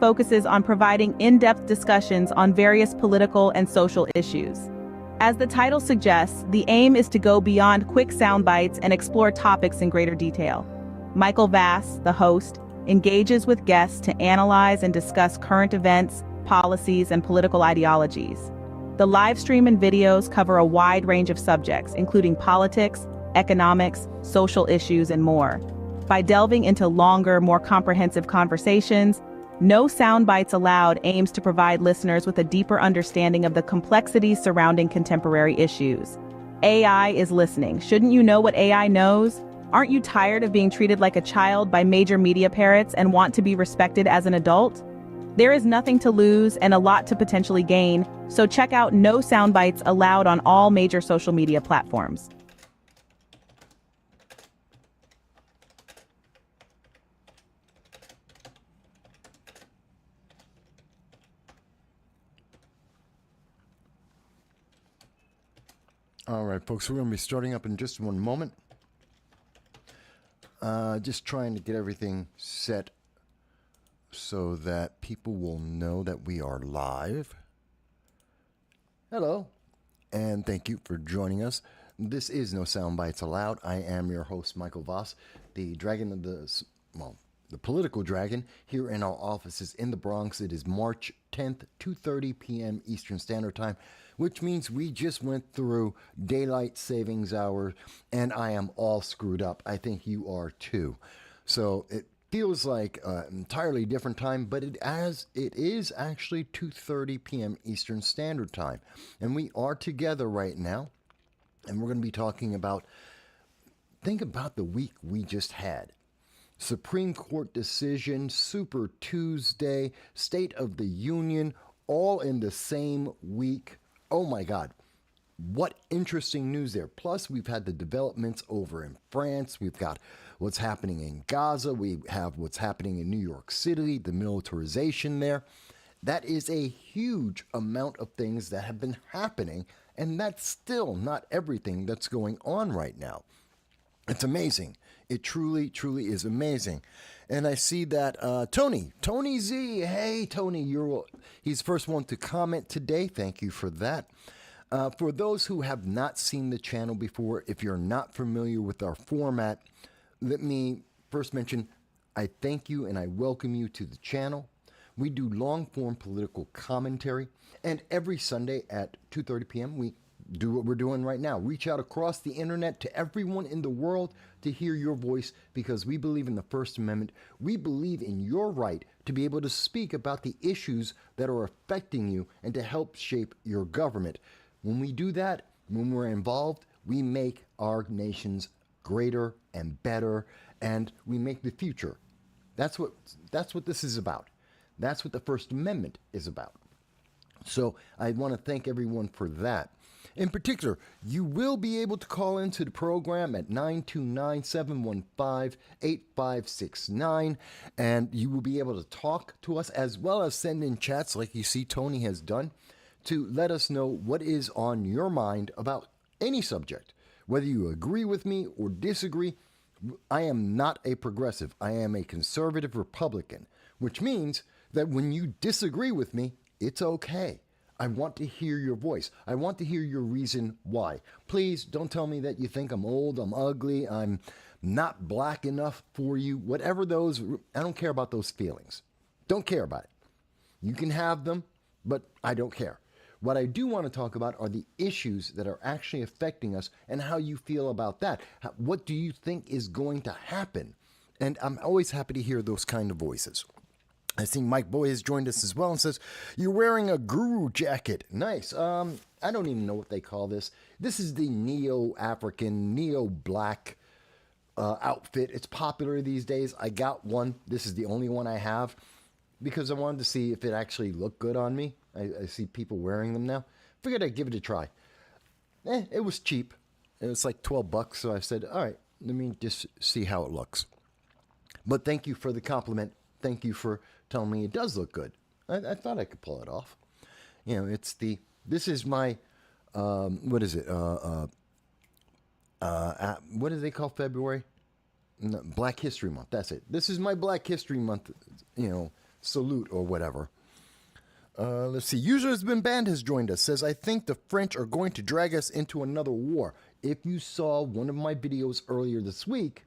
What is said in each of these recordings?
focuses on providing in-depth discussions on various political and social issues. As the title suggests, the aim is to go beyond quick sound bites and explore topics in greater detail. Michael Vass, the host, engages with guests to analyze and discuss current events, policies, and political ideologies. The live stream and videos cover a wide range of subjects, including politics, economics, social issues, and more. By delving into longer, more comprehensive conversations, No Soundbites Allowed aims to provide listeners with a deeper understanding of the complexities surrounding contemporary issues. AI is listening. Shouldn't you know what AI knows? Aren't you tired of being treated like a child by major media parrots and want to be respected as an adult? There is nothing to lose and a lot to potentially gain, so check out No Soundbites Allowed on all major social media platforms. All right, folks, we're going to be starting up in just one moment. Just trying to get everything set so that people will know that we are live. Hello, and thank you for joining us. This is No Soundbites Allowed. I am your host, Michael Voss, the dragon of the political dragon here in our offices in the Bronx. It is March 10th, 2:30 p.m. Eastern Standard Time, which means we just went through daylight savings hour, and I am all screwed up. I think you are too. So it feels like an entirely different time, but it is actually 2:30 p.m. Eastern Standard Time, and we are together right now, and we're going to be talking about, think about the week we just had. Supreme Court decision, Super Tuesday, State of the Union, all in the same week. Oh my God, what interesting news there. Plus, we've had the developments over in France. We've got what's happening in Gaza. We have what's happening in New York City, the militarization there. That is a huge amount of things that have been happening, and that's still not everything that's going on right now. It's amazing. It truly, truly is amazing. And I see that Tony Z, hey, Tony, he's the first one to comment today. Thank you for that. For those who have not seen the channel before, if you're not familiar with our format, let me first mention, I thank you and I welcome you to the channel. We do long-form political commentary, and every Sunday at 2:30 p.m., we do what we're doing right now. Reach out across the internet to everyone in the world to hear your voice, because we believe in the First Amendment. We believe in your right to be able to speak about the issues that are affecting you and to help shape your government. When we do that, when we're involved, we make our nations greater and better, and we make the future. That's what this is about. That's what the First Amendment is about. So I want to thank everyone for that. In particular, you will be able to call into the program at 929-715-8569, and you will be able to talk to us as well as send in chats like you see Tony has done to let us know what is on your mind about any subject. Whether you agree with me or disagree, I am not a progressive. I am a conservative Republican, which means that when you disagree with me, it's okay. I want to hear your voice. I want to hear your reason why. Please don't tell me that you think I'm old, I'm ugly, I'm not black enough for you. Whatever those, I don't care about those feelings. Don't care about it. You can have them, but I don't care. What I do want to talk about are the issues that are actually affecting us and how you feel about that. What do you think is going to happen? And I'm always happy to hear those kind of voices. I see Mike Boy has joined us as well and says, you're wearing a guru jacket. Nice. I don't even know what they call this. This is the neo-African, neo-black outfit. It's popular these days. I got one. This is the only one I have because I wanted to see if it actually looked good on me. I see people wearing them now. Figured I'd give it a try. It was cheap. It was like $12, so I said, all right, let me just see how it looks. But thank you for the compliment. Thank you for telling me it does look good. I thought I could pull it off. You know, this is my, what is it? What do they call February? No, Black History Month. That's it. This is my Black History Month, salute or whatever. Let's see. User has been banned has joined us. Says, I think the French are going to drag us into another war. If you saw one of my videos earlier this week,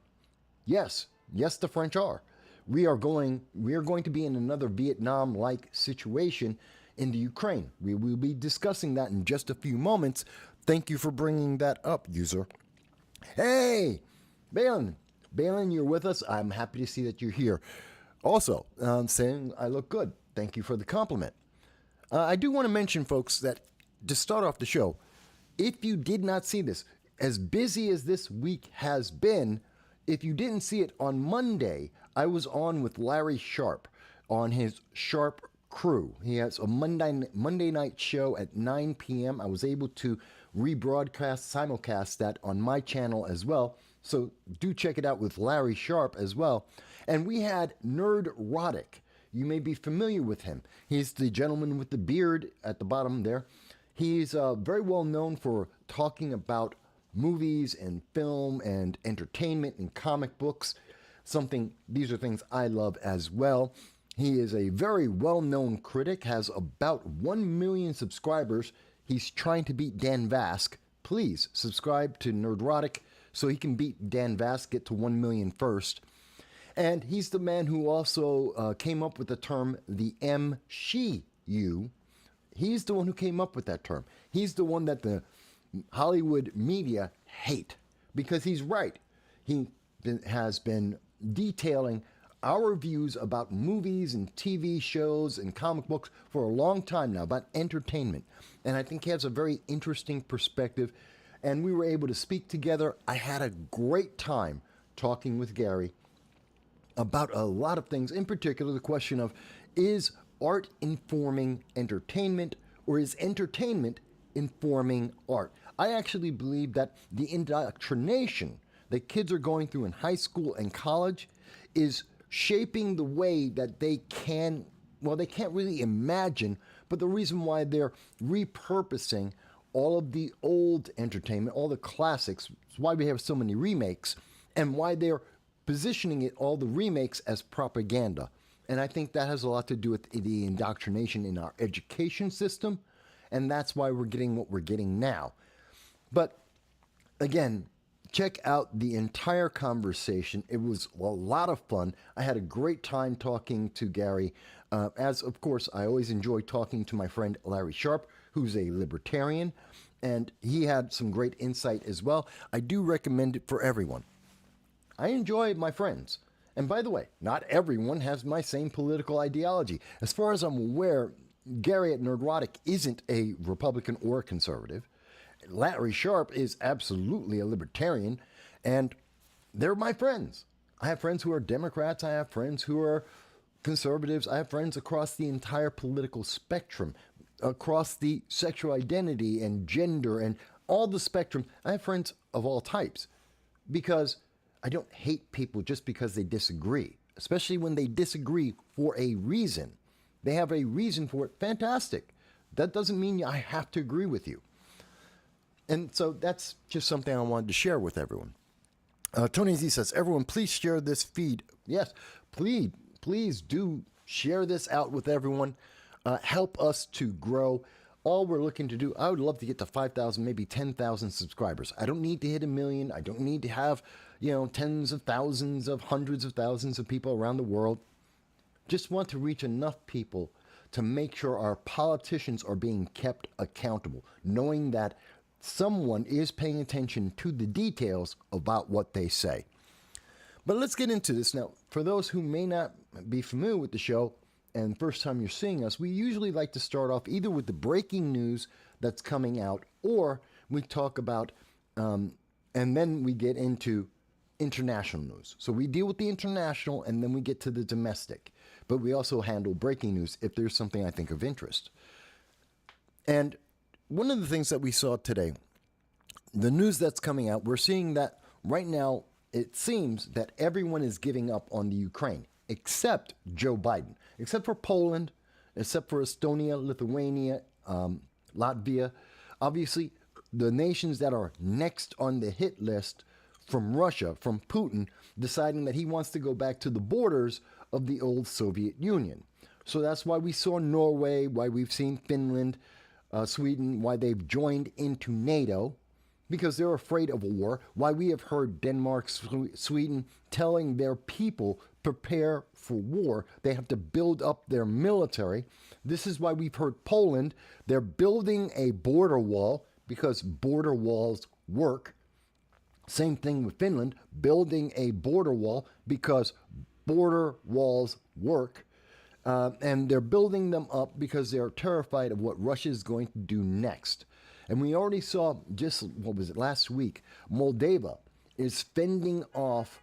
yes, the French are. We are going to be in another Vietnam-like situation in the Ukraine. We will be discussing that in just a few moments. Thank you for bringing that up, user. Hey, Balin, you're with us. I'm happy to see that you're here. Also, saying I look good. Thank you for the compliment. I do want to mention, folks, that to start off the show, if you did not see this, as busy as this week has been, if you didn't see it on Monday, I was on with Larry Sharp on his Sharp Crew. He has a Monday night show at 9 p.m. I was able to simulcast that on my channel as well. So do check it out with Larry Sharp as well. And we had Nerdrotic. You may be familiar with him. He's the gentleman with the beard at the bottom there. He's very well known for talking about movies and film and entertainment and comic books. These are things I love as well. He is a very well-known critic, has about 1 million subscribers. He's trying to beat Dan Vask. Please subscribe to Nerdrotic so he can beat Dan Vask, get to 1 million first. And he's the man who also came up with the term the MCU. He's the one who came up with that term. He's the one that the Hollywood media hate because he's right. He has been detailing our views about movies and TV shows and comic books for a long time now, about entertainment. And I think he has a very interesting perspective. And we were able to speak together. I had a great time talking with Gary about a lot of things, in particular the question of, is art informing entertainment or is entertainment informing art? I actually believe that the indoctrination that kids are going through in high school and college is shaping the way that they can't really imagine, but the reason why they're repurposing all of the old entertainment, all the classics, it's why we have so many remakes, and why they're positioning all the remakes as propaganda. And I think that has a lot to do with the indoctrination in our education system, and that's why we're getting what we're getting now. But again, check out the entire conversation. It was a lot of fun. I had a great time talking to Gary, as of course I always enjoy talking to my friend Larry Sharp, who's a libertarian, and he had some great insight as well. I do recommend it for everyone. I enjoy my friends. And by the way, not everyone has my same political ideology. As far as I'm aware, Gary at Nerdrotic isn't a Republican or a conservative. Larry Sharp is absolutely a libertarian, and they're my friends. I have friends who are Democrats. I have friends who are conservatives. I have friends across the entire political spectrum, across the sexual identity and gender and all the spectrum. I have friends of all types because I don't hate people just because they disagree, especially when they disagree for a reason. They have a reason for it. Fantastic. That doesn't mean I have to agree with you. And so that's just something I wanted to share with everyone. Tony Z says, everyone, please share this feed. Yes, please do share this out with everyone. Help us to grow. All we're looking to do, I would love to get to 5,000, maybe 10,000 subscribers. I don't need to hit 1 million. I don't need to have, tens of thousands of hundreds of thousands of people around the world. Just want to reach enough people to make sure our politicians are being kept accountable, knowing that someone is paying attention to the details about what they say. But let's get into this now. For those who may not be familiar with the show and first time you're seeing us, we usually like to start off either with the breaking news that's coming out, or we talk about, and then we get into international news. So we deal with the international and then we get to the domestic. But we also handle breaking news if there's something I think of interest. And one of the things that we saw today, the news that's coming out, we're seeing that right now it seems that everyone is giving up on the Ukraine, except Joe Biden, except for Poland, except for Estonia, Lithuania, Latvia. Obviously, the nations that are next on the hit list from Russia, from Putin, deciding that he wants to go back to the borders of the old Soviet Union. So that's why we saw Norway, why we've seen Finland, Sweden, why they've joined into NATO, because they're afraid of war. Why we have heard Denmark, Sweden telling their people, prepare for war. They have to build up their military. This is why we've heard Poland, they're building a border wall because border walls work. Same thing with Finland, building a border wall because border walls work. And they're building them up because they're terrified of what Russia is going to do next. And we already saw just, what was it, last week, Moldova is fending off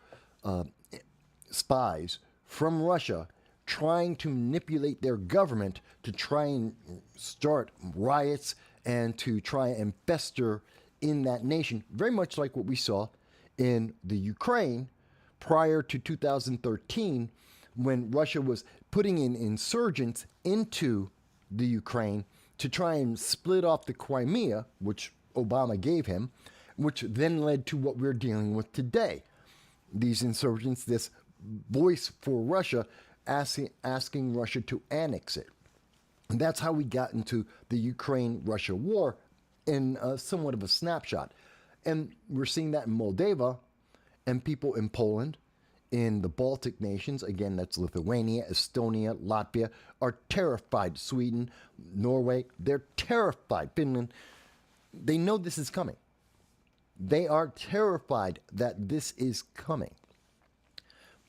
spies from Russia, trying to manipulate their government to try and start riots and to try and fester in that nation, very much like what we saw in the Ukraine prior to 2013, when Russia was putting in insurgents into the Ukraine to try and split off the Crimea, which Obama gave him, which then led to what we're dealing with today. These insurgents, this voice for Russia, asking Russia to annex it. And that's how we got into the Ukraine-Russia war in somewhat of a snapshot. And we're seeing that in Moldova and people in Poland, in the Baltic nations, again, that's Lithuania, Estonia, Latvia, are terrified. Sweden, Norway, they're terrified. Finland, they know this is coming. They are terrified that this is coming.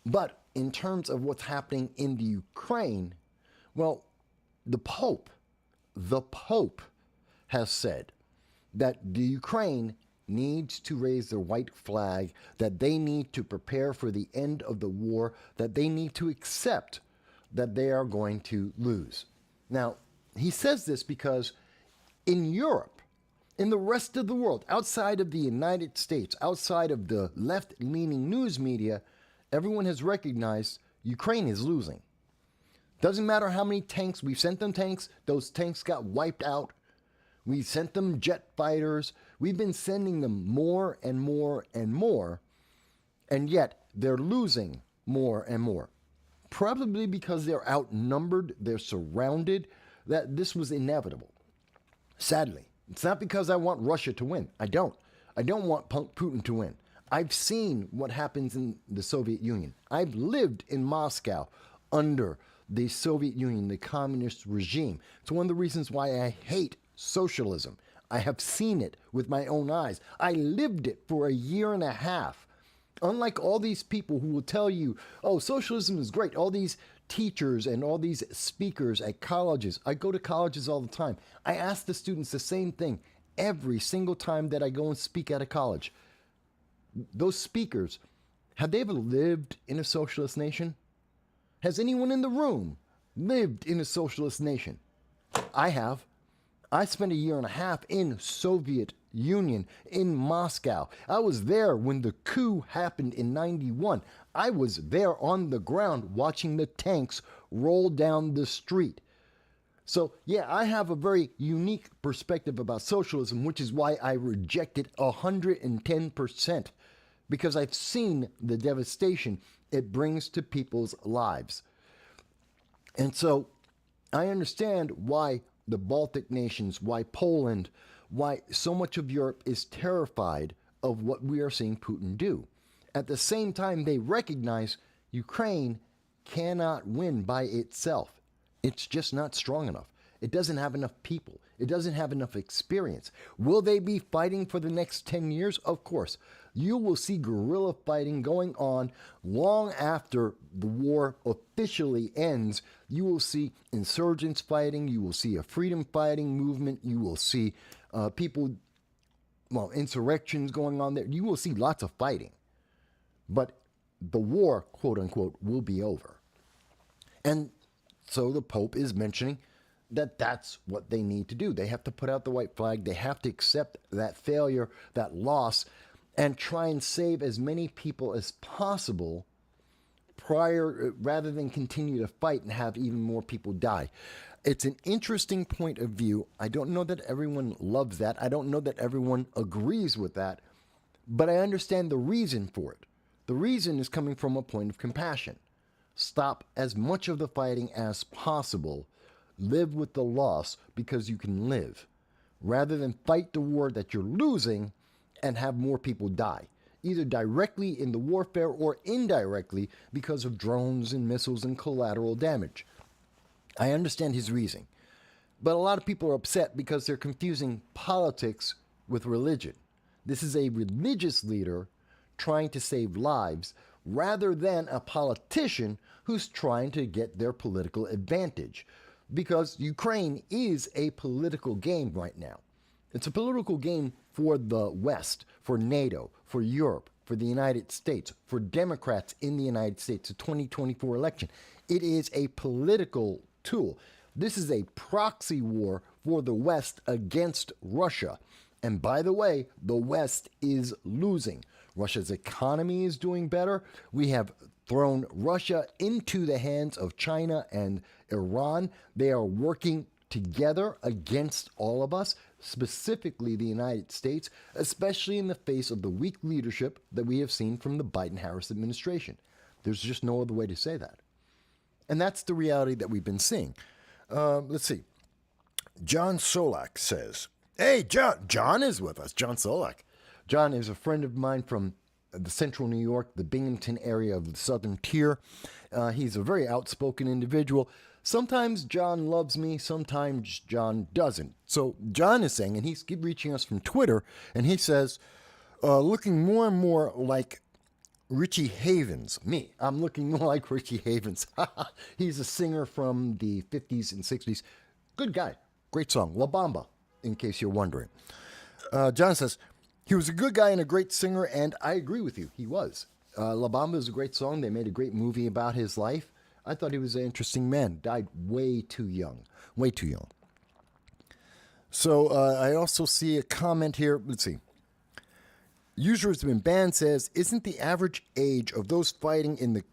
But in terms of what's happening in the Ukraine, well, the Pope has said that the Ukraine needs to raise their white flag, that they need to prepare for the end of the war, that they need to accept that they are going to lose. Now, he says this because in Europe, in the rest of the world, outside of the United States, outside of the left-leaning news media, everyone has recognized Ukraine is losing. Doesn't matter how many tanks, we've sent them tanks, those tanks got wiped out. We sent them jet fighters. We've been sending them more and more and more, and yet they're losing more and more. Probably because they're outnumbered, they're surrounded, that this was inevitable. Sadly, it's not because I want Russia to win. I don't. I don't want Putin to win. I've seen what happens in the Soviet Union. I've lived in Moscow under the Soviet Union, the communist regime. It's one of the reasons why I hate socialism. I have seen it with my own eyes. I lived it for a year and a half. Unlike all these people who will tell you, oh, socialism is great, all these teachers and all these speakers at colleges. I go to colleges all the time. I ask the students the same thing every single time that I go and speak at a college. Those speakers, have they ever lived in a socialist nation? Has anyone in the room lived in a socialist nation? I have. I spent a year and a half in Soviet Union, in Moscow. I was there when the coup happened in 91. I was there on the ground watching the tanks roll down the street. So, yeah, I have a very unique perspective about socialism, which is why I reject it 110%, because I've seen the devastation it brings to people's lives. And so I understand why the Baltic nations, why Poland, why so much of Europe is terrified of what we are seeing Putin do. At the same time, they recognize Ukraine cannot win by itself. It's just not strong enough. It doesn't have enough people. It doesn't have enough experience. Will they be fighting for the next 10 years? Of course. You will see guerrilla fighting going on long after the war officially ends. You will see insurgents fighting. You will see a freedom fighting movement. You will see insurrections going on there. You will see lots of fighting. But the war, quote unquote, will be over. And so the Pope is mentioning that that's what they need to do. They have to put out the white flag. They have to accept that failure, that loss, and try and save as many people as possible rather than continue to fight and have even more people die. It's an interesting point of view. I don't know that everyone loves that. I don't know that everyone agrees with that, but I understand the reason for it. The reason is coming from a point of compassion. Stop as much of the fighting as possible. Live with the loss because you can live, rather than fight the war that you're losing and have more people die, either directly in the warfare or indirectly because of drones and missiles and collateral damage. I understand his reasoning, but a lot of people are upset because they're confusing politics with religion. This is a religious leader trying to save lives rather than a politician who's trying to get their political advantage. Because Ukraine is a political game right now. It's a political game for the West, for NATO, for Europe, for the United States, for Democrats in the United States, the 2024 election. It is a political tool. This is a proxy war for the West against Russia. And by the way, the West is losing. Russia's economy is doing better. We have thrown Russia into the hands of China and Iran. They are working together against all of us, specifically the United States, especially in the face of the weak leadership that we have seen from the Biden-Harris administration. There's just no other way to say that. And that's the reality that we've been seeing. Let's see. John Solak says, hey, John is with us. John Solak. John is a friend of mine from the central New York, the Binghamton area of the southern tier. He's a very outspoken individual. Sometimes John loves me, sometimes John doesn't. So John is saying, and he's keep reaching us from Twitter, and he says, looking more and more like Richie Havens. Me, I'm looking more like Richie Havens. He's a singer from the 50s and 60s. Good guy. Great song. La Bamba, in case you're wondering. John says, he was a good guy and a great singer, and I agree with you. He was. La Bamba is a great song. They made a great movie about his life. I thought he was an interesting man. Died way too young. Way too young. So I also see a comment here. Let's see. User has been banned says, isn't the average age of those fighting in the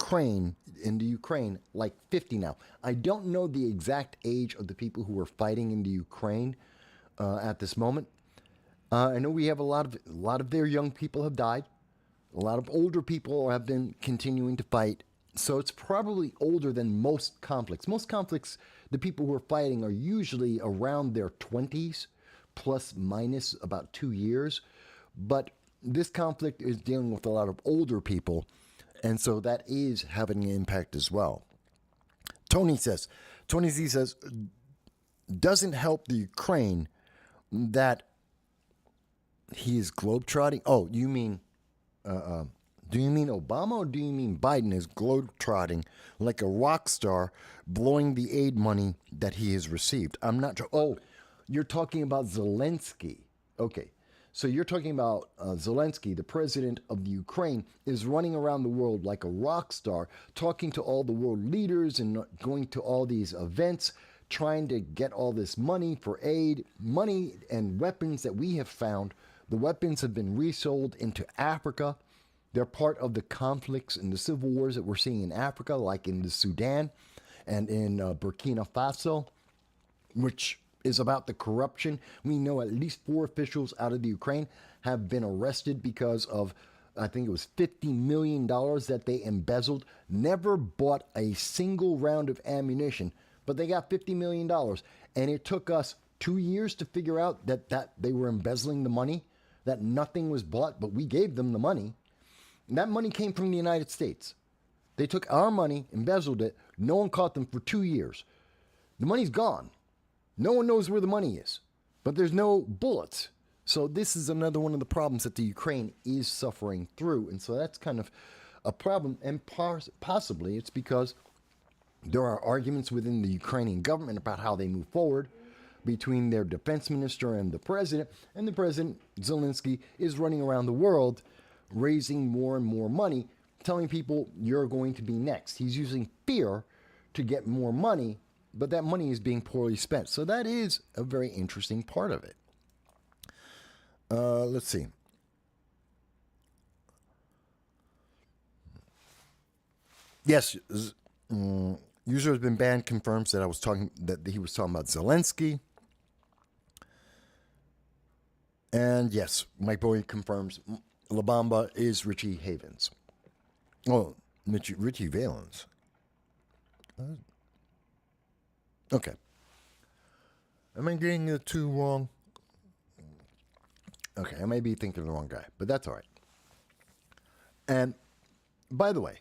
Ukraine like 50 now? I don't know the exact age of the people who are fighting in the Ukraine at this moment. I know we have a lot of their young people have died. A lot of older people have been continuing to fight. So it's probably older than most conflicts. Most conflicts, the people who are fighting are usually around their 20s, plus minus about 2 years. But this conflict is dealing with a lot of older people, and so that is having an impact as well. Tony Z says, doesn't help the Ukraine that he is globetrotting. Oh, you mean, do you mean Obama or do you mean Biden is globetrotting like a rock star, blowing the aid money that he has received? I'm not sure. Oh, you're talking about Zelensky. Okay. So you're talking about Zelensky, the president of the Ukraine, is running around the world like a rock star, talking to all the world leaders and going to all these events, trying to get all this money for aid, money and weapons that we have found. The weapons have been resold into Africa. They're part of the conflicts and the civil wars that we're seeing in Africa, like in the Sudan and in Burkina Faso, which is about the corruption. We know at least 4 officials out of the Ukraine have been arrested because of, I think it was $50 million that they embezzled, never bought a single round of ammunition, but they got $50 million. And it took us 2 years to figure out that they were embezzling the money, that nothing was bought, but we gave them the money. And that money came from the United States. They took our money, embezzled it. No one caught them for 2 years. The money's gone. No one knows where the money is, but there's no bullets. So this is another one of the problems that the Ukraine is suffering through. And so that's kind of a problem. And possibly it's because there are arguments within the Ukrainian government about how they move forward between their defense minister and the president. And the president, Zelensky, is running around the world raising more and more money, telling people you're going to be next. He's using fear to get more money, but that money is being poorly spent. So that is a very interesting part of it. Let's see. Yes, user has been banned confirms that he was talking about Zelensky. And yes, Mike Bowie confirms La Bamba is Richie Havens. Oh, Richie Valens. Okay. Am I getting the two wrong? Okay, I may be thinking of the wrong guy, but that's all right. And by the way,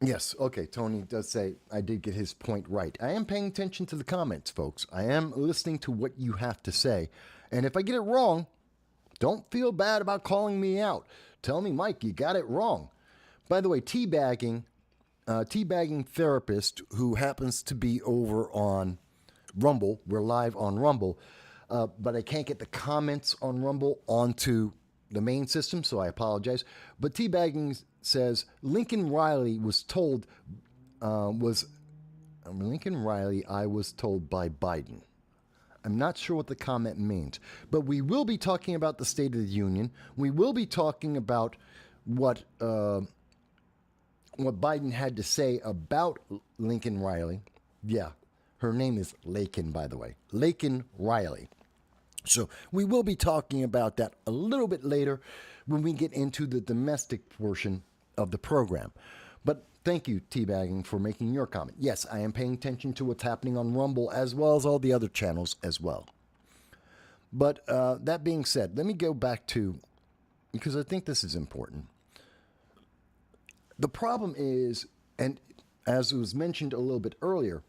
yes, okay, Tony does say I did get his point right. I am paying attention to the comments, folks. I am listening to what you have to say. And if I get it wrong, don't feel bad about calling me out. Tell me, Mike, you got it wrong. By the way, teabagging therapist who happens to be over on Rumble, we're live on Rumble, but I can't get the comments on Rumble onto the main system, so I apologize. But teabagging says Lincoln Riley was told I was told by Biden. I'm not sure what the comment means, but we will be talking about the State of the Union. We will be talking about what Biden had to say about Lincoln Riley. Yeah, her name is Laken, by the way. Laken Riley. So we will be talking about that a little bit later when we get into the domestic portion of the program. But thank you, Teabagging, for making your comment. Yes, I am paying attention to what's happening on Rumble as well as all the other channels as well. But that being said, let me go back to, because I think this is important. The problem is, and as was mentioned a little bit earlier,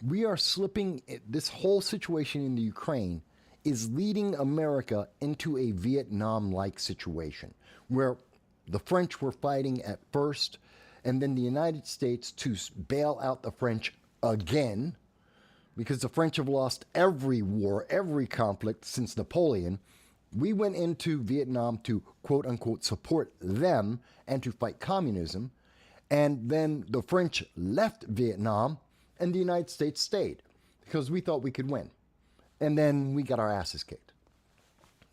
we are slipping, this whole situation in the Ukraine is leading America into a Vietnam-like situation where the French were fighting at first, and then the United States to bail out the French again, because the French have lost every war, every conflict since Napoleon. We went into Vietnam to quote-unquote support them and to fight communism, and then the French left Vietnam and the United States stayed because we thought we could win. And then we got our asses kicked.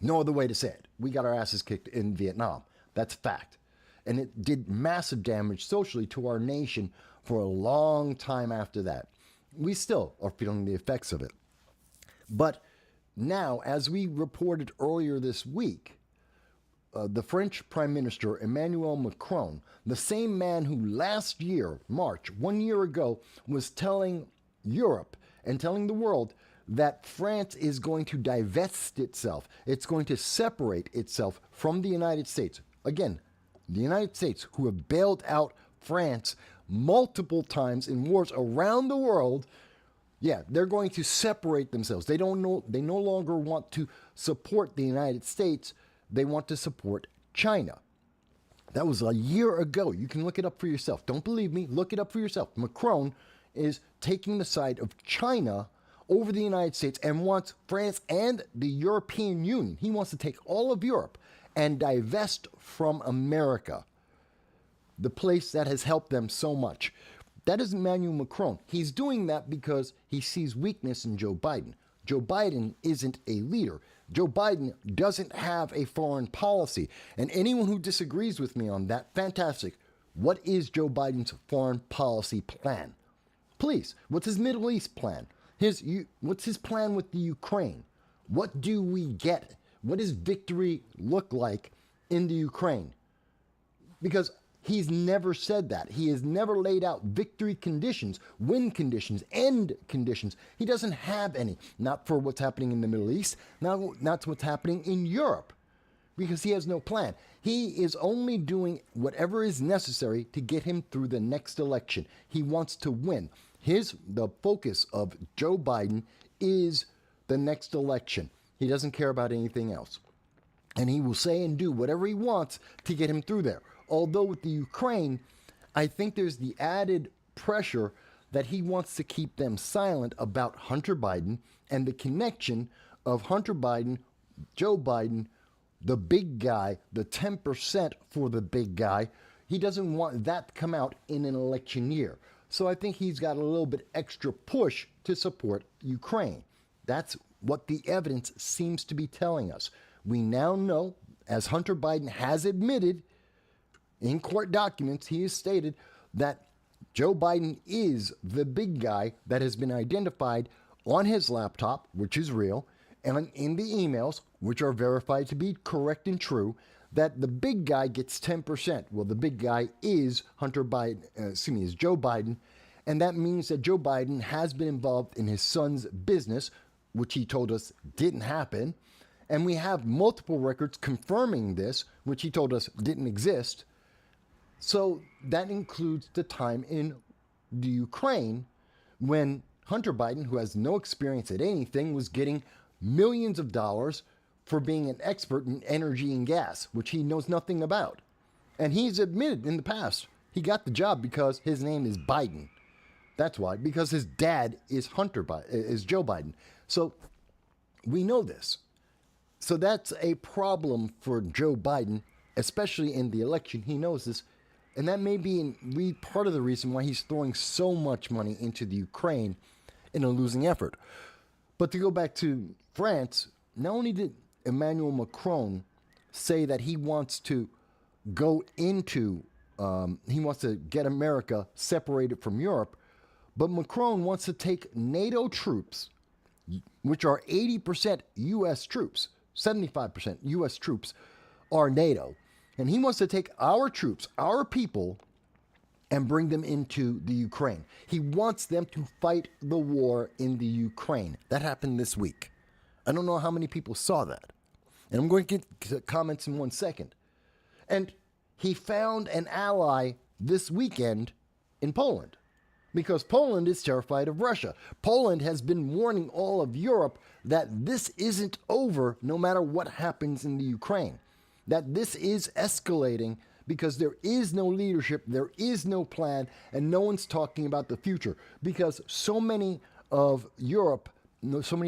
No other way to say it. We got our asses kicked in Vietnam. That's fact. And it did massive damage socially to our nation for a long time after that. We still are feeling the effects of it. But now, as we reported earlier this week, the French Prime Minister, Emmanuel Macron, the same man who last year, March, 1 year ago, was telling Europe and telling the world that France is going to divest itself. It's going to separate itself from the United States. Again, the United States, who have bailed out France multiple times in wars around the world, yeah, they're going to separate themselves. They no longer want to support the United States. They want to support China. That was a year ago. You can look it up for yourself. Don't believe me? Look it up for yourself. Macron is taking the side of China over the United States and wants France and the European Union. He wants to take all of Europe and divest from America, the place that has helped them so much. That is Emmanuel Macron. He's doing that because he sees weakness in Joe Biden. Joe Biden isn't a leader. Joe Biden doesn't have a foreign policy. And anyone who disagrees with me on that, fantastic. What is Joe Biden's foreign policy plan? Please, what's his Middle East plan? What's his plan with the Ukraine? What do we get? What does victory look like in the Ukraine? Because he's never said that. He has never laid out victory conditions, win conditions, end conditions. He doesn't have any. Not for what's happening in the Middle East, not what's happening in Europe, because he has no plan. He is only doing whatever is necessary to get him through the next election. He wants to win. The focus of Joe Biden is the next election. He doesn't care about anything else. And he will say and do whatever he wants to get him through there. Although with the Ukraine, I think there's the added pressure that he wants to keep them silent about Hunter Biden and the connection of Hunter Biden, Joe Biden, the big guy, the 10% for the big guy. He doesn't want that to come out in an election year. So I think he's got a little bit extra push to support Ukraine. That's what the evidence seems to be telling us. We now know, as Hunter Biden has admitted in court documents, he has stated that Joe Biden is the big guy that has been identified on his laptop, which is real, and in the emails, which are verified to be correct and true, that the big guy gets 10%. Well, the big guy is is Joe Biden. And that means that Joe Biden has been involved in his son's business, which he told us didn't happen. And we have multiple records confirming this, which he told us didn't exist. So that includes the time in the Ukraine when Hunter Biden, who has no experience at anything, was getting millions of dollars for being an expert in energy and gas, which he knows nothing about. And he's admitted in the past he got the job because his name is Biden. That's why, because his dad is Joe Biden. So we know this. So that's a problem for Joe Biden, especially in the election. He knows this. And that may be part of the reason why he's throwing so much money into the Ukraine in a losing effort. But to go back to France, not only did Emmanuel Macron say that he wants to he wants to get America separated from Europe, but Macron wants to take NATO troops, which are 80% U.S. troops, 75% U.S. troops are NATO. And he wants to take our troops, our people, and bring them into the Ukraine. He wants them to fight the war in the Ukraine. That happened this week. I don't know how many people saw that. And I'm going to get to comments in 1 second. And he found an ally this weekend in Poland, because Poland is terrified of Russia. Poland has been warning all of Europe that this isn't over no matter what happens in the Ukraine, that this is escalating because there is no leadership, there is no plan, and no one's talking about the future, because so many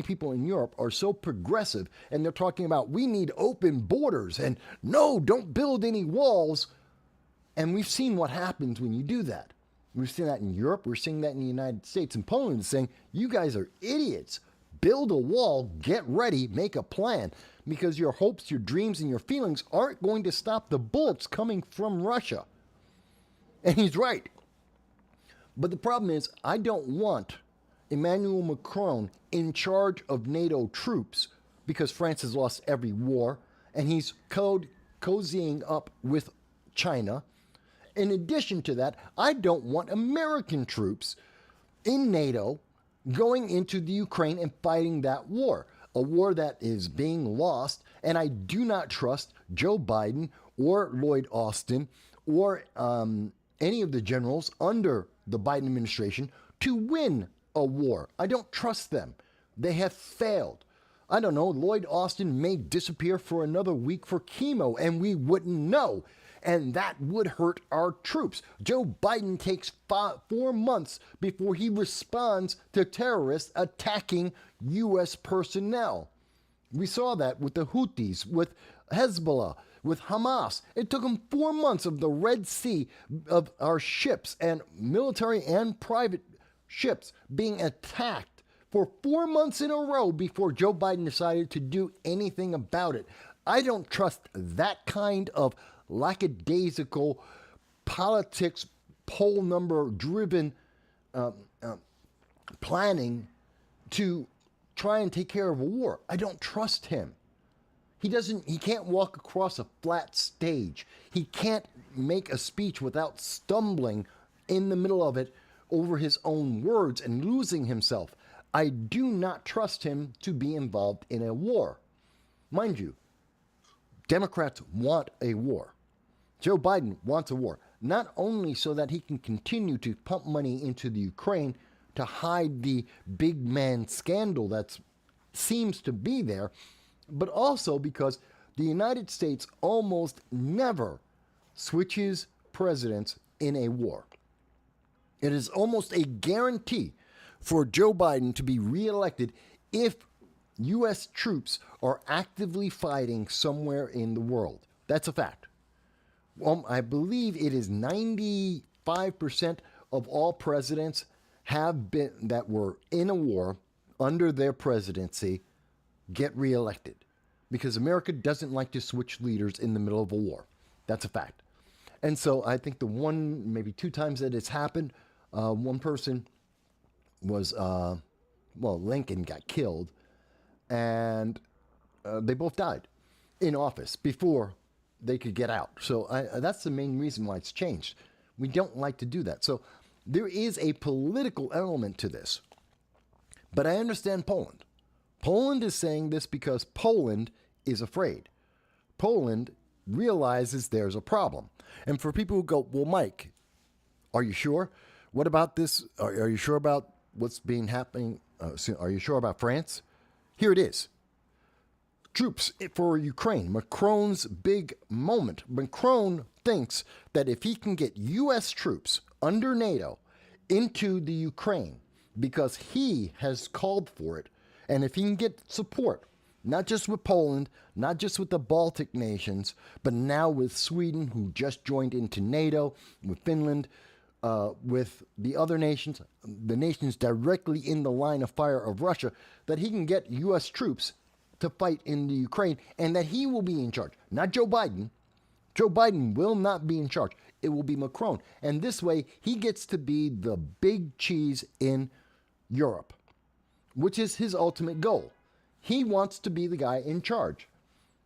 people in Europe are so progressive, and they're talking about we need open borders and no, don't build any walls. And we've seen what happens when you do that. We've seen that in Europe. We're seeing that in the United States. And Poland is saying, you guys are idiots. Build a wall, get ready, make a plan, because your hopes, your dreams, and your feelings aren't going to stop the bullets coming from Russia. And he's right. But the problem is, I don't want Emmanuel Macron in charge of NATO troops, because France has lost every war, and he's cozying up with China. In addition to that, I don't want American troops in NATO going into the Ukraine and fighting that war, a war that is being lost. And I do not trust Joe Biden or Lloyd Austin or any of the generals under the Biden administration to win a war. I don't trust them. They have failed. I don't know, Lloyd Austin may disappear for another week for chemo and we wouldn't know. And that would hurt our troops. Joe Biden takes 4 months before he responds to terrorists attacking U.S. personnel. We saw that with the Houthis, with Hezbollah, with Hamas. It took him 4 months of the Red Sea, of our ships and military and private ships being attacked for 4 months in a row before Joe Biden decided to do anything about it. I don't trust that kind of lackadaisical politics, poll number driven planning to try and take care of a war. I don't trust him. He can't walk across a flat stage. He can't make a speech without stumbling in the middle of it over his own words and losing himself. I do not trust him to be involved in a war. Mind you, Democrats want a war. Joe Biden wants a war, not only so that he can continue to pump money into the Ukraine to hide the big man scandal that seems to be there, but also because the United States almost never switches presidents in a war. It is almost a guarantee for Joe Biden to be reelected if U.S. troops are actively fighting somewhere in the world. That's a fact. I believe it is 95% of all presidents that were in a war under their presidency get reelected, because America doesn't like to switch leaders in the middle of a war. That's a fact. And so I think the maybe 2 times that it's happened, one person was, Lincoln got killed, and they both died in office before they could get out. So that's the main reason why it's changed. We don't like to do that. So there is a political element to this. But I understand Poland. Poland is saying this because Poland is afraid. Poland realizes there's a problem. And for people who go, well, Mike, are you sure? What about this? Are you sure about what's being happening? Are you sure about France? Here it is. Troops for Ukraine. Macron's big moment. Macron thinks that if he can get U.S. troops under NATO into the Ukraine, because he has called for it, and if he can get support, not just with Poland, not just with the Baltic nations, but now with Sweden, who just joined into NATO, with Finland, with the other nations, the nations directly in the line of fire of Russia, that he can get U.S. troops to fight in the Ukraine, and that he will be in charge. Not Joe Biden. Joe Biden will not be in charge. It will be Macron. And this way, he gets to be the big cheese in Europe, which is his ultimate goal. He wants to be the guy in charge.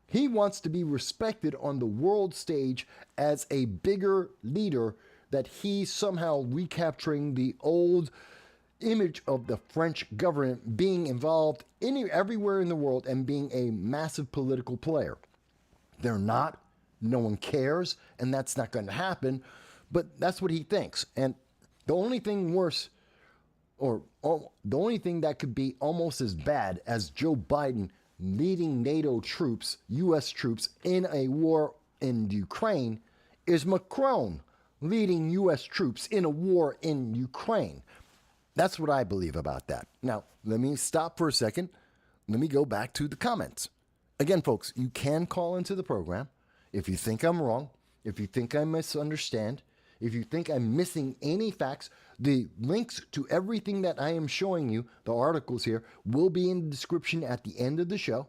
He wants to be respected on the world stage as a bigger leader, that he's somehow recapturing the old image of the French government being involved everywhere in the world and being a massive political player. They're not. No one cares, and that's not going to happen. But that's what he thinks. And the only thing worse, or the only thing that could be almost as bad as Joe Biden leading NATO troops, U.S. troops, in a war in Ukraine, is Macron leading U.S. troops in a war in Ukraine. That's what I believe about that. Now, let me stop for a second. Let me go back to the comments. Again, folks, you can call into the program if you think I'm wrong, if you think I misunderstand, if you think I'm missing any facts. The links to everything that I am showing you, the articles here, will be in the description at the end of the show.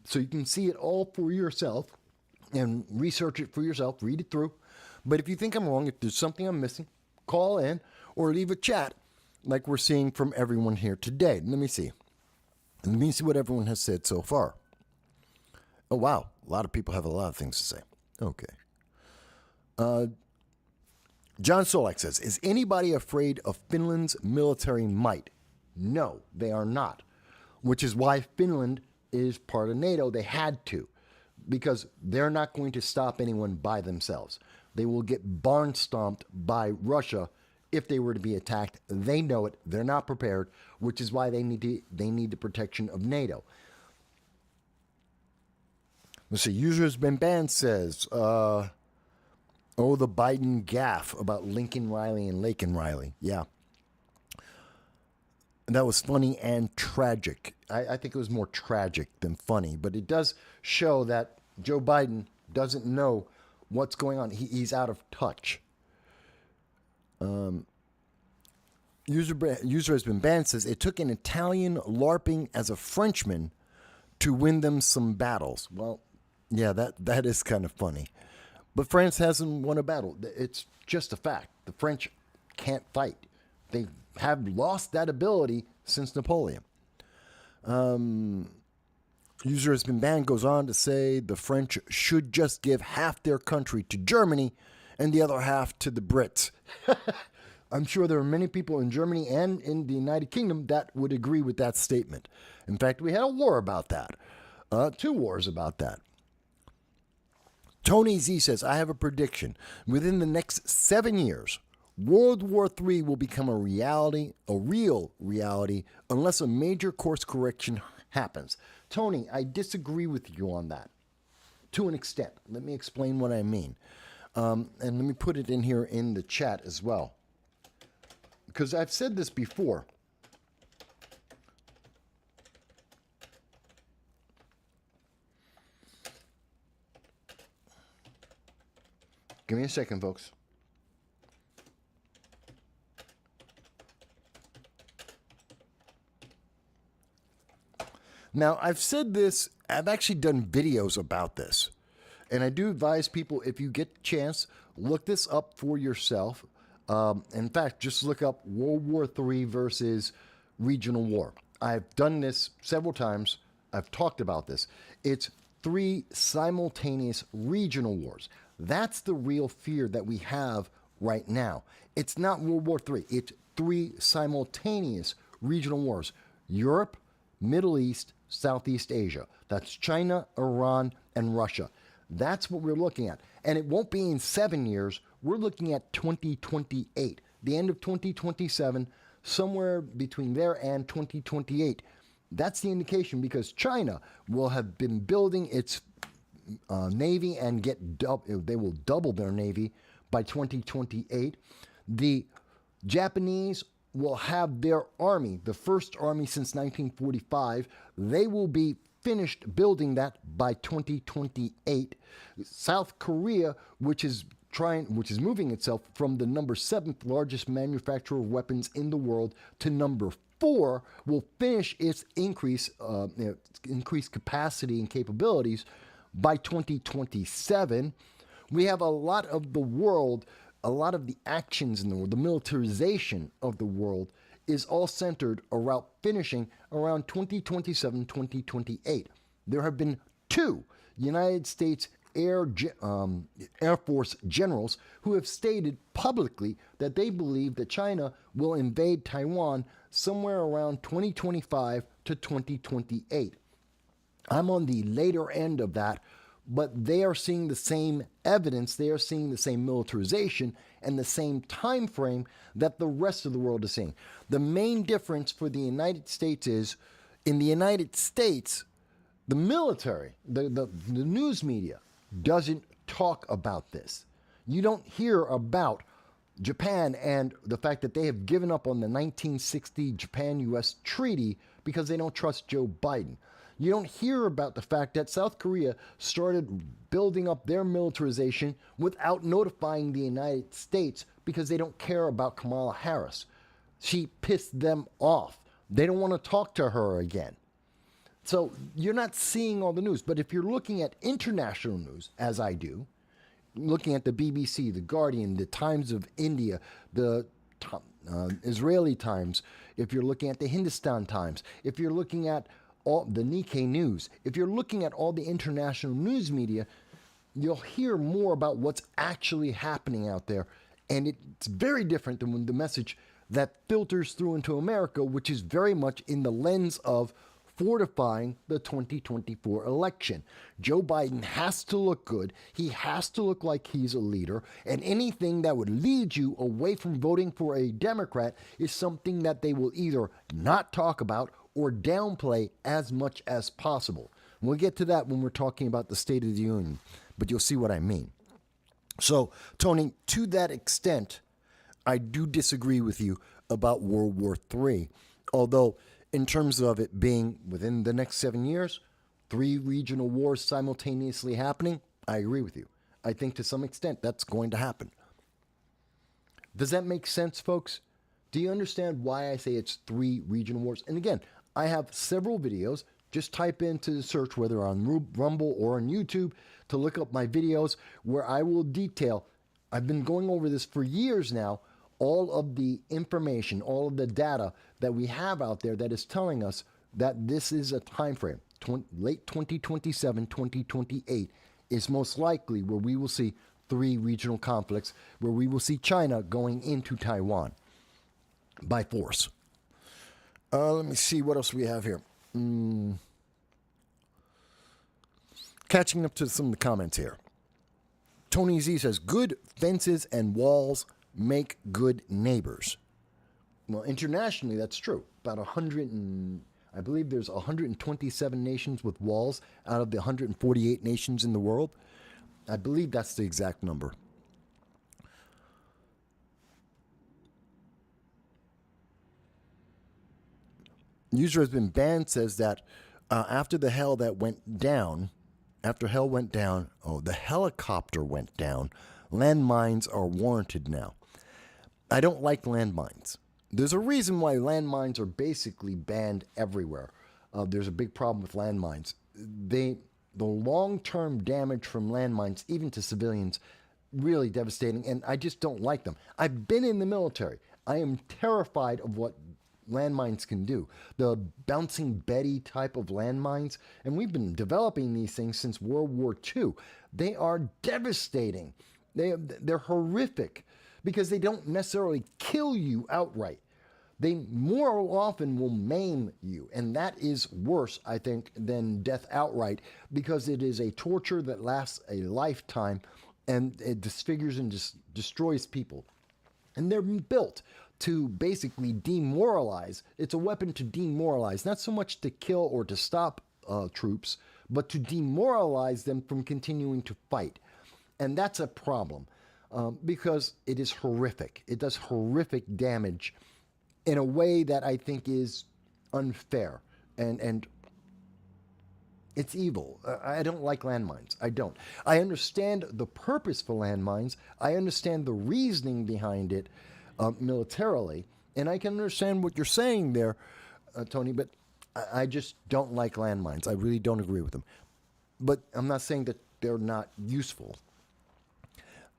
So you can see it all for yourself and research it for yourself, read it through. But if you think I'm wrong, if there's something I'm missing, call in or leave a chat like we're seeing from everyone here today. Let me see. Let me see what everyone has said so far. Oh, wow. A lot of people have a lot of things to say. Okay. John Solak says, is anybody afraid of Finland's military might? No, they are not. Which is why Finland is part of NATO. They had to, because they're not going to stop anyone by themselves. They will get barn stomped by Russia if they were to be attacked. They know it. They're not prepared, which is why they need the protection of NATO. Let's see. Users Been Banned says, oh, the Biden gaffe about Lincoln Riley and Laken Riley. Yeah. That was funny and tragic. I think it was more tragic than funny, but it does show that Joe Biden doesn't know what's going on. He's out of touch. User Has Been Banned says, it took an Italian LARPing as a Frenchman to win them some battles. Well, yeah, that is kind of funny. But France hasn't won a battle. It's just a fact. The French can't fight. They have lost that ability since Napoleon. User Has Been Banned goes on to say the French should just give half their country to Germany and the other half to the Brits. I'm sure there are many people in Germany and in the United Kingdom that would agree with that statement. In fact, we had a war about that. 2 wars about that. Tony Z says, I have a prediction. Within the next 7 years, World War III will become a reality, a real reality, unless a major course correction happens. Tony, I disagree with you on that to an extent. Let me explain what I mean. And let me put it in here in the chat as well. Because I've said this before. Give me a second, folks. Now, I've said this, I've actually done videos about this. And I do advise people, if you get the chance, look this up for yourself. In fact, just look up World War III versus regional war. I've done this several times. I've talked about this. It's three simultaneous regional wars. That's the real fear that we have right now. It's not World War III. It's three simultaneous regional wars. Europe, Middle East, Southeast Asia. That's China, Iran, and Russia. That's what we're looking at. And it won't be in 7 years. We're looking at 2028, the end of 2027, somewhere between there and 2028. That's the indication, because China will have been building its navy and they will double their navy by 2028. The Japanese will have their army, the first army since 1945. They will be finished building that by 2028. South Korea, which is moving itself from the number 7th largest manufacturer of weapons in the world to number 4, will finish its increased capacity and capabilities by 2027. We have a lot of the world, a lot of the actions in the world, the militarization of the world is all centered around finishing around 2027, 2028. There have been 2 United States Air Force generals who have stated publicly that they believe that China will invade Taiwan somewhere around 2025 to 2028. I'm on the later end of that, but they are seeing the same evidence, they are seeing the same militarization and the same time frame that the rest of the world is seeing. The main difference for the United States is, in the United States, the military, the news media doesn't talk about this. You don't hear about Japan and the fact that they have given up on the 1960 Japan-US treaty because they don't trust Joe Biden. You don't hear about the fact that South Korea started building up their militarization without notifying the United States because they don't care about Kamala Harris. She pissed them off. They don't want to talk to her again. So you're not seeing all the news. But if you're looking at international news, as I do, looking at the BBC, the Guardian, the Times of India, the Israeli Times, if you're looking at the Hindustan Times, if you're looking at all the Nikkei News, if you're looking at all the international news media, you'll hear more about what's actually happening out there. And it's very different than the message that filters through into America, which is very much in the lens of fortifying the 2024 election. Joe Biden has to look good. He has to look like he's a leader. And anything that would lead you away from voting for a Democrat is something that they will either not talk about or downplay as much as possible. We'll get to that when we're talking about the State of the Union, but you'll see what I mean. So, Tony, to that extent, I do disagree with you about World War III, although in terms of it being within the next 7 years, 3 regional wars simultaneously happening, I agree with you. I think to some extent that's going to happen. Does that make sense, folks? Do you understand why I say it's 3 regional wars? And again, I have several videos. Just type into the search, whether on Rumble or on YouTube, to look up my videos where I will detail. I've been going over this for years now, all of the information, all of the data that we have out there that is telling us that this is a time frame. Late 2027, 2028 is most likely where we will see 3 regional conflicts, where we will see China going into Taiwan by force. Let me see what else we have here. Catching up to some of the comments here. Tony Z says, good fences and walls make good neighbors. Well, internationally, that's true. About 100 and I believe there's 127 nations with walls out of the 148 nations in the world. I believe that's the exact number. User has been banned says that after hell went down, the helicopter went down, landmines are warranted now. I don't like landmines. There's a reason why landmines are basically banned everywhere. There's a big problem with landmines. The long-term damage from landmines, even to civilians, really devastating, and I just don't like them. I've been in the military. I am terrified of what landmines can do. The bouncing Betty type of landmines, and we've been developing these things since World War II. They are devastating. They're horrific because they don't necessarily kill you outright. They more often will maim you, and that is worse, I think, than death outright, because it is a torture that lasts a lifetime, and it disfigures and destroys people. And they're built to basically demoralize. It's a weapon to demoralize, not so much to kill or to stop troops, but to demoralize them from continuing to fight. And that's a problem because it is horrific. It does horrific damage in a way that I think is unfair, and it's evil. I don't like landmines. I don't. I understand the purpose for landmines. I understand the reasoning behind it militarily, and I can understand what you're saying there, Tony, but I just don't like landmines. I really don't agree with them. But I'm not saying that they're not useful.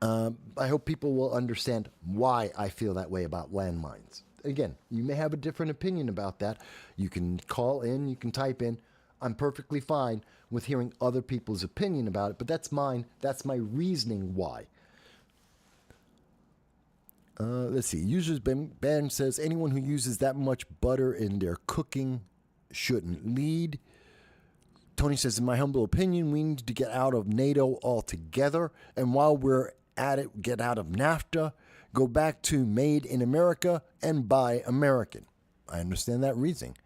I hope people will understand why I feel that way about landmines. Again, you may have a different opinion about that. You can call in, you can type in. I'm perfectly fine with hearing other people's opinion about it, but that's mine. That's my reasoning why. Let's see. Users Ben says anyone who uses that much butter in their cooking shouldn't lead. Tony says, in my humble opinion, we need to get out of NATO altogether. And while we're at it, get out of NAFTA. Go back to Made in America and Buy American. I understand that reasoning.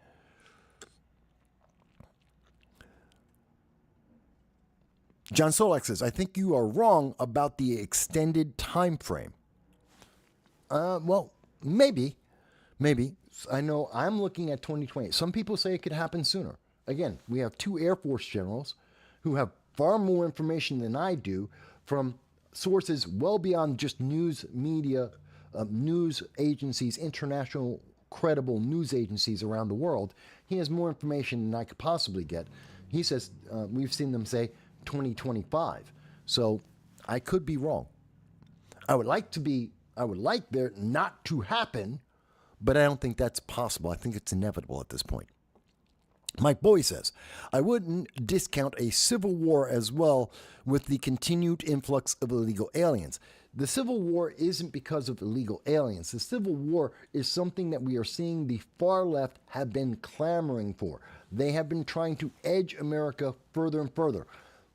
John Solak says, I think you are wrong about the extended time frame. Well, maybe. I know I'm looking at 2020. Some people say it could happen sooner. Again, we have 2 Air Force generals who have far more information than I do from sources well beyond just news media, news agencies, international credible news agencies around the world. He has more information than I could possibly get. He says, we've seen them say 2025. So I could be wrong. I would like there not to happen, but I don't think that's possible. I think it's inevitable at this point. Mike Bowie says, I wouldn't discount a civil war as well with the continued influx of illegal aliens. The Civil War isn't because of illegal aliens. The Civil War is something that we are seeing the far left have been clamoring for. They have been trying to edge America further and further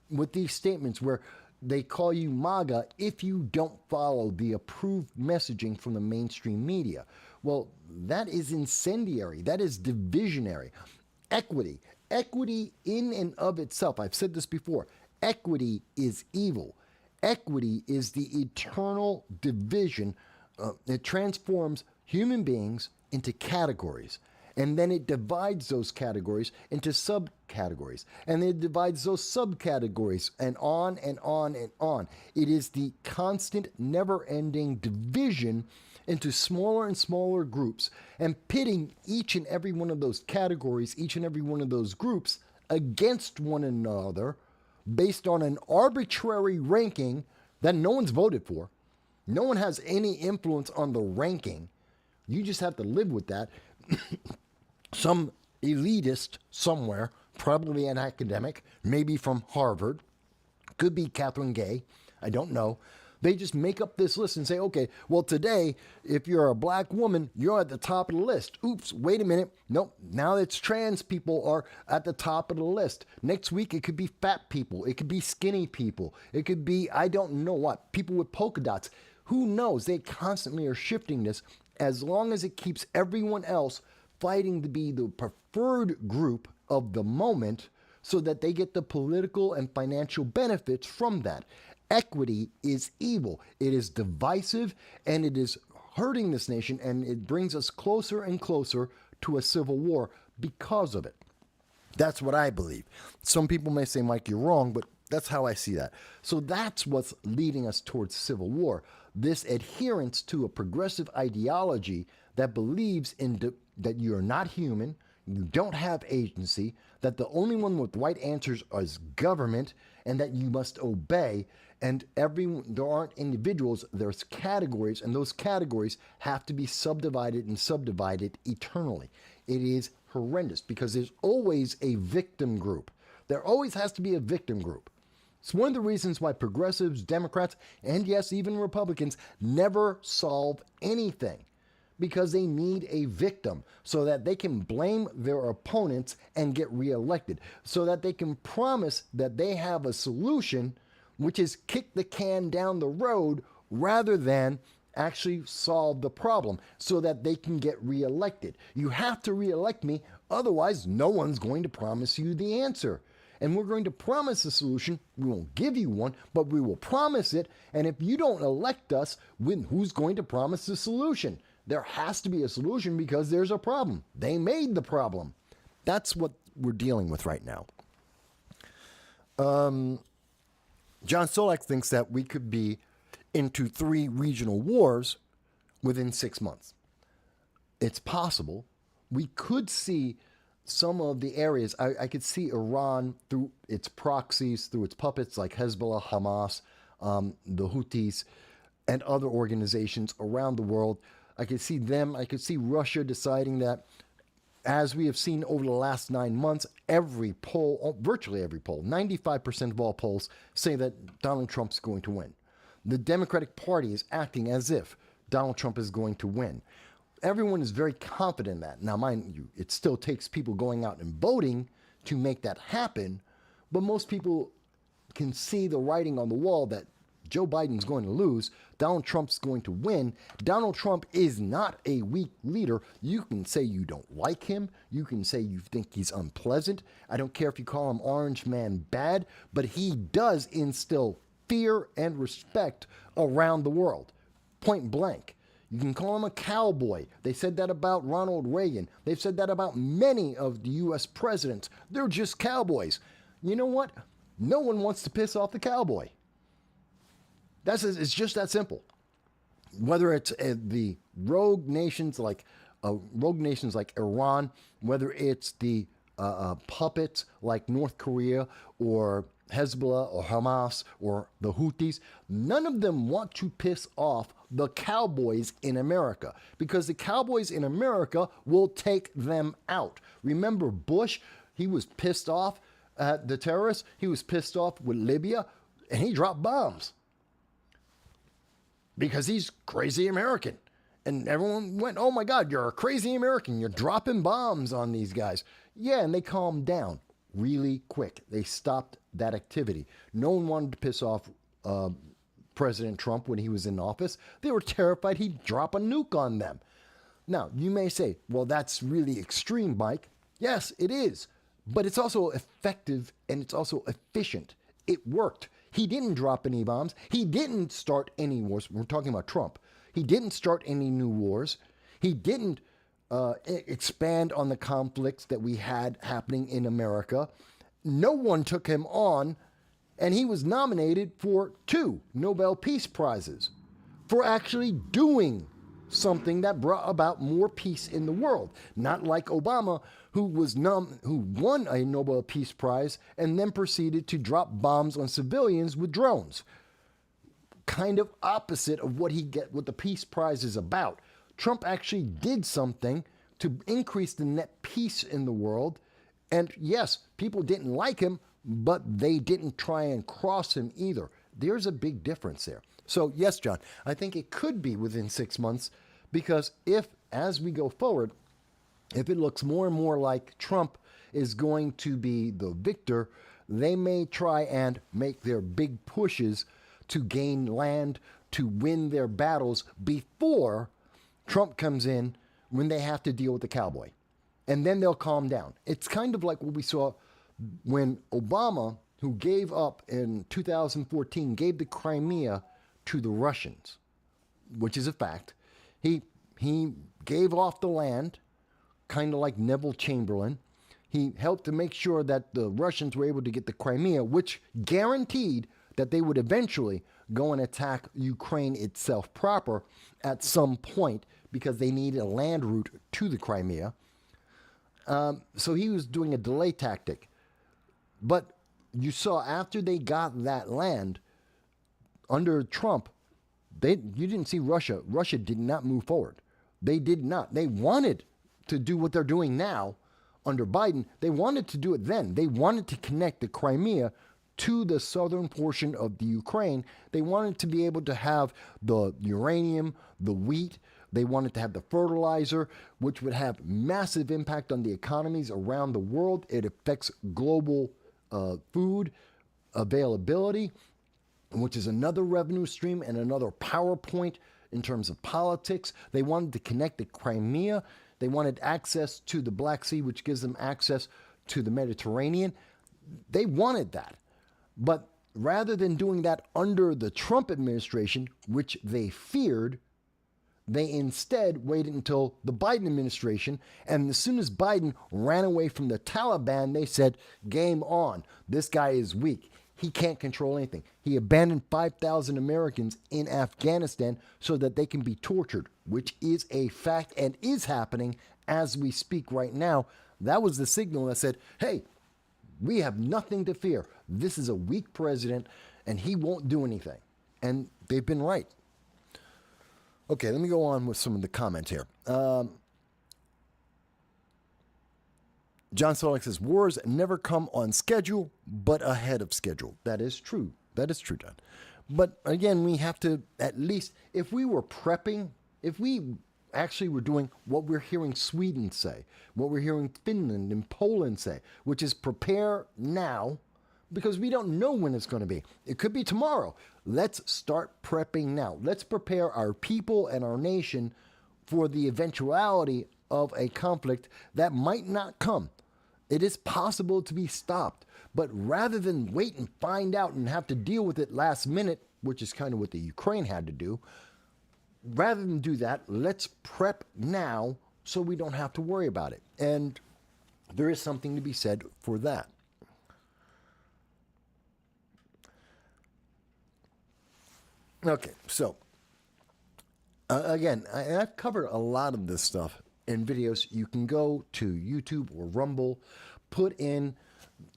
with these statements where they call you MAGA if you don't follow the approved messaging from the mainstream media. Well, that is incendiary. That is divisionary. Equity in and of itself, I've said this before, equity is evil. Equity is the eternal division. It transforms human beings into categories. And then it divides those categories into subcategories. And it divides those subcategories and on and on and on. It is the constant, never-ending division into smaller and smaller groups and pitting each and every one of those categories, each and every one of those groups against one another based on an arbitrary ranking that no one's voted for. No one has any influence on the ranking. You just have to live with that. Some elitist somewhere, probably an academic, maybe from Harvard, could be Catherine Gay, I don't know. They just make up this list and say, okay, well, today, if you're a black woman, you're at the top of the list. Oops, wait a minute. Nope, now it's trans people are at the top of the list. Next week, it could be fat people. It could be skinny people. It could be, I don't know what, people with polka dots. Who knows? They constantly are shifting this as long as it keeps everyone else fighting to be the preferred group of the moment so that they get the political and financial benefits from that. Equity is evil. It is divisive, and it is hurting this nation, and it brings us closer and closer to a civil war because of it. That's what I believe. Some people may say, Mike, you're wrong, but that's how I see that. So that's what's leading us towards civil war. This adherence to a progressive ideology that believes in that you're not human, you don't have agency, that the only one with right answers is government, and that you must obey. And there aren't individuals, there's categories, and those categories have to be subdivided and subdivided eternally. It is horrendous because there's always a victim group. There always has to be a victim group. It's one of the reasons why progressives, Democrats, and yes, even Republicans never solve anything, because they need a victim so that they can blame their opponents and get reelected, so that they can promise that they have a solution, which is kick the can down the road rather than actually solve the problem so that they can get reelected. You have to reelect me, otherwise no one's going to promise you the answer. And we're going to promise a solution. We won't give you one, but we will promise it. And if you don't elect us, who's going to promise the solution? There has to be a solution because there's a problem. They made the problem. That's what we're dealing with right now. John Solak thinks that we could be into 3 regional wars within 6 months. It's possible. We could see some of the areas. I could see Iran through its proxies, through its puppets like Hezbollah, Hamas, the Houthis, and other organizations around the world. I could see them. I could see Russia deciding that, as we have seen over the last 9 months, every poll, virtually every poll, 95% of all polls say that Donald Trump's going to win. The Democratic Party is acting as if Donald Trump is going to win. Everyone is very confident in that. Now, mind you, it still takes people going out and voting to make that happen, but most people can see the writing on the wall that Joe Biden's going to lose, Donald Trump's going to win. Donald Trump is not a weak leader. You can say you don't like him. You can say you think he's unpleasant. I don't care if you call him Orange Man bad, but he does instill fear and respect around the world. Point blank. You can call him a cowboy. They said that about Ronald Reagan. They've said that about many of the U.S. presidents. They're just cowboys. You know what? No one wants to piss off the cowboy. It's just that simple. Whether it's the rogue nations like Iran, whether it's the puppets like North Korea or Hezbollah or Hamas or the Houthis, none of them want to piss off the cowboys in America, because the cowboys in America will take them out. Remember Bush? He was pissed off at the terrorists. He was pissed off with Libya, and he dropped bombs because he's crazy American. And everyone went, oh my God, you're a crazy American. You're dropping bombs on these guys. Yeah, and they calmed down really quick. They stopped that activity. No one wanted to piss off President Trump when he was in office. They were terrified he'd drop a nuke on them. Now, you may say, well, that's really extreme, Mike. Yes, it is. But it's also effective and it's also efficient. It worked. He didn't drop any bombs. He didn't start any wars. We're talking about Trump. He didn't start any new wars. He didn't expand on the conflicts that we had happening in America. No one took him on, and he was nominated for 2 Nobel Peace Prizes for actually doing something that brought about more peace in the world. Not like Obama, who won a Nobel Peace Prize and then proceeded to drop bombs on civilians with drones. Kind of opposite of what the Peace Prize is about. Trump actually did something to increase the net peace in the world. And yes, people didn't like him, but they didn't try and cross him either. There's a big difference there. So yes, John, I think it could be within 6 months, because if, as we go forward, if it looks more and more like Trump is going to be the victor, they may try and make their big pushes to gain land, to win their battles before Trump comes in, when they have to deal with the cowboy. And then they'll calm down. It's kind of like what we saw when Obama, who gave up in 2014, gave the Crimea to the Russians, which is a fact. He gave off the land, kind of like Neville Chamberlain. He helped to make sure that the Russians were able to get the Crimea, which guaranteed that they would eventually go and attack Ukraine itself proper at some point, because they needed a land route to the Crimea. So he was doing a delay tactic. But you saw after they got that land under Trump, you didn't see Russia. Russia did not move forward. They did not. They wanted to do what they're doing now under Biden. They wanted to do it then. They wanted to connect the Crimea to the southern portion of the Ukraine. They wanted to be able to have the uranium, the wheat. They wanted to have the fertilizer, which would have massive impact on the economies around the world. It affects global food availability, which is another revenue stream and another power point in terms of politics. They wanted to connect the Crimea. They wanted access to the Black Sea, which gives them access to the Mediterranean. They wanted that. But rather than doing that under the Trump administration, which they feared, they instead waited until the Biden administration. And as soon as Biden ran away from the Taliban, they said, game on. This guy is weak. He can't control anything. He abandoned 5,000 Americans in Afghanistan so that they can be tortured, which is a fact and is happening as we speak right now. That was the signal that said, hey, we have nothing to fear. This is a weak president and he won't do anything. And they've been right. Okay, let me go on with some of the comments here. John Selleck says, wars never come on schedule, but ahead of schedule. That is true. That is true, John. But again, we have to at least, if we were prepping, if we actually were doing what we're hearing Sweden say, what we're hearing Finland and Poland say, which is prepare now, because we don't know when it's going to be. It could be tomorrow. Let's start prepping now. Let's prepare our people and our nation for the eventuality of a conflict that might not come. It is possible to be stopped. But rather than wait and find out and have to deal with it last minute, which is kind of what the Ukraine had to do, rather than do that, let's prep now so we don't have to worry about it. And there is something to be said for that. Okay, so again, I've covered a lot of this stuff in videos. You can go to YouTube or Rumble, put in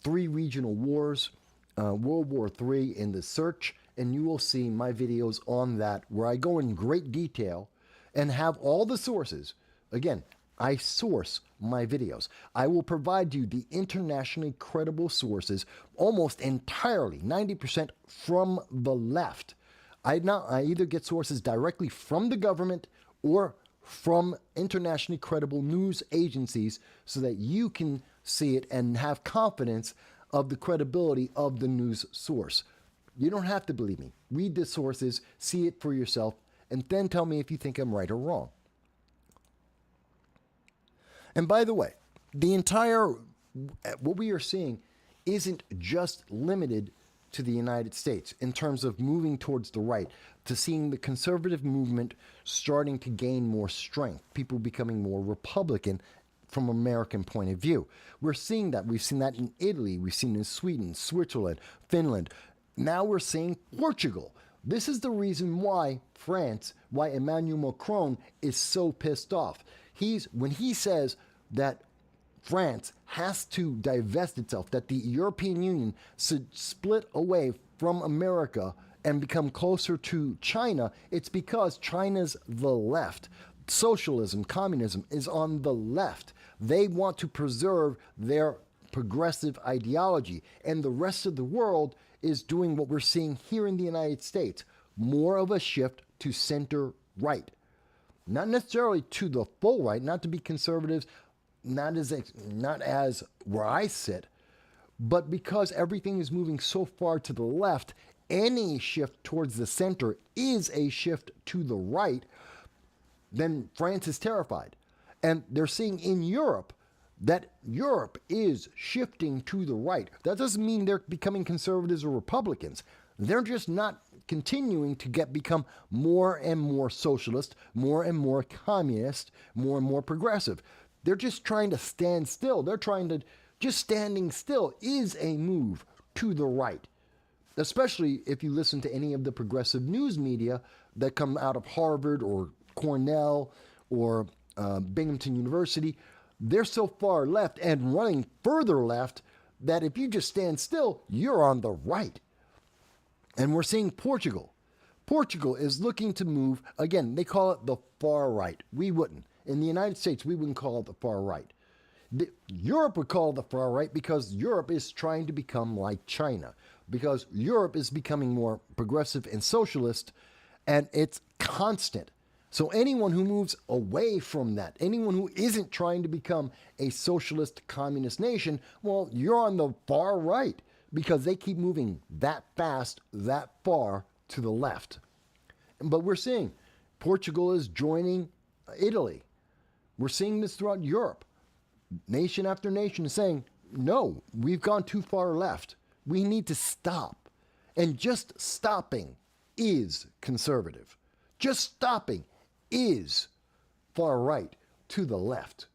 3 regional wars, World War III in the search, and you will see my videos on that where I go in great detail and have all the sources. Again, I source my videos. I will provide you the internationally credible sources almost entirely, 90% from the left. I either get sources directly from the government or from internationally credible news agencies so that you can see it and have confidence of the credibility of the news source. You don't have to believe me. Read the sources, see it for yourself, and then tell me if you think I'm right or wrong. And by the way, what we are seeing isn't just limited to the United States in terms of moving towards the right, to seeing the conservative movement starting to gain more strength, people becoming more Republican from an American point of view. We're seeing that. We've seen that in Italy. We've seen it in Sweden, Switzerland, Finland. Now we're seeing Portugal. This is the reason why why Emmanuel Macron is so pissed off. When he says that France has to divest itself, that the European Union should split away from America and become closer to China, it's because China's the left. Socialism, communism is on the left. They want to preserve their progressive ideology, and the rest of the world is doing what we're seeing here in the United States, more of a shift to center right. Not necessarily to the full right, not to be conservatives, not as where I sit, but because everything is moving so far to the left, any shift towards the center is a shift to the right, then France is terrified. And they're seeing in Europe that Europe is shifting to the right. That doesn't mean they're becoming conservatives or Republicans. They're just not continuing to become more and more socialist, more and more communist, more and more progressive. They're just trying to stand still. Just standing still is a move to the right, especially if you listen to any of the progressive news media that come out of Harvard or Cornell or Binghamton University. they're so far left and running further left that if you just stand still, you're on the right. And we're seeing Portugal. Portugal is looking to move, again, they call it the far right. We wouldn't. In the United States, we wouldn't call it the far right. Europe would call it the far right because Europe is trying to become like China, because Europe is becoming more progressive and socialist, and it's constant. So anyone who moves away from that, anyone who isn't trying to become a socialist communist nation, well, you're on the far right because they keep moving that fast, that far to the left. But we're seeing Portugal is joining Italy. We're seeing this throughout Europe. Nation after nation is saying, no, we've gone too far left. We need to stop. And just stopping is conservative. Just stopping is far right to the left.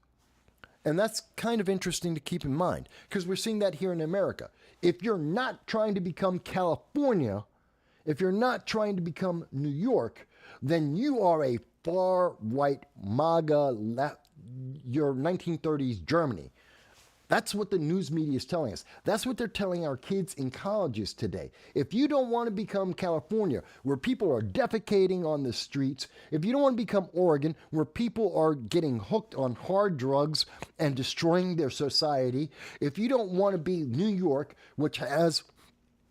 And that's kind of interesting to keep in mind because we're seeing that here in America. If you're not trying to become California, if you're not trying to become New York, then you are a far right MAGA left, your 1930s Germany. That's what the news media is telling us. That's what they're telling our kids in colleges today. If you don't want to become California, where people are defecating on the streets, if you don't want to become Oregon, where people are getting hooked on hard drugs and destroying their society, if you don't want to be New York, which has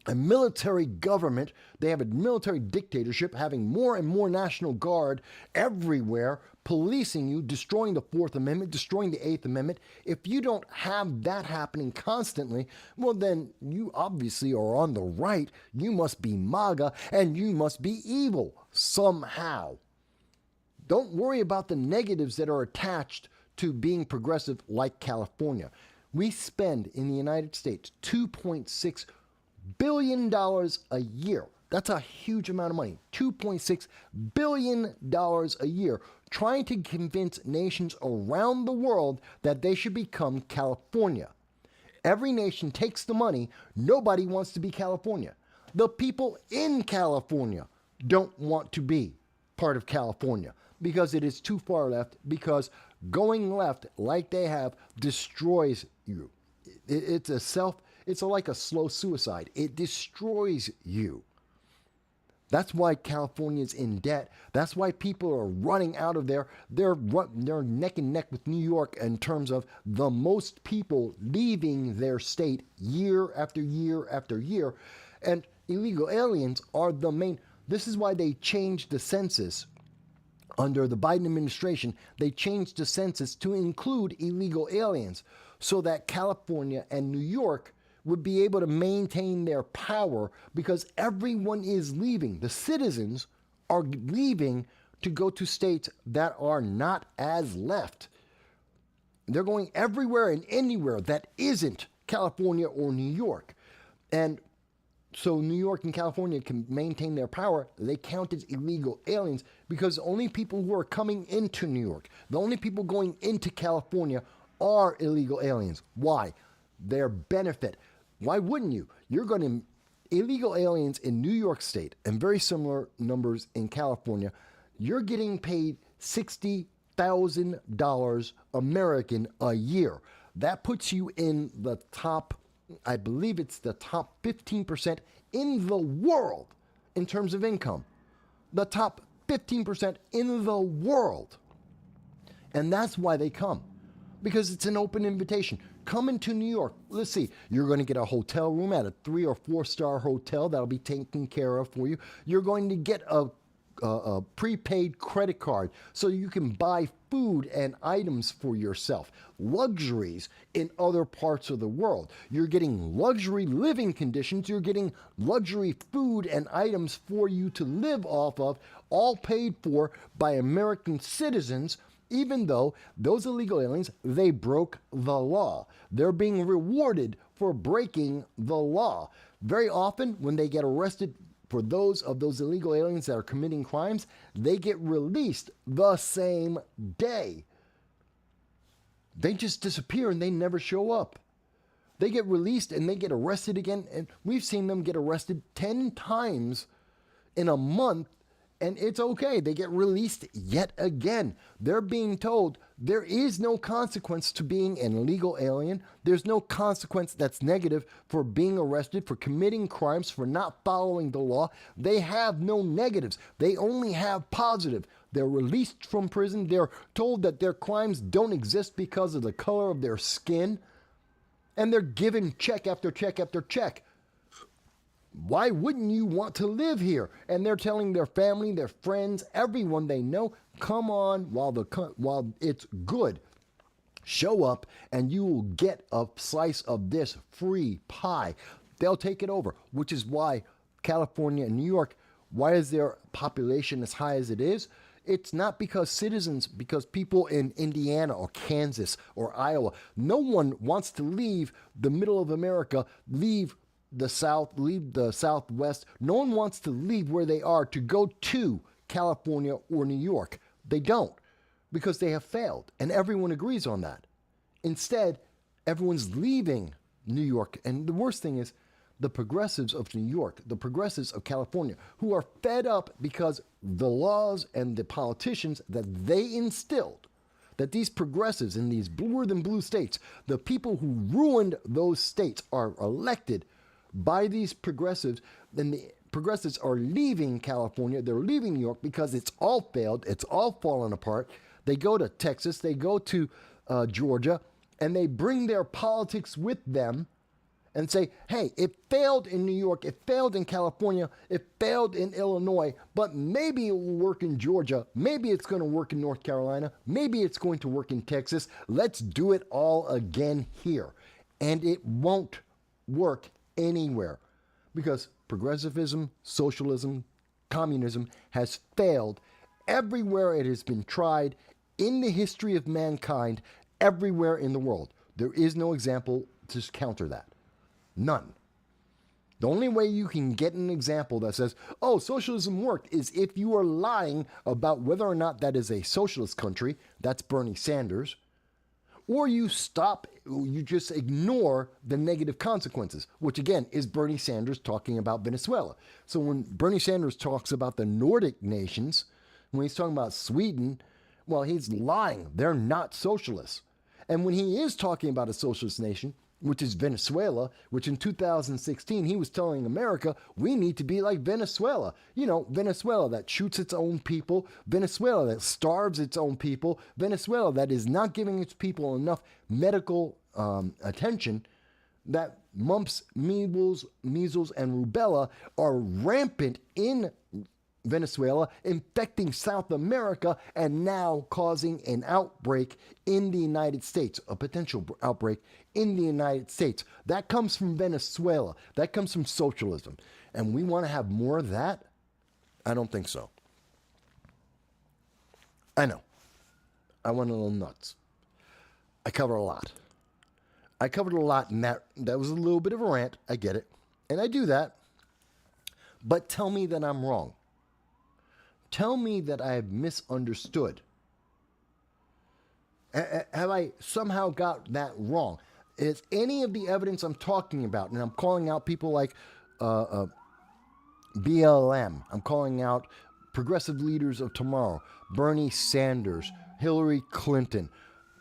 a military government, they have a military dictatorship, having more and more National Guard everywhere, policing you, destroying the Fourth Amendment, destroying the Eighth Amendment. If you don't have that happening constantly, well, then you obviously are on the right. You must be MAGA and you must be evil somehow. Don't worry about the negatives that are attached to being progressive like California. We spend in the United States $2.6 billion a year. That's a huge amount of money. $2.6 billion a year trying to convince nations around the world that they should become California. Every nation takes the money. Nobody wants to be California. The people in California don't want to be part of California because it is too far left, because going left like they have destroys you. It's like a slow suicide. It destroys you. That's why California's in debt. That's why people are running out of there. They're neck and neck with New York in terms of the most people leaving their state year after year after year. And illegal aliens are the main. This is why they changed the census under the Biden administration. They changed the census to include illegal aliens so that California and New York would be able to maintain their power, because everyone is leaving. The citizens are leaving to go to states that are not as left. They're going everywhere and anywhere that isn't California or New York. And so New York and California can maintain their power. They count as illegal aliens because the only people who are coming into New York, the only people going into California are illegal aliens. Why? Their benefit. Why wouldn't you? You're going to illegal aliens in New York State and very similar numbers in California. You're getting paid $60,000 American a year. That puts you in the top, I believe it's the top 15% in the world in terms of income. The top 15% in the world. And that's why they come. Because it's an open invitation. Come into New York. Let's see. You're going to get a hotel room at a 3 or 4 star hotel that'll be taken care of for you. You're going to get a prepaid credit card so you can buy food and items for yourself. Luxuries in other parts of the world. You're getting luxury living conditions. You're getting luxury food and items for you to live off of, all paid for by American citizens. Even though those illegal aliens, they broke the law. They're being rewarded for breaking the law. Very often, when they get arrested for those illegal aliens that are committing crimes, they get released the same day. They just disappear and they never show up. They get released and they get arrested again. And we've seen them get arrested 10 times in a month And it's okay. They get released yet again. They're being told there is no consequence to being an illegal alien. There's no consequence that's negative for being arrested, for committing crimes, for not following the law. They have no negatives. They only have positive. They're released from prison. They're told that their crimes don't exist because of the color of their skin. And they're given check after check after check. Why wouldn't you want to live here? And they're telling their family, their friends, everyone they know, come on while it's good. Show up and you will get a slice of this free pie. They'll take it over, which is why California and New York, why is their population as high as it is? It's not because people in Indiana or Kansas or Iowa, no one wants to leave the middle of America, leave the South, leave the Southwest. No one wants to leave where they are to go to California or New York. They don't, because they have failed, and everyone agrees on that. Instead, everyone's leaving New York, and the worst thing is the progressives of New York, the progressives of California, who are fed up because the laws and the politicians that they instilled, that these progressives in these bluer than blue states, the people who ruined those states are elected by these progressives, then the progressives are leaving California, they're leaving New York because it's all failed, it's all fallen apart. They go to Texas, they go to Georgia, and they bring their politics with them and say, hey, it failed in New York, it failed in California, it failed in Illinois, but maybe it will work in Georgia, maybe it's going to work in North Carolina, maybe it's going to work in Texas. Let's do it all again here. And it won't work anywhere, because progressivism, socialism, communism has failed everywhere it has been tried in the history of mankind, everywhere in the world. There is no example to counter that. None. The only way you can get an example that says, oh, socialism worked, is if you are lying about whether or not that is a socialist country. That's Bernie Sanders. Or you just ignore the negative consequences, which again is Bernie Sanders talking about Venezuela. So when Bernie Sanders talks about the Nordic nations, when he's talking about Sweden, well, he's lying. They're not socialists. And when he is talking about a socialist nation, which is Venezuela, which in 2016 he was telling America, we need to be like Venezuela. You know, Venezuela that shoots its own people, Venezuela that starves its own people, Venezuela that is not giving its people enough medical attention, that mumps, measles, and rubella are rampant in Venezuela, infecting South America, and now causing an outbreak in the United States, a potential outbreak in the United States. That comes from Venezuela. That comes from socialism. And we want to have more of that? I don't think so. I know. I went a little nuts. I covered a lot. And that was a little bit of a rant. I get it. And I do that. But tell me that I'm wrong. Tell me that I have misunderstood. Have I somehow got that wrong? Is any of the evidence I'm talking about, and I'm calling out people like BLM, I'm calling out progressive leaders of tomorrow, Bernie Sanders, Hillary Clinton,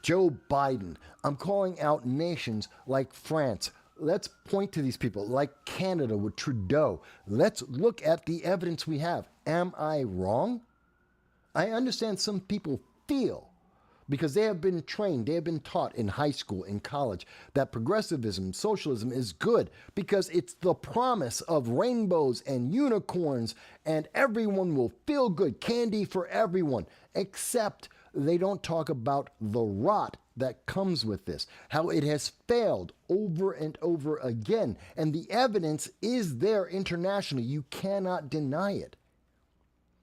Joe Biden. I'm calling out nations like France. Let's point to these people, like Canada with Trudeau. Let's look at the evidence we have. Am I wrong? I understand some people feel, because they have been trained, they have been taught in high school, in college, that progressivism, socialism is good because it's the promise of rainbows and unicorns and everyone will feel good, candy for everyone, except they don't talk about the rot that comes with this, how it has failed over and over again. And the evidence is there internationally. You cannot deny it.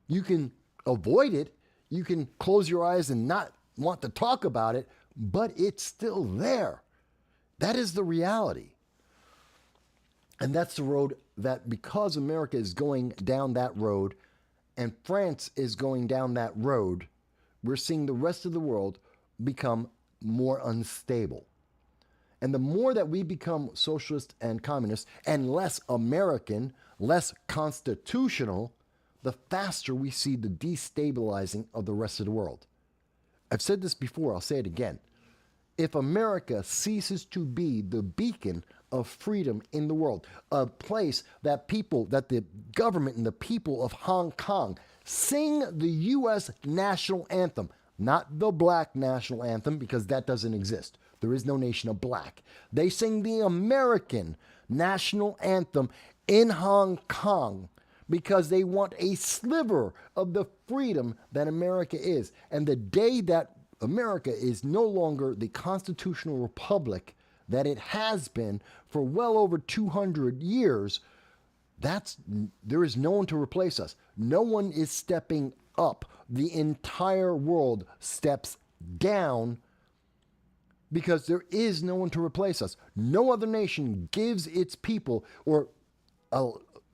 You can avoid it. You can close your eyes and not want to talk about it, but it's still there. That is the reality. And that's the road that, because America is going down that road and France is going down that road, we're seeing the rest of the world become more unstable. And the more that we become socialist and communist and less American, less constitutional, the faster we see the destabilizing of the rest of the world. I've said this before, I'll say it again. If America ceases to be the beacon of freedom in the world, a place that the government and the people of Hong Kong sing the U.S. national anthem, not the black national anthem, because that doesn't exist. There is no nation of black. They sing the American national anthem in Hong Kong because they want a sliver of the freedom that America is. And the day that America is no longer the constitutional republic that it has been for well over 200 years, there is no one to replace us. No one is stepping up. The entire world steps down because there is no one to replace us. No other nation gives its people or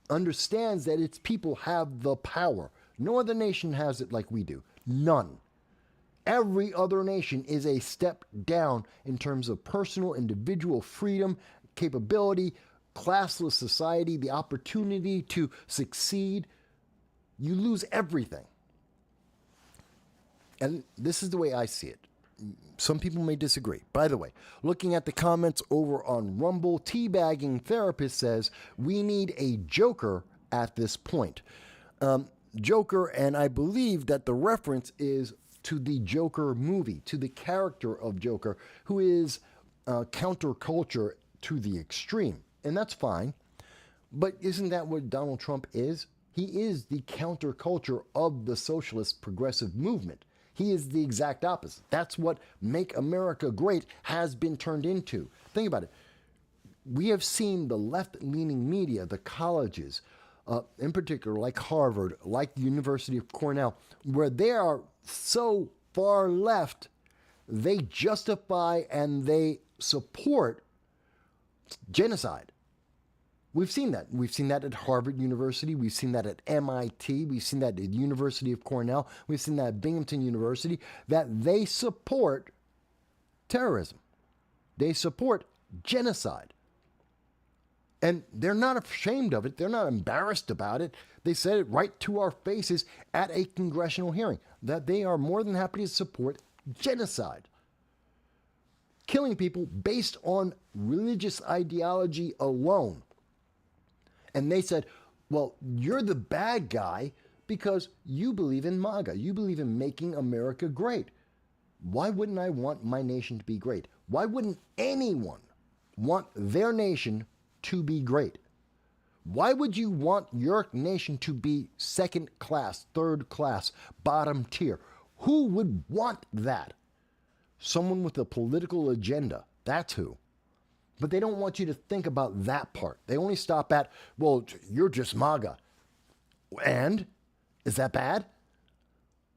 understands that its people have the power. No other nation has it like we do. None. Every other nation is a step down in terms of personal, individual freedom, capability, classless society, the opportunity to succeed. You lose everything. And this is the way I see it. Some people may disagree. By the way, looking at the comments over on Rumble, Teabagging Therapist says, we need a Joker at this point. Joker, and I believe that the reference is to the Joker movie, to the character of Joker, who is counterculture to the extreme. And that's fine. But isn't that what Donald Trump is? He is the counterculture of the socialist progressive movement. He is the exact opposite. That's what Make America Great has been turned into. Think about it. We have seen the left-leaning media, the colleges, in particular, like Harvard, like the University of Cornell, where they are so far left, they justify and they support genocide. We've seen that. We've seen that at Harvard University. We've seen that at MIT. We've seen that at the University of Cornell. We've seen that at Binghamton University, that they support terrorism. They support genocide. And they're not ashamed of it. They're not embarrassed about it. They said it right to our faces at a congressional hearing, that they are more than happy to support genocide. Killing people based on religious ideology alone. And they said, well, you're the bad guy because you believe in MAGA. You believe in making America great. Why wouldn't I want my nation to be great? Why wouldn't anyone want their nation to be great? Why would you want your nation to be second class, third class, bottom tier? Who would want that? Someone with a political agenda. That's who. But they don't want you to think about that part. They only stop at, well, you're just MAGA. And? Is that bad?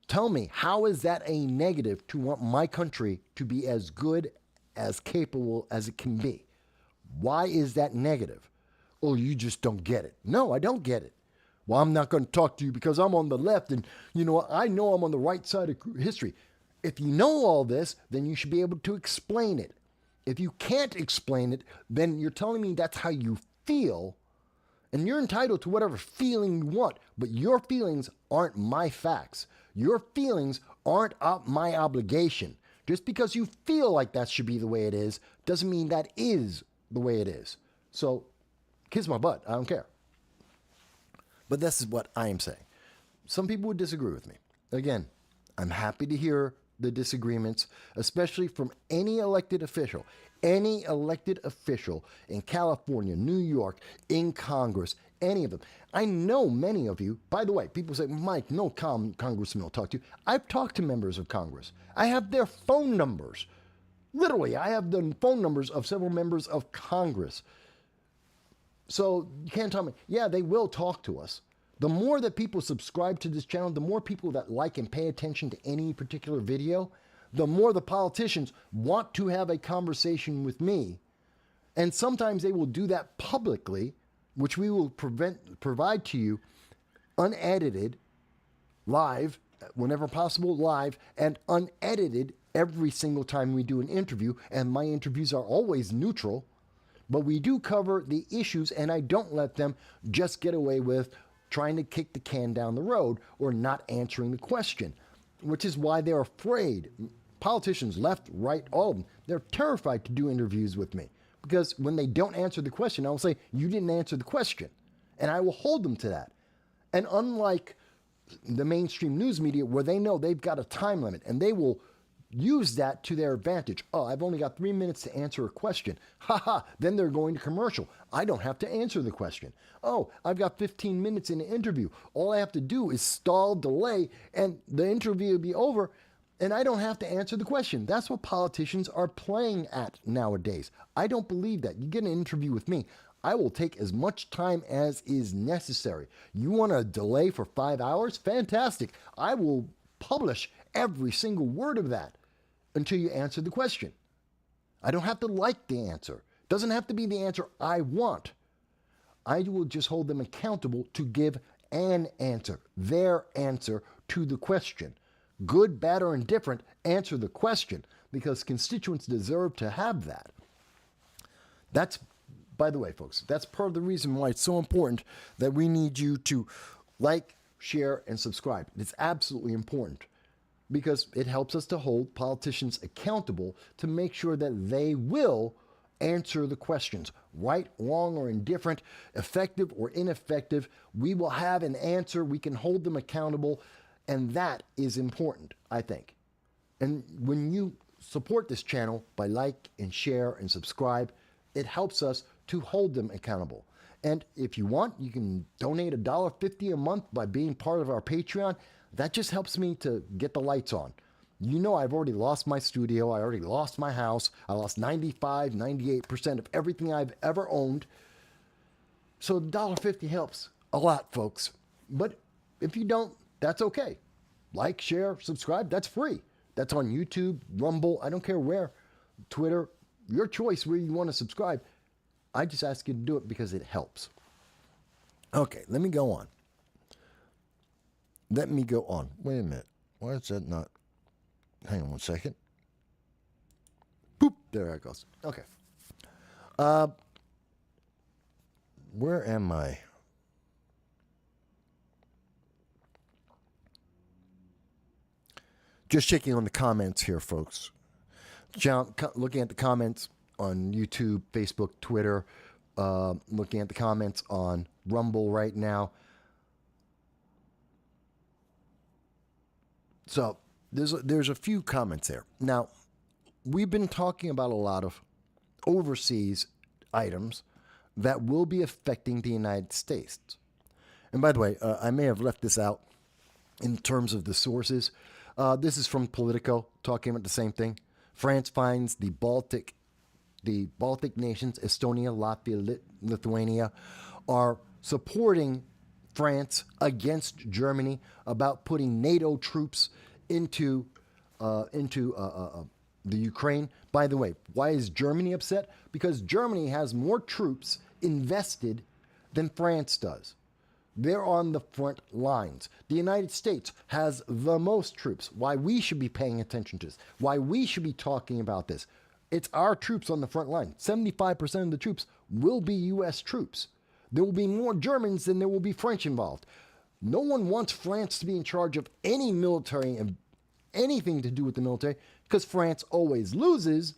Tell me, how is that a negative to want my country to be as good, as capable as it can be? Why is that negative? Oh, you just don't get it. No, I don't get it. Well, I'm not going to talk to you because I'm on the left and, I know I'm on the right side of history. If you know all this, then you should be able to explain it. If you can't explain it, then you're telling me that's how you feel, and you're entitled to whatever feeling you want, but your feelings aren't my facts. Your feelings aren't my obligation. Just because you feel like that should be the way it is, doesn't mean that is the way it is. So, kiss my butt, I don't care. But this is what I am saying. Some people would disagree with me. Again, I'm happy to hear the disagreements, especially from any elected official in California, New York, in Congress, any of them. I know many of you. By the way, people say, Mike, no congressman will talk to you. I've talked to members of Congress. I have their phone numbers. Literally, I have the phone numbers of several members of Congress. So you can't tell me, yeah, they will talk to us. The more that people subscribe to this channel, the more people that like and pay attention to any particular video, the more the politicians want to have a conversation with me. And sometimes they will do that publicly, which we will provide to you unedited, live, whenever possible, live, and unedited every single time we do an interview. And my interviews are always neutral, but we do cover the issues, and I don't let them just get away with trying to kick the can down the road or not answering the question, which is why they're afraid. Politicians, left, right, all of them, they're terrified to do interviews with me because when they don't answer the question, I will say, you didn't answer the question, and I will hold them to that. And unlike the mainstream news media where they know they've got a time limit and they will use that to their advantage. Oh, I've only got 3 minutes to answer a question. Then they're going to commercial. I don't have to answer the question. Oh, I've got 15 minutes in the interview. All I have to do is stall, delay, and the interview will be over, and I don't have to answer the question. That's what politicians are playing at nowadays. I don't believe that. You get an interview with me, I will take as much time as is necessary. You want to delay for 5 hours? Fantastic. I will publish every single word of that until you answer the question. I don't have to like the answer. It doesn't have to be the answer I want. I will just hold them accountable to give an answer, their answer to the question. Good, bad, or indifferent, answer the question because constituents deserve to have that. That's, by the way, folks, that's part of the reason why it's so important that we need you to like, share, and subscribe. It's absolutely important because it helps us to hold politicians accountable to make sure that they will answer the questions. Right, wrong, or indifferent, effective or ineffective, we will have an answer. We can hold them accountable, and that is important, I think. And when you support this channel by like and share and subscribe, it helps us to hold them accountable. And if you want, you can donate $1.50 a month by being part of our Patreon. That just helps me to get the lights on. You know, I've already lost my studio. I already lost my house. I lost 95, 98% of everything I've ever owned. So $1.50 helps a lot, folks. But if you don't, that's okay. Like, share, subscribe, that's free. That's on YouTube, Rumble, I don't care where, Twitter, your choice where you want to subscribe. I just ask you to do it because it helps. Okay, let me go on. Let me go on. Wait a minute. Why is that not? Hang on one second. Boop. There it goes. Okay. Where am I? Just checking on the comments here, folks. Looking at the comments on YouTube, Facebook, Twitter, looking at the comments on Rumble right now. So there's a few comments there. Now, we've been talking about a lot of overseas items that will be affecting the United States. And by the way, I may have left this out in terms of the sources. This is from Politico, talking about the same thing. France finds the Baltic nations, Estonia, Latvia, Lithuania, are supporting France against Germany about putting NATO troops into the Ukraine. By the way, why is Germany upset? Because Germany has more troops invested than France does. They're on the front lines. The United States has the most troops. Why we should be paying attention to this. Why we should be talking about this. It's our troops on the front line. 75% of the troops will be U.S. troops. There will be more Germans than there will be French involved. No one wants France to be in charge of any military and anything to do with the military because France always loses.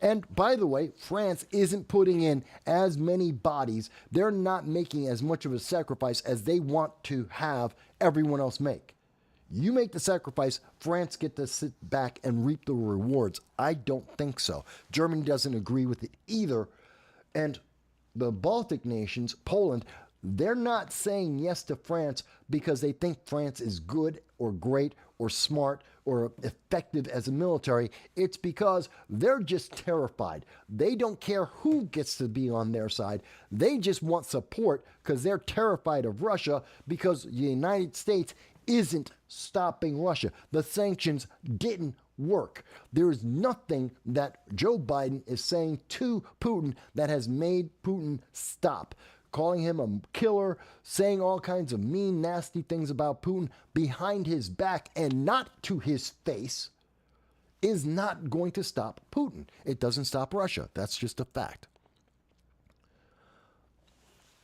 And by the way, France isn't putting in as many bodies. They're not making as much of a sacrifice as they want to have everyone else make. You make the sacrifice, France get to sit back and reap the rewards. I don't think so. Germany doesn't agree with it either. And the Baltic nations, Poland, they're not saying yes to France because they think France is good or great or smart or effective as a military. It's because they're just terrified. They don't care who gets to be on their side. They just want support because they're terrified of Russia because the United States isn't stopping Russia. The sanctions didn't work. There is nothing that Joe Biden is saying to Putin that has made Putin stop. Calling him a killer, saying all kinds of mean, nasty things about Putin behind his back and not to his face is not going to stop Putin. It doesn't stop Russia. That's just a fact.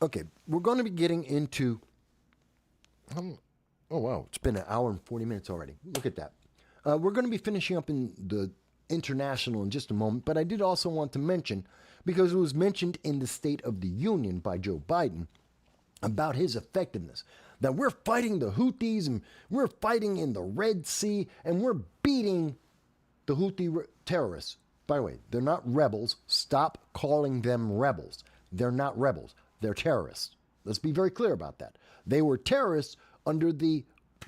Okay, we're going to be getting into Oh, wow. It's been an hour and 40 minutes already. Look at that. We're going to be finishing up in the international in just a moment, but I did also want to mention, because it was mentioned in the State of the Union by Joe Biden, about his effectiveness, that we're fighting the Houthis and we're fighting in the Red Sea and we're beating the Houthi terrorists. By the way, they're not rebels. Stop calling them rebels. They're not rebels. They're terrorists. Let's be very clear about that. They were terrorists under the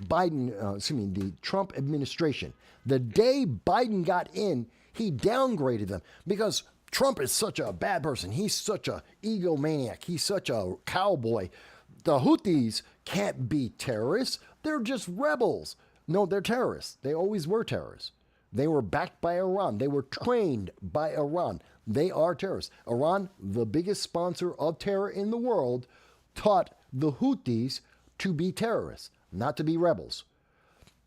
the Trump administration. The day Biden got in, he downgraded them because Trump is such a bad person. He's such a egomaniac. He's such a cowboy. The Houthis can't be terrorists. They're just rebels. No, they're terrorists. They always were terrorists. They were backed by Iran. They were trained by Iran. They are terrorists. Iran, the biggest sponsor of terror in the world, taught the Houthis to be terrorists, not to be rebels.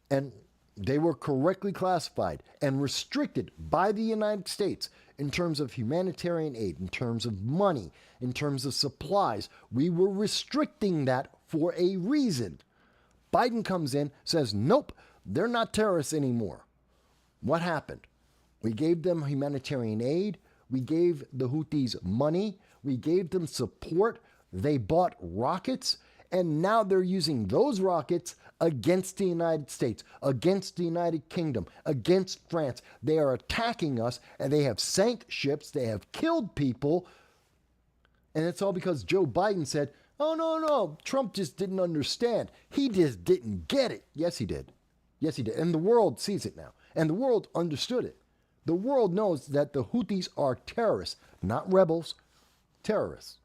And they were correctly classified and restricted by the United States in terms of humanitarian aid, in terms of money, in terms of supplies. We were restricting that for a reason. Biden comes in, says, nope, they're not terrorists anymore. What happened? We gave them humanitarian aid. We gave the Houthis money. We gave them support. They bought rockets. And now they're using those rockets against the United States, against the United Kingdom, against France. They are attacking us, and they have sank ships. They have killed people. And it's all because Joe Biden said, oh, no, Trump just didn't understand. He just didn't get it. Yes, he did. Yes, he did. And the world sees it now. And the world understood it. The world knows that the Houthis are terrorists, not rebels, terrorists.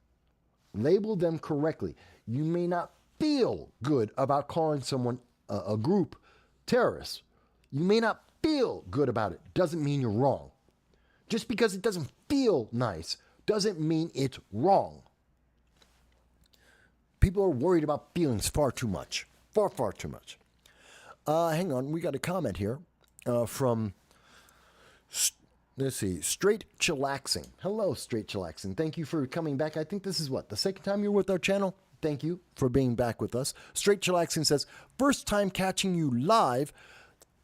Label them correctly. You may not feel good about calling someone, a group, terrorists. You may not feel good about it. Doesn't mean you're wrong. Just because it doesn't feel nice doesn't mean it's wrong. People are worried about feelings far too much. Far too much. Hang on. We got a comment here from... Let's see, Straight Chillaxing. Hello, Straight Chillaxing. Thank you for coming back. I think this is the second time you're with our channel? Thank you for being back with us. Straight Chillaxing says, first time catching you live.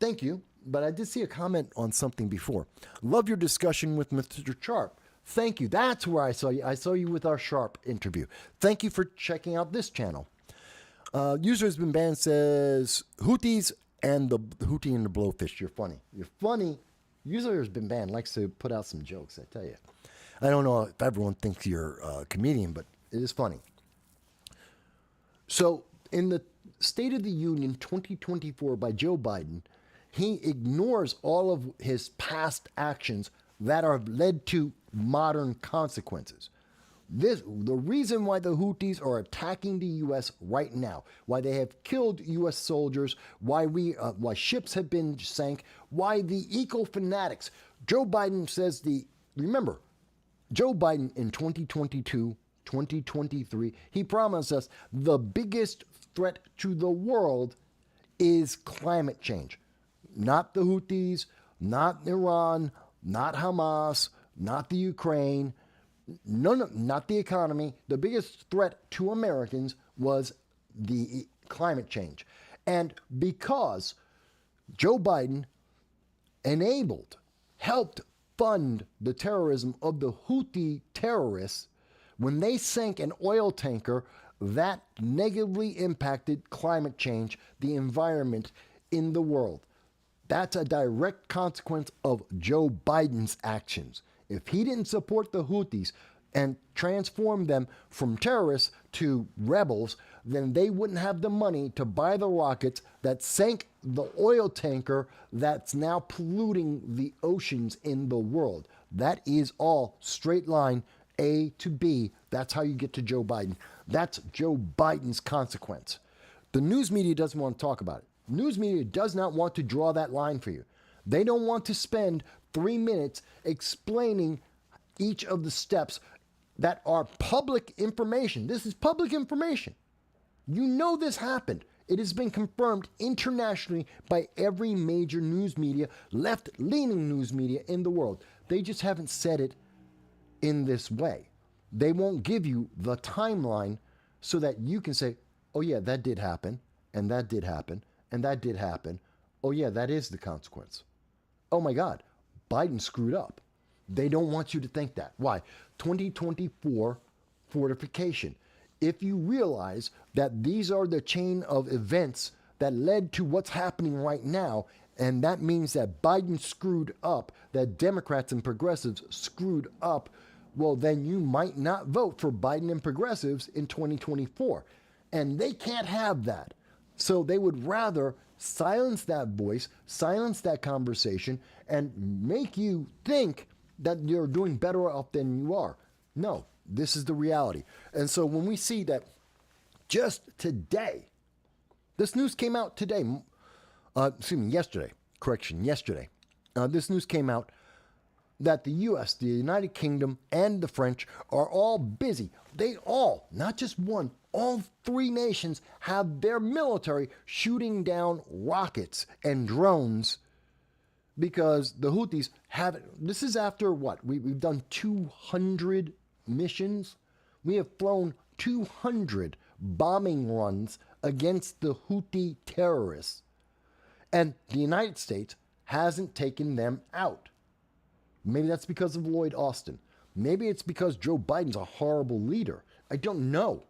Thank you, but I did see a comment on something before. Love your discussion with Mr. Sharp. Thank you. That's where I saw you. I saw you with our Sharp interview. Thank you for checking out this channel. User has been banned, says, Houthis and the Houthi and the Blowfish. You're funny. You're funny. User has been banned, likes to put out some jokes, I tell you. I don't know if everyone thinks you're a comedian, but it is funny. So, in the State of the Union 2024 by Joe Biden, he ignores all of his past actions that have led to modern consequences. The reason why the Houthis are attacking the U.S. right now, why they have killed U.S. soldiers, why ships have been sank, why the eco-fanatics. Joe Biden says remember, Joe Biden in 2022, 2023, he promised us the biggest threat to the world is climate change. Not the Houthis, not Iran, not Hamas, not the Ukraine, not the economy. The biggest threat to Americans was the climate change. And because Joe Biden helped fund the terrorism of the Houthi terrorists, when they sank an oil tanker, that negatively impacted climate change, the environment in the world. That's a direct consequence of Joe Biden's actions. If he didn't support the Houthis and transform them from terrorists to rebels, then they wouldn't have the money to buy the rockets that sank the oil tanker that's now polluting the oceans in the world. That is all straight line, A to B. That's how you get to Joe Biden. That's Joe Biden's consequence. The news media doesn't want to talk about it. News media does not want to draw that line for you. They don't want to spend 3 minutes explaining each of the steps that are public information. This is public information. You know this happened. It has been confirmed internationally by every major news media, left-leaning news media in the world. They just haven't said it in this way. They won't give you the timeline so that you can say, oh yeah, that did happen. and that did happen, and that did happen. Oh yeah, that is the consequence. Oh my God, Biden screwed up. They don't want you to think that. Why? 2024 fortification. If you realize that these are the chain of events that led to what's happening right now, and that means that Biden screwed up, that Democrats and progressives screwed up, well, then you might not vote for Biden and progressives in 2024. And they can't have that. So they would rather silence that voice, silence that conversation, and make you think that you're doing better off than you are. No, this is the reality. And so when we see that just today, this news came out today, yesterday. This news came out that the U.S., the United Kingdom, and the French are all busy. They all, not just one, all three nations have their military shooting down rockets and drones because the Houthis haven't. This is after what? We've done 200 missions. We have flown 200 bombing runs against the Houthi terrorists. And the United States hasn't taken them out. Maybe that's because of Lloyd Austin. Maybe it's because Joe Biden's a horrible leader. I don't know.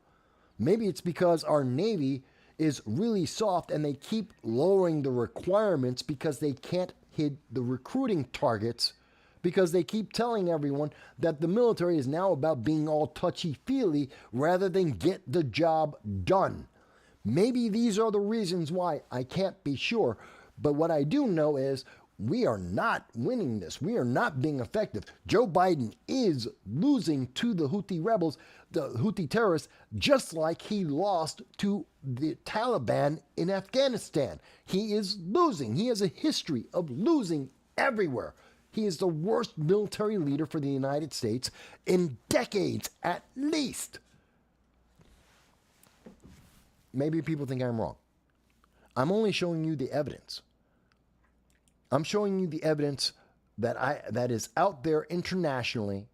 Maybe it's because our Navy is really soft and they keep lowering the requirements because they can't hit the recruiting targets, because they keep telling everyone that the military is now about being all touchy-feely rather than get the job done. Maybe these are the reasons why. I can't be sure. But what I do know is we are not winning this. We are not being effective. Joe Biden is losing to the Houthi rebels, the Houthi terrorists, just like he lost to the Taliban in Afghanistan. He is losing. He has a history of losing everywhere. He is the worst military leader for the United States in decades, at least. Maybe people think I'm wrong. I'm only showing you the evidence. I'm showing you the evidence that is out there internationally,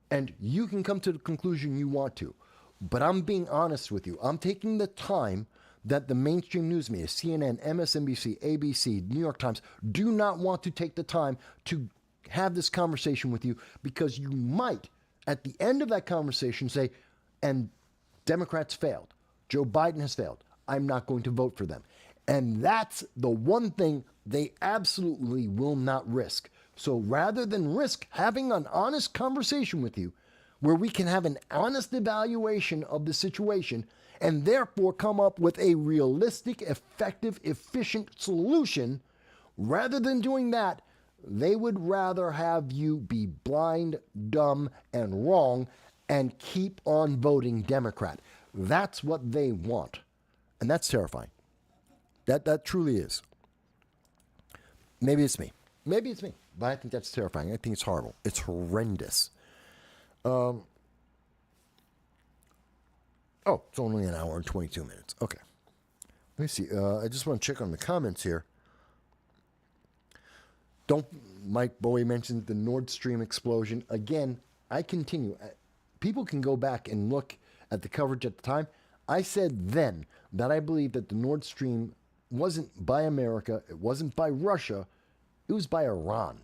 and you can come to the conclusion you want to. But I'm being honest with you. I'm taking the time that the mainstream news media, CNN, MSNBC, ABC, New York Times, do not want to take the time to have this conversation with you, because you might, at the end of that conversation, say, and Democrats failed. Joe Biden has failed. I'm not going to vote for them. And that's the one thing they absolutely will not risk. So rather than risk having an honest conversation with you, where we can have an honest evaluation of the situation and therefore come up with a realistic, effective, efficient solution, rather than doing that, they would rather have you be blind, dumb, and wrong and keep on voting Democrat. That's what they want. And that's terrifying. That truly is. Maybe it's me. Maybe it's me. But I think that's terrifying. I think it's horrible. It's horrendous. Oh, it's only an hour and 22 minutes. Okay. Let me see. I just want to check on the comments here. Mike Bowie mentioned the Nord Stream explosion. Again, I continue. People can go back and look at the coverage at the time. I said then that I believe that the Nord Stream wasn't by America, it wasn't by Russia, it was by Iran.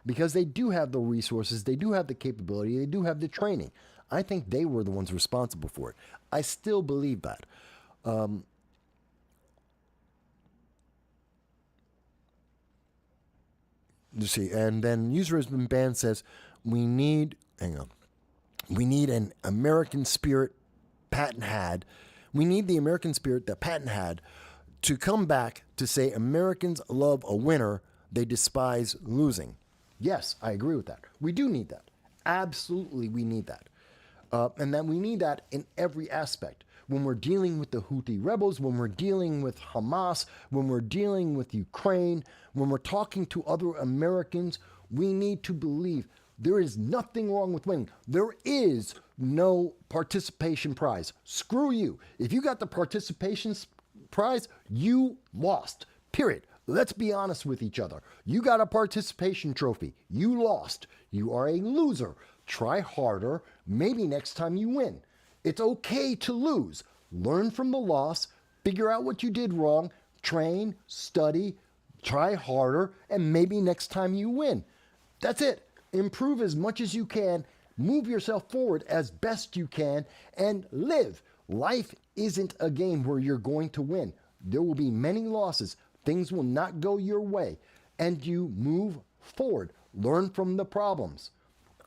Because they do have the resources, they do have the capability, they do have the training. I think they were the ones responsible for it. I still believe that. You see, and then user has been banned says, we need an American spirit Patton had. We need the American spirit that Patton had to come back to say Americans love a winner, they despise losing. Yes, I agree with that. We do need that. Absolutely, we need that. And then we need that in every aspect. When we're dealing with the Houthi rebels, when we're dealing with Hamas, when we're dealing with Ukraine, when we're talking to other Americans, we need to believe there is nothing wrong with winning. There is no participation prize. Screw you. If you got the participation prize, you lost. Period. Let's be honest with each other. You got a participation trophy. You lost. You are a loser. Try harder. Maybe next time you win. It's okay to lose. Learn from the loss. Figure out what you did wrong, train, study, try harder, and maybe next time you win. That's it. Improve as much as you can, move yourself forward as best you can, and live. Life isn't a game where you're going to win. There will be many losses. Things will not go your way. And you move forward. Learn from the problems.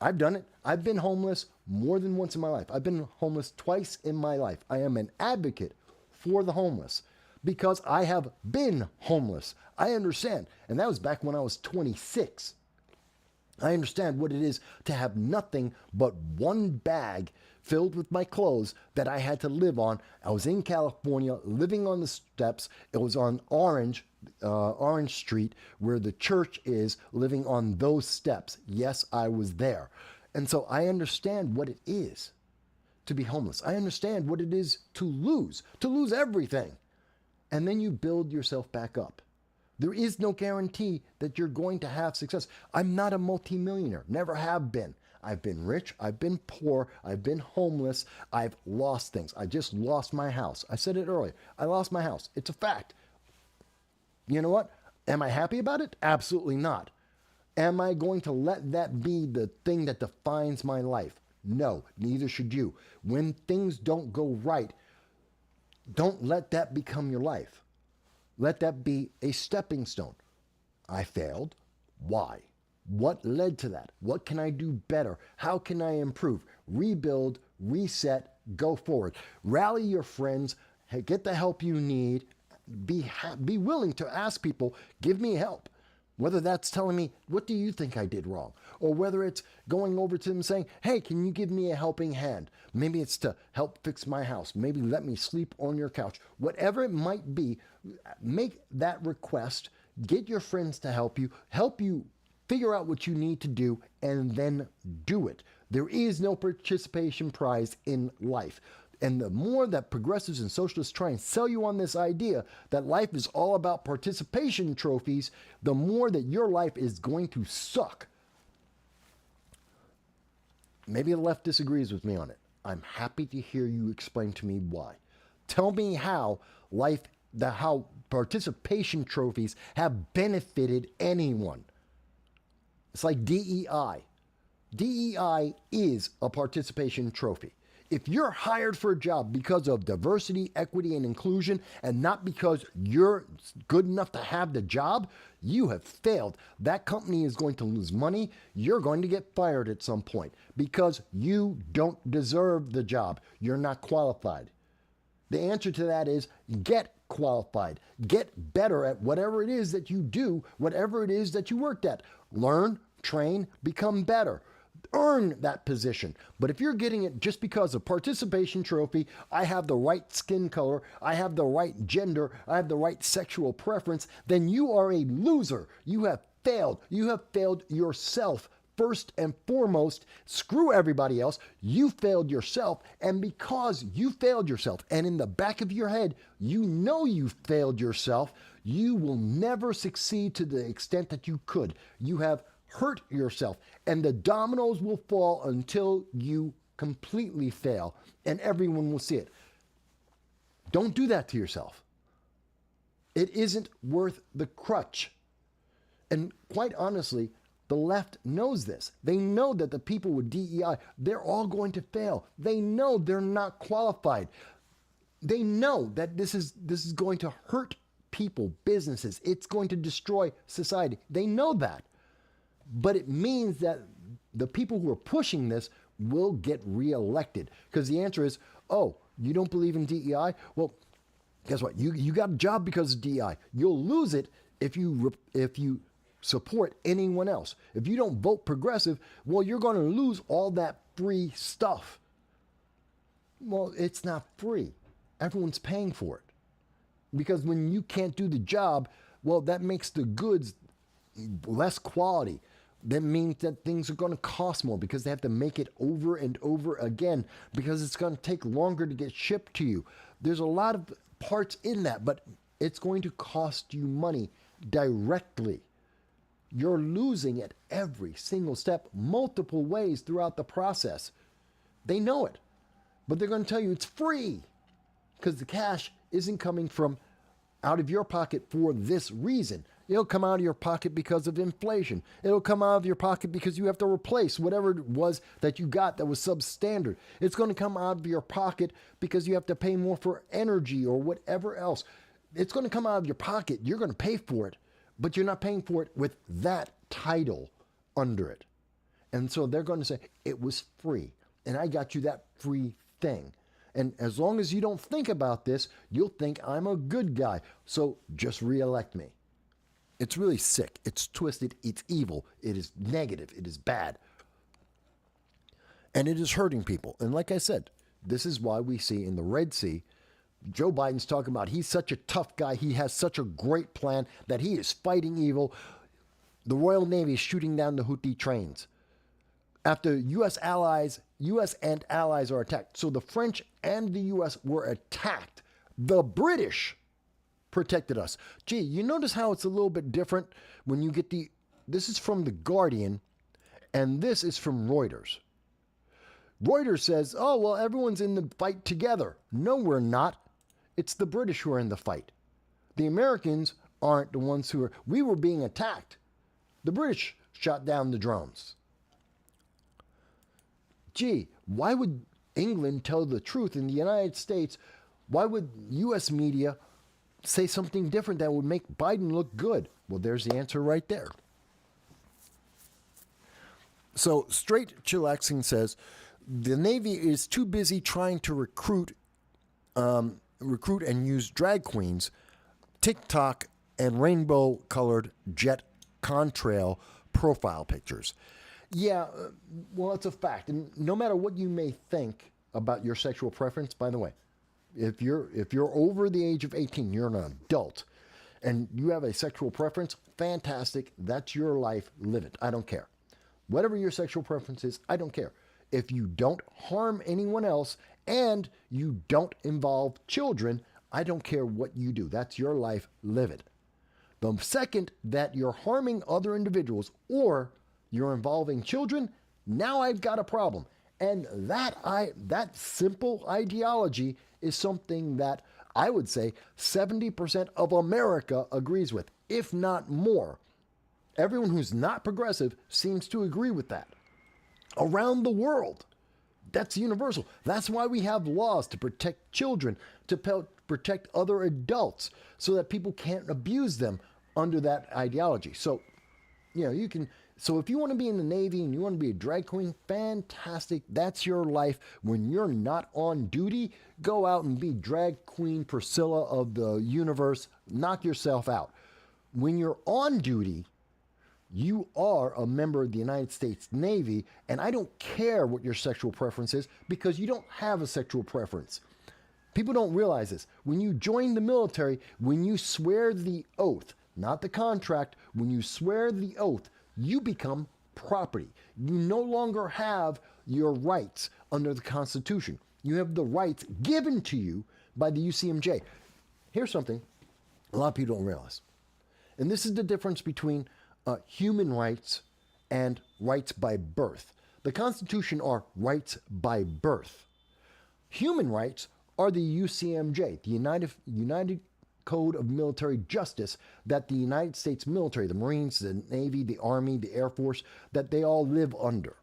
I've done it. I've been homeless more than once in my life. I've been homeless twice in my life. I am an advocate for the homeless because I have been homeless. I understand. And that was back when I was 26. I understand what it is to have nothing but one bag filled with my clothes that I had to live on. I was in California, living on the steps. It was on Orange Street, where the church is, living on those steps. Yes, I was there. And so I understand what it is to be homeless. I understand what it is to lose everything. And then you build yourself back up. There is no guarantee that you're going to have success. I'm not a multimillionaire, never have been. I've been rich, I've been poor, I've been homeless, I've lost things. I just lost my house. I said it earlier. I lost my house. It's a fact. You know what? Am I happy about it? Absolutely not. Am I going to let that be the thing that defines my life? No, neither should you. When things don't go right, don't let that become your life. Let that be a stepping stone. I failed. Why? What led to that? What can I do better? How can I improve? Rebuild, reset, go forward. Rally your friends, get the help you need. Be willing to ask people, give me help. Whether that's telling me, what do you think I did wrong? Or whether it's going over to them saying, hey, can you give me a helping hand? Maybe it's to help fix my house. Maybe let me sleep on your couch. Whatever it might be, make that request. Get your friends to help you figure out what you need to do, and then do it. There is no participation prize in life. And the more that progressives and socialists try and sell you on this idea that life is all about participation trophies, the more that your life is going to suck. Maybe the left disagrees with me on it. I'm happy to hear you explain to me why. Tell me how how participation trophies have benefited anyone. It's like DEI. DEI is a participation trophy. If you're hired for a job because of diversity, equity, and inclusion, and not because you're good enough to have the job, you have failed. That company is going to lose money. You're going to get fired at some point because you don't deserve the job. You're not qualified. The answer to that is get qualified. Get better at whatever it is that you do, whatever it is that you worked at. Learn, train, become better. Earn that position. But if you're getting it just because of participation trophy, I have the right skin color, I have the right gender, I have the right sexual preference, then you are a loser. You have failed. You have failed yourself first and foremost. Screw everybody else. You failed yourself. And because you failed yourself, and in the back of your head, you know you failed yourself, you will never succeed to the extent that you could. You have hurt yourself, and the dominoes will fall until you completely fail, and everyone will see it. Don't do that to yourself. It isn't worth the crutch. And quite honestly, the left knows this. They know that the people with DEI, they're all going to fail. They know they're not qualified. They know that this is going to hurt people, businesses. It's going to destroy society. They know that. But it means that the people who are pushing this will get reelected. Because the answer is, oh, you don't believe in DEI? Well, guess what? You got a job because of DEI. You'll lose it if you support anyone else. If you don't vote progressive, well, you're going to lose all that free stuff. Well, it's not free. Everyone's paying for it. Because when you can't do the job, well, that makes the goods less quality. That means that things are going to cost more because they have to make it over and over again because it's going to take longer to get shipped to you. There's a lot of parts in that, but it's going to cost you money directly. You're losing at every single step, multiple ways throughout the process. They know it, but they're going to tell you it's free because the cash isn't coming from out of your pocket for this reason. It'll come out of your pocket because of inflation. It'll come out of your pocket because you have to replace whatever it was that you got that was substandard. It's going to come out of your pocket because you have to pay more for energy or whatever else. It's going to come out of your pocket. You're going to pay for it, but you're not paying for it with that title under it. And so they're going to say, it was free, and I got you that free thing. And as long as you don't think about this, you'll think I'm a good guy. So just reelect me. It's really sick. It's twisted. It's evil. It is negative. It is bad. And it is hurting people. And like I said, this is why we see in the Red Sea, Joe Biden's talking about he's such a tough guy. He has such a great plan that he is fighting evil. The Royal Navy is shooting down the Houthi trains after U.S. and allies are attacked. So the French and the U.S. were attacked. The British protected us. Gee, you notice how it's a little bit different when you get this is from The Guardian, and this is from Reuters. Reuters says, oh, well, everyone's in the fight together. No, we're not. It's the British who are in the fight. The Americans aren't the ones we were being attacked. The British shot down the drones. Gee, why would England tell the truth in the United States? Why would U.S. media say something different that would make Biden look good? Well, there's the answer right there. So Straight Chillaxing says, the Navy is too busy trying to recruit and use drag queens, TikTok, and rainbow-colored jet contrail profile pictures. Yeah, well, it's a fact. And no matter what you may think about your sexual preference, by the way, if you're over the age of 18, you're an adult, and you have a sexual preference, fantastic. That's your life. Live it. I don't care. Whatever your sexual preference is, I don't care. If you don't harm anyone else and you don't involve children, I don't care what you do. That's your life. Live it. The second that you're harming other individuals or you're involving children, now I've got a problem. And that simple ideology is something that I would say 70% of America agrees with, if not more. Everyone who's not progressive seems to agree with that. Around the world, that's universal. That's why we have laws to protect children, to protect other adults, so that people can't abuse them under that ideology. So, you can. So if you want to be in the Navy and you want to be a drag queen, fantastic. That's your life. When you're not on duty, go out and be drag queen Priscilla of the universe. Knock yourself out. When you're on duty, you are a member of the United States Navy, and I don't care what your sexual preference is because you don't have a sexual preference. People don't realize this. When you join the military, when you swear the oath, not the contract, when you swear the oath, you become property. You no longer have your rights under the Constitution. You have the rights given to you by the UCMJ. Here's something a lot of people don't realize. And this is the difference between human rights and rights by birth. The Constitution are rights by birth. Human rights are the UCMJ, the United Code of Military Justice, that the United States military, the Marines, the Navy, the Army, the Air Force, that they all live under.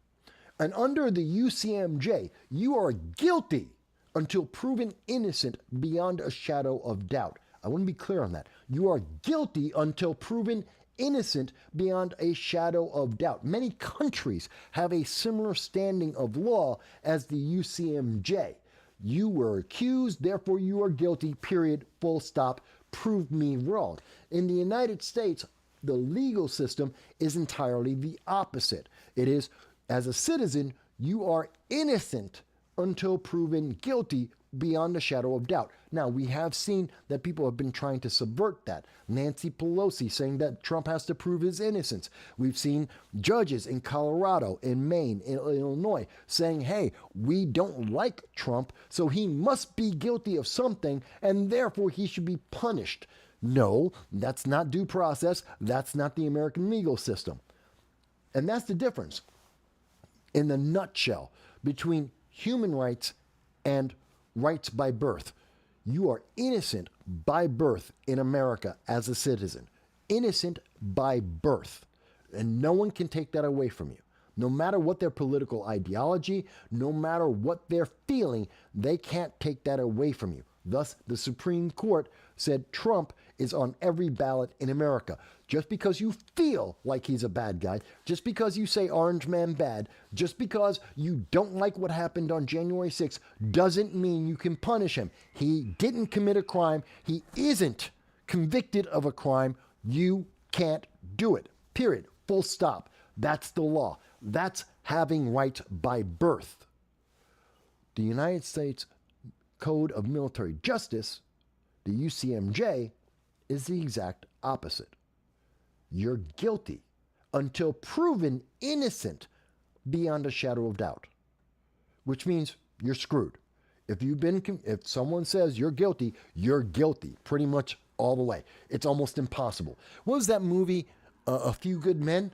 And under the UCMJ, you are guilty until proven innocent beyond a shadow of doubt. I want to be clear on that. You are guilty until proven innocent beyond a shadow of doubt. Many countries have a similar standing of law as the UCMJ. You were accused, therefore you are guilty, period, full stop. Prove me wrong. In the United States, the legal system is entirely the opposite. It is, as a citizen, you are innocent until proven guilty beyond a shadow of doubt. Now, we have seen that people have been trying to subvert that. Nancy Pelosi saying that Trump has to prove his innocence. We've seen judges in Colorado, in Maine, in Illinois saying, hey, we don't like Trump, so he must be guilty of something, and therefore he should be punished. No, that's not due process. That's not the American legal system. And that's the difference, in the nutshell, between human rights and rights by birth. You are innocent by birth in America as a citizen. Innocent by birth. And no one can take that away from you. No matter what their political ideology, no matter what they're feeling, they can't take that away from you. Thus, the Supreme Court said Trump is on every ballot in America. Just because you feel like he's a bad guy, just because you say Orange Man bad, just because you don't like what happened on January 6th, doesn't mean you can punish him. He didn't commit a crime. He isn't convicted of a crime. You can't do it. Period. Full stop. That's the law. That's having rights by birth. The United States Code of Military Justice, the UCMJ, is the exact opposite. You're guilty until proven innocent beyond a shadow of doubt, which means you're screwed. If someone says you're guilty pretty much all the way. It's almost impossible. What was that movie, A Few Good Men?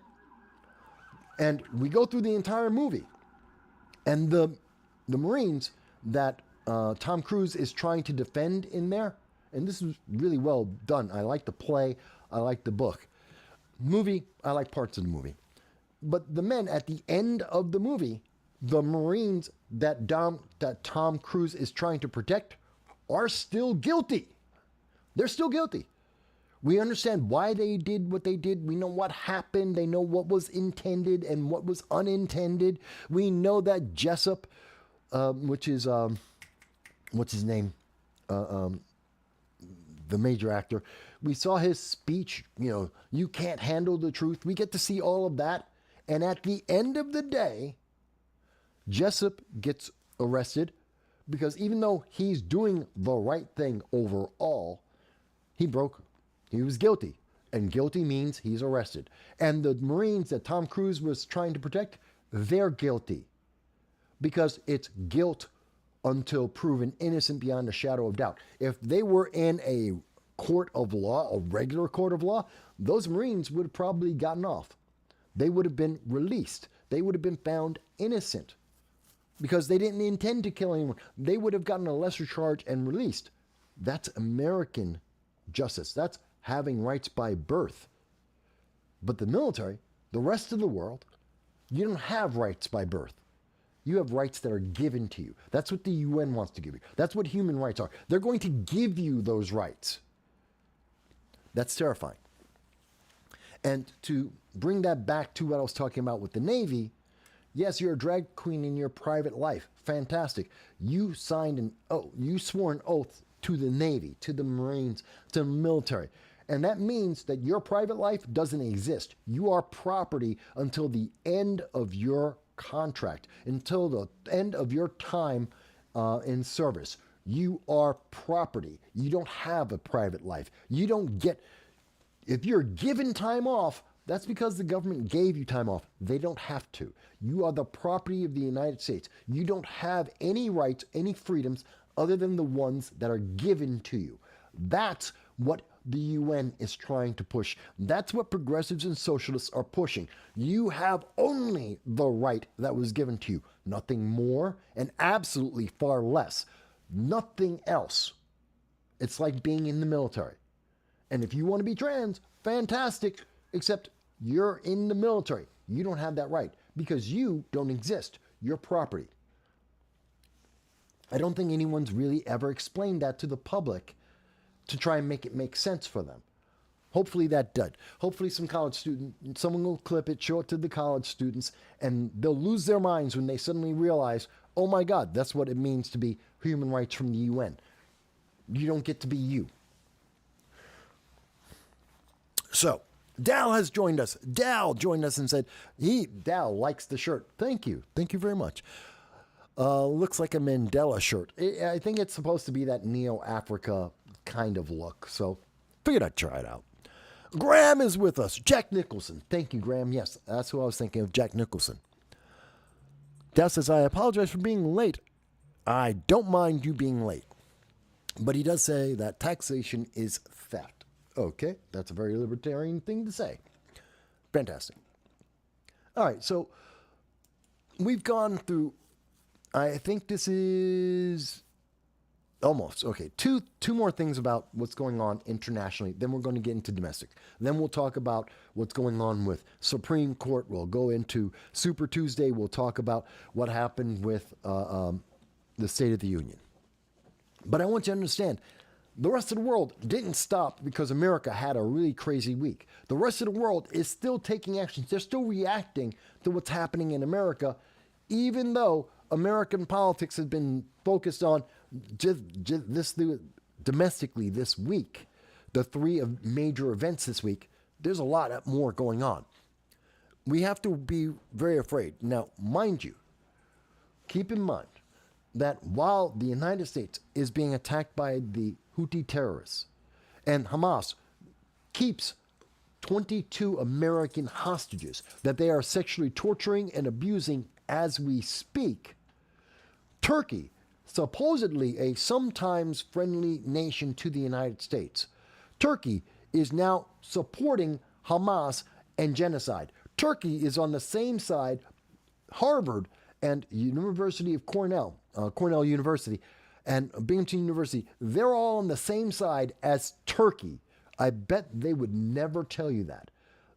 And we go through the entire movie, and the Marines that Tom Cruise is trying to defend in there, and this is really well done. I like the play. I like the book. Movie, I like parts of the movie. But the men at the end of the movie, the Marines that Tom Cruise is trying to protect are still guilty. They're still guilty. We understand why they did what they did. We know what happened. They know what was intended and what was unintended. We know that Jessup, which is, what's his name? The major actor. We saw his speech, you can't handle the truth. We get to see all of that. And at the end of the day, Jessup gets arrested because even though he's doing the right thing overall, he was guilty. And guilty means he's arrested. And the Marines that Tom Cruise was trying to protect, they're guilty. Because it's guilt until proven innocent beyond a shadow of doubt. If they were in a court of law, a regular court of law, those Marines would have probably gotten off. They would have been released. They would have been found innocent because they didn't intend to kill anyone. They would have gotten a lesser charge and released. That's American justice. That's having rights by birth. But the military, the rest of the world, you don't have rights by birth. You have rights that are given to you. That's what the UN wants to give you. That's what human rights are. They're going to give you those rights. That's terrifying. And to bring that back to what I was talking about with the Navy, yes, you're a drag queen in your private life. Fantastic. You swore an oath to the Navy, to the Marines, to the military. And that means that your private life doesn't exist. You are property until the end of your contract, until the end of your time in service. You are property. You don't have a private life. You don't get, if you're given time off, that's because the government gave you time off. They don't have to. You are the property of the United States. You don't have any rights, any freedoms other than the ones that are given to you. That's what the UN is trying to push. That's what progressives and socialists are pushing. You have only the right that was given to you. Nothing more and absolutely far less. Nothing else. It's like being in the military. And if you want to be trans, fantastic. Except you're in the military. You don't have that right because you don't exist. You're property. I don't think anyone's really ever explained that to the public to try and make it make sense for them. Hopefully that did. Hopefully some college student, someone will clip it, show it to the college students, and they'll lose their minds when they suddenly realize, oh my God, that's what it means to be human rights from the UN. You don't get to be you. So, Dal has joined us. Dal joined us and said, Dal likes the shirt. Thank you. Thank you very much. Looks like a Mandela shirt. I think it's supposed to be that Neo-Africa kind of look. So, figured I'd try it out. Graham is with us. Jack Nicholson. Thank you, Graham. Yes, that's who I was thinking of, Jack Nicholson. Dal says, I apologize for being late. I don't mind you being late. But he does say that taxation is theft. Okay, that's a very libertarian thing to say. Fantastic. All right, so we've gone through, I think this is Almost. Okay. Two more things about what's going on internationally. Then we're going to get into domestic. Then we'll talk about what's going on with Supreme Court. We'll go into Super Tuesday. We'll talk about what happened with the State of the Union. But I want you to understand, the rest of the world didn't stop because America had a really crazy week. The rest of the world is still taking actions. They're still reacting to what's happening in America, even though American politics has been focused on just this domestically this week. The three major events this week, there's a lot more going on. We have to be very afraid. Now, mind you, keep in mind that while the United States is being attacked by the Houthi terrorists, and Hamas keeps 22 American hostages that they are sexually torturing and abusing as we speak, Turkey, supposedly a sometimes friendly nation to the United States, Turkey is now supporting Hamas and genocide. Turkey is on the same side, Harvard and University of Cornell University, and Binghamton University, they're all on the same side as Turkey. I bet they would never tell you that.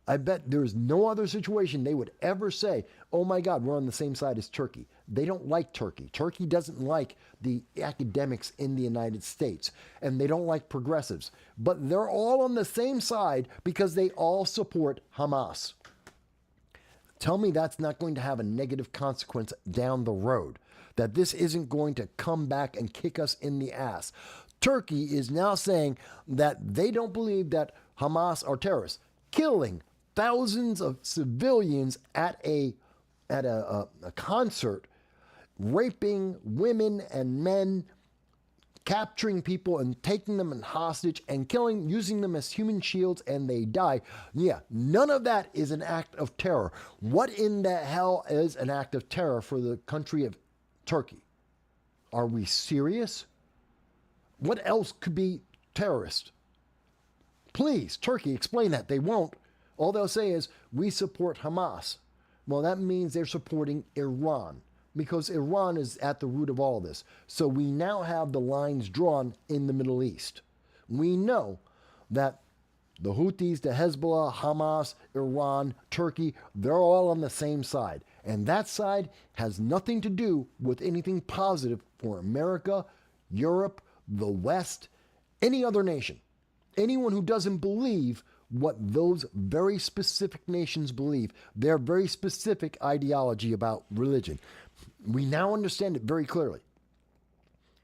I bet there's no other situation they would ever say, oh my God, we're on the same side as Turkey. They don't like Turkey. Turkey doesn't like the academics in the United States, and they don't like progressives. But they're all on the same side because they all support Hamas. Tell me that's not going to have a negative consequence down the road, that this isn't going to come back and kick us in the ass. Turkey is now saying that they don't believe that Hamas are terrorists, killing thousands of civilians at a concert, raping women and men, capturing people and taking them in hostage and killing, using them as human shields, and they die. Yeah, none of that is an act of terror. What in the hell is an act of terror for the country of Turkey? Are we serious? What else could be terrorist? Please, Turkey, explain that. They won't. All they'll say is, we support Hamas. Well, that means they're supporting Iran, because Iran is at the root of all this. So we now have the lines drawn in the Middle East. We know that the Houthis, the Hezbollah, Hamas, Iran, Turkey, they're all on the same side. And that side has nothing to do with anything positive for America, Europe, the West, any other nation. Anyone who doesn't believe what those very specific nations believe, their very specific ideology about religion. We now understand it very clearly.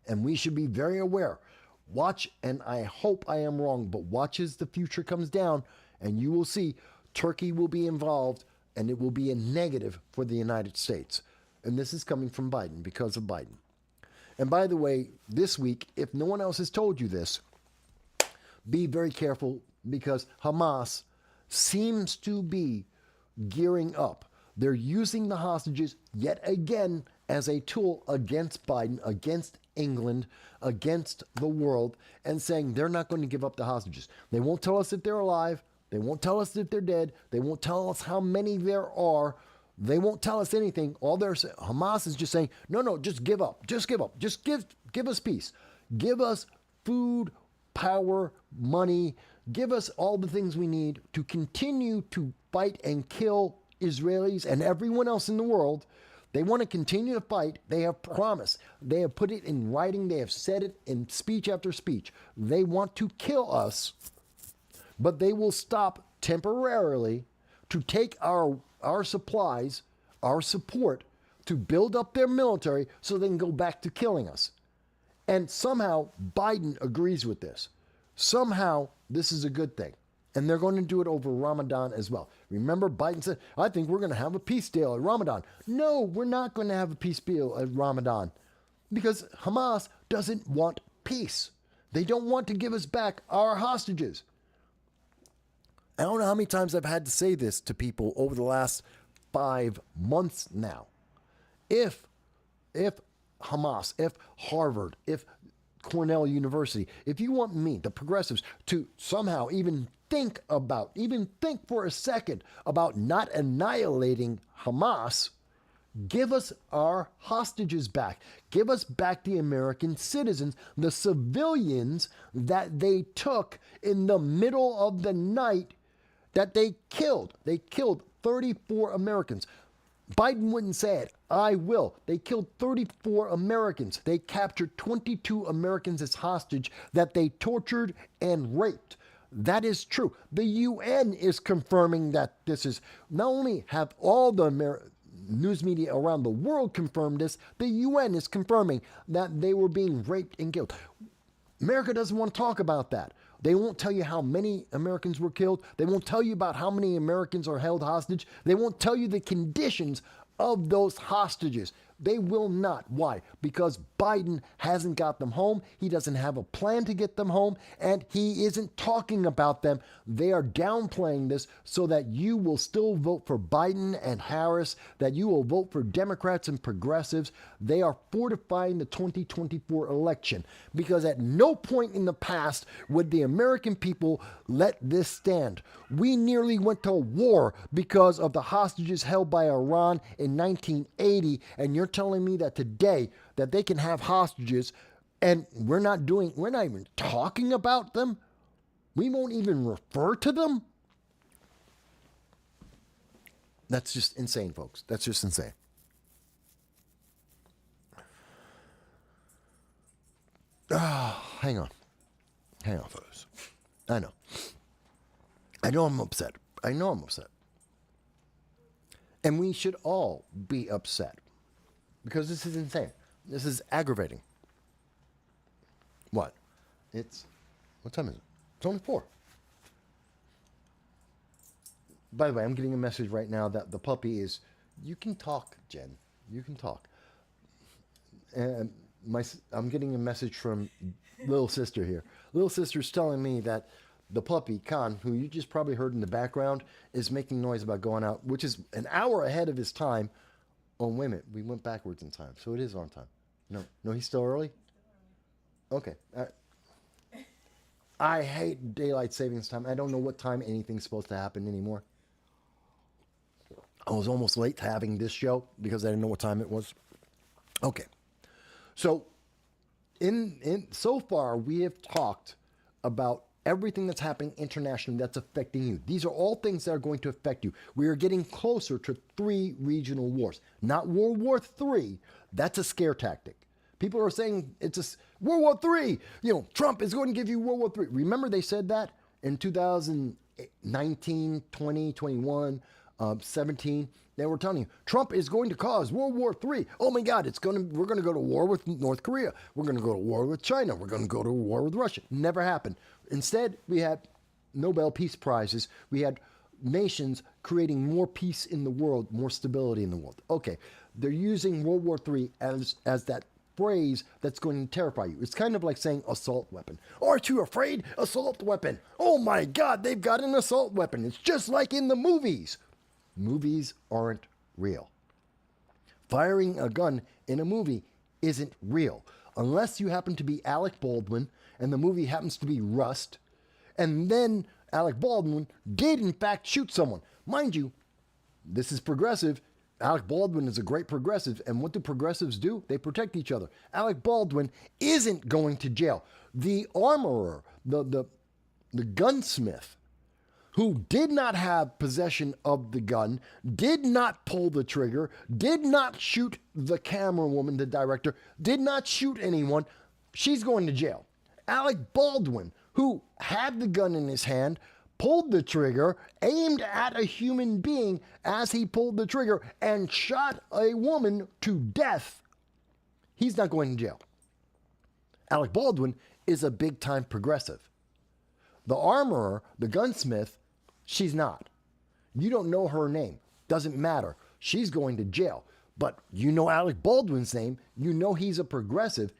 And we should be very aware. Watch, and I hope I am wrong, but watch as the future comes down, and you will see Turkey will be involved, and it will be a negative for the United States. And this is coming from Biden, because of Biden. And by the way, this week, if no one else has told you this, be very careful, because Hamas seems to be gearing up. They're using the hostages yet again as a tool against Biden, against England, against the world, and saying they're not going to give up the hostages. They won't tell us if they're alive. They won't tell us if they're dead. They won't tell us how many there are. They won't tell us anything. All they're saying, Hamas is just saying, no, just give up. Just give up. Just give us peace. Give us food, power, money. Give us all the things we need to continue to fight and kill Israelis and everyone else in the world. They want to continue to fight. They have promised. They have put it in writing. They have said it in speech after speech. They want to kill us, but they will stop temporarily to take our supplies, our support, to build up their military so they can go back to killing us. And somehow Biden agrees with this. Somehow this is a good thing. And they're going to do it over Ramadan as well. Remember, Biden said, I think we're going to have a peace deal at Ramadan. No, we're not going to have a peace deal at Ramadan, because Hamas doesn't want peace. They don't want to give us back our hostages. I don't know how many times I've had to say this to people over the last 5 months now. If Hamas, if Harvard, if Cornell University, if you want me, the progressives, to somehow even think for a second about not annihilating Hamas, Give us our hostages back. Give us back the American citizens, the civilians that they took in the middle of the night that they killed. They killed 34 Americans. Biden wouldn't say it. I will. They killed 34 Americans. They captured 22 Americans as hostage that they tortured and raped. That is true. The UN is confirming that this is, not only have all the news media around the world confirmed this, the UN is confirming that they were being raped and killed. America doesn't want to talk about that. They won't tell you how many Americans were killed. They won't tell you about how many Americans are held hostage. They won't tell you the conditions of those hostages. They will not. Why? Because Biden hasn't got them home. He doesn't have a plan to get them home, and he isn't talking about them. They are downplaying this so that you will still vote for Biden and Harris, that you will vote for Democrats and progressives. They are fortifying the 2024 election because at no point in the past would the American people let this stand. We nearly went to war because of the hostages held by Iran in 1980, and you're telling me that today that they can have hostages and we're not even talking about them? We won't even refer to them? That's just insane, folks. That's just insane. Hang on, folks. I know I'm upset. And we should all be upset because this is insane. This is aggravating. What time is it? It's only 4. By the way, I'm getting a message right now that the puppy is, you can talk, Jen. You can talk. And I'm getting a message from little sister here. Little sister's telling me that the puppy, Khan, who you just probably heard in the background, is making noise about going out, which is an hour ahead of his time. Oh, wait a minute. We went backwards in time, so it is on time. No, he's still early? Okay. I hate daylight savings time. I don't know what time anything's supposed to happen anymore. I was almost late to having this show because I didn't know what time it was. Okay. So, so far, we have talked about everything that's happening internationally that's affecting you. These are all things that are going to affect you. We are getting closer to 3 regional wars. Not World War III. That's a scare tactic. People are saying it's a World War III. Trump is going to give you World War III. Remember they said that in 2019, 20, 21, 17. They were telling you Trump is going to cause World War III. Oh my God, we're going to go to war with North Korea. We're going to go to war with China. We're going to go to war with Russia. Never happened. Instead, we had Nobel Peace Prizes. We had nations creating more peace in the world, more stability in the world. Okay, they're using World War III as that phrase that's going to terrify you. It's kind of like saying assault weapon. Aren't you afraid? Assault weapon. Oh my God, they've got an assault weapon. It's just like in the movies. Movies aren't real. Firing a gun in a movie isn't real. Unless you happen to be Alec Baldwin and the movie happens to be Rust, and then Alec Baldwin did in fact shoot someone. Mind you, this is progressive. Alec Baldwin is a great progressive, and what do progressives do? They protect each other. Alec Baldwin isn't going to jail. The armorer, the gunsmith, who did not have possession of the gun, did not pull the trigger, did not shoot the camera woman, the director, did not shoot anyone, she's going to jail. Alec Baldwin, who had the gun in his hand, pulled the trigger, aimed at a human being as he pulled the trigger, and shot a woman to death, he's not going to jail. Alec Baldwin is a big-time progressive. The armorer, the gunsmith, she's not. You don't know her name. Doesn't matter. She's going to jail. But you know Alec Baldwin's name. You know he's a progressive.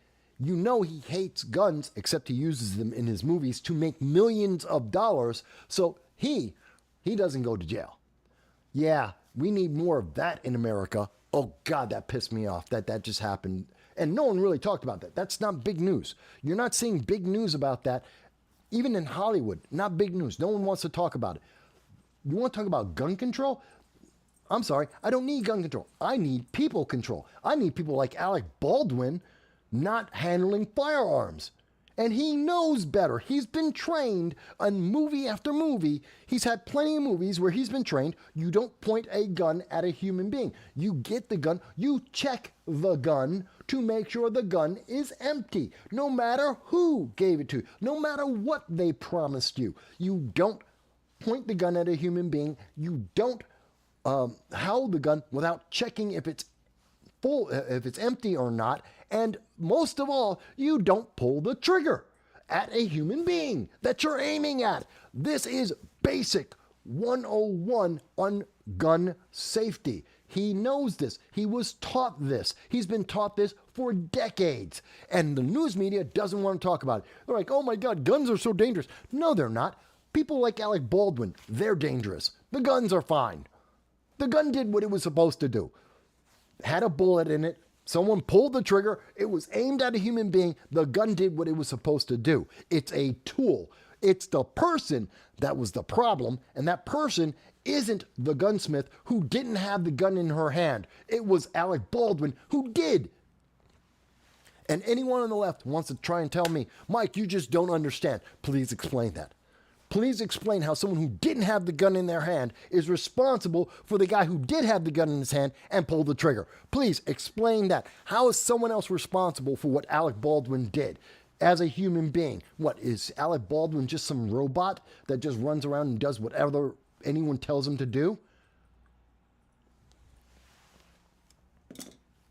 You know he hates guns, except he uses them in his movies to make millions of dollars. So he doesn't go to jail. Yeah, we need more of that in America. Oh God, that pissed me off that just happened. And no one really talked about that. That's not big news. You're not seeing big news about that. Even in Hollywood, not big news. No one wants to talk about it. You want to talk about gun control? I'm sorry, I don't need gun control. I need people control. I need people like Alec Baldwin not handling firearms. And he knows better. He's been trained on movie after movie. He's had plenty of movies where he's been trained. You don't point a gun at a human being. You get the gun. You check the gun to make sure the gun is empty. No matter who gave it to you. No matter what they promised you. You don't point the gun at a human being. You don't hold the gun without checking if it's full, if it's empty or not. And most of all, you don't pull the trigger at a human being that you're aiming at. This is basic 101 on gun safety. He knows this. He was taught this. He's been taught this for decades. And the news media doesn't want to talk about it. They're like, oh my God, guns are so dangerous. No, they're not. People like Alec Baldwin, they're dangerous. The guns are fine. The gun did what it was supposed to do. Had a bullet in it. Someone pulled the trigger. It was aimed at a human being. The gun did what it was supposed to do. It's a tool. It's the person that was the problem, and that person isn't the gunsmith who didn't have the gun in her hand. It was Alec Baldwin who did. And anyone on the left wants to try and tell me, Mike, you just don't understand. Please explain that. Please explain how someone who didn't have the gun in their hand is responsible for the guy who did have the gun in his hand and pulled the trigger. Please explain that. How is someone else responsible for what Alec Baldwin did as a human being? What, is Alec Baldwin just some robot that just runs around and does whatever anyone tells him to do?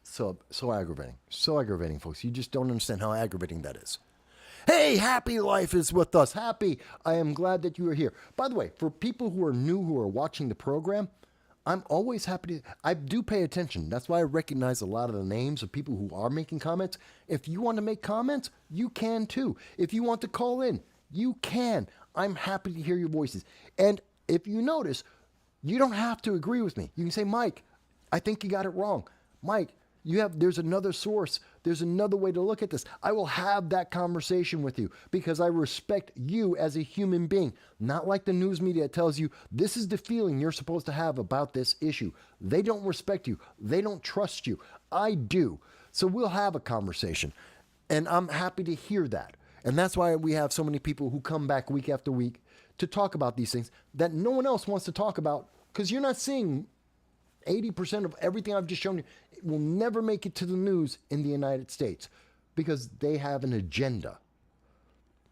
So aggravating. So aggravating, folks. You just don't understand how aggravating that is. Hey, Happy Life is with us. Happy, I am glad that you are here. By the way, for people who are new, who are watching the program, I'm always happy to, I do pay attention. That's why I recognize a lot of the names of people who are making comments. If you want to make comments, you can too. If you want to call in, you can. I'm happy to hear your voices. And if you notice, you don't have to agree with me. You can say, Mike, I think you got it wrong. Mike, there's another source. There's another way to look at this. I will have that conversation with you because I respect you as a human being. Not like the news media tells you this is the feeling you're supposed to have about this issue. They don't respect you. They don't trust you. I do. So we'll have a conversation. And I'm happy to hear that. And that's why we have so many people who come back week after week to talk about these things that no one else wants to talk about because you're not seeing 80% of everything I've just shown you will never make it to the news in the United States because they have an agenda.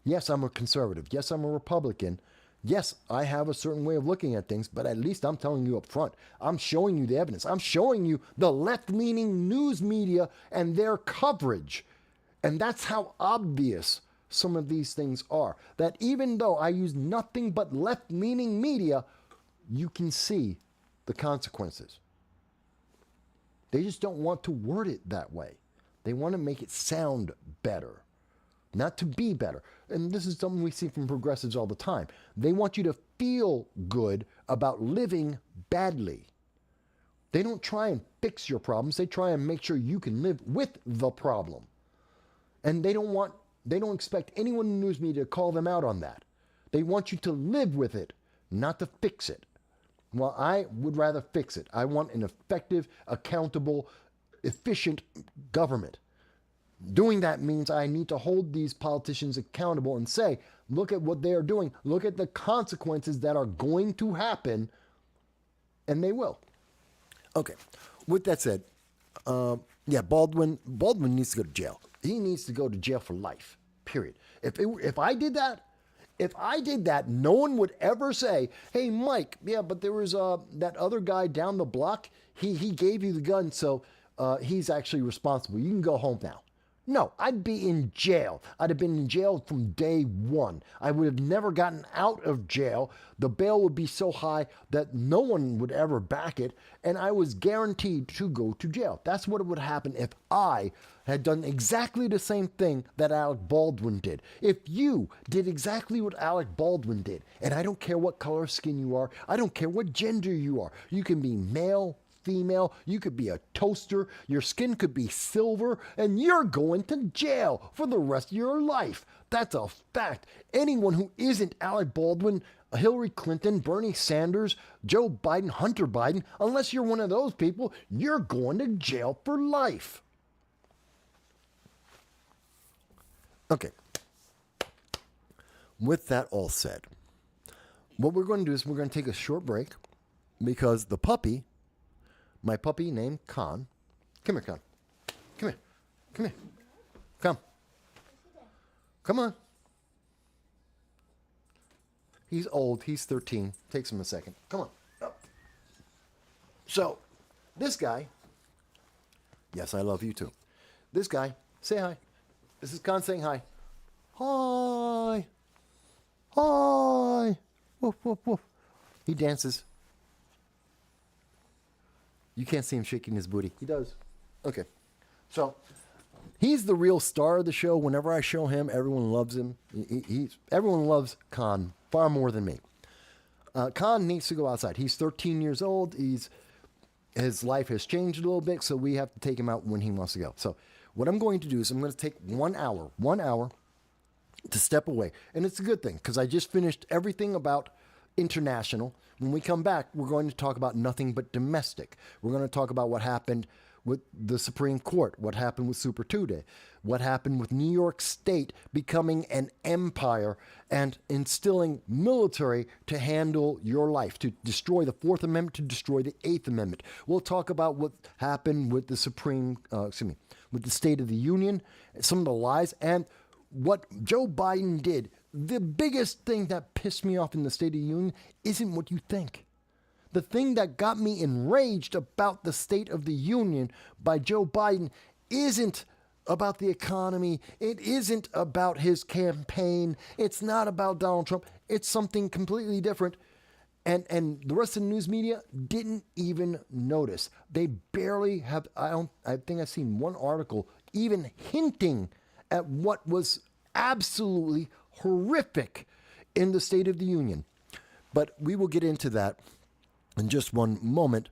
Yes, I'm a conservative. Yes, I'm a Republican. Yes, I have a certain way of looking at things, but at least I'm telling you up front. I'm showing you the evidence. I'm showing you the left-leaning news media and their coverage. And that's how obvious some of these things are. That even though I use nothing but left-leaning media, you can see the consequences. They just don't want to word it that way. They want to make it sound better, not to be better. And this is something we see from progressives all the time. They want you to feel good about living badly. They don't try and fix your problems. They try and make sure you can live with the problem. And they don't expect anyone in the news media to call them out on that. They want you to live with it, not to fix it. Well, I would rather fix it. I want an effective, accountable, efficient government. Doing that means I need to hold these politicians accountable and say, look at what they are doing. Look at the consequences that are going to happen, and they will. Okay, with that said, Baldwin needs to go to jail. He needs to go to jail for life, period. If I did that, no one would ever say, hey, Mike, yeah, but there was that other guy down the block. He gave you the gun, so he's actually responsible. You can go home now. No, I'd be in jail. I'd have been in jail from day one. I would have never gotten out of jail. The bail would be so high that no one would ever back it, and I was guaranteed to go to jail. That's what would happen if I had done exactly the same thing that Alec Baldwin did. If you did exactly what Alec Baldwin did, and I don't care what color skin you are, I don't care what gender you are, you can be male, female, you could be a toaster, your skin could be silver, and you're going to jail for the rest of your life. That's a fact. Anyone who isn't Alec Baldwin, Hillary Clinton, Bernie Sanders, Joe Biden, Hunter Biden. Unless you're one of those people, you're going to jail for life. Okay. With that all said, what we're going to do is we're going to take a short break because the puppy, my puppy named Khan, come here, Khan. Come here. Come here. Come. Come on. He's old. He's 13. Takes him a second. Come on. Up. So, this guy, yes, I love you too. This guy, say hi. This is Khan saying hi. Hi. Hi. Woof, woof, woof. He dances. You can't see him shaking his booty. He does. Okay. So, he's the real star of the show. Whenever I show him, everyone loves him. Everyone loves Khan far more than me. Khan needs to go outside. He's 13 years old. His life has changed a little bit, so we have to take him out when he wants to go. So what I'm going to do is I'm going to take 1 hour to step away. And it's a good thing because I just finished everything about international. When we come back, we're going to talk about nothing but domestic. We're going to talk about what happened with the Supreme Court, what happened with Super Tuesday, what happened with New York State becoming an empire and instilling military to handle your life, to destroy the Fourth Amendment, to destroy the Eighth Amendment. We'll talk about what happened with the with the State of the Union, some of the lies, and what Joe Biden did. The biggest thing that pissed me off in the State of the Union isn't what you think. The thing that got me enraged about the State of the Union by Joe Biden isn't about the economy. It isn't about his campaign. It's not about Donald Trump. It's something completely different. And the rest of the news media didn't even notice. They barely have, I think I've seen one article even hinting at what was absolutely horrific in the State of the Union. But we will get into that in just one moment.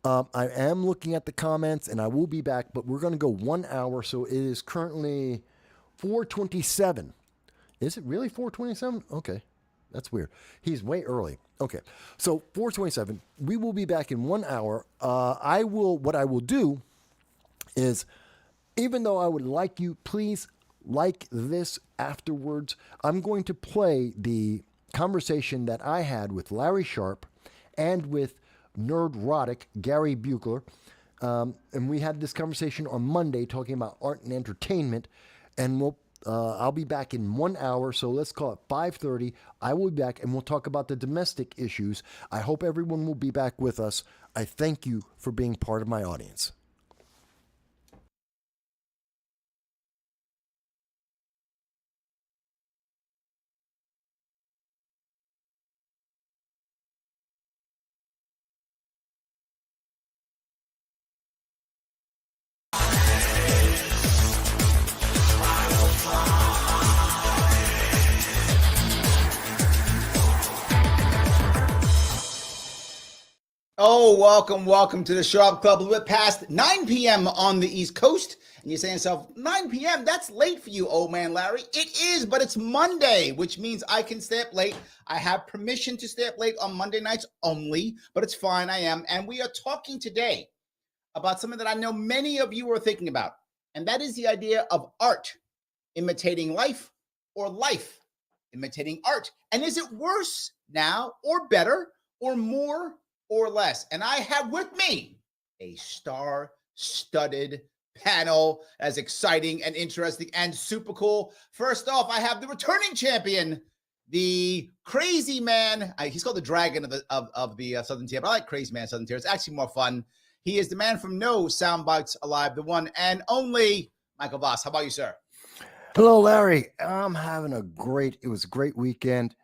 I am looking at the comments and I will be back, but we're going to go 1 hour. So it is currently 4:27. Is it really 4:27? Okay. That's weird. He's way early. Okay. So 4:27. We will be back in 1 hour. What I will do is, even though I would like you, please like this afterwards. I'm going to play the conversation that I had with Larry Sharp and with Nerdrotic Gary Buechler. And we had this conversation on Monday talking about art and entertainment. And I'll be back in 1 hour. So let's call it 5:30. I will be back and we'll talk about the domestic issues. I hope everyone will be back with us. I thank you for being part of my audience. Oh, welcome to the Sharp Club. A little bit past 9 p.m. on the East Coast. And you're saying to yourself, 9 p.m., that's late for you, old man Larry. It is, but it's Monday, which means I can stay up late. I have permission to stay up late on Monday nights only, but it's fine, I am. And we are talking today about something that I know many of you are thinking about, and that is the idea of art imitating life or life imitating art. And is it worse now or better or more or less? And I have with me a star-studded panel as exciting and interesting and super cool. First off, I have the returning champion, the crazy man. He's called the dragon of the Southern Tier, but I like crazy man Southern Tier. It's actually more fun. He is the man from No Soundbites Allowed, the one and only Michael Voss. How about you, sir? Hello, Larry. I'm having it was a great weekend.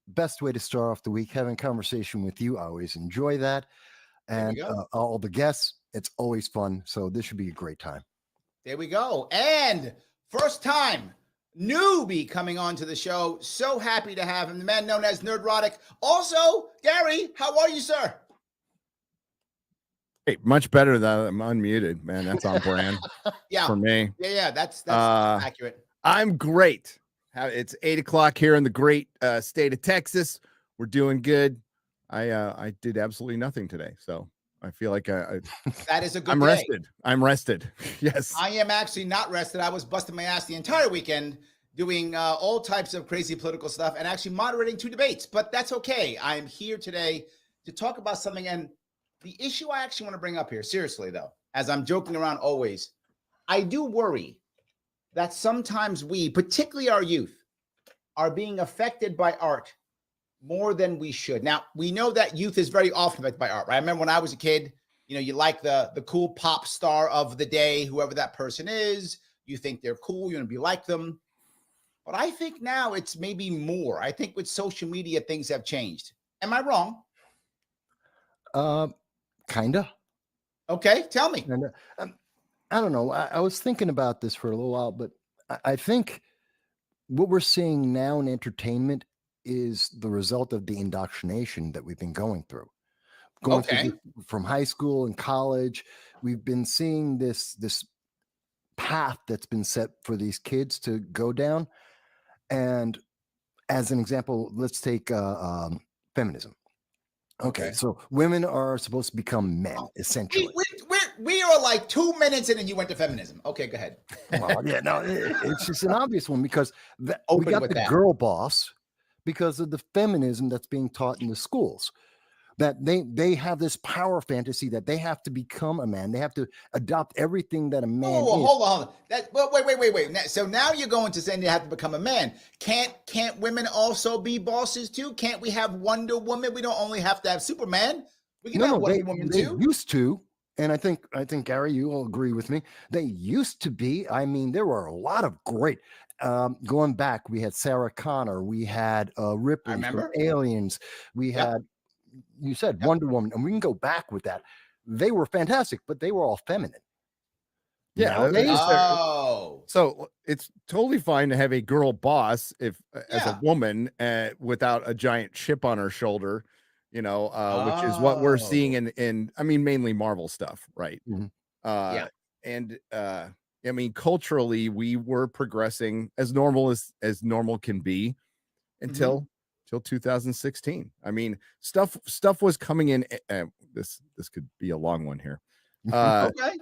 Best way to start off the week, having a conversation with you. I always enjoy that. And all the guests, it's always fun. So this should be a great time. There we go. And first time newbie coming on to the show. So happy to have him, the man known as Nerdrotic. Also, Gary, how are you, sir? Hey, much better than I'm unmuted, man. That's on brand for me. Yeah, that's accurate. I'm great. It's 8 o'clock here in the great state of Texas. We're doing good. I did absolutely nothing today, so I feel like that is a good I'm day. rested. I'm rested. Yes. I am actually not rested. I was busting my ass the entire weekend doing all types of crazy political stuff and actually moderating 2 debates, but that's okay. I'm here today to talk about something, and the issue I actually want to bring up here, seriously though, as I'm joking around always, I do worry that sometimes we, particularly our youth, are being affected by art more than we should. Now, we know that youth is very often affected by art, right? I remember when I was a kid, you like the cool pop star of the day, whoever that person is, you think they're cool, you want to be like them. But I think now it's maybe more. I think with social media, things have changed. Am I wrong? Kinda. Okay, tell me. And I don't know. I was thinking about this for a little while, but I think what we're seeing now in entertainment is the result of the indoctrination that we've been going through. From high school and college, we've been seeing this path that's been set for these kids to go down. And as an example, let's take feminism. Okay, so women are supposed to become men, essentially. We are like 2 minutes in and you went to feminism. Okay, go ahead. Well, yeah, no, it's just an obvious one because we got the girl boss because of the feminism that's being taught in the schools. That they have this power fantasy that they have to become a man. They have to adopt everything that a man is. Hold on. Wait. So now you're going to saying they have to become a man. Can't women also be bosses too? Can't we have Wonder Woman? We don't only have to have Superman. We can have Wonder Woman too. They used to, and I think Gary, you will agree with me. They used to be. I mean, there were a lot of great. Going back, we had Sarah Connor. We had Ripley from Aliens. We had. You said Wonder Woman, and we can go back with that. They were fantastic, but they were all feminine. Yeah. So it's totally fine to have a girl boss as a woman without a giant chip on her shoulder, which is what we're seeing in I mean, mainly Marvel stuff, right? Mm-hmm. And I mean, culturally, we were progressing as normal as normal can be until 2016. I mean, stuff was coming in. This could be a long one here. Okay.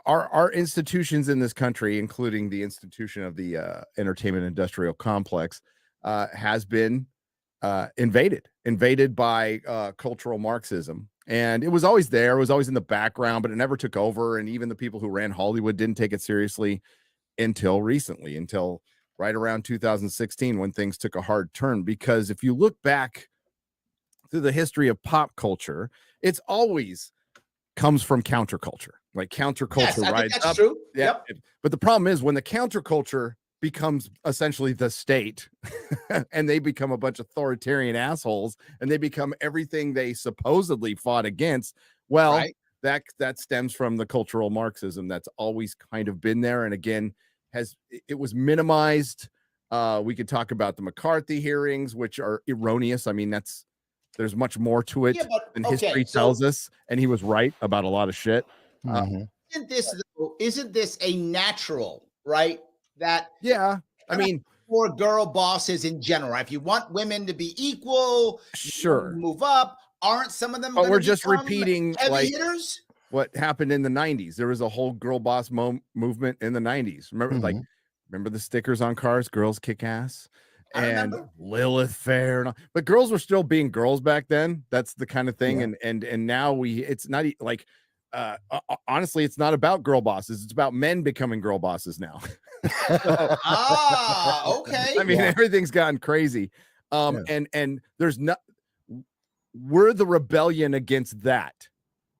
Our institutions in this country, including the institution of the entertainment industrial complex, has been invaded by cultural Marxism. And it was always there. It was always in the background, but it never took over. And even the people who ran Hollywood didn't take it seriously until recently, until right around 2016, when things took a hard turn. Because if you look back through the history of pop culture, it's always comes from counterculture. Like counterculture rides up. True. Yeah. Yep. But the problem is when the counterculture becomes essentially the state and they become a bunch of authoritarian assholes and they become everything they supposedly fought against. Well, that stems from the cultural Marxism that's always kind of been there. And again, it was minimized. We could talk about the McCarthy hearings, which are erroneous. I mean, there's much more to it than history tells us. And he was right about a lot of shit. Isn't this a natural, right? That I mean, for girl bosses in general, if you want women to be equal, sure, move up. Aren't some of them? But we're just repeating heavy hitters? What happened in the 90s. There was a whole girl boss movement in the 90s. Remember the stickers on cars, girls kick ass, and Lilith Fair. But girls were still being girls back then. That's the kind of thing. Yeah. And now it's not like honestly, it's not about girl bosses. It's about men becoming girl bosses now. Okay. I mean, everything's gotten crazy. And there's we're the rebellion against that,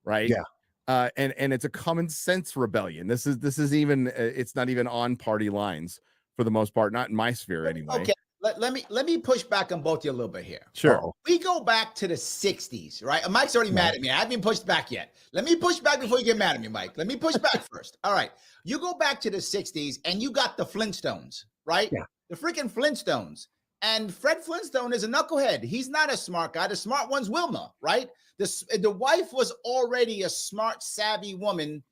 right? Yeah. And it's a common sense rebellion. This is even it's not even on party lines for the most part, not in my sphere anyway. Okay. Let me push back on both of you a little bit here. Sure. We go back to the 60s, right? Mike's already mad at me. I haven't been pushed back yet. Let me push back before you get mad at me, Mike. Let me push back first. All right. You go back to the 60s and you got the Flintstones, right? Yeah. The freaking Flintstones. And Fred Flintstone is a knucklehead. He's not a smart guy. The smart one's Wilma, right? The wife was already a smart, savvy woman,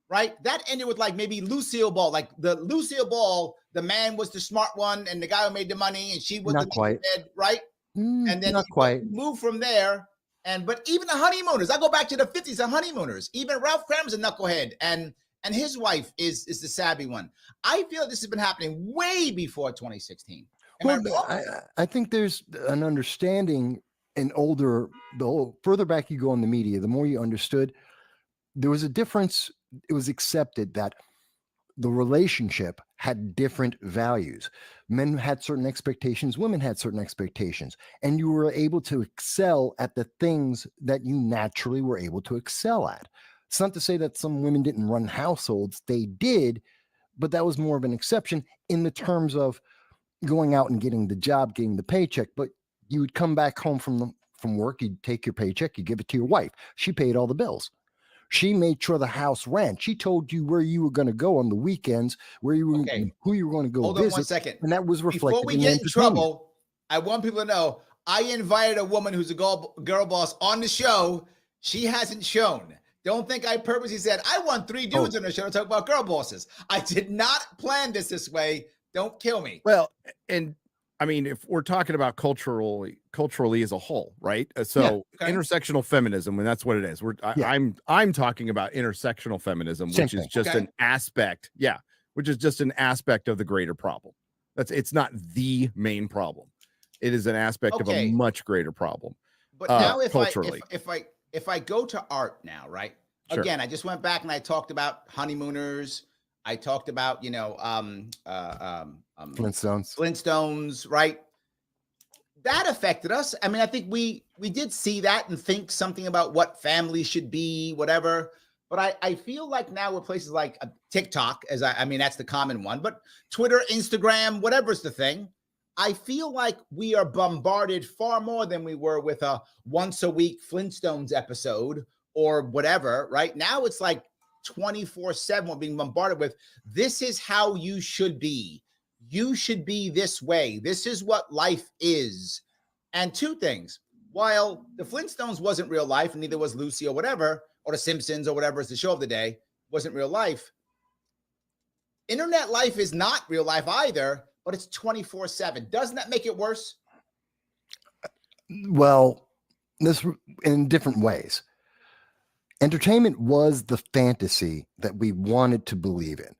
right? That ended with like maybe Lucille Ball. Like the Lucille Ball, the man was the smart one and the guy who made the money and she was not quite dead, right? And then Not quite. move from there. But even the honeymooners, I go back to the 50s, the honeymooners. Even Ralph Cram's a knucklehead, and his wife is the savvy one. I feel this has been happening way before 2016. I think there's an understanding the further back you go in the media, the more you understood, there was a difference. It was accepted that the relationship had different values. Men had certain expectations, women had certain expectations, and you were able to excel at the things that you naturally were able to excel at. It's not to say that some women didn't run households, they did, but that was more of an exception in the terms of going out and getting the job, getting the paycheck. But you would come back home from work, you'd take your paycheck, you give it to your wife. She paid all the bills. She made sure the house ran. She told you where you were going to go on the weekends, who you were going to go Hold visit. on one second. And that was reflected. Before we get in trouble, I want people to know I invited a woman who's a girl boss on the show. She hasn't shown. Don't think I purposely said I want 3 dudes on the show to talk about girl bosses. I did not plan this way. Don't kill me. Well, and I mean, if we're talking about culturally as a whole, right? Intersectional feminism, and that's what it is. I'm talking about intersectional feminism, which is just an aspect, which is just an aspect of the greater problem. It's not the main problem. It is an aspect of a much greater problem. But now, culturally, if I go to art now, right? Sure. Again, I just went back and I talked about honeymooners. I talked about, Flintstones, right? That affected us. I mean, I think we did see that and think something about what family should be, whatever. But I feel like now with places like TikTok, I mean, that's the common one, but Twitter, Instagram, whatever's the thing, I feel like we are bombarded far more than we were with a once a week Flintstones episode or whatever, right? Now it's like 24/7 we're being bombarded with, this is how you should be. You should be this way. This is what life is. And 2 things. While the Flintstones wasn't real life, and neither was Lucy or whatever, or the Simpsons or whatever is the show of the day, wasn't real life. Internet life is not real life either, but it's 24/7. Doesn't that make it worse? Well, this in different ways. Entertainment was the fantasy that we wanted to believe in.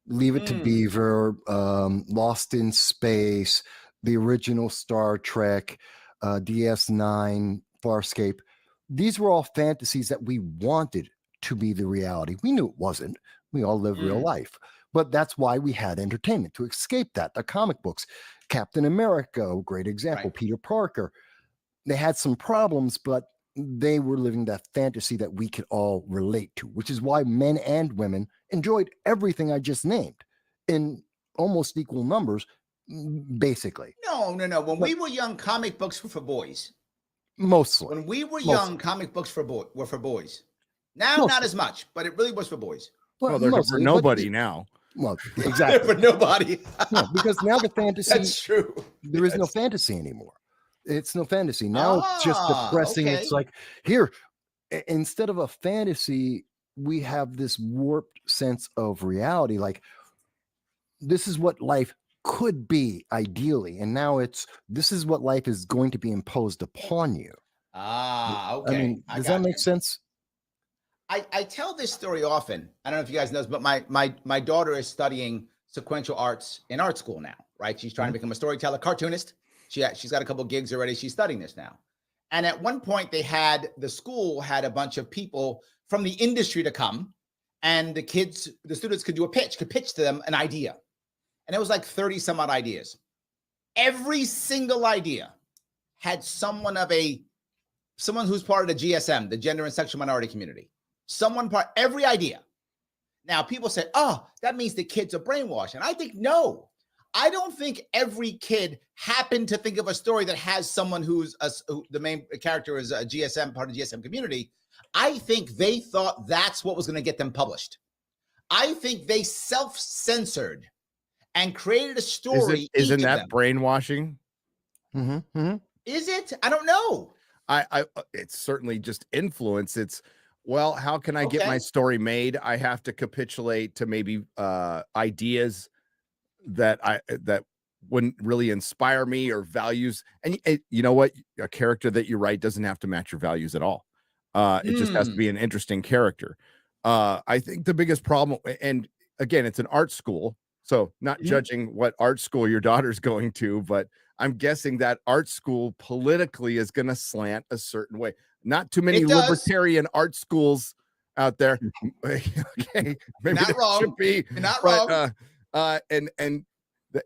Leave It to Beaver, Lost in Space, the original Star Trek, DS9, Farscape. These were all fantasies that we wanted to be the reality. We knew it wasn't. We all live real life. But that's why we had entertainment, to escape that. The comic books, Captain America, great example, right. Peter Parker. They had some problems, but they were living that fantasy that we could all relate to, which is why men and women enjoyed everything I just named in almost equal numbers, basically. No. When we were young, comic books were for boys. Mostly. When we were young, comic books were for boys. Now, not as much, but it really was for boys. Well, they're for nobody now. Well, exactly. For nobody. No, because now the fantasy. That's true. There is no fantasy anymore. It's no fantasy. Now it's just depressing. Okay. It's like, here, instead of a fantasy, we have this warped sense of reality. Like, this is what life could be ideally. And now this is what life is going to be imposed upon you. Okay. I mean, does that make sense? I tell this story often. I don't know if you guys know this, but my daughter is studying sequential arts in art school now, right? She's trying to become a storyteller, cartoonist. She's got a couple gigs already. She's studying this now. And at one point the school had a bunch of people from the industry to come, and the students could pitch to them an idea. And it was like 30 some odd ideas. Every single idea had someone who's part of the GSM, the gender and sexual minority community. Every idea. Now people say, oh, that means the kids are brainwashed. And I think, no. I don't think every kid happened to think of a story that has someone who the main character is a GSM, part of the GSM community. I think they thought that's what was going to get them published. I think they self-censored and created a story. Isn't that brainwashing? Mm-hmm. Is it? I don't know. It's certainly just influence. It's, well, how can I get my story made? I have to capitulate to maybe ideas that wouldn't really inspire me or values. And you know what? A character that you write doesn't have to match your values at all. It just has to be an interesting character. I think the biggest problem, and again, it's an art school, so not judging what art school your daughter's going to, but I'm guessing that art school politically is going to slant a certain way. Not too many libertarian art schools out there. Okay, maybe not wrong. Should be. You're not but, wrong. And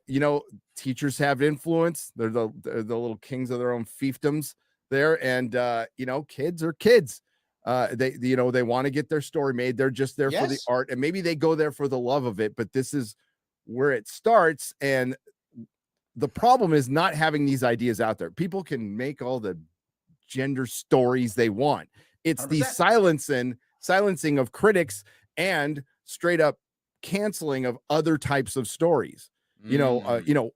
you know, teachers have influence. They're the little kings of their own fiefdoms there, and you know, kids are kids. They you know, they want to get their story made. They're just there for the art, and maybe they go there for the love of it. But this is where it starts, and the problem is not having these ideas out there. People can make all the gender stories they want. It's 100%. The silencing of critics and straight up canceling of other types of stories. You know,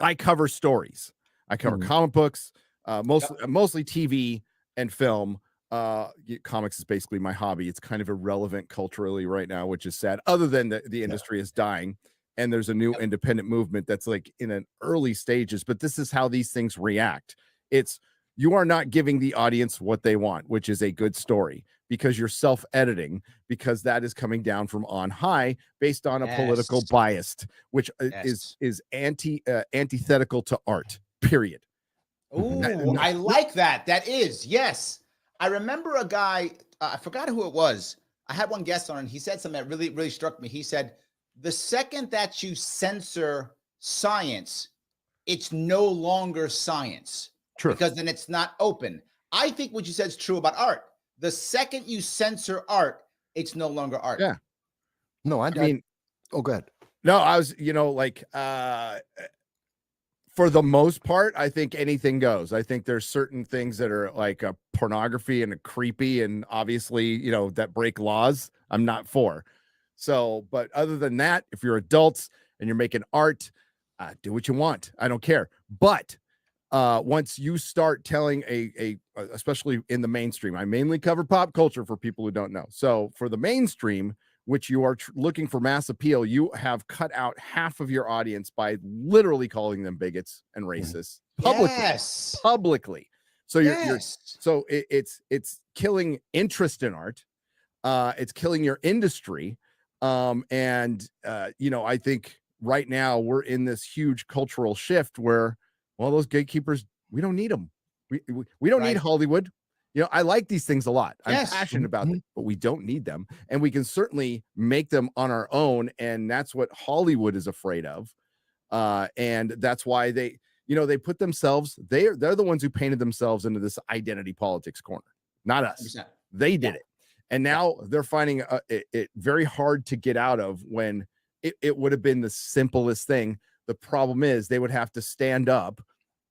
I cover stories. I cover comic books, mostly TV and film. Comics is basically my hobby. It's kind of irrelevant culturally right now, which is sad, other than the industry is dying and there's a new independent movement that's like in an early stages. But this is how these things react. You are not giving the audience what they want, which is a good story, because you're self-editing, because that is coming down from on high based on a political bias, which is antithetical to art, period. Oh, I like that. That is, yes. I remember a guy, I forgot who it was. I had one guest on, and he said something that really, really struck me. He said, the second that you censor science, it's no longer science. True. Because then it's not open. I think what you said is true about art. The second you censor art, it's no longer art. Yeah. No, I mean, oh, go ahead. No, I was, you know, like, for the most part, I think anything goes. I think there's certain things that are like a pornography and a creepy, and obviously, you know, that break laws. I'm not for. So, but other than that, if you're adults and you're making art, do what you want. I don't care. But once you start telling especially in the mainstream, I mainly cover pop culture for people who don't know. So for the mainstream, which you are looking for mass appeal, you have cut out half of your audience by literally calling them bigots and racists publicly. So it's killing interest in art. It's killing your industry. And you know, I think right now we're in this huge cultural shift where, well, those gatekeepers, we don't need them. We don't need Hollywood. You know, I like these things a lot. I'm passionate about them, but we don't need them. And we can certainly make them on our own. And that's what Hollywood is afraid of. And that's why they put themselves, they're the ones who painted themselves into this identity politics corner, not us. 100%. They did it. And now they're finding it very hard to get out of, when it would have been the simplest thing. The problem is they would have to stand up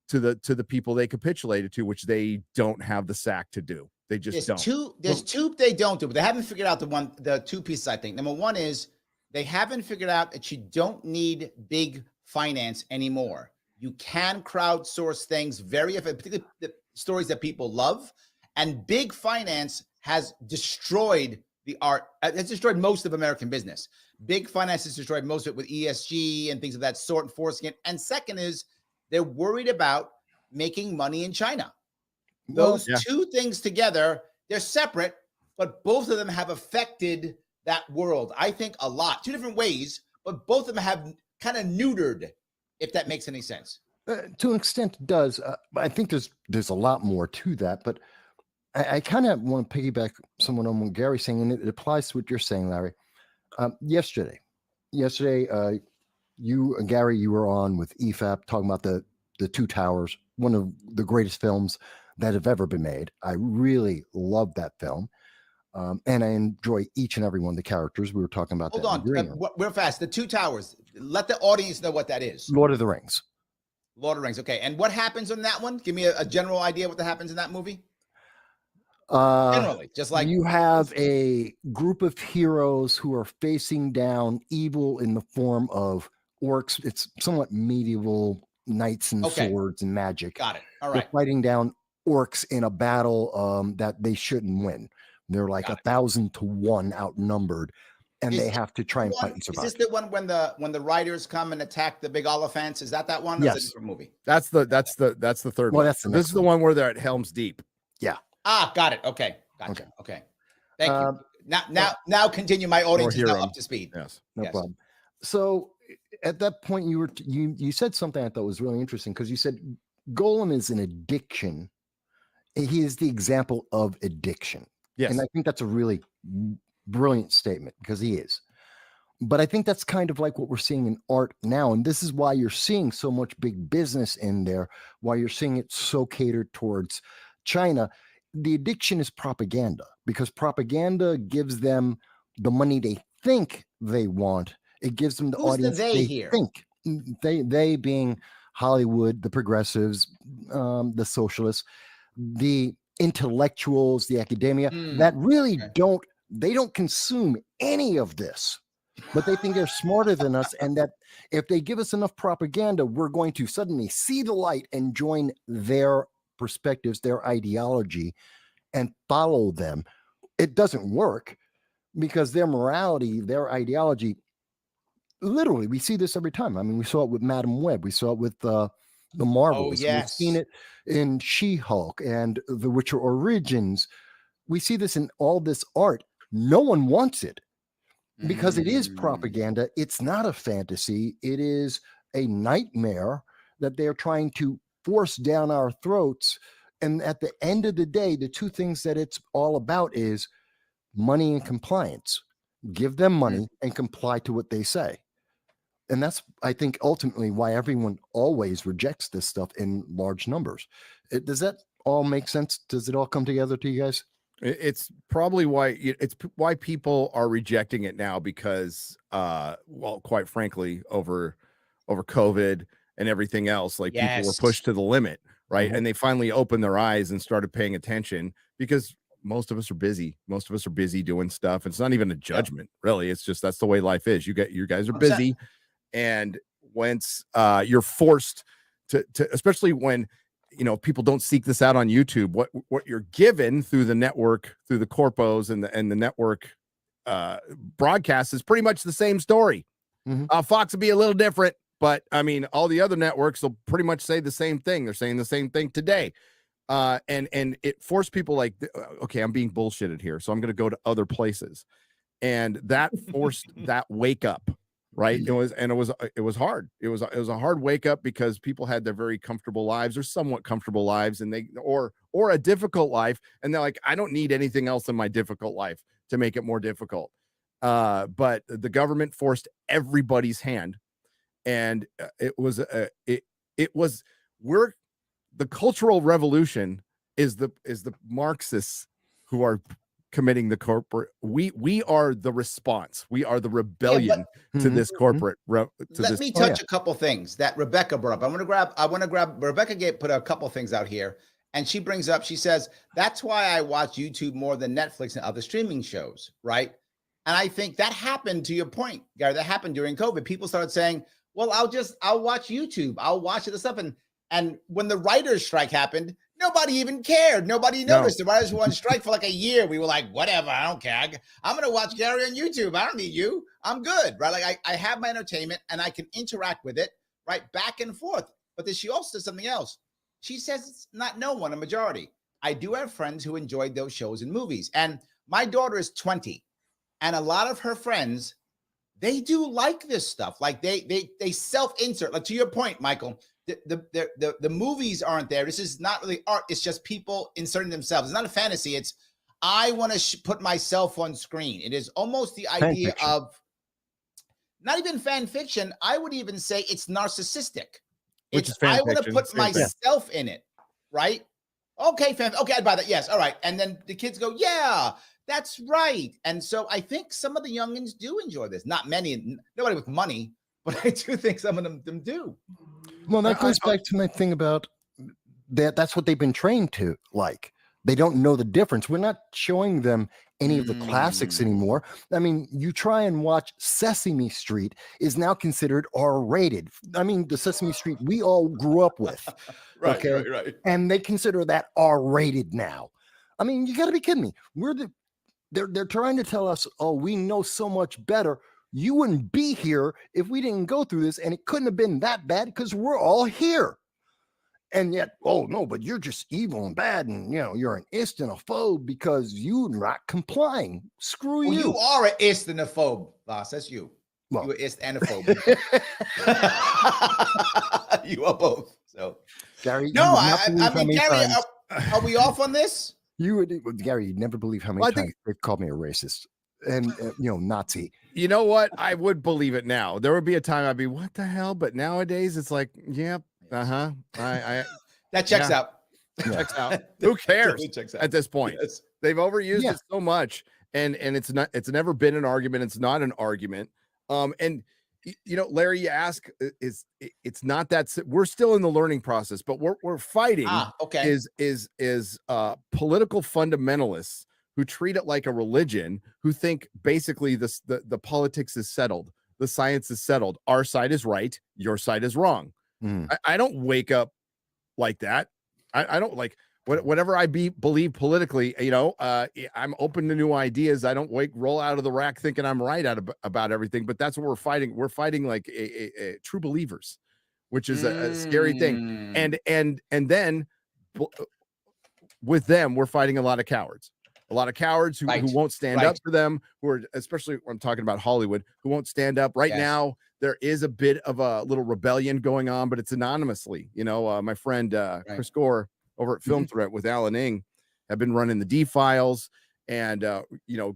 to the people they capitulated to, which they don't have the sack to do. They just don't. There's two they don't do, but they haven't figured out the two pieces, I think. Number one is they haven't figured out that you don't need big finance anymore. You can crowdsource things very effectively, particularly the stories that people love. And big finance has destroyed the art. It's destroyed most of American business. Big finance has destroyed most of it with ESG and things of that sort, enforcing it. And second is they're worried about making money in China. Those two things together, they're separate, but both of them have affected that world, I think, a lot. Two different ways, but both of them have kind of neutered, if that makes any sense. To an extent, it does. I think there's a lot more to that, but I kind of want to piggyback somewhat on what Gary's saying, and it applies to what you're saying, Larry. Yesterday, you and Gary, you were on with EFAP talking about the Two Towers, one of the greatest films that have ever been made. I really love that film. And I enjoy each and every one of the characters. We were talking about Hold on, real fast. The Two Towers. Let the audience know what that is. Lord of the Rings. Lord of the Rings. Okay. And what happens in that one? Give me a general idea what happens in that movie. Generally, just like you have a group of heroes who are facing down evil in the form of orcs. It's somewhat medieval knights and swords and magic. Got it. All right. They're fighting down orcs in a battle that they shouldn't win. They're like 1,000 to 1 outnumbered. and Is they this have to try the and fight one? and Is survive. this the one when the riders come and attack the big elephants? Is that one? Or is it a Yes. different movie? That's the third Well, one. that's the This next is the one where they're at Helm's Deep. Yeah. Ah, got it. Okay, gotcha. Okay, thank you. Um, Now continue. My audience is now Hiram. up to speed. Yes. No Yes. problem. So at that point, you said something I thought was really interesting, because you said Golem is an addiction. He is the example of addiction. Yes. And I think that's a really brilliant statement, because he is. But I think that's kind of like what we're seeing in art now. And this is why you're seeing so much big business in there, why you're seeing it so catered towards China. The addiction is propaganda, because propaganda gives them the money they think they want. It gives them the Who's the audience they here? think. They being Hollywood, the progressives, the socialists, the intellectuals, the academia that really don't consume any of this, but they think they're smarter than us, and that if they give us enough propaganda, we're going to suddenly see the light and join their perspectives, their ideology, and follow them. It doesn't work, because their morality, their ideology, literally, we see this every time. I mean, we saw it with Madam Web. We saw it with the Marvels. Oh, yes. We've seen it in She-Hulk and The Witcher Origins. We see this in all this art. No one wants it, because it is propaganda. It's not a fantasy. It is a nightmare that they're trying to force down our throats. And at the end of the day, the two things that it's all about is money and compliance. Give them money and comply to what they say. And that's, I think, ultimately why everyone always rejects this stuff in large numbers. Does that all make sense? Does it all come together to you guys? It's probably why people are rejecting it now, because well, quite frankly, over COVID and everything else, like people were pushed to the limit, right? And they finally opened their eyes and started paying attention, because most of us are busy. Most of us are busy doing stuff. It's not even a judgment, really. It's just, that's the way life is. You guys are busy. And once you're forced to, especially when, you know, people don't seek this out on YouTube, what you're given through the network, through the corpos and the network broadcast is pretty much the same story. Fox will be a little different, but I mean, all the other networks will pretty much say the same thing. They're saying the same thing today. And it forced people like, okay, I'm being bullshitted here, so I'm going to go to other places. And that forced that wake up. Right. It was hard. It was a hard wake up, because people had their very comfortable lives, or somewhat comfortable lives, and or a difficult life. And they're like, I don't need anything else in my difficult life to make it more difficult. But the government forced everybody's hand. And the cultural revolution is the Marxists who are committing the corporate. We are the response. We are the rebellion to this corporate. Let me touch a couple things that Rebecca brought up. I want to grab Rebecca put a couple things out here, and she brings up, she says, that's why I watch YouTube more than Netflix and other streaming shows, right? And I think that happened, to your point, Gary, that happened during COVID. People started saying, well, I'll watch YouTube. I'll watch the stuff. And when the writers' strike happened, nobody even cared. Nobody noticed. The writers were on strike for like a year. We were like, whatever, I don't care. I'm going to watch Gary on YouTube. I don't need you. I'm good, right? Like I have my entertainment and I can interact with it, right? Back and forth. But then she also says something else. She says it's not no one, a majority. I do have friends who enjoyed those shows and movies. And my daughter is 20. And a lot of her friends, they do like this stuff. Like they self-insert. Like to your point, Michael, the movies aren't there. This is not really art. It's just people inserting themselves. It's not a fantasy. It's, I want to put myself on screen. It is almost the idea of not even fan fiction. I would even say it's narcissistic. I want to put myself in it, right? Okay, okay, I'd buy that. Yes, all right. And then the kids go, yeah, that's right. And so I think some of the youngins do enjoy this. Not many, nobody with money, but I do think some of them do. Well, that goes back to my thing about that. That's what they've been trained to like. They don't know the difference. We're not showing them any of the classics anymore. I mean, you try and watch Sesame Street is now considered R-rated. I mean, the Sesame Street we all grew up with. Right. And they consider that R-rated now. I mean, you got to be kidding me. they're trying to tell us, oh, we know so much better. You wouldn't be here if we didn't go through this, and it couldn't have been that bad because we're all here. And yet, oh no, but you're just evil and bad, and you're an islamophobe because you're not complying. Screw you. You are an islamophobe, boss. That's you. Well, You're an islamophobe. You are both. So, Gary, no, I mean, Gary, are we off on this? Gary, you'd never believe how many times they've called me a racist and Nazi. You know what? I would believe it now. There would be a time I'd be, what the hell? But nowadays it's like, yep. I that checks out. Checks out. Who cares at this point? Yes. They've overused it so much, and it's never been an argument. It's not an argument. And Larry, you ask, it's not that we're still in the learning process, but we're fighting. Is political fundamentalists who treat it like a religion, who think basically the politics is settled, the science is settled. Our side is right, your side is wrong. I don't wake up like that. I don't like whatever I believe politically. I'm open to new ideas. I don't roll out of the rack thinking I'm right about everything. But that's what we're fighting. We're fighting like a true believers, which is a scary thing. And then with them, we're fighting a lot of cowards. A lot of cowards who won't stand up for them, who are, especially when I'm talking about Hollywood, who won't stand up. Right now, there is a bit of a little rebellion going on, but it's anonymously. My friend Chris Gore over at Film Threat with Alan Ng have been running the D files and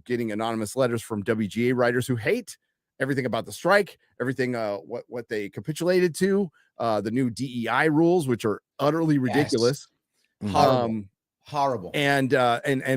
getting anonymous letters from WGA writers who hate everything about the strike, everything what they capitulated to, the new DEI rules, which are utterly ridiculous. Horrible. And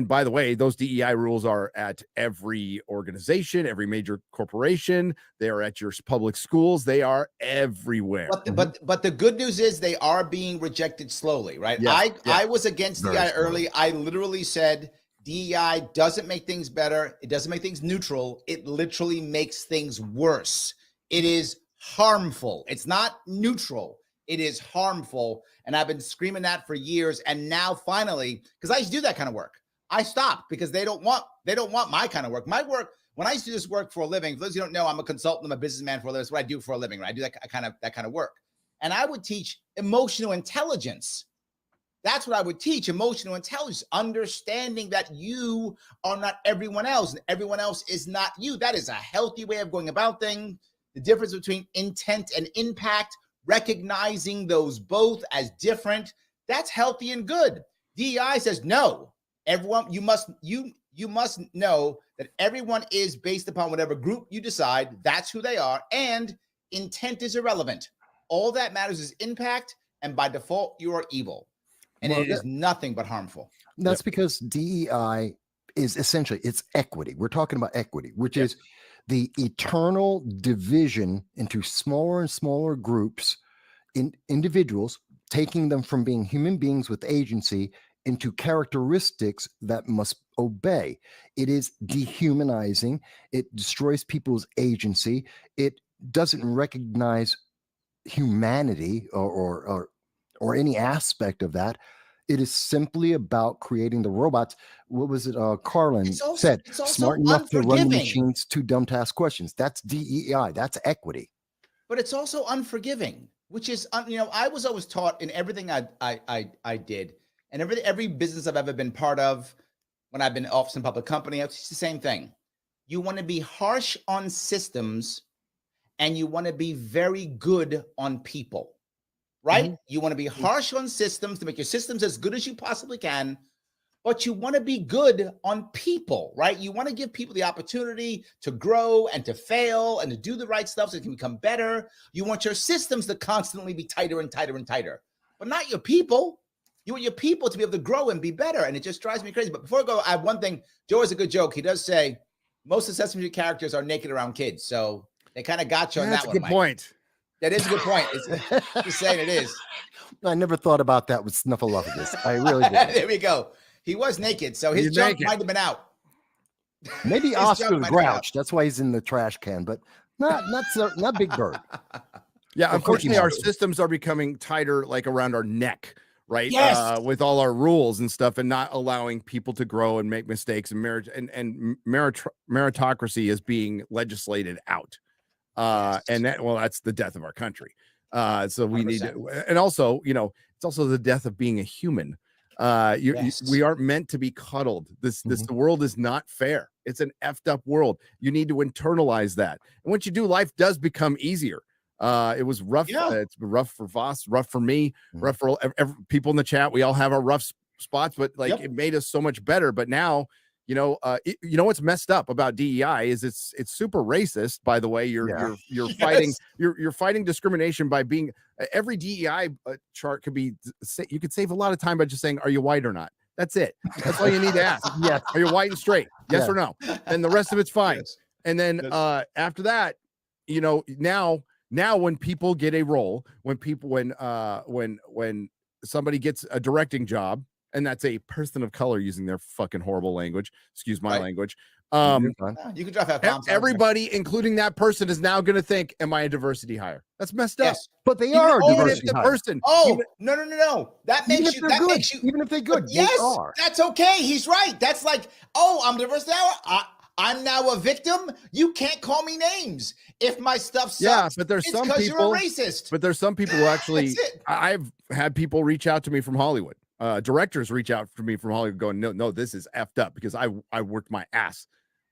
by the way, those DEI rules are at every organization, every major corporation. They are at your public schools. They are everywhere. But the good news is they are being rejected slowly, right? Yes. I was against DEI early. I literally said DEI doesn't make things better. It doesn't make things neutral. It literally makes things worse. It is harmful. It's not neutral. It is harmful. And I've been screaming that for years. And now finally, because I used to do that kind of work, I stopped because they don't want my kind of work. My work, when I used to do this work for a living, for those who don't know, I'm a consultant, I'm a businessman for a living. That's what I do for a living, right? I do that kind of work. And I would teach emotional intelligence. That's what I would teach, emotional intelligence, understanding that you are not everyone else and everyone else is not you. That is a healthy way of going about things. The difference between intent and impact, recognizing those both as different, that's healthy and good. DEI says no. Everyone, you must know that everyone is based upon whatever group you decide. That's who they are, and intent is irrelevant. All that matters is impact, and by default, you are evil, and it is nothing but harmful. That's because DEI is essentially it's equity. We're talking about equity, which is the eternal division into smaller and smaller groups, individuals, taking them from being human beings with agency into characteristics that must obey. It is dehumanizing. It destroys people's agency. It doesn't recognize humanity or any aspect of that. It is simply about creating the robots. What was it? Carlin said, smart enough to run the machines, too dumb to ask questions. That's DEI. That's equity. But it's also unforgiving, which is, I was always taught in everything I did, and every business I've ever been part of, when I've been office in public company, it's the same thing. You want to be harsh on systems, and you want to be very good on people. Right? Mm-hmm. You want to be harsh on systems to make your systems as good as you possibly can, but you want to be good on people, right? You want to give people the opportunity to grow and to fail and to do the right stuff so they can become better. You want your systems to constantly be tighter and tighter and tighter, but not your people. You want your people to be able to grow and be better, and it just drives me crazy. But before I go, I have one thing. Joe has a good joke. He does say most of Sesame Street characters are naked around kids, so they kind of got you on that one. That's a good point. That is a good point. Just saying it is. I never thought about that with Snuffleupagus. I really did. There we go. He was naked, so his junk might have been out. Maybe Oscar the Grouch. That's why he's in the trash can, but not Big Bird. Yeah, unfortunately, our systems are becoming tighter, like around our neck, right? Yes. With all our rules and stuff, and not allowing people to grow and make mistakes, and meritocracy is being legislated out. And that's the death of our country. So we 100%. need to, and also, it's also the death of being a human. We aren't meant to be cuddled. The world is not fair. It's an effed up world. You need to internalize that. And once you do, life does become easier. It was rough. It's rough for Voss, rough for me, rough for people in the chat. We all have our rough spots, but it made us so much better. But now, what's messed up about DEI is it's super racist. By the way, you're fighting you're fighting discrimination by being every DEI chart could be. You could save a lot of time by just saying, "Are you white or not?" That's it. That's all you need to ask. Yes. Are you white and straight? Yes or no? And the rest of it's fine. Yes. And then after that, now when people get a role, when somebody gets a directing job, and that's a person of color using their fucking horrible language, excuse my language. You can drop F-bombs. Everybody, including that person, is now going to think, "Am I a diversity hire?" That's messed up. Yes. But they are a diversity the hire. person. Oh, no. That makes you. Even if they're good, yes, they are. that's okay. He's right. That's like, I'm diversity hire. I'm now a victim. You can't call me names if my stuff sucks. Yeah, but there's some people. You're a racist. But there's some people who actually. I've had people reach out to me from Hollywood. Directors reach out to me from Hollywood going, no, this is effed up because I worked my ass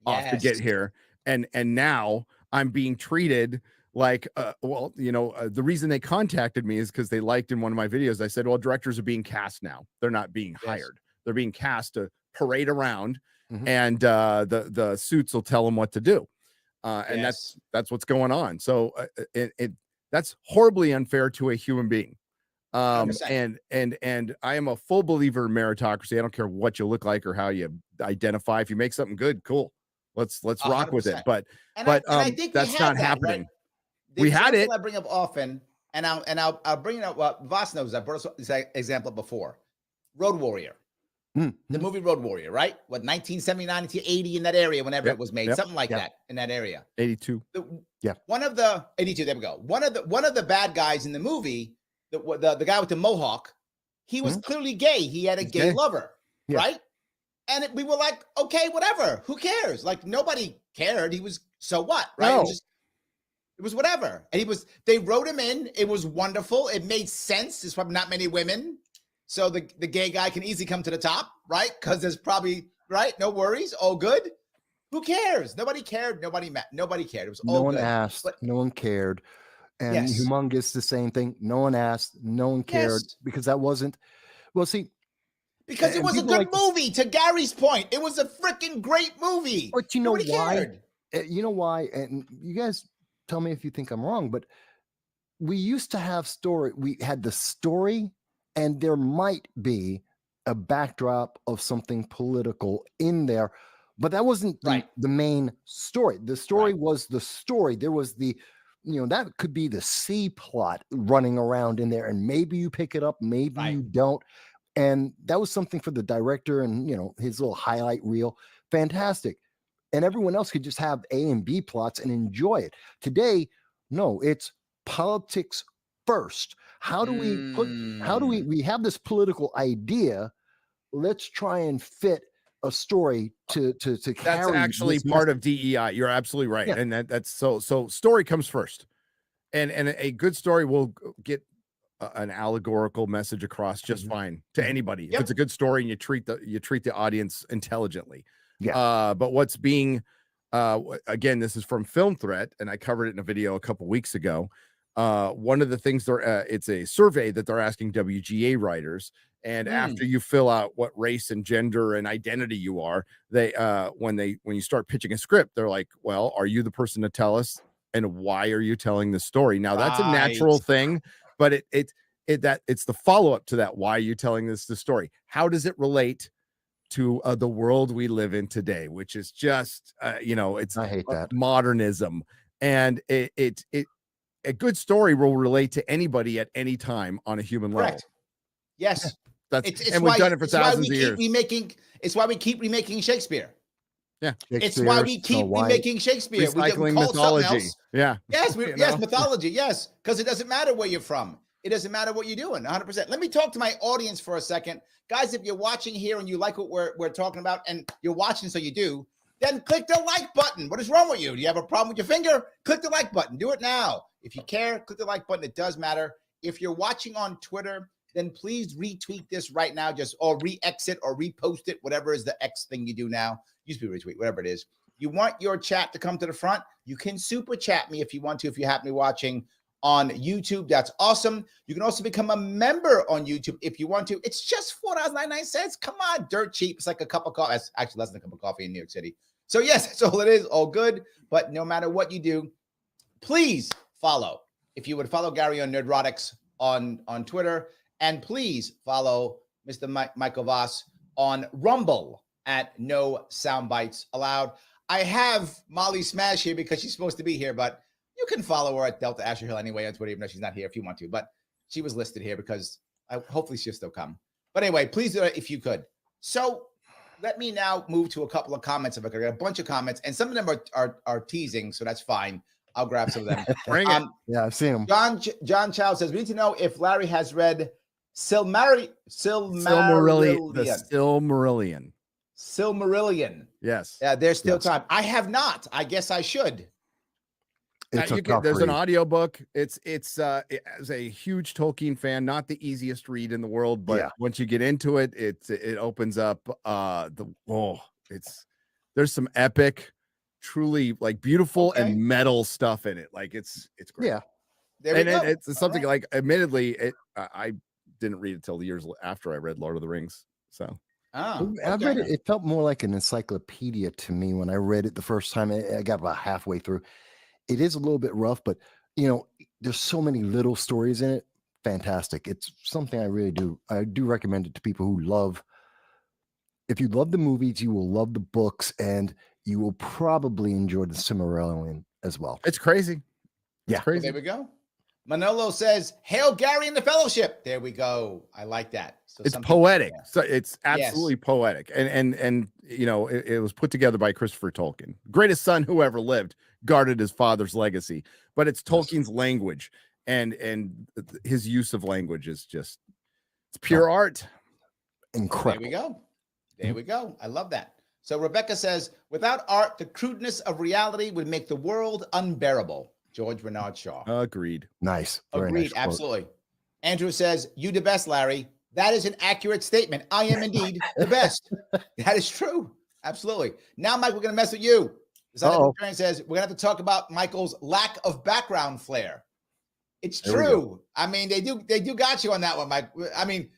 off to get here. And now I'm being treated like, the reason they contacted me is because they liked in one of my videos. I said, well, directors are being cast now. They're not being hired. They're being cast to parade around and the suits will tell them what to do. And that's what's going on. So that's horribly unfair to a human being. And I am a full believer in meritocracy. I don't care what you look like or how you identify. If you make something good, cool. Let's rock 100%. With it. But I think that's not happening. Right? We had it. I bring up often, and I'll bring it up. Well, Voss knows I brought this example before. Road Warrior, the movie Road Warrior, right? What 1979 to 80 in that area, whenever it was made, something like that in that area. 82. One of the 82. There we go. One of the bad guys in the movie. The guy with the mohawk, he was clearly gay. He had a gay lover, right? And we were like, okay, whatever. Who cares? Like nobody cared. He was so what, right? No. It was whatever. And they wrote him in. It was wonderful. It made sense. There's probably not many women, so the gay guy can easily come to the top, right? Because there's probably no worries, all good. Who cares? Nobody cared. Nobody cared. It was all good. No one asked. No one cared. And Humongous, the same thing. No one asked. No one cared because that wasn't. Well, see, because it was a good movie. To Gary's point, it was a freaking great movie. But you know why? You know why? And you guys tell me if you think I'm wrong. But we used to have story. We had the story, and there might be a backdrop of something political in there, but that wasn't the main story. The story was the story. There was the. That could be the C plot running around in there, and maybe you pick it up, maybe you don't. And that was something for the director and, his little highlight reel. Fantastic. And everyone else could just have A and B plots and enjoy it. Today, no, it's politics first. How do we have this political idea? Let's try and fit a story to carry. That's actually part of DEI. You're absolutely right. And that's so story comes first. And a good story will get an allegorical message across just fine to anybody. If it's a good story and you treat the audience intelligently. But what's being again, this is from Film Threat, and I covered it in a video a couple weeks ago. One of the things it's a survey that they're asking WGA writers. And after you fill out what race and gender and identity you are, they when you start pitching a script, they're like, well, are you the person to tell us? And why are you telling this story? Now that's a natural thing, but it's the follow-up to that. Why are you telling the story? How does it relate to the world we live in today, which is just it's I hate that modernism, and a good story will relate to anybody at any time on a human level. Yes. And we've done it for thousands of years. It's why we keep remaking Shakespeare. Yeah. It's why we keep remaking Shakespeare. Recycling mythology. Yeah. Yes. Yes. Mythology. Yes. Because it doesn't matter where you're from. It doesn't matter what you're doing, 100%. Let me talk to my audience for a second. Guys, if you're watching here and you like what we're talking about and you're watching so you do, then click the like button. What is wrong with you? Do you have a problem with your finger? Click the like button. Do it now. If you care, click the like button. It does matter. If you're watching on Twitter, then please retweet this right now, or re-exit or repost it, whatever is the X thing you do now. Used to be retweet, whatever it is. You want your chat to come to the front? You can super chat me if you want to, if you happen to be watching on YouTube. That's awesome. You can also become a member on YouTube if you want to. It's just $4.99. Come on, dirt cheap. It's like a cup of coffee. That's actually less than a cup of coffee in New York City. So yes, that's all it is. All good. But no matter what you do, please follow. If you would follow Gary on Nerdrotics on Twitter, and please follow Mr. Michael Voss on Rumble at No Soundbites Allowed. I have Molly Smash here because she's supposed to be here, but you can follow her at Delta Asher Hill anyway on Twitter, even though she's not here if you want to. But she was listed here because hopefully she'll still come. But anyway, please do it if you could. So let me now move to a couple of comments. I got a bunch of comments, and some of them are teasing, so that's fine. I'll grab some of them. Bring it. Yeah, I've seen them. John Chow says, we need to know if Larry has read Silmarillion. Silmarillion. Yes. Yeah, there's still time. I have not. I guess I should. It's There's an audiobook. It's as a huge Tolkien fan, not the easiest read in the world, but once you get into it, it opens up there's some epic, truly like beautiful and metal stuff in it. Like it's great. Yeah. It's something like, admittedly, I didn't read it till years after I read Lord of the Rings. So I read it. It felt more like an encyclopedia to me when I read it the first time. I got about halfway through. It is a little bit rough, but there's so many little stories in it. Fantastic. It's something I do recommend it to people who love. If you love the movies, you will love the books, and you will probably enjoy the Silmarillion as well. It's crazy. It's Well, crazy. there we go. Manolo says, "Hail Gary and the Fellowship." There we go. I like that. So it's poetic. So it's absolutely poetic. And it was put together by Christopher Tolkien, greatest son who ever lived, guarded his father's legacy. But it's Tolkien's language, and his use of language is just, it's pure art. Incredible. There we go. There we go. I love that. So Rebecca says, without art, the crudeness of reality would make the world unbearable. George Bernard Shaw. Agreed. Nice. Very Agreed. nice quote. Absolutely. Andrew says, you the best, Larry. That is an accurate statement. I am indeed the best. That is true. Absolutely. Now, Mike, we're going to mess with you. This says we're going to have to talk about Michael's lack of background flair. It's true. I mean, they do got you on that one, Mike. I mean,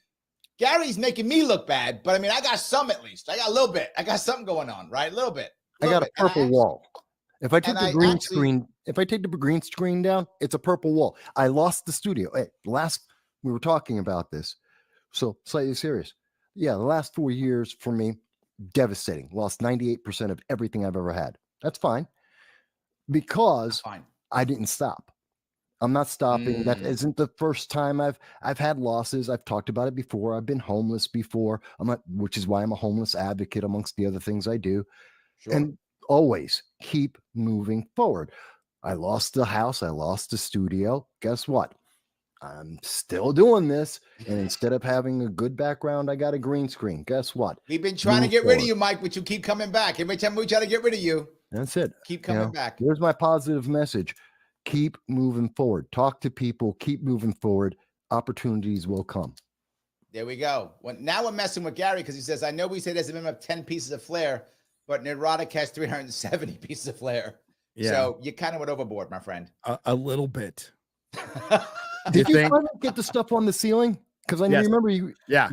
Gary's making me look bad, but I mean, I got some at least. I got a little bit. I got something going on, right? A little bit. I got a purple wall. If I take the green screen down, it's a purple wall. I lost the studio. Hey, we were talking about this, so slightly serious. Yeah, the last 4 years for me, devastating. Lost 98% of everything I've ever had. That's fine, because I didn't stop. I'm not stopping. That isn't the first time I've had losses. I've talked about it before. I've been homeless before. Which is why I'm a homeless advocate amongst the other things I do. Sure. And always keep moving forward. I lost the house. I lost the studio. Guess what? I'm still doing this. And instead of having a good background, I got a green screen. Guess what? We've been trying to get rid of you, Mike, but you keep coming back. Every time we try to get rid of you. That's it. Keep coming back. Here's my positive message. Keep moving forward. Talk to people. Keep moving forward. Opportunities will come. There we go. Now we're messing with Gary because he says, I know we say there's a minimum of 10 pieces of flair, but Neurotic has 370 pieces of flair. Yeah. So you kind of went overboard, my friend. A little bit. Did you finally get the stuff on the ceiling? Because I remember you. Yeah.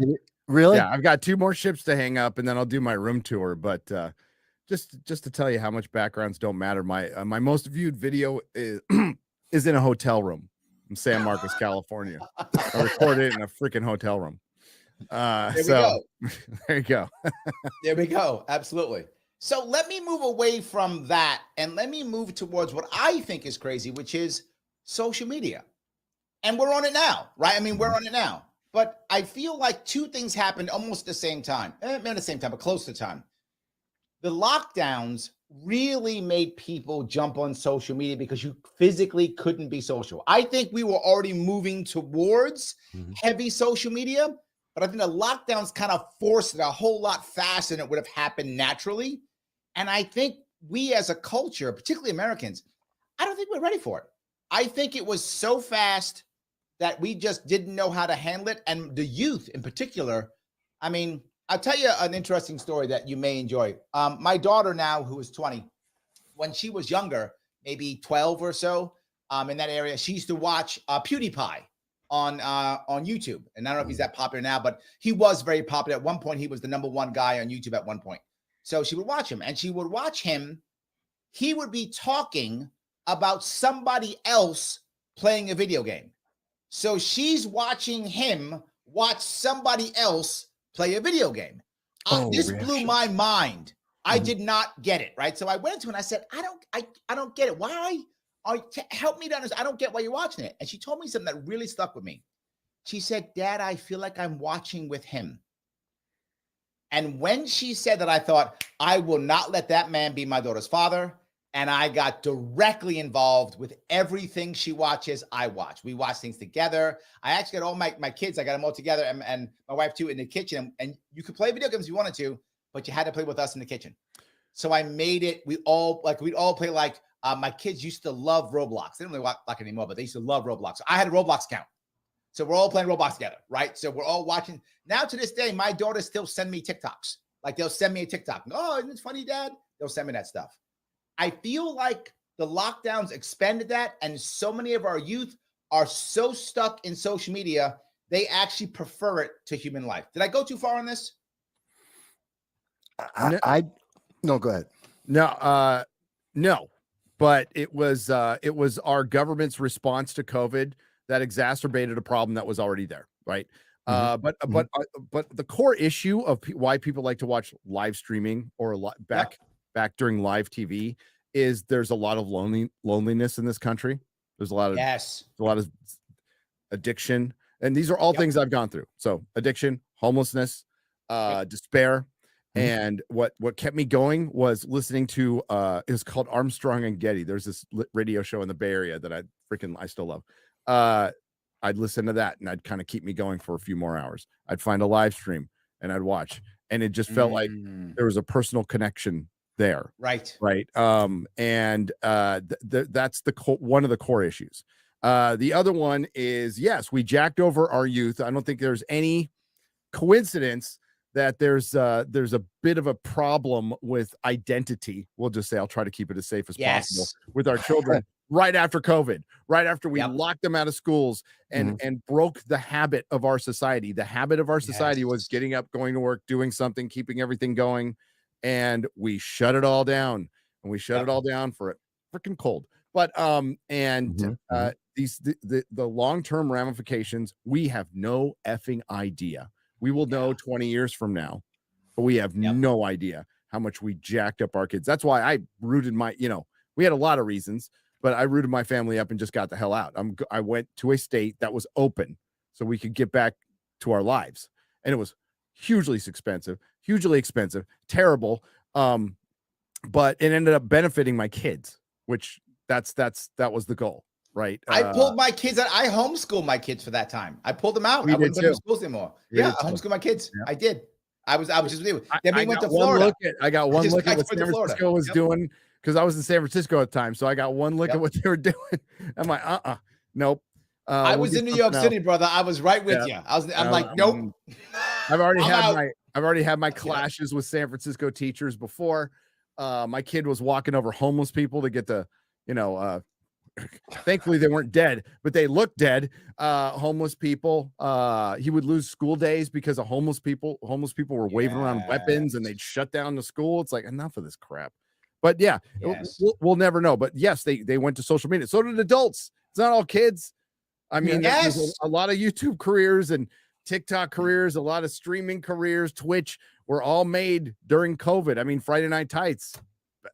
Really? Yeah. I've got 2 more ships to hang up, and then I'll do my room tour. But just to tell you how much backgrounds don't matter, my most viewed video is in a hotel room in San Marcos, California. I recorded it in a freaking hotel room. There you go. There we go. Absolutely. So let me move away from that and let me move towards what I think is crazy, which is social media. And we're on it now, right? I mean, we're on it now. But I feel like 2 things happened almost at the same time. Not at the same time, but close to time. The lockdowns really made people jump on social media because you physically couldn't be social. I think we were already moving towards heavy social media, but I think the lockdowns kind of forced it a whole lot faster than it would have happened naturally. And I think we as a culture, particularly Americans, I don't think we're ready for it. I think it was so fast that we just didn't know how to handle it. And the youth in particular, I mean, I'll tell you an interesting story that you may enjoy. My daughter now, who is 20, when she was younger, maybe 12 or so, in that area, she used to watch PewDiePie on YouTube. And I don't know if he's that popular now, but he was very popular. At one point, he was the #1 guy on YouTube at one point. So she would watch him, and she would watch him. He would be talking about somebody else playing a video game. So she's watching him watch somebody else play a video game. This blew my mind. I did not get it, right? So I went to her and I said, I don't get it. Why? Help me to understand. I don't get why you're watching it. And she told me something that really stuck with me. She said, Dad, I feel like I'm watching with him. And when she said that, I thought, I will not let that man be my daughter's father. And I got directly involved with everything she watches, I watch. We watch things together. I actually got all my kids, I got them all together, and my wife too, in the kitchen. And you could play video games if you wanted to, but you had to play with us in the kitchen. So I made it, we'd all play like, my kids used to love Roblox. They don't really like it anymore, but they used to love Roblox. So I had a Roblox account. So we're all playing Roblox together, right? So we're all watching. Now to this day, my daughters still send me TikToks. Like they'll send me a TikTok. Oh, isn't it funny, Dad? They'll send me that stuff. I feel like the lockdowns expanded that, and so many of our youth are so stuck in social media, they actually prefer it to human life. Did I go too far on this? No, go ahead. No, but it was our government's response to COVID that exacerbated a problem that was already there, right? But the core issue of why people like to watch live streaming or back during live TV is there's a lot of loneliness in this country. There's a lot of addiction, and these are all things I've gone through. So addiction, homelessness, despair. And what kept me going was listening to it was called Armstrong and Getty. There's this radio show in the Bay Area that I still love. I'd listen to that, and I'd kind of keep me going for a few more hours. I'd find a live stream and I'd watch, and it just felt like there was a personal connection there. Right. And that's one of the core issues. The other one is, yes, we jacked over our youth. I don't think there's any coincidence that there's a bit of a problem with identity. We'll just say, I'll try to keep it as safe as possible with our children. Right after COVID, right after we locked them out of schools and broke the habit of our society. The habit of our society was getting up, going to work, doing something, keeping everything going. And we shut it all down, and we shut it all down for it freaking cold. But the long-term ramifications, we have no effing idea. We will know 20 years from now, but we have no idea how much we jacked up our kids. That's why I rooted we had a lot of reasons, but I rooted my family up and just got the hell out. I went to a state that was open so we could get back to our lives. And it was hugely expensive, terrible. But it ended up benefiting my kids, which that was the goal. Right. I pulled my kids out. I homeschooled my kids for that time. I pulled them out. I wouldn't put them in schools anymore. I homeschooled my kids. Yeah. I did. I was just with you. Then we went to Florida. I got one look at what San Francisco was doing, because I was in San Francisco at the time. So I got one look at what they were doing. I'm like, nope. I was in New York City, brother. I was right with you. I'm like, nope. I've already had my clashes with San Francisco teachers before. My kid was walking over homeless people to get the, thankfully they weren't dead, but they looked dead. Homeless people. He would lose school days because of homeless people. Homeless people were waving around weapons, and they'd shut down the school. It's like, enough of this crap. But we'll never know. But yes, they went to social media. So did adults. It's not all kids. I mean, there's a lot of YouTube careers and TikTok careers, a lot of streaming careers, Twitch were all made during COVID. I mean, Friday Night Tights,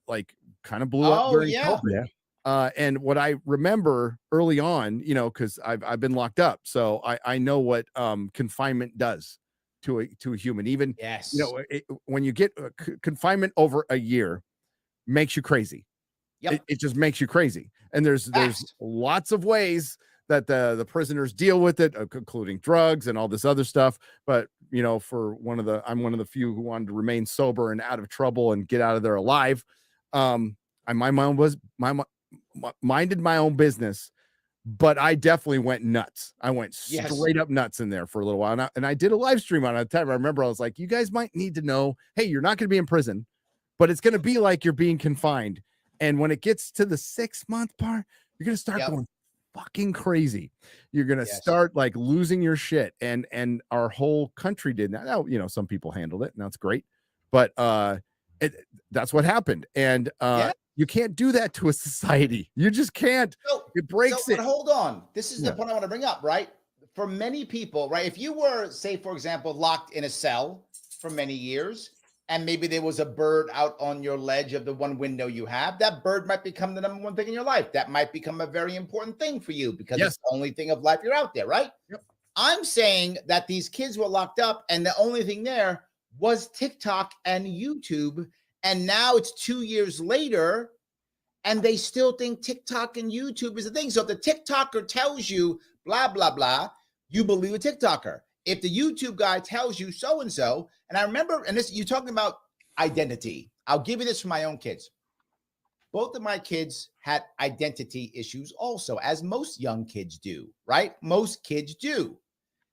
like, kind of blew up during COVID. And what I remember early on, because I've been locked up, so I know what confinement does to a human. Even when you get confinement over a year, makes you crazy. Yep. It just makes you crazy. And there's Fast. lots of ways that the prisoners deal with it, including drugs and all this other stuff. But for I'm one of the few who wanted to remain sober and out of trouble and get out of there alive. I minded my own business, but I definitely went nuts. I went straight up nuts in there for a little while. And I did a live stream on it. I remember I was like, you guys might need to know, hey, you're not going to be in prison, but it's going to be like you're being confined. And when it gets to the 6-month part, you're going to start going fucking crazy. You're going to start like losing your shit. And our whole country did that. Now, some people handled it. Now it's great. But that's what happened. And you can't do that to a society. You just can't. It breaks it. But hold on. This is the point I want to bring up, right? For many people, right? If you were, say, for example, locked in a cell for many years, and maybe there was a bird out on your ledge of the one window you have, that bird might become the number one thing in your life. That might become a very important thing for you because it's the only thing of life you're out there, right? Yep. I'm saying that these kids were locked up and the only thing there was TikTok and YouTube. And now it's 2 years later and they still think TikTok and YouTube is a thing. So if the TikToker tells you blah, blah, blah, you believe a TikToker. If the YouTube guy tells you so-and-so, and I remember, and this, you're talking about identity. I'll give you this for my own kids. Both of my kids had identity issues also, as most young kids do, right? Most kids do.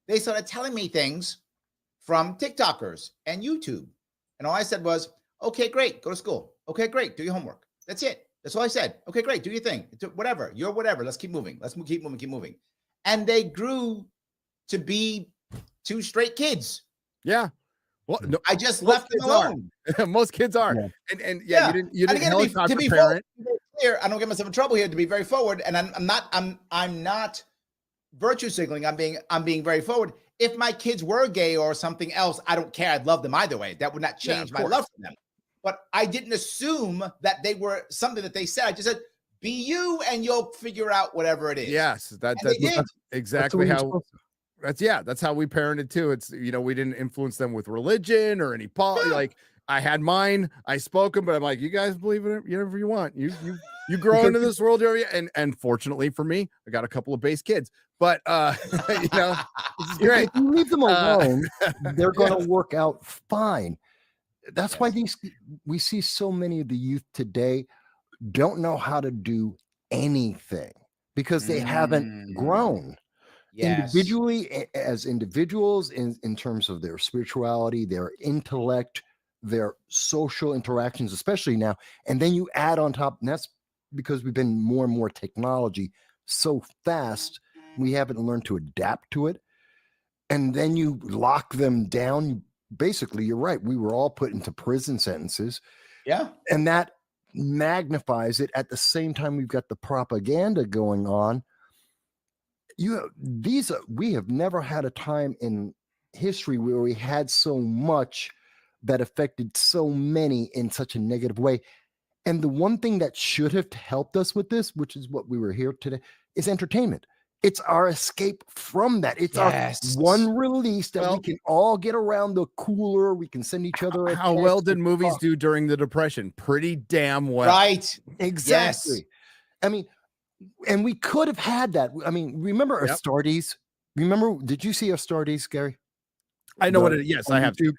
They started telling me things from TikTokers and YouTube. And all I said was, okay, great, go to school. Okay, great, do your homework. That's it. That's all I said. Okay, great, do your thing. Whatever, you're whatever. Let's keep moving. Let's keep moving. And they grew to be 2 straight kids. Yeah. Well, no, I just left them alone. Most kids are. Yeah. You didn't helicopter to be parent. Clear, I don't get myself in trouble here, to be very forward. And I'm not virtue signaling. I'm being very forward. If my kids were gay or something else, I don't care. I'd love them either way. That would not change my love for them. But I didn't assume that they were something that they said. I just said, be you and you'll figure out whatever it is. Yes, that's exactly how. That's how we parented too. It's, we didn't influence them with religion or any like I had mine, I spoke them, but I'm like, you guys believe in it, whatever you want. You grow into this world area. And fortunately for me, I got a couple of base kids, but this is great. If you leave them alone, they're going to work out fine. That's why we see so many of the youth today don't know how to do anything because they haven't grown. Individually, as individuals, in terms of their spirituality, their intellect, their social interactions, especially now. And then you add on top, and that's because we've been more and more technology so fast, we haven't learned to adapt to it. And then you lock them down. Basically, you're right. We were all put into prison sentences. Yeah. And that magnifies it. At the same time, we've got the propaganda going on. We have never had a time in history where we had so much that affected so many in such a negative way. And the one thing that should have helped us with this, which is what we were here today, is entertainment. It's our escape from that. It's our one release that we can all get around the cooler. We can send each other. How well did movies do during the Depression? Pretty damn well. Right. Exactly. Yes. I mean, and we could have had that. I mean, remember Astartes? Did you see Astartes, Gary? I know what it is. Yes, I have to.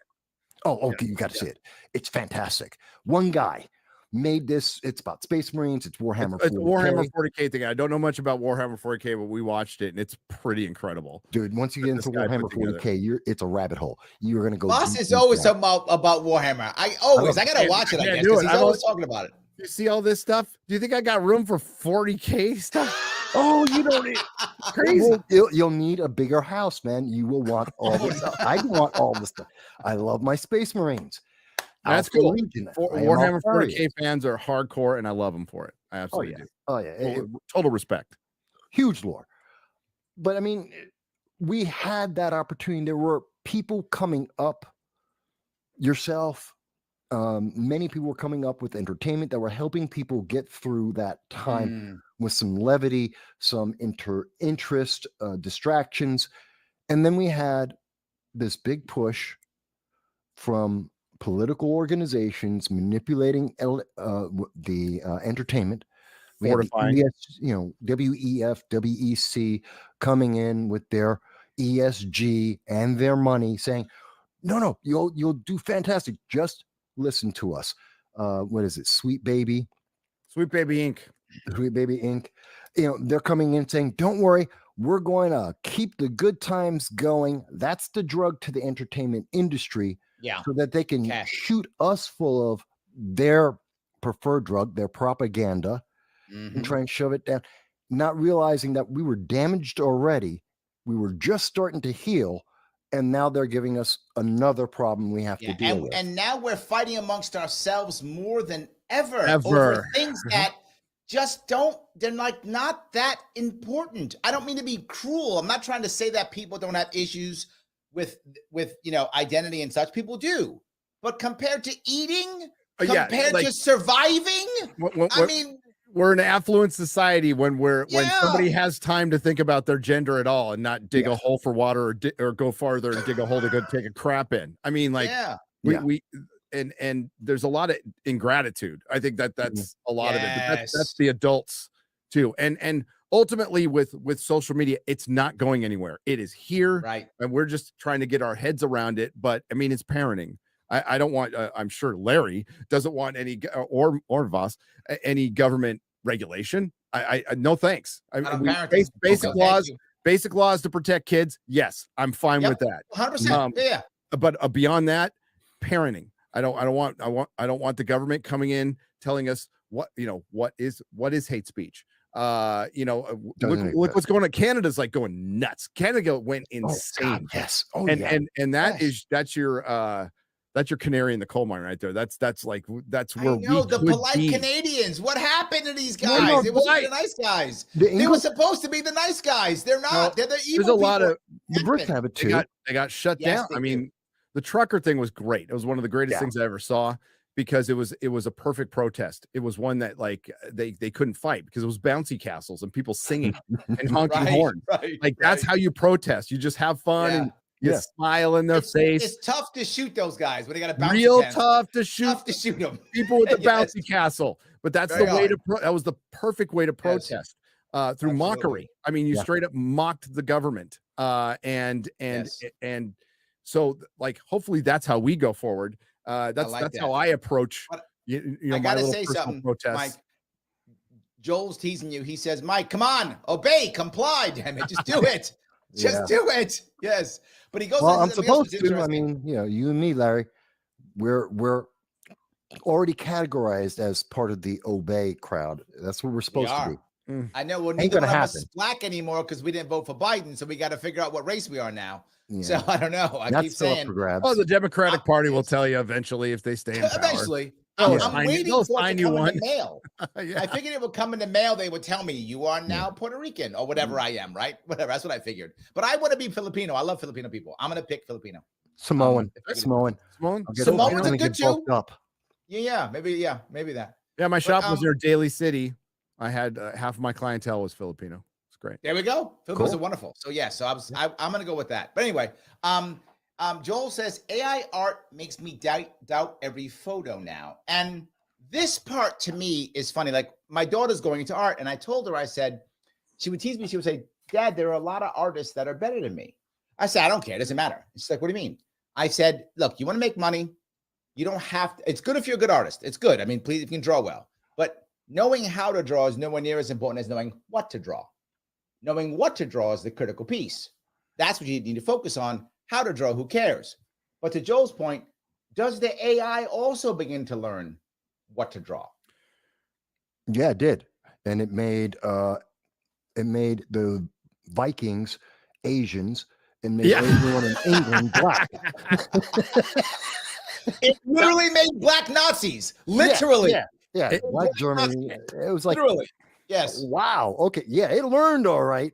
Oh, okay. You got to see it. It's fantastic. One guy made this. It's about Space Marines. It's Warhammer 40K. It's Warhammer 40K thing. I don't know much about Warhammer 40K, but we watched it and it's pretty incredible. Dude, once you get into Warhammer 40K, it's a rabbit hole. You're going to go. Boss is always talking about Warhammer. I got to watch it, I guess, because he's always talking about it. You see all this stuff? Do you think I got room for 40K stuff? Oh, you don't need crazy. You'll need a bigger house, man. You will want all this stuff. I want all this stuff. I love my Space Marines. That's cool. Warhammer 40K fans are hardcore, and I love them for it. I absolutely do. Oh yeah, total respect. Huge lore. But I mean, we had that opportunity. There were people coming up. Yourself. Many people were coming up with entertainment that were helping people get through that time with some levity, some interest, distractions. And then we had this big push from political organizations manipulating the entertainment. We have the Fortifying. WEF, WEC coming in with their ESG and their money, saying, "No, you'll do fantastic. Just listen to us." What is it? Sweet Baby Inc. Sweet Baby Inc. They're coming in saying, "Don't worry, we're going to keep the good times going." That's the drug to the entertainment industry, so that they can shoot us full of their preferred drug, their propaganda, and try and shove it down, not realizing that we were damaged already. We were just starting to heal, and now they're giving us another problem we have to deal with. And now we're fighting amongst ourselves more than ever. Over things that just they're like not that important. I don't mean to be cruel. I'm not trying to say that people don't have issues with identity and such. People do. But compared to eating, compared to surviving, I mean, we're an affluent society when somebody has time to think about their gender at all and not dig a hole for water or go farther and dig a hole to go take a crap in. I mean, like we and there's a lot of ingratitude. I think that's a lot of it. But that's the adults too. And ultimately with social media, it's not going anywhere. It is here, right? And we're just trying to get our heads around it. But I mean, it's parenting. I don't want. I'm sure Larry doesn't want any or Voss any government regulation. I no thanks. Basic laws to protect kids. Yes, I'm fine with that. 100%. Yeah. But beyond that, parenting. I don't want the government coming in telling us what is hate speech. Look what's going on. Canada's like going nuts. Canada went insane. That's your canary in the coal mine right there. That's where the polite Canadians. What happened to these guys? It was the nice guys. They were supposed to be the nice guys. They're not. They're the evil. There's a lot of the Brits have it too. They got shut down. I mean, the trucker thing was great. It was one of the greatest things I ever saw because it was a perfect protest. It was one that like they couldn't fight because it was bouncy castles and people singing and honking horns. That's how you protest. You just have fun and you smile in their face. It's tough to shoot those guys when they got a bouncy real castle. tough to shoot them. People with the bouncy castle. But that's the way that was the perfect way to protest through mockery. I mean, you straight up mocked the government. And so like hopefully that's how we go forward. That's how I approach I gotta say something, protests. Mike. Joel's teasing you. He says, Mike, come on, obey, comply, damn it, just do it. Just do it. Yes. But he goes, well, I'm supposed to. I mean, you and me, Larry, we're already categorized as part of the obey crowd. That's what we're supposed to be. I know. Well, neither one of us is black anymore because we didn't vote for Biden. So we got to figure out what race we are now. Yeah. So I don't know. I keep saying, oh, the Democratic Party will tell you eventually if they stay in power. Eventually. I'm waiting for it to come in the mail. I figured it would come in the mail. They would tell me you are now Puerto Rican or whatever I am, right? Whatever. That's what I figured. But I want to be Filipino. I love Filipino people. I'm going to pick Filipino. Samoan. Samoan's a good too. Yeah, maybe that. Yeah, my shop was near Daly City. I had half of my clientele was Filipino. It's great. There we go. Filipinos are wonderful. So I'm going to go with that. But anyway, Joel says AI art makes me doubt every photo now. And this part to me is funny. Like my daughter's going into art and I told her, I said, she would tease me. She would say, Dad, there are a lot of artists that are better than me. I said, I don't care. It doesn't matter. She's like, what do you mean? I said, look, you want to make money. You don't have to. It's good if you're a good artist. It's good. I mean, please, if you can draw well, but knowing how to draw is nowhere near as important as knowing what to draw. Knowing what to draw is the critical piece. That's what you need to focus on. How to draw, who cares? But to Joel's point, does the AI also begin to learn what to draw? Yeah, it did. And it made the Vikings Asians and made everyone in England black. It literally made black Nazis. Literally. Yeah. Black Germany. It was like literally. Yes. Wow. Okay. Yeah, it learned all right.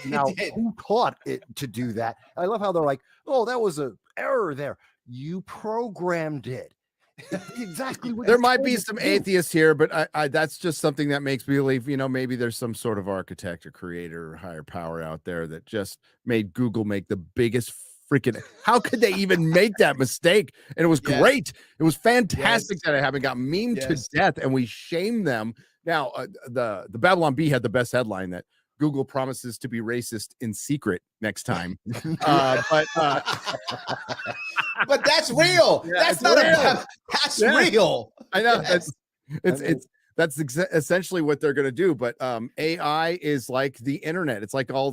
Now, who taught it to do that? I love how they're like, "Oh, that was an error there. You programmed it." Exactly. What there might be some atheists here, but I that's just something that makes me believe. Maybe there's some sort of architect or creator or higher power out there that just made Google make the biggest freaking, how could they even make that mistake? And it was great. It was fantastic that it happened, got memed to death, and we shamed them. Now, the Babylon Bee had the best headline that Google promises to be racist in secret next time. But that's real. That's not real. That's real. I know. That's essentially what they're going to do. But AI is like the internet. It's like all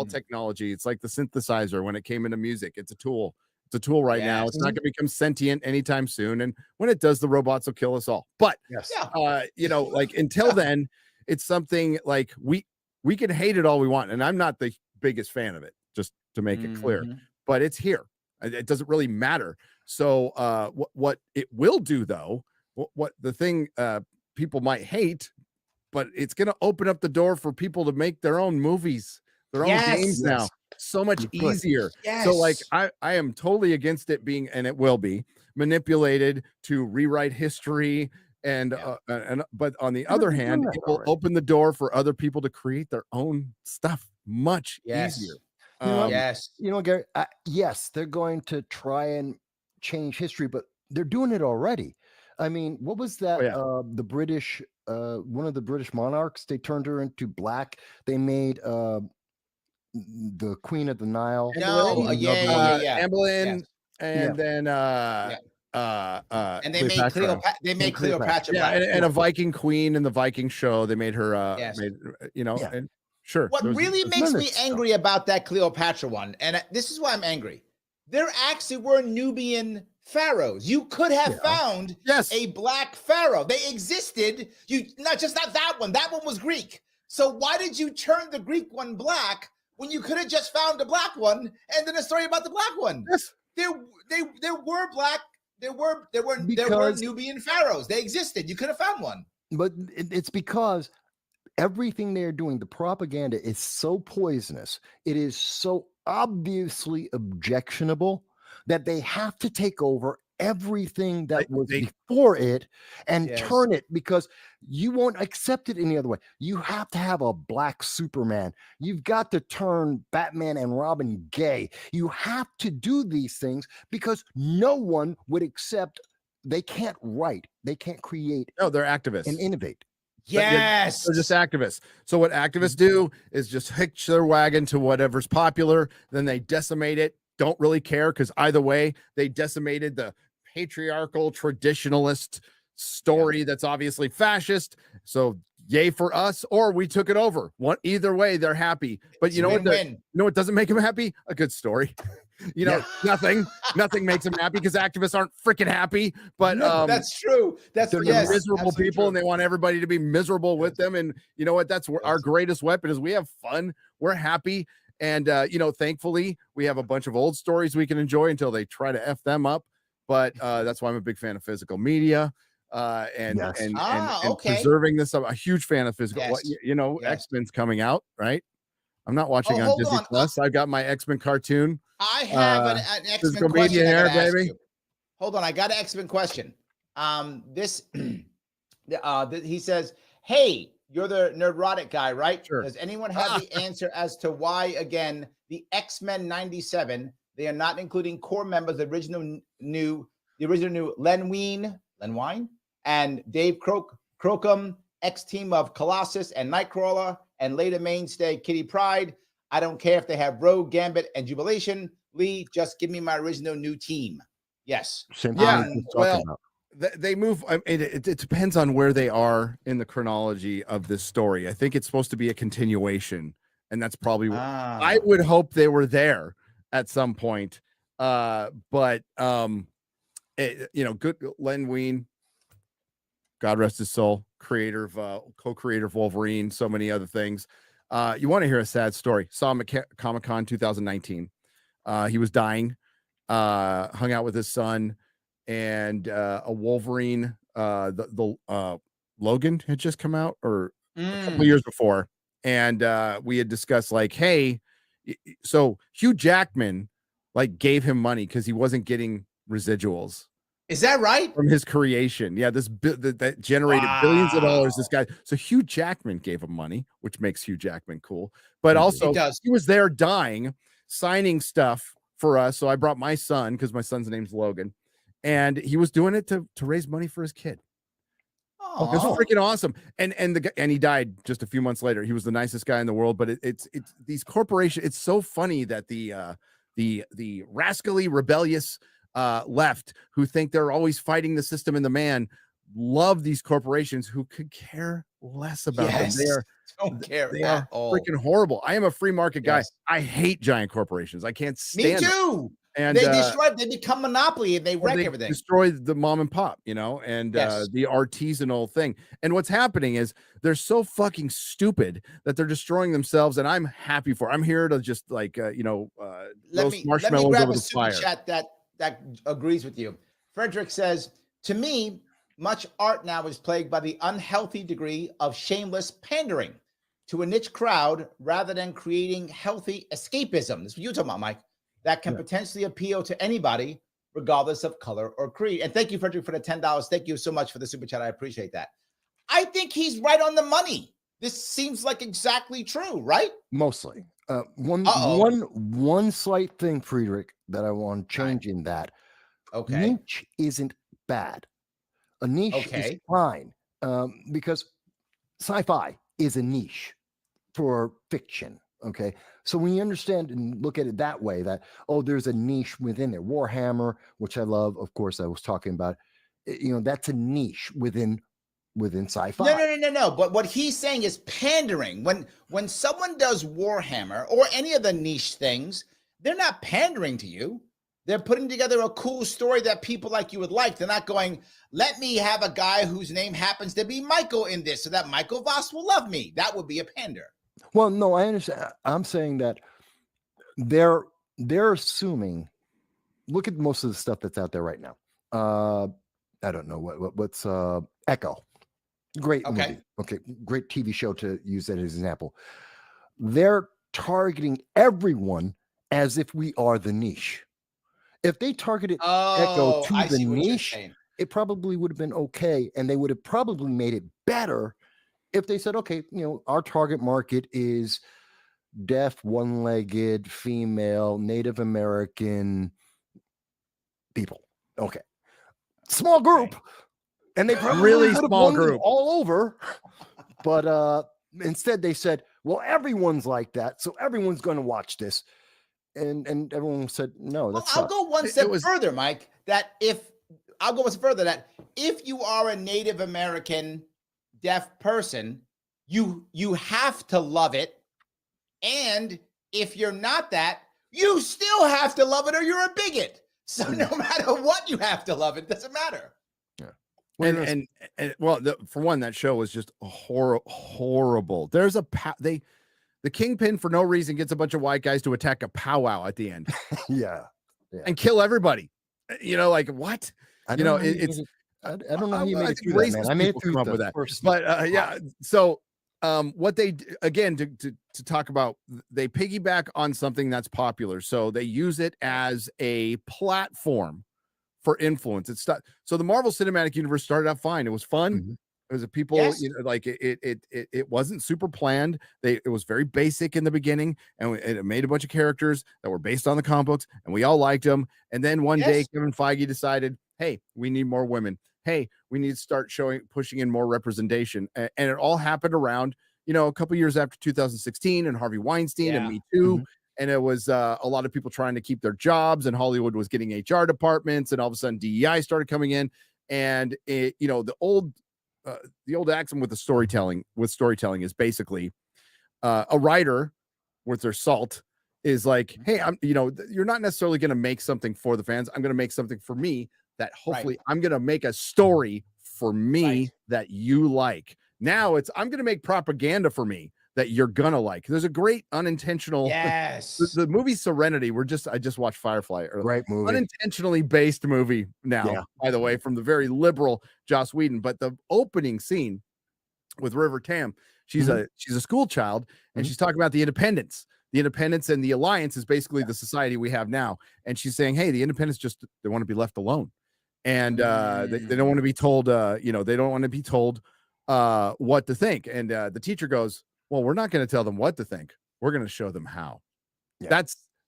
technology. It's like the synthesizer when it came into music. It's a tool. It's a tool right now. It's not going to become sentient anytime soon. And when it does, the robots will kill us all. But like until then, it's something like we can hate it all we want. And I'm not the biggest fan of it, just to make it clear. But it's here. It doesn't really matter. So what it will do, though, what the thing people might hate, but it's going to open up the door for people to make their own movies, their own games now. So much easier. So like I am totally against it being, and it will be manipulated to rewrite history. And but on the other hand, it will open the door for other people to create their own stuff much easier. Gary, yes, they're going to try and change history, but they're doing it already. I mean, what was that? The British, one of the British monarchs, they turned her into black. They made the Queen of the Nile. Anne Boleyn, and then and they made Cleopatra. They made Cleopatra. And a Viking queen in the Viking show. They made her. And sure. What really makes me angry about that Cleopatra one, and this is why I'm angry. There actually were Nubian pharaohs. You could have found a black pharaoh. They existed. Not that one. That one was Greek. So why did you turn the Greek one black when you could have just found a black one and then a story about the black one? Yes. There were black. There were Nubian pharaohs. They existed. You could have found one. But it's because everything they're doing, the propaganda is so poisonous. It is so obviously objectionable that they have to take over everything that was before it and turn it, because you won't accept it any other way. You have to have a black Superman. You've got to turn Batman and Robin gay. You have to do these things because no one would accept. They can't write. They can't create. No, they're activists and innovate. Yes, they're just activists. So what activists do is just hitch their wagon to whatever's popular. Then they decimate it. Don't really care, because either way, they decimated the patriarchal traditionalist story that's obviously fascist. So yay for us, or we took it over. Either way, they're happy. But you know what doesn't make them happy? A good story. Nothing makes them happy, because activists aren't freaking happy. But that's true. They're miserable people, and they want everybody to be miserable with them. And you know what? That's our greatest weapon is we have fun. We're happy. And, thankfully, we have a bunch of old stories we can enjoy until they try to F them up. But that's why I'm a big fan of physical media and preserving this. I'm a huge fan of physical. X-Men's coming out, right? I'm not watching on Disney Plus. I've got my X-Men cartoon. I have an X-Men physical question. Media here, baby. Hold on. I got an X-Men question. He says, hey, you're the nerdotic guy, right? Sure. Does anyone have the answer as to why, again, the X-Men 97, they are not including core members, the original new Len Wein and Dave Crocum, ex-team of Colossus and Nightcrawler, and later mainstay Kitty Pryde. I don't care if they have Rogue, Gambit, and Jubilation. Lee, just give me my original new team. Yes. They move. I mean, it depends on where they are in the chronology of this story. I think it's supposed to be a continuation, and that's probably what I would hope they were there at some point. Good Len Wein, God rest his soul, co-creator of Wolverine, so many other things. You want to hear a sad story? Saw him at Comic-Con 2019. He was dying. Hung out with his son. And a Wolverine, the Logan had just come out, or a couple of years before, and we had discussed hey, so Hugh Jackman gave him money because he wasn't getting residuals. Is that right? From his creation? Yeah, that generated billions of dollars. This guy, so Hugh Jackman gave him money, which makes Hugh Jackman cool. But also, he was there dying, signing stuff for us. So I brought my son, because my son's name's Logan, and he was doing it to raise money for his kid. Oh, it's freaking awesome. And he died just a few months later. He was the nicest guy in the world. But it's these corporations. It's so funny that the rascally, rebellious left, who think they're always fighting the system and the man, love these corporations who could care less about them. They are freaking horrible. I am a free market guy. I hate giant corporations. I can't stand Me too. And they destroy, they become monopoly and they wreck everything. Destroy the mom and pop, and the artisanal thing. And what's happening is they're so fucking stupid that they're destroying themselves. And I'm happy for it. I'm here to just roast marshmallows grab over a the super fire. Chat that agrees with you. Frederick says, to me, much art now is plagued by the unhealthy degree of shameless pandering to a niche crowd rather than creating healthy escapism. This is what you're talking about, Mike. That can potentially appeal to anybody, regardless of color or creed. And thank you, Frederick, for the $10. Thank you so much for the super chat. I appreciate that. I think he's right on the money. This seems like exactly true, right? Mostly. One slight thing, Friedrich, that I want to change in that. Okay. Niche isn't bad. A niche is fine, because sci-fi is a niche for fiction. Okay, so when you understand and look at it that way, that there's a niche within there. Warhammer, which I love, of course, I was talking about. That's a niche within sci-fi. No. But what he's saying is pandering. When someone does Warhammer or any of the niche things, they're not pandering to you. They're putting together a cool story that people like you would like. They're not going, let me have a guy whose name happens to be Michael in this so that Michael Voss will love me. That would be a pander. Well, no, I understand. I'm saying that they're assuming. Look at most of the stuff that's out there right now. I don't know what's Echo. Great movie. Okay, great TV show to use that as an example. They're targeting everyone as if we are the niche. If they targeted Echo to the niche, it probably would have been okay, and they would have probably made it better if they said, okay, our target market is deaf, one-legged, female, Native American people. Okay. Small group. And they probably really small group all over. But instead they said, well, everyone's like that, so everyone's going to watch this. And everyone said, no, that's I'll go one step further, Mike, that if you are a Native American deaf person, you have to love it. And if you're not that, you still have to love it or you're a bigot. So no matter what, you have to love it. Doesn't matter. Yeah. For one, that show was just horrible. There's the Kingpin for no reason gets a bunch of white guys to attack a powwow at the end. yeah. And kill everybody. Like what? I don't know how you made it through that, man. I made it through with that. But so what they again to talk about, they piggyback on something that's popular. So they use it as a platform for influence. So the Marvel Cinematic Universe started out fine. It was fun. Mm-hmm. It was a people, it wasn't super planned. It was very basic in the beginning, and it made a bunch of characters that were based on the comic books, and we all liked them. And then one day, Kevin Feige decided, hey, we need more women. Hey, we need to start pushing in more representation. And it all happened around, a couple years after 2016 and Harvey Weinstein and Me Too. Mm-hmm. And it was a lot of people trying to keep their jobs, and Hollywood was getting HR departments, and all of a sudden DEI started coming in. And the old axiom with storytelling is basically a writer with their salt is like, hey, you're not necessarily going to make something for the fans. I'm going to make something for me that hopefully I'm going to make a story for me that you like. Now I'm going to make propaganda for me that you're gonna like. There's a great unintentional. Yes. The movie Serenity. I just watched Firefly. Great movie. Unintentionally based movie now, by the way, from the very liberal Joss Whedon. But the opening scene with River Tam, she's a school child, and she's talking about the independence. The independence and the alliance is basically the society we have now. And she's saying, hey, the independents they want to be left alone. And they don't want to be told, they don't want to be told what to think. And the teacher goes, well, we're not going to tell them what to think. We're going to show them how. Yeah.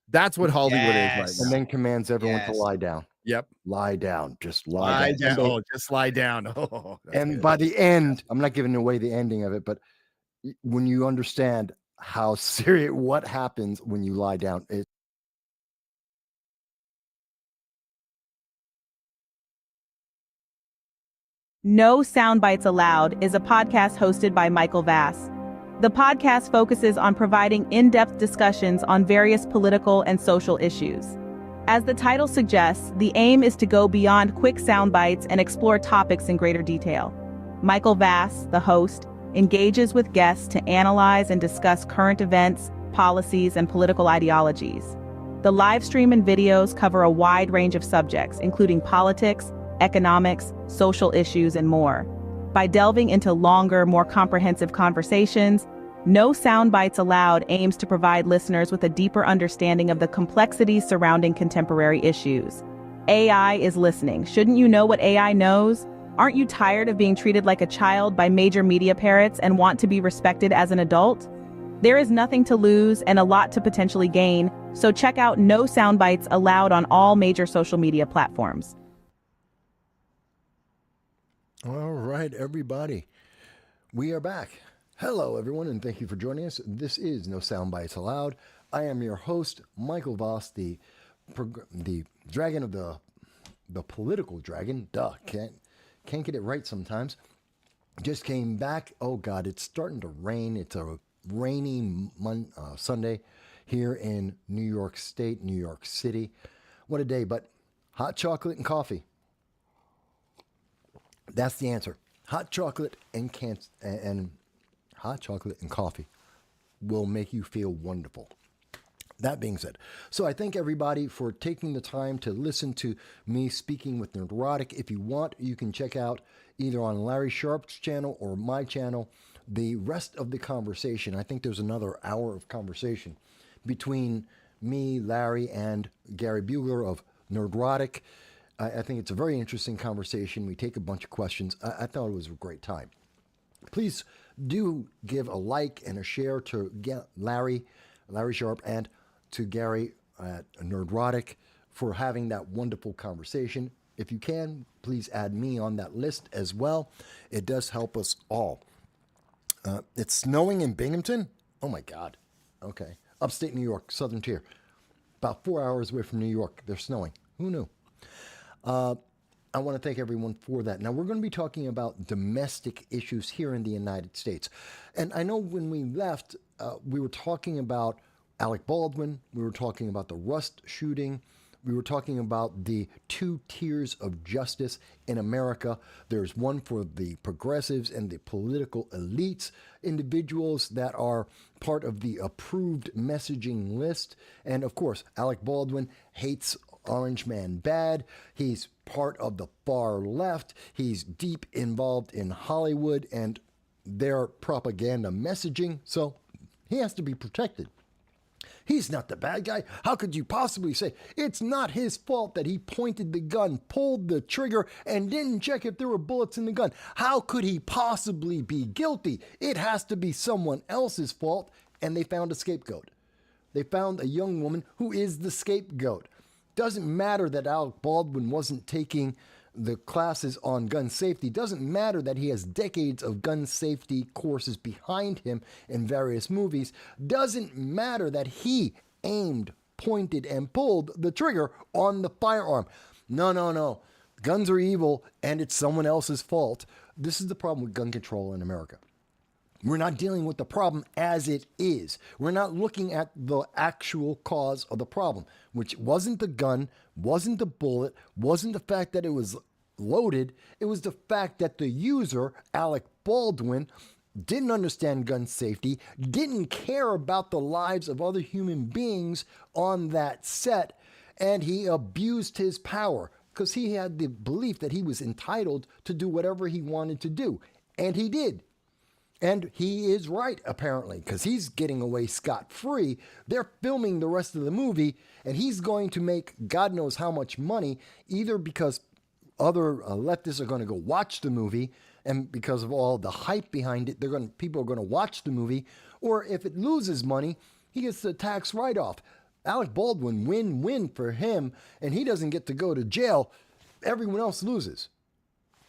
That's what Hollywood is right Yes. And now. then commands everyone to Yes. lie down. Yep. Lie down. Just Lie lie down. down. Oh, just lie down. Oh, that's And good. by the end, I'm not giving away the ending of it, but when you understand how serious, what happens when you lie down, No Soundbites Allowed is a podcast hosted by Michael Vass. The podcast focuses on providing in-depth discussions on various political and social issues. As the title suggests, the aim is to go beyond quick soundbites and explore topics in greater detail. Michael Vass, the host, engages with guests to analyze and discuss current events, policies, and political ideologies. The live stream and videos cover a wide range of subjects, including politics, economics, social issues, and more. By delving into longer, more comprehensive conversations, No Soundbites Allowed aims to provide listeners with a deeper understanding of the complexities surrounding contemporary issues. AI is listening. Shouldn't you know what AI knows? Aren't you tired of being treated like a child by major media parrots and want to be respected as an adult? There is nothing to lose and a lot to potentially gain, so check out No Soundbites Allowed on all major social media platforms. all right, everybody. We are back. Hello, everyone, and thank you for joining us. This is No Soundbites Allowed. I am your host, Michael Voss, the dragon of the political dragon. Can't get it right sometimes. Just came back. Oh God, it's starting to rain. It's a rainy Sunday here in New York State, New York City. What a day! But hot chocolate and coffee. That's the answer. Hot chocolate and hot chocolate and coffee will make you feel wonderful. That being said, so I thank everybody for taking the time to listen to me speaking with Nerdrotic. If you want, you can check out either on Larry Sharp's channel or my channel the rest of the conversation. I think there's another hour of conversation between me, Larry, and Gary Bugler of Nerdrotic. I think it's a very interesting conversation. We take a bunch of questions. I thought it was a great time. Please do give a like and a share to Larry Sharp, and to Gary at Nerdrotic for having that wonderful conversation. If you can, please add me on that list as well. It does help us all. It's snowing in Binghamton? Oh my God. Okay. Upstate New York, Southern Tier. About 4 hours away from New York. They're snowing. Who knew? I want to thank everyone for that. Now, we're going to be talking about domestic issues here in the United States. And I know when we left, we were talking about Alec Baldwin. We were talking about the Rust shooting. We were talking about the two tiers of justice in America. There's one for the progressives and the political elites, individuals that are part of the approved messaging list. And of course, Alec Baldwin hates Orange Man bad. He's part of the far left. He's deep involved in Hollywood and their propaganda messaging. So he has to be protected. He's not the bad guy. How could you possibly say it's not his fault that he pointed the gun, pulled the trigger, and didn't check if there were bullets in the gun? How could he possibly be guilty? It has to be someone else's fault. And they found a scapegoat. They found a young woman who is the scapegoat. Doesn't matter that Alec Baldwin wasn't taking the classes on gun safety. Doesn't matter that he has decades of gun safety courses behind him in various movies. Doesn't matter that he aimed, pointed, and pulled the trigger on the firearm. No. Guns are evil, and it's someone else's fault. This is the problem with gun control in America. We're not dealing with the problem as it is. We're not looking at the actual cause of the problem, which wasn't the gun, wasn't the bullet, wasn't the fact that it was loaded. It was the fact that the user, Alec Baldwin, didn't understand gun safety, didn't care about the lives of other human beings on that set, and he abused his power because he had the belief that he was entitled to do whatever he wanted to do. And he did. And he is right, apparently, because he's getting away scot-free. They're filming the rest of the movie, and he's going to make God knows how much money, either because other leftists are going to go watch the movie, and because of all the hype behind it, people are going to watch the movie, or if it loses money, he gets the tax write-off. Alec Baldwin, win-win for him, and he doesn't get to go to jail. Everyone else loses.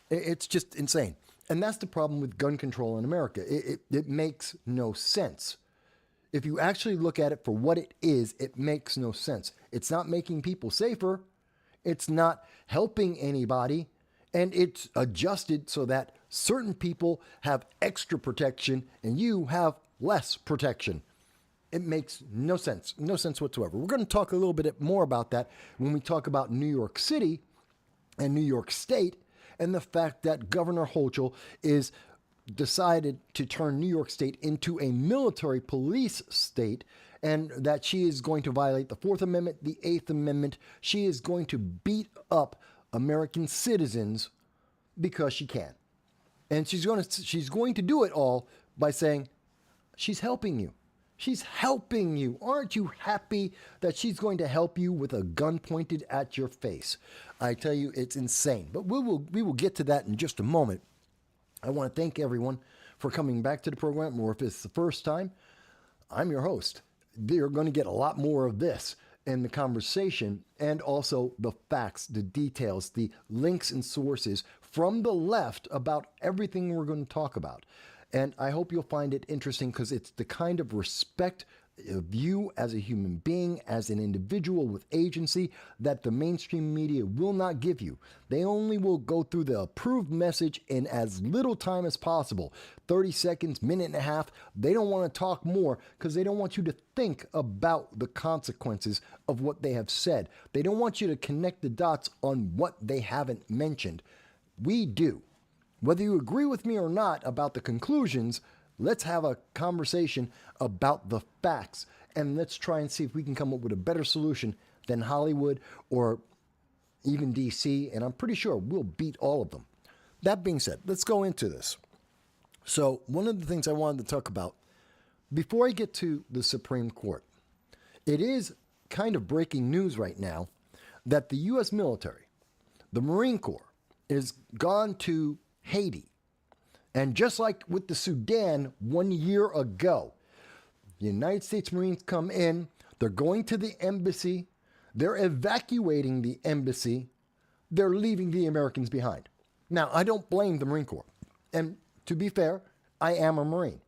It's just insane. And that's the problem with gun control in America. It makes no sense. If you actually look at it for what it is, it makes no sense. It's not making people safer. It's not helping anybody. And it's adjusted so that certain people have extra protection and you have less protection. It makes no sense whatsoever. We're going to talk a little bit more about that when we talk about New York City and New York State and the fact that Governor Hochul is decided to turn New York State into a military police state, and that she is going to violate the Fourth Amendment, the Eighth Amendment. She is going to beat up American citizens because she can. And she's going to do it all by saying, she's helping you. She's helping you. Aren't you happy that she's going to help you with a gun pointed at your face? I tell you, it's insane. But we will get to that in just a moment. I want to thank everyone for coming back to the program, or if it's the first time, I'm your host. You're going to get a lot more of this in the conversation, and also the facts, the details, the links and sources from the left about everything we're going to talk about. And I hope you'll find it interesting, because it's the kind of respect of you as a human being, as an individual with agency, that the mainstream media will not give you. They only will go through the approved message in as little time as possible. 30 seconds, minute and a half. They don't want to talk more because they don't want you to think about the consequences of what they have said. They don't want you to connect the dots on what they haven't mentioned. We do. Whether you agree with me or not about the conclusions, let's have a conversation about the facts, and let's try and see if we can come up with a better solution than Hollywood or even DC, and I'm pretty sure we'll beat all of them. That being said, let's go into this. So one of the things I wanted to talk about, before I get to the Supreme Court, it is kind of breaking news right now that the U.S. military, the Marine Corps, is gone to Haiti. And just like with the Sudan 1 year ago, the United States Marines come in, they're going to the embassy, they're evacuating the embassy, they're leaving the Americans behind. Now, I don't blame the Marine Corps. And to be fair, I am a Marine.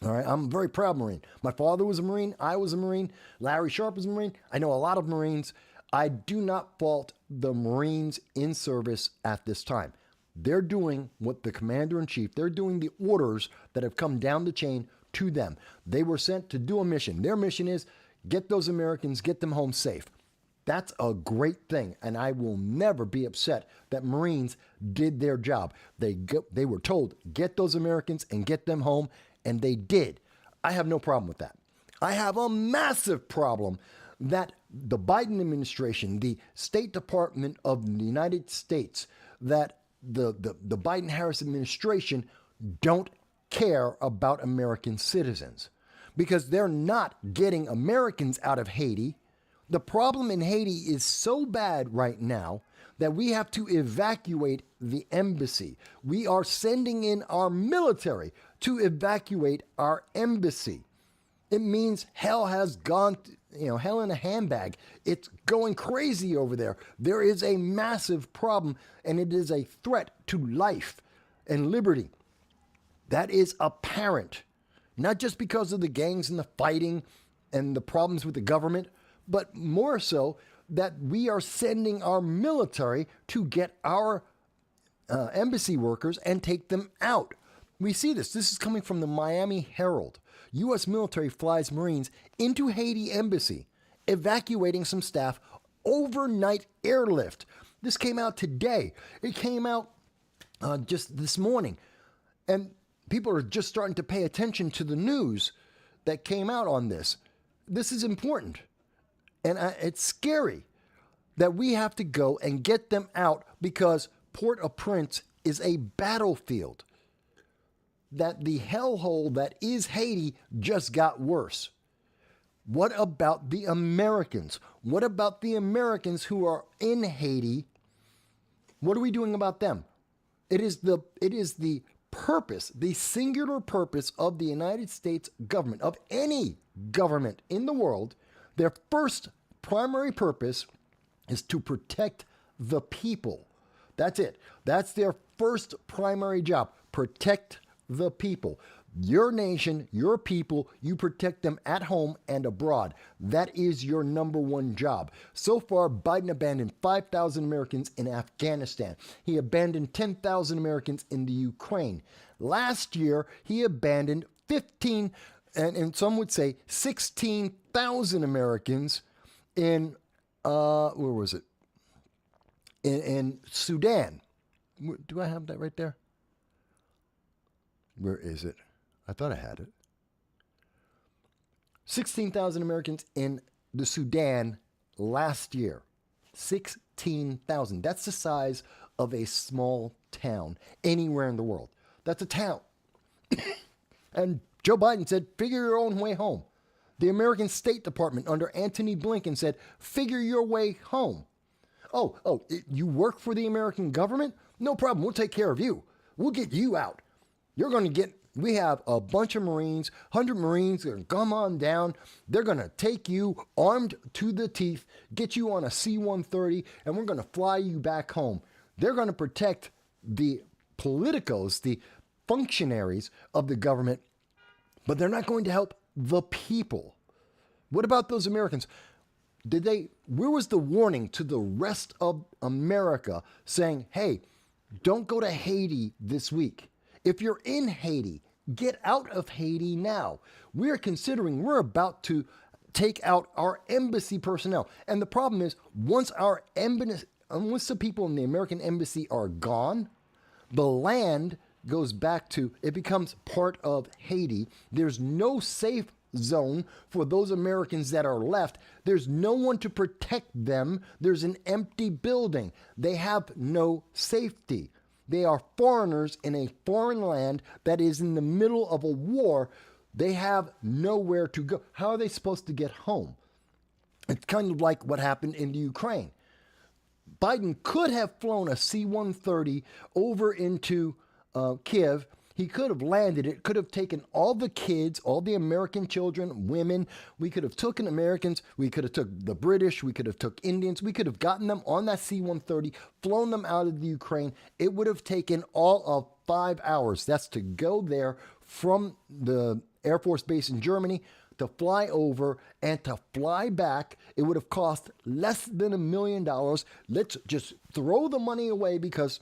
All right, I'm a very proud Marine. My father was a Marine, I was a Marine, Larry Sharp was a Marine. I know a lot of Marines. I do not fault the Marines in service at this time. They're doing what the commander-in-chief, they're doing the orders that have come down the chain to them. They were sent to do a mission. Their mission is get those Americans, get them home safe. That's a great thing, and I will never be upset that Marines did their job. They were told, get those Americans and get them home, and they did. I have no problem with that. I have a massive problem that the Biden administration, the State Department of the United States, that the Biden-Harris administration don't care about American citizens, because they're not getting Americans out of Haiti. The problem in Haiti is so bad right now that we have to evacuate the embassy. We are sending in our military to evacuate our embassy. It means hell has gone, hell in a handbag. It's going crazy over there. There is a massive problem, and it is a threat to life and liberty. That is apparent, not just because of the gangs and the fighting and the problems with the government, but more so that we are sending our military to get our embassy workers and take them out. We see this. This is coming from the Miami Herald. U.S. military flies Marines into Haiti embassy, evacuating some staff, overnight airlift. This came out today. It came out just this morning. And people are just starting to pay attention to the news that came out on this. This is important. And it's scary that we have to go and get them out because Port-au-Prince is a battlefield. That the hellhole that is Haiti just got worse. What about the Americans? What about the Americans who are in Haiti? What are we doing about them? It is the purpose, the singular purpose of the United States government, of any government in the world, Their first primary purpose is to protect the people. That's it. That's their first primary job. Protect the people. Your nation, your people, you protect them at home and abroad. That is your number one job. So far, Biden abandoned 5,000 Americans in Afghanistan. He abandoned 10,000 Americans in the Ukraine. Last year, he abandoned 15, and some would say 16,000 Americans in, where was it? In Sudan. Do I have that right there? Where is it? I thought I had it. 16,000 Americans in the Sudan last year. 16,000. That's the size of a small town anywhere in the world. That's a town. And Joe Biden said, figure your own way home. The American State Department under Antony Blinken said, figure your way home. You work for the American government? No problem. We'll take care of you. We'll get you out. You're going to get, we have a bunch of Marines, 100 Marines, going to come on down. They're going to take you armed to the teeth, get you on a C-130, and we're going to fly you back home. They're going to protect the politicos, the functionaries of the government, but they're not going to help the people. What about those Americans? Where was the warning to the rest of America saying, hey, don't go to Haiti this week? If you're in Haiti, get out of Haiti now. We're about to take out our embassy personnel. And the problem is, once the people in the American embassy are gone, the land goes back to, it becomes part of Haiti. There's no safe zone for those Americans that are left. There's no one to protect them. There's an empty building. They have no safety. They are foreigners in a foreign land that is in the middle of a war. They have nowhere to go. How are they supposed to get home? It's kind of like what happened in the Ukraine. Biden could have flown a C-130 over into Kiev. He could have landed it, could have taken all the kids, all the American children, women. We could have taken Americans. We could have took the British. We could have took Indians. We could have gotten them on that C-130, flown them out of the Ukraine. It would have taken all of 5 hours. That's to go there from the Air Force Base in Germany, to fly over and to fly back. It would have cost less than $1 million. Let's just throw the money away because,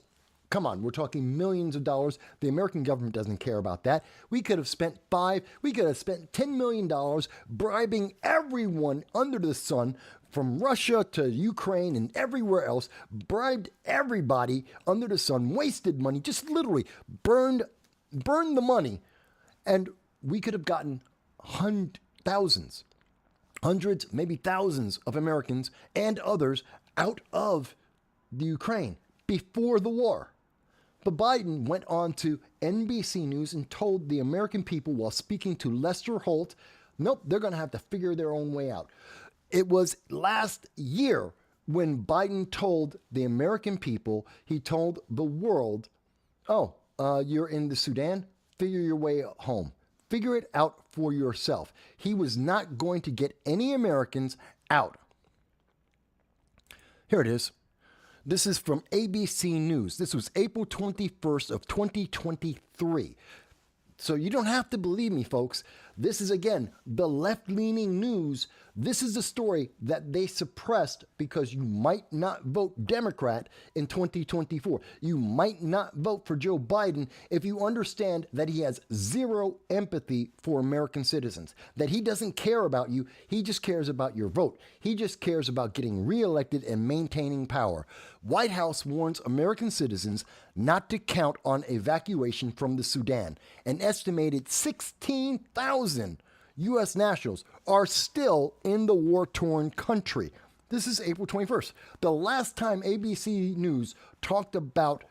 come on, we're talking millions of dollars. The American government doesn't care about that. We could have spent $10 million bribing everyone under the sun, from Russia to Ukraine and everywhere else, bribed everybody under the sun, wasted money, just literally burned the money. And we could have gotten hundreds, maybe thousands of Americans and others out of the Ukraine before the war. But Biden went on to NBC News and told the American people while speaking to Lester Holt, nope, they're going to have to figure their own way out. It was last year when Biden told the American people, he told the world, you're in the Sudan, figure your way home. Figure it out for yourself. He was not going to get any Americans out. Here it is. This is from ABC News. This was April 21st of 2023. So you don't have to believe me, folks. This is, again, the left-leaning news. This is a story that they suppressed because you might not vote Democrat in 2024. You might not vote for Joe Biden if you understand that he has zero empathy for American citizens, that he doesn't care about you. He just cares about your vote. He just cares about getting reelected and maintaining power. White House warns American citizens not to count on evacuation from the Sudan. An estimated 16,000 U.S. nationals are still in the war-torn country. This is April 21st. The last time ABC News talked about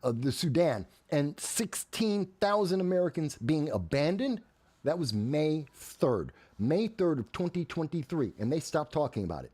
the Sudan and 16,000 Americans being abandoned, that was May 3rd. May 3rd of 2023, and they stopped talking about it.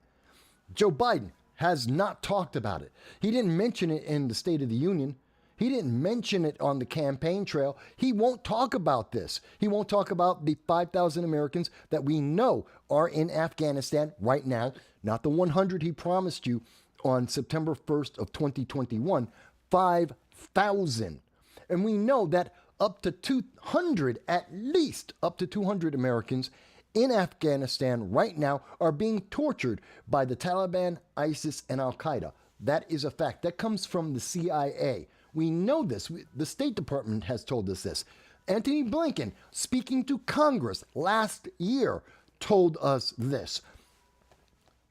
Joe Biden has not talked about it. He didn't mention it in the State of the Union. He didn't mention it on the campaign trail. He won't talk about this. He won't talk about the 5,000 Americans that we know are in Afghanistan right now, not the 100 he promised you on September 1st of 2021, 5,000. And we know that up to 200, at least up to 200 Americans in Afghanistan right now are being tortured by the Taliban, ISIS, and Al-Qaeda. That is a fact. That comes from the CIA. We know this. The State Department has told us this. Antony Blinken, speaking to Congress last year, told us this.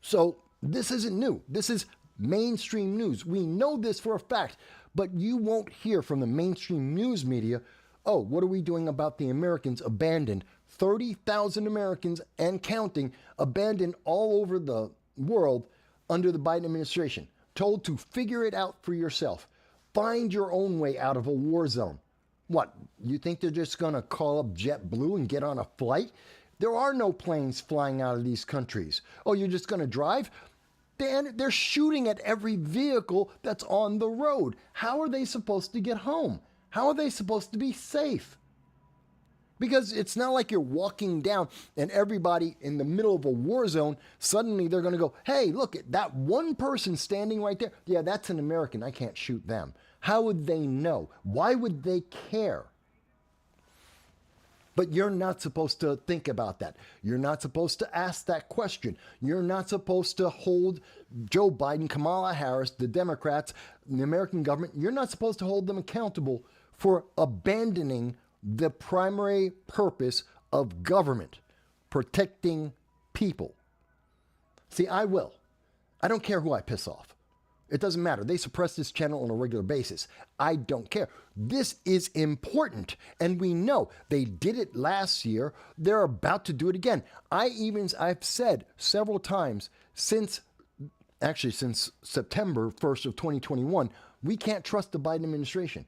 So this isn't new. This is mainstream news. We know this for a fact, but you won't hear from the mainstream news media, oh, what are we doing about the Americans abandoned? 30,000 Americans and counting abandoned all over the world under the Biden administration, told to figure it out for yourself. Find your own way out of a war zone. What, you think they're just going to call up JetBlue and get on a flight? There are no planes flying out of these countries. Oh, you're just going to drive? They're shooting at every vehicle that's on the road. How are they supposed to get home? How are they supposed to be safe? Because it's not like you're walking down and everybody in the middle of a war zone, suddenly they're going to go, hey, look, at that one person standing right there. Yeah, that's an American. I can't shoot them. How would they know? Why would they care? But you're not supposed to think about that. You're not supposed to ask that question. You're not supposed to hold Joe Biden, Kamala Harris, the Democrats, the American government. You're not supposed to hold them accountable for abandoning the primary purpose of government, protecting people. See, I will. I don't care who I piss off. It doesn't matter. They suppress this channel on a regular basis. I don't care. This is important. And we know they did it last year. They're about to do it again. I've said several times since September 1st of 2021, we can't trust the Biden administration.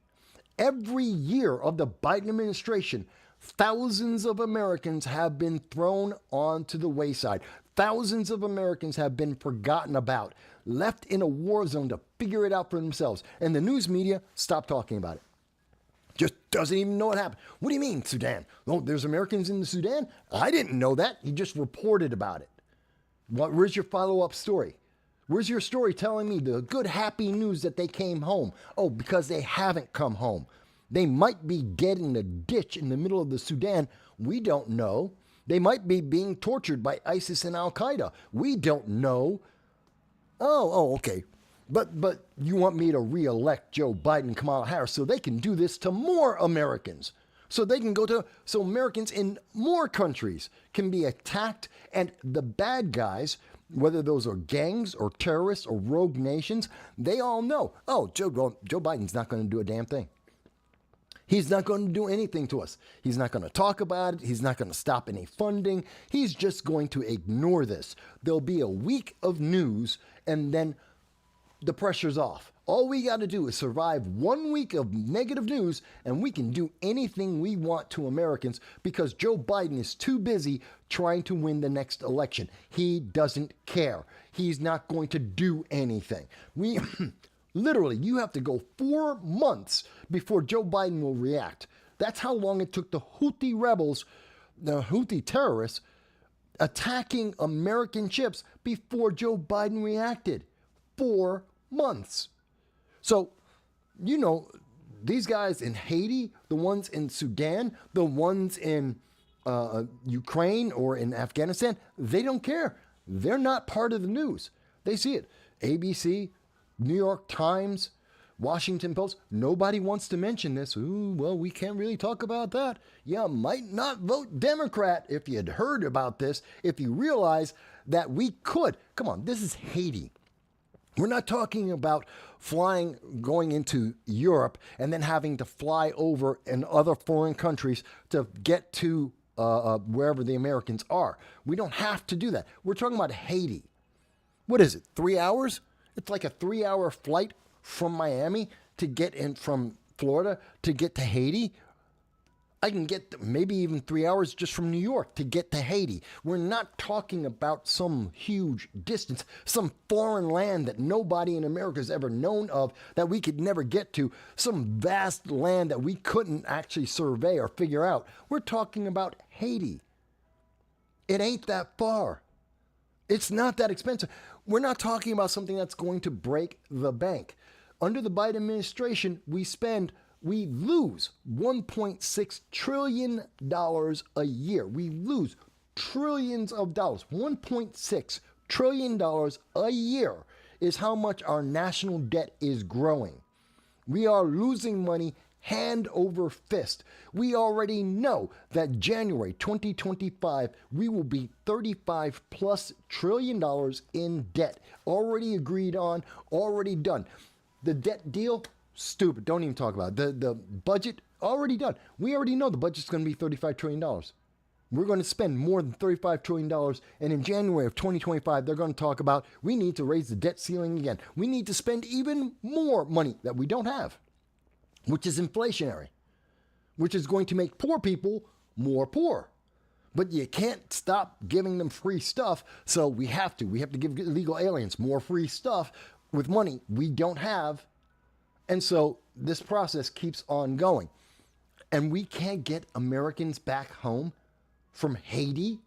Every year of the Biden administration, thousands of Americans have been thrown onto the wayside. Thousands of Americans have been forgotten about, left in a war zone to figure it out for themselves. And the news media stopped talking about it. Just doesn't even know what happened. What do you mean, Sudan? Oh, there's Americans in the Sudan? I didn't know that. You just reported about it. Where's your follow-up story? Where's your story telling me the good, happy news that they came home? Oh, because they haven't come home. They might be dead in a ditch in the middle of the Sudan. We don't know. They might be being tortured by ISIS and Al-Qaeda. We don't know. Oh, okay. But you want me to re-elect Joe Biden, Kamala Harris, so they can do this to more Americans. So they can so Americans in more countries can be attacked, and the bad guys, whether those are gangs or terrorists or rogue nations, they all know, oh, Joe Biden's not going to do a damn thing. He's not going to do anything to us. He's not going to talk about it. He's not going to stop any funding. He's just going to ignore this. There'll be a week of news, and then the pressure's off. All we got to do is survive 1 week of negative news, and we can do anything we want to Americans because Joe Biden is too busy trying to win the next election. He doesn't care. He's not going to do anything. Literally, you have to go 4 months before Joe Biden will react. That's how long it took the Houthi rebels, the Houthi terrorists, attacking American ships before Joe Biden reacted. 4 months. So, these guys in Haiti, the ones in Sudan, the ones in Ukraine or in Afghanistan, they don't care. They're not part of the news. They see it. ABC, New York Times, Washington Post, nobody wants to mention this. Ooh, well, we can't really talk about that. You might not vote Democrat if you had heard about this, if you realize that we could. Come on, this is Haiti. We're not talking about going into Europe and then having to fly over in other foreign countries to get to wherever the Americans are. We don't have to do that. We're talking about Haiti. What is it, 3 hours? It's like a 3-hour flight from Miami to get in from Florida to get to Haiti. I can get maybe even 3 hours just from New York to get to Haiti. We're not talking about some huge distance, some foreign land that nobody in America has ever known of, that we could never get to, some vast land that we couldn't actually survey or figure out. We're talking about Haiti. It ain't that far. It's not that expensive. We're not talking about something that's going to break the bank. Under the Biden administration, we lose $1.6 trillion a year. We lose trillions of dollars. $1.6 trillion a year is how much our national debt is growing. We are losing money hand over fist. We already know that January 2025, we will be $35 plus trillion in debt. Already agreed on, already done. The debt deal, stupid. Don't even talk about it. The budget, already done. We already know the budget's going to be $35 trillion. We're going to spend more than $35 trillion. And in January of 2025, they're going to talk about we need to raise the debt ceiling again. We need to spend even more money that we don't have, which is inflationary, which is going to make poor people more poor. But you can't stop giving them free stuff, so we have to. We have to give illegal aliens more free stuff with money we don't have. And so this process keeps on going. And we can't get Americans back home from Haiti?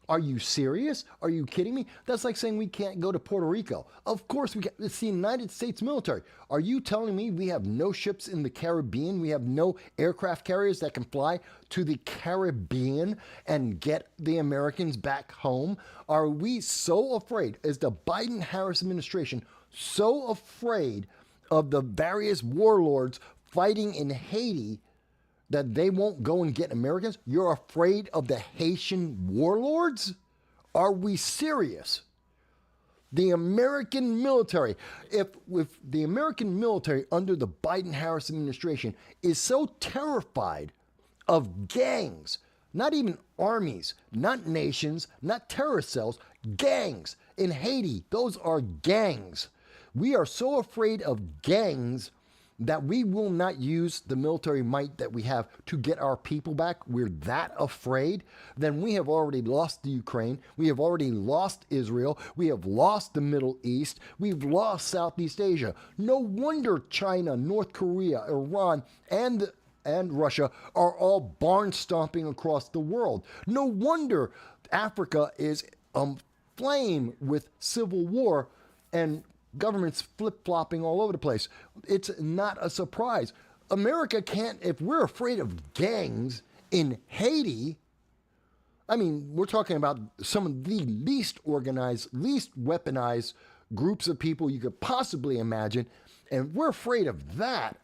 Are you serious? Are you kidding me? That's like saying we can't go to Puerto Rico. Of course we can. It's the United States military. Are you telling me we have no ships in the Caribbean? We have no aircraft carriers that can fly to the Caribbean and get the Americans back home? Are we so afraid, is the Biden-Harris administration so afraid of the various warlords fighting in Haiti that they won't go and get Americans? You're afraid of the Haitian warlords? Are we serious? The American military, if the American military under the Biden-Harris administration is so terrified of gangs, not even armies, not nations, not terrorist cells, gangs in Haiti, those are gangs. We are so afraid of gangs that we will not use the military might that we have to get our people back. We're that afraid. Then we have already lost the Ukraine. We have already lost Israel. We have lost the Middle East. We've lost Southeast Asia. No wonder China, North Korea, Iran, and Russia are all barn stomping across the world. No wonder Africa is aflame with civil war and governments flip-flopping all over the place. It's not a surprise. America can't, if we're afraid of gangs in Haiti, I mean, we're talking about some of the least organized, least weaponized groups of people you could possibly imagine, and we're afraid of that,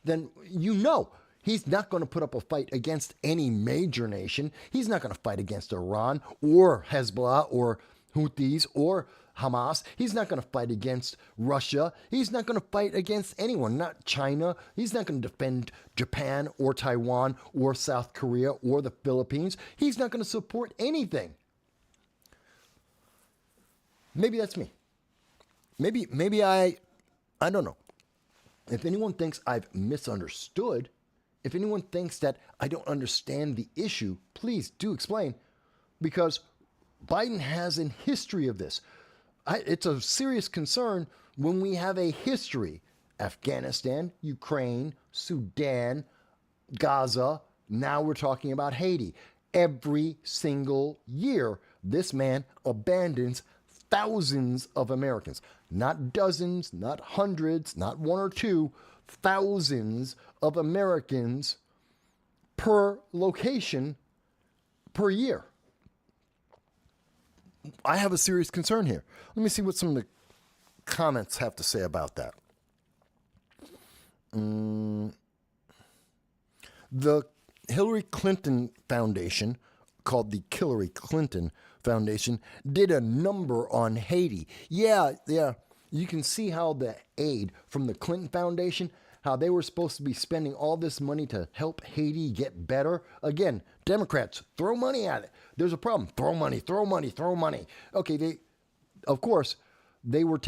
then you know he's not going to put up a fight against any major nation. He's not going to fight against Iran or Hezbollah or Houthis or Hamas. He's not going to fight against Russia. He's not going to fight against anyone, not China. He's not going to defend Japan or Taiwan or South Korea or the Philippines. He's not going to support anything. Maybe that's me. Maybe I don't know. If anyone thinks I've misunderstood, if anyone thinks that I don't understand the issue, please do explain, because Biden has a history of this. It's a serious concern when we have a history. Afghanistan, Ukraine, Sudan, Gaza. Now we're talking about Haiti. Every single year, this man abandons thousands of Americans. Not dozens, not hundreds, not one or two. Thousands of Americans per location per year. I have a serious concern here. Let me see what some of the comments have to say about that. The Hillary Clinton Foundation, called the Hillary Clinton Foundation, did a number on Haiti. Yeah. You can see how the aid from the Clinton Foundation, how they were supposed to be spending all this money to help Haiti get better. Again, Democrats, throw money at it. There's a problem. Throw money. Okay, of course, they were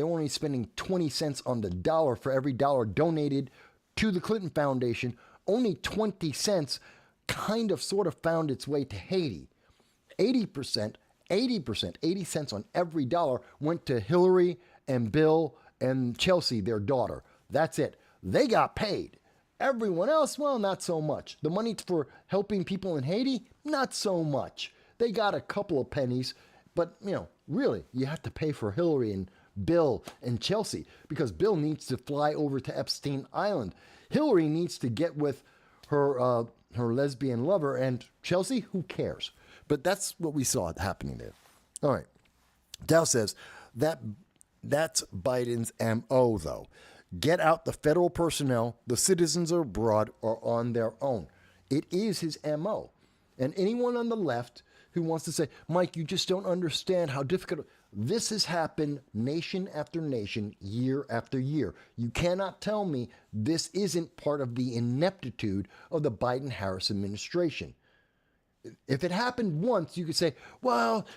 only spending 20 cents on the dollar for every dollar donated to the Clinton Foundation. only 20 cents kind of sort of found its way to Haiti. 80%, 80 cents on every dollar went to Hillary and Bill and Chelsea, their daughter. That's it. They got paid. Everyone else, well, not so much. The money for helping people in Haiti, not so much. They got a couple of pennies, but, really, you have to pay for Hillary and Bill and Chelsea because Bill needs to fly over to Epstein Island. Hillary needs to get with her lesbian lover, and Chelsea, who cares? But that's what we saw happening there. All right. Dow says that's Biden's MO, though. Get out the federal personnel. The citizens abroad are on their own. It is his MO. And anyone on the left who wants to say, Mike, you just don't understand how difficult. This has happened nation after nation, year after year. You cannot tell me this isn't part of the ineptitude of the Biden-Harris administration. If it happened once, you could say, well,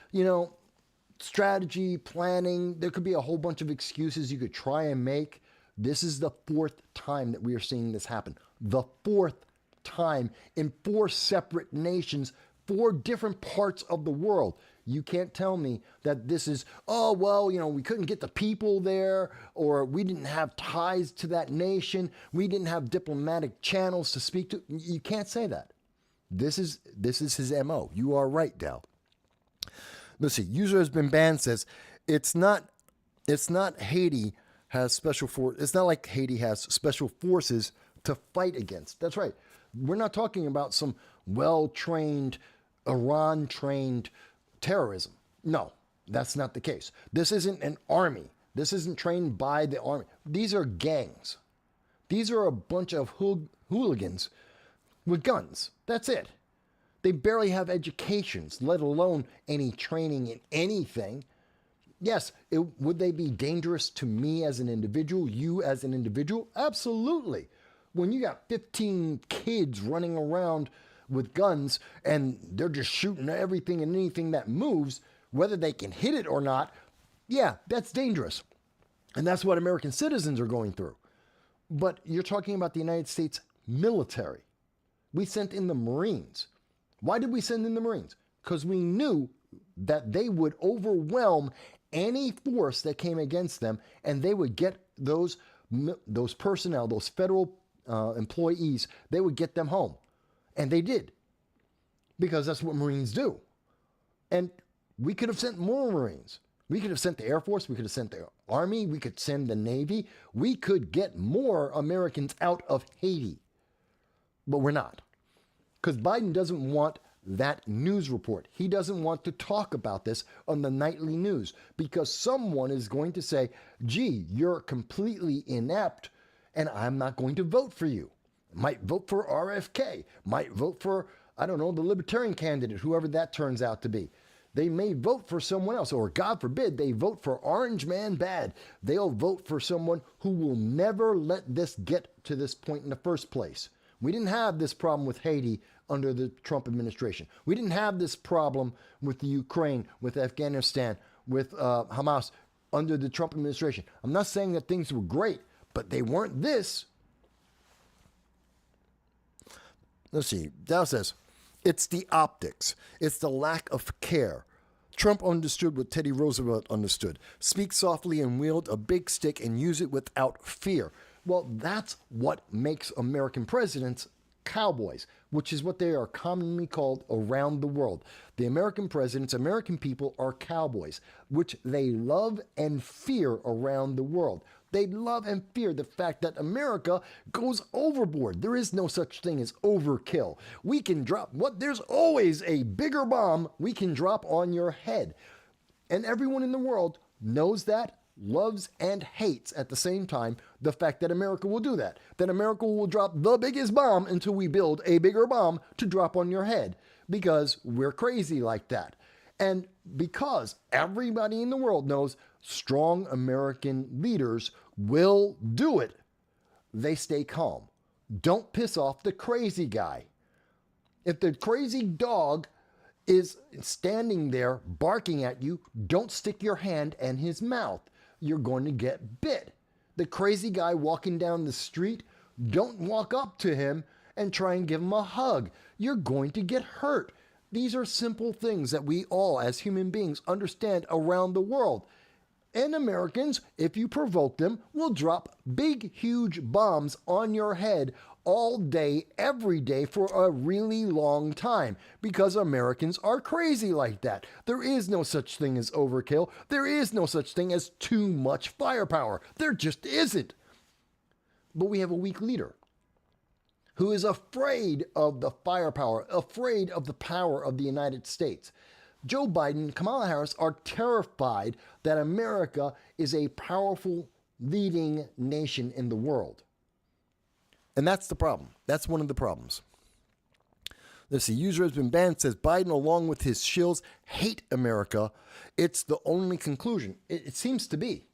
strategy, planning, there could be a whole bunch of excuses you could try and make. This is the fourth time that we are seeing this happen. The fourth time in 4 separate nations, 4 different parts of the world. You can't tell me that this is, we couldn't get the people there, or we didn't have ties to that nation. We didn't have diplomatic channels to speak to. You can't say that. This is his MO. You are right, Dal. Let's see. User has been banned says it's not Haiti has special force. It's not like Haiti has special forces to fight against. That's right. We're not talking about some well-trained, Iran-trained terrorism. No, that's not the case. This isn't an army. This isn't trained by the army. These are gangs. These are a bunch of hooligans with guns. That's it. They barely have educations, let alone any training in anything. Yes, would they be dangerous to me as an individual, you as an individual? Absolutely. When you got 15 kids running around with guns and they're just shooting everything and anything that moves, whether they can hit it or not, yeah, that's dangerous. And that's what American citizens are going through. But you're talking about the United States military. We sent in the Marines. Why did we send in the Marines? Because we knew that they would overwhelm any force that came against them, and they would get those personnel, those federal employees, they would get them home. And they did, because that's what Marines do. And we could have sent more Marines. We could have sent the Air Force. We could have sent the Army. We could send the Navy. We could get more Americans out of Haiti. But we're not. Because Biden doesn't want that news report. He doesn't want to talk about this on the nightly news because someone is going to say, gee, you're completely inept and I'm not going to vote for you. Might vote for RFK, might vote for, I don't know, the libertarian candidate, whoever that turns out to be. They may vote for someone else, or God forbid, they vote for Orange Man Bad. They'll vote for someone who will never let this get to this point in the first place. We didn't have this problem with Haiti under the Trump administration. We didn't have this problem with the Ukraine, with Afghanistan, with Hamas under the Trump administration. I'm not saying that things were great, but they weren't this. Let's see. Dow says, it's the optics. It's the lack of care. Trump understood what Teddy Roosevelt understood. Speak softly and wield a big stick and use it without fear. Well, that's what makes American presidents cowboys, which is what they are commonly called around the world. The American presidents, American people are cowboys, which they love and fear around the world. They love and fear the fact that America goes overboard. There is no such thing as overkill. We can drop there's always a bigger bomb we can drop on your head. And everyone in the world knows that, loves and hates at the same time the fact that America will do that. That America will drop the biggest bomb until we build a bigger bomb to drop on your head because we're crazy like that. And because everybody in the world knows strong American leaders will do it, they stay calm. Don't piss off the crazy guy. If the crazy dog is standing there barking at you, don't stick your hand in his mouth. You're going to get bit. The crazy guy walking down the street, don't walk up to him and try and give them a hug. You're going to get hurt. These are simple things that we all, as human beings, understand around the world. And Americans, if you provoke them, will drop big, huge bombs on your head all day, every day for a really long time because Americans are crazy like that. There is no such thing as overkill. There is no such thing as too much firepower. There just isn't. But we have a weak leader who is afraid of the firepower, afraid of the power of the United States. Joe Biden, Kamala Harris are terrified that America is a powerful leading nation in the world. And that's the problem. That's one of the problems. Let's see. User has been banned, says Biden, along with his shills, hate America. It's the only conclusion. It seems to be.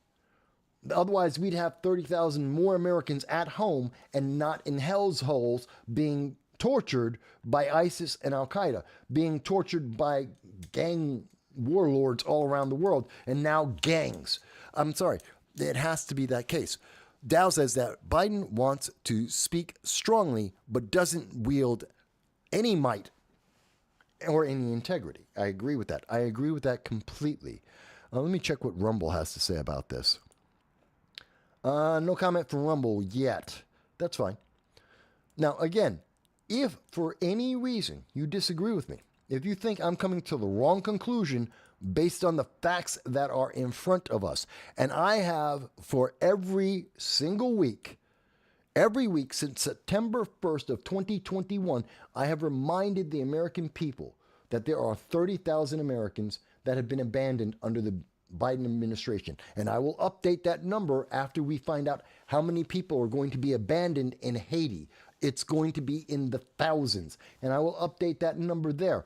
Otherwise, we'd have 30,000 more Americans at home and not in hell's holes being tortured by ISIS and Al-Qaeda, being tortured by gang warlords all around the world, and now gangs. I'm sorry, it has to be that case. Dow says that Biden wants to speak strongly, but doesn't wield any might or any integrity. I agree with that. I agree with that completely. Let me check what Rumble has to say about this. No comment from Rumble yet. That's fine. Now, again, if for any reason you disagree with me, if you think I'm coming to the wrong conclusion based on the facts that are in front of us, and I have for every single week, every week since September 1st of 2021, I have reminded the American people that there are 30,000 Americans that have been abandoned under the Biden administration. And I will update that number after we find out how many people are going to be abandoned in Haiti. It's going to be in the thousands. And I will update that number there.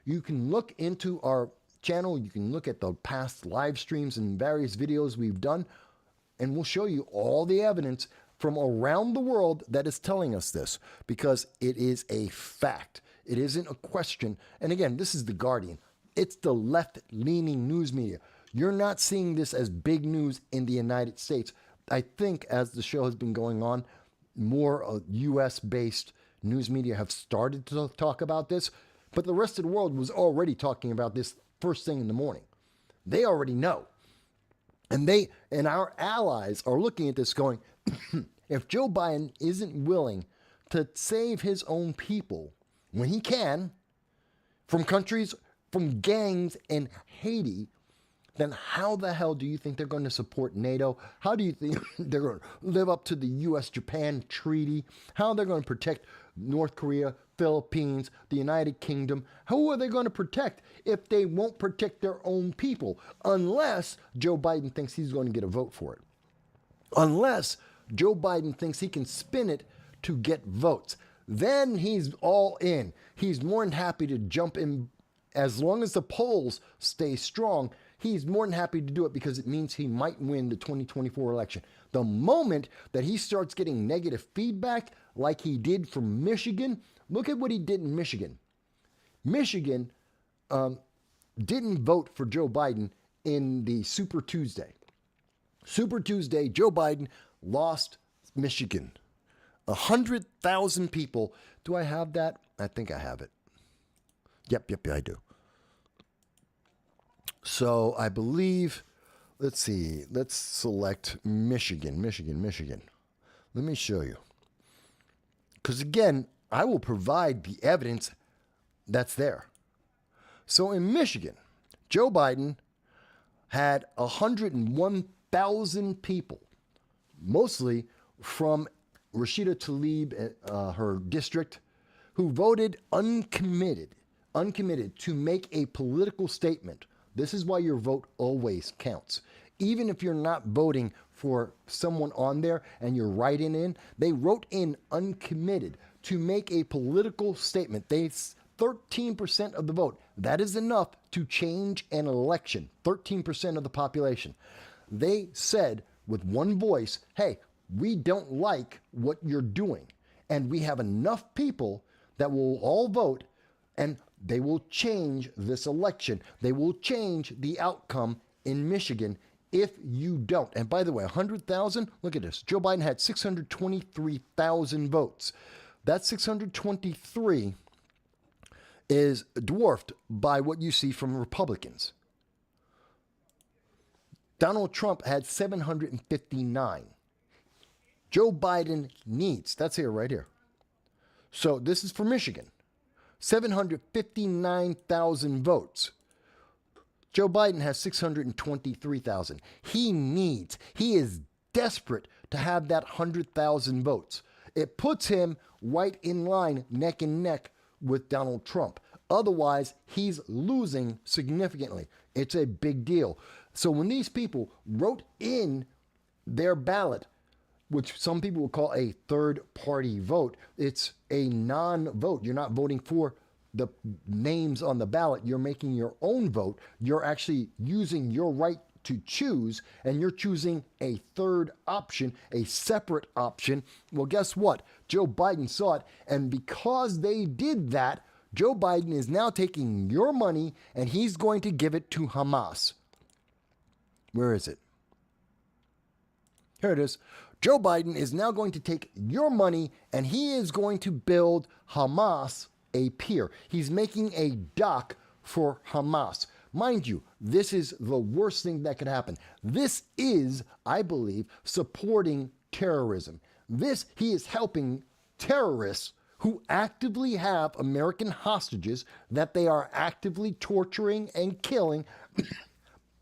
You can look into our channel. You can look at the past live streams and various videos we've done. And we'll show you all the evidence from around the world that is telling us this. Because it is a fact. It isn't a question. And again, this is The Guardian. It's the left-leaning news media. You're not seeing this as big news in the United States. I think as the show has been going on, more U.S.-based news media have started to talk about this, but the rest of the world was already talking about this first thing in the morning. They already know. And our allies are looking at this going, if Joe Biden isn't willing to save his own people when he can from countries, from gangs in Haiti, then how the hell do you think they're going to support NATO? How do you think they're going to live up to the U.S.-Japan treaty? How they're going to protect North Korea, Philippines, the United Kingdom? Who are they going to protect if they won't protect their own people? Unless Joe Biden thinks he's going to get a vote for it. Unless Joe Biden thinks he can spin it to get votes. Then he's all in. He's more than happy to jump in. As long as the polls stay strong, he's more than happy to do it because it means he might win the 2024 election. The moment that he starts getting negative feedback like he did from Michigan, look at what he did in Michigan. Michigan didn't vote for Joe Biden in the Super Tuesday. Super Tuesday, Joe Biden lost Michigan. 100,000 people. Do I have that? I think I have it. Yep, I do. So I believe, let's see, let's select Michigan. Let me show you. Because again, I will provide the evidence that's there. So in Michigan, Joe Biden had 101,000 people, mostly from Rashida Tlaib, her district, who voted uncommitted to make a political statement. This is why your vote always counts. Even if you're not voting for someone on there and you're writing in, they wrote in uncommitted to make a political statement. They 13% of the vote. That is enough to change an election. 13% of the population. They said with one voice, hey, we don't like what you're doing. And we have enough people that will all vote and they will change this election. They will change the outcome in Michigan if you don't. And by the way, 100,000, look at this. Joe Biden had 623,000 votes. That 623 is dwarfed by what you see from Republicans. Donald Trump had 759. Joe Biden needs, that's here, right here. So this is for Michigan. 759,000 votes. Joe Biden has 623,000. He is desperate to have that 100,000 votes. It puts him right in line, neck and neck with Donald Trump. Otherwise, he's losing significantly. It's a big deal. So when these people wrote in their ballot, which some people will call a third-party vote, it's a non-vote. You're not voting for the names on the ballot. You're making your own vote. You're actually using your right to choose, and you're choosing a third option, a separate option. Well, guess what? Joe Biden saw it, and because they did that, Joe Biden is now taking your money, and he's going to give it to Hamas. Where is it? Here it is. Joe Biden is now going to take your money, and he is going to build Hamas a pier. He's making a dock for Hamas. Mind you, this is the worst thing that could happen. This is, I believe, supporting terrorism. He is helping terrorists who actively have American hostages that they are actively torturing and killing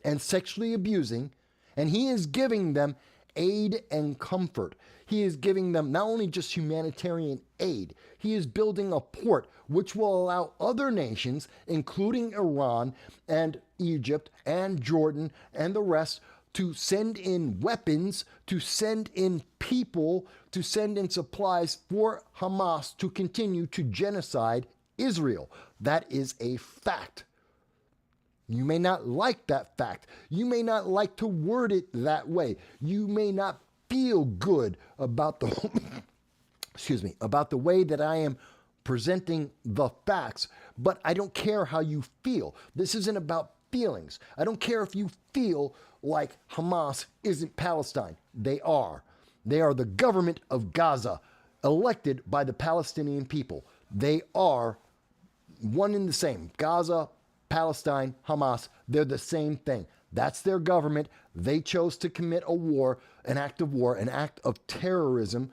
and sexually abusing, and he is giving them aid and comfort. He is giving them not only just humanitarian aid, he is building a port which will allow other nations, including Iran and Egypt and Jordan and the rest, to send in weapons, to send in people, to send in supplies for Hamas to continue to genocide Israel. That is a fact. You may not like that fact. You may not like to word it that way. You may not feel good about the about the way that I am presenting the facts, but I don't care how you feel. This isn't about feelings. I don't care if you feel like Hamas isn't Palestine. They are. They are the government of Gaza, elected by the Palestinian people. They are one and the same. Gaza, Palestine, Hamas, they're the same thing. That's their government. They chose to commit a war, an act of war, an act of terrorism,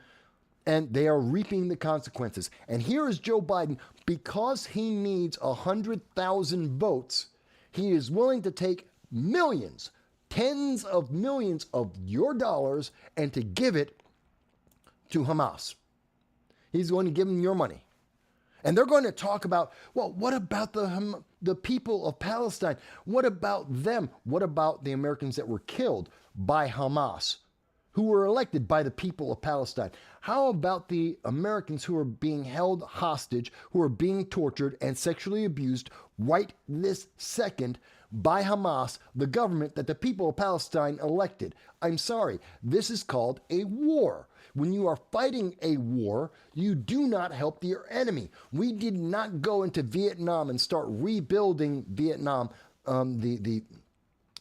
and they are reaping the consequences. And here is Joe Biden, because he needs 100,000 votes, he is willing to take millions, tens of millions of your dollars and to give it to Hamas. He's going to give them your money. And they're going to talk about, well, what about the people of Palestine? What about them? What about the Americans that were killed by Hamas, who were elected by the people of Palestine? How about the Americans who are being held hostage, who are being tortured and sexually abused right this second by Hamas, the government that the people of Palestine elected? I'm sorry, this is called a war. When you are fighting a war, you do not help your enemy. We did not go into Vietnam and start rebuilding Vietnam, the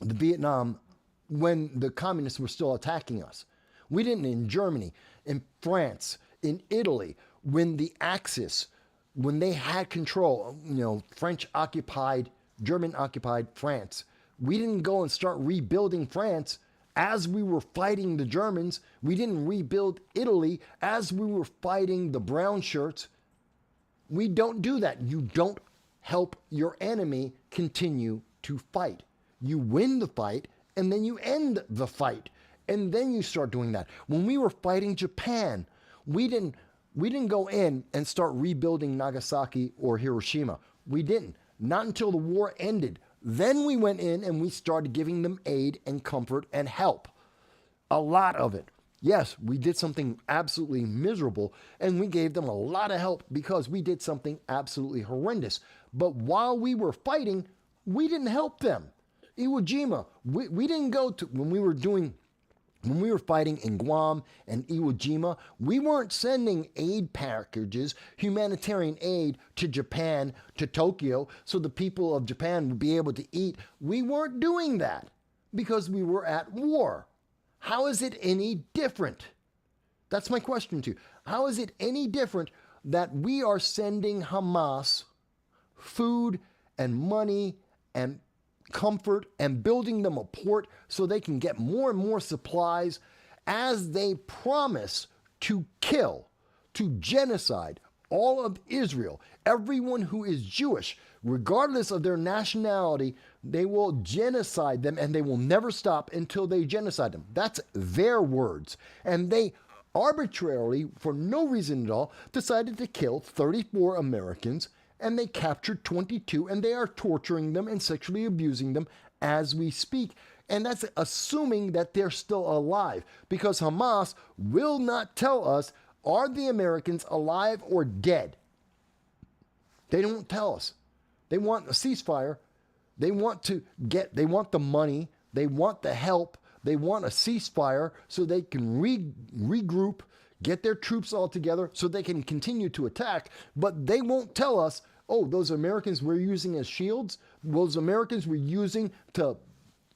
Vietnam when the communists were still attacking us. We didn't in Germany, in France, in Italy, when the Axis, when they had control, French occupied, German occupied France. We didn't go and start rebuilding France as we were fighting the Germans. We didn't rebuild Italy as we were fighting the brown shirts. We don't do that. You don't help your enemy continue to fight. You win the fight, and then you end the fight, and then you start doing that. When we were fighting Japan, we didn't go in and start rebuilding Nagasaki or Hiroshima. We didn't. Not until the war ended. Then we went in and we started giving them aid and comfort and help. A lot of it. Yes, we did something absolutely miserable, and we gave them a lot of help because we did something absolutely horrendous. But while we were fighting, we didn't help them. Iwo Jima, we didn't go to, when we were fighting in Guam and Iwo Jima, we weren't sending aid packages, humanitarian aid to Japan, to Tokyo, so the people of Japan would be able to eat. We weren't doing that because we were at war. How is it any different? That's my question to you. How is it any different that we are sending Hamas food and money and comfort and building them a port so they can get more and more supplies as they promise to kill, to genocide all of Israel, everyone who is Jewish, regardless of their nationality. They will genocide them, and they will never stop until they genocide them. That's their words. And they arbitrarily, for no reason at all, decided to kill 34 Americans, and they captured 22, and they are torturing them and sexually abusing them as we speak. And that's assuming that they're still alive, because Hamas will not tell us, are the Americans alive or dead? They don't tell us. They want a ceasefire. They want the money. They want the help. They want a ceasefire so they can regroup, get their troops all together so they can continue to attack. But they won't tell us, oh, those Americans we're using as shields, those Americans we're using to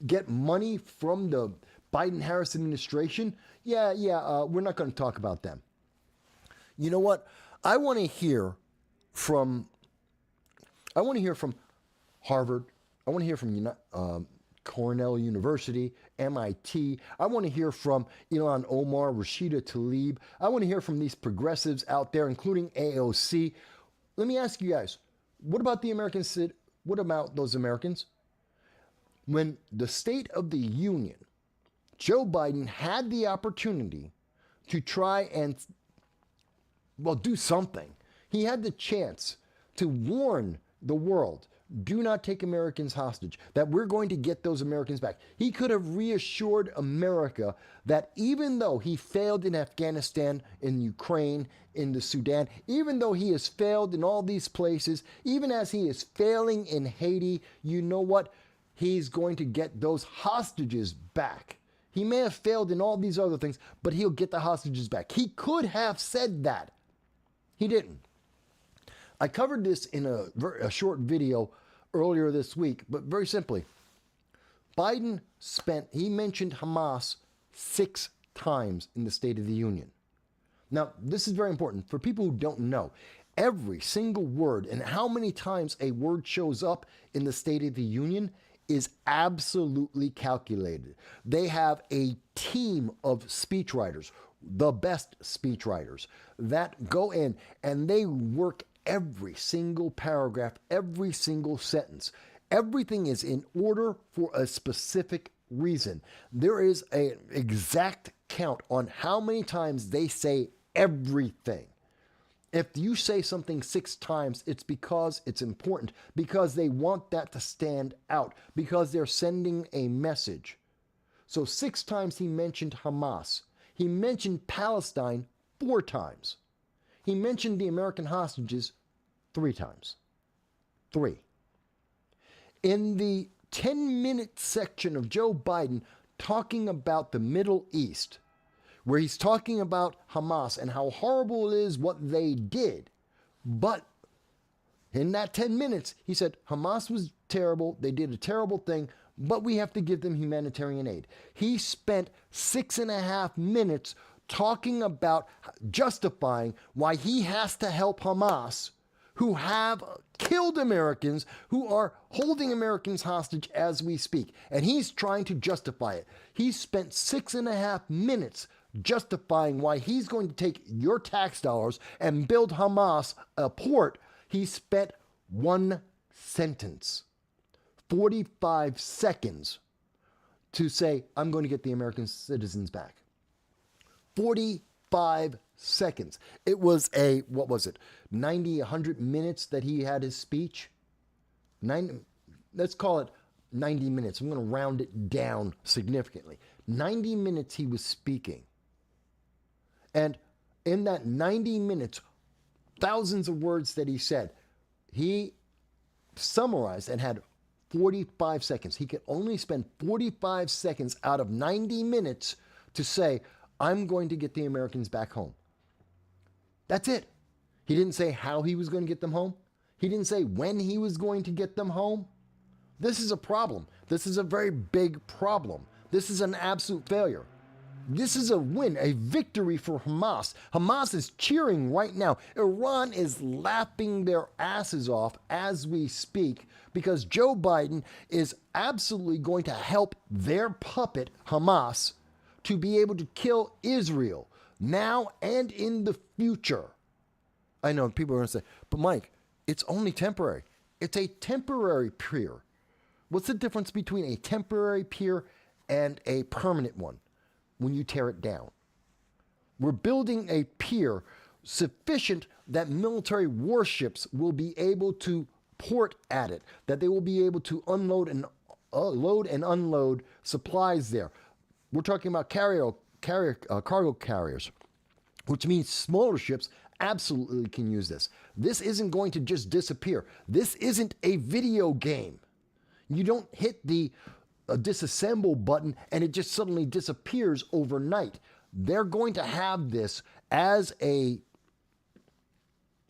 get money from the Biden-Harris administration, we're not going to talk about them. You know what? I want to hear from Harvard. I want to hear from Cornell University, MIT. I want to hear from Ilhan Omar, Rashida Tlaib. I want to hear from these progressives out there, including AOC. Let me ask you guys, what about the Americans? What about those Americans? When the State of the Union, Joe Biden had the opportunity to try and, do something. He had the chance to warn the world, do not take Americans hostage, that we're going to get those Americans back. He could have reassured America that even though he failed in Afghanistan, in Ukraine, in the Sudan, even though he has failed in all these places, even as he is failing in Haiti, you know what? He's going to get those hostages back. He may have failed in all these other things, but he'll get the hostages back. He could have said that. He didn't. I covered this in a short video earlier this week, but very simply, Biden he mentioned Hamas 6 times in the State of the Union. Now, this is very important for people who don't know. Every single word and how many times a word shows up in the State of the Union is absolutely calculated. They have a team of speechwriters, the best speechwriters, that go in and they work every single paragraph, every single sentence. Everything is in order for a specific reason. There is an exact count on how many times they say everything. If you say something 6 times, it's because it's important, because they want that to stand out, because they're sending a message. So 6 times he mentioned Hamas. He mentioned Palestine 4 times. He mentioned the American hostages 3 times. 3. In the 10-minute section of Joe Biden talking about the Middle East, where he's talking about Hamas and how horrible it is what they did, but in that 10 minutes, he said Hamas was terrible, they did a terrible thing, but we have to give them humanitarian aid. He spent 6.5 minutes talking about justifying why he has to help Hamas, who have killed Americans, who are holding Americans hostage as we speak. And he's trying to justify it. He spent 6.5 minutes justifying why he's going to take your tax dollars and build Hamas a port. He spent 1 sentence, 45 seconds, to say, I'm going to get the American citizens back. 45 seconds. It was 90, 100 minutes that he had his speech? Let's call it 90 minutes. I'm going to round it down significantly. 90 minutes he was speaking. And in that 90 minutes, thousands of words that he said, he summarized and had 45 seconds. He could only spend 45 seconds out of 90 minutes to say, I'm going to get the Americans back home. That's it. He didn't say how he was going to get them home. He didn't say when he was going to get them home. This is a problem. This is a very big problem. This is an absolute failure. This is a win, a victory for Hamas. Hamas is cheering right now. Iran is laughing their asses off as we speak because Joe Biden is absolutely going to help their puppet, Hamas, to be able to kill Israel now and in the future. I know people are going to say, but Mike, it's only temporary. It's a temporary pier. What's the difference between a temporary pier and a permanent one when you tear it down? We're building a pier sufficient that military warships will be able to port at it, that they will be able to load and unload supplies there. We're talking about cargo carriers, which means smaller ships absolutely can use this. This isn't going to just disappear. This isn't a video game. You don't hit the disassemble button and it just suddenly disappears overnight. They're going to have this as a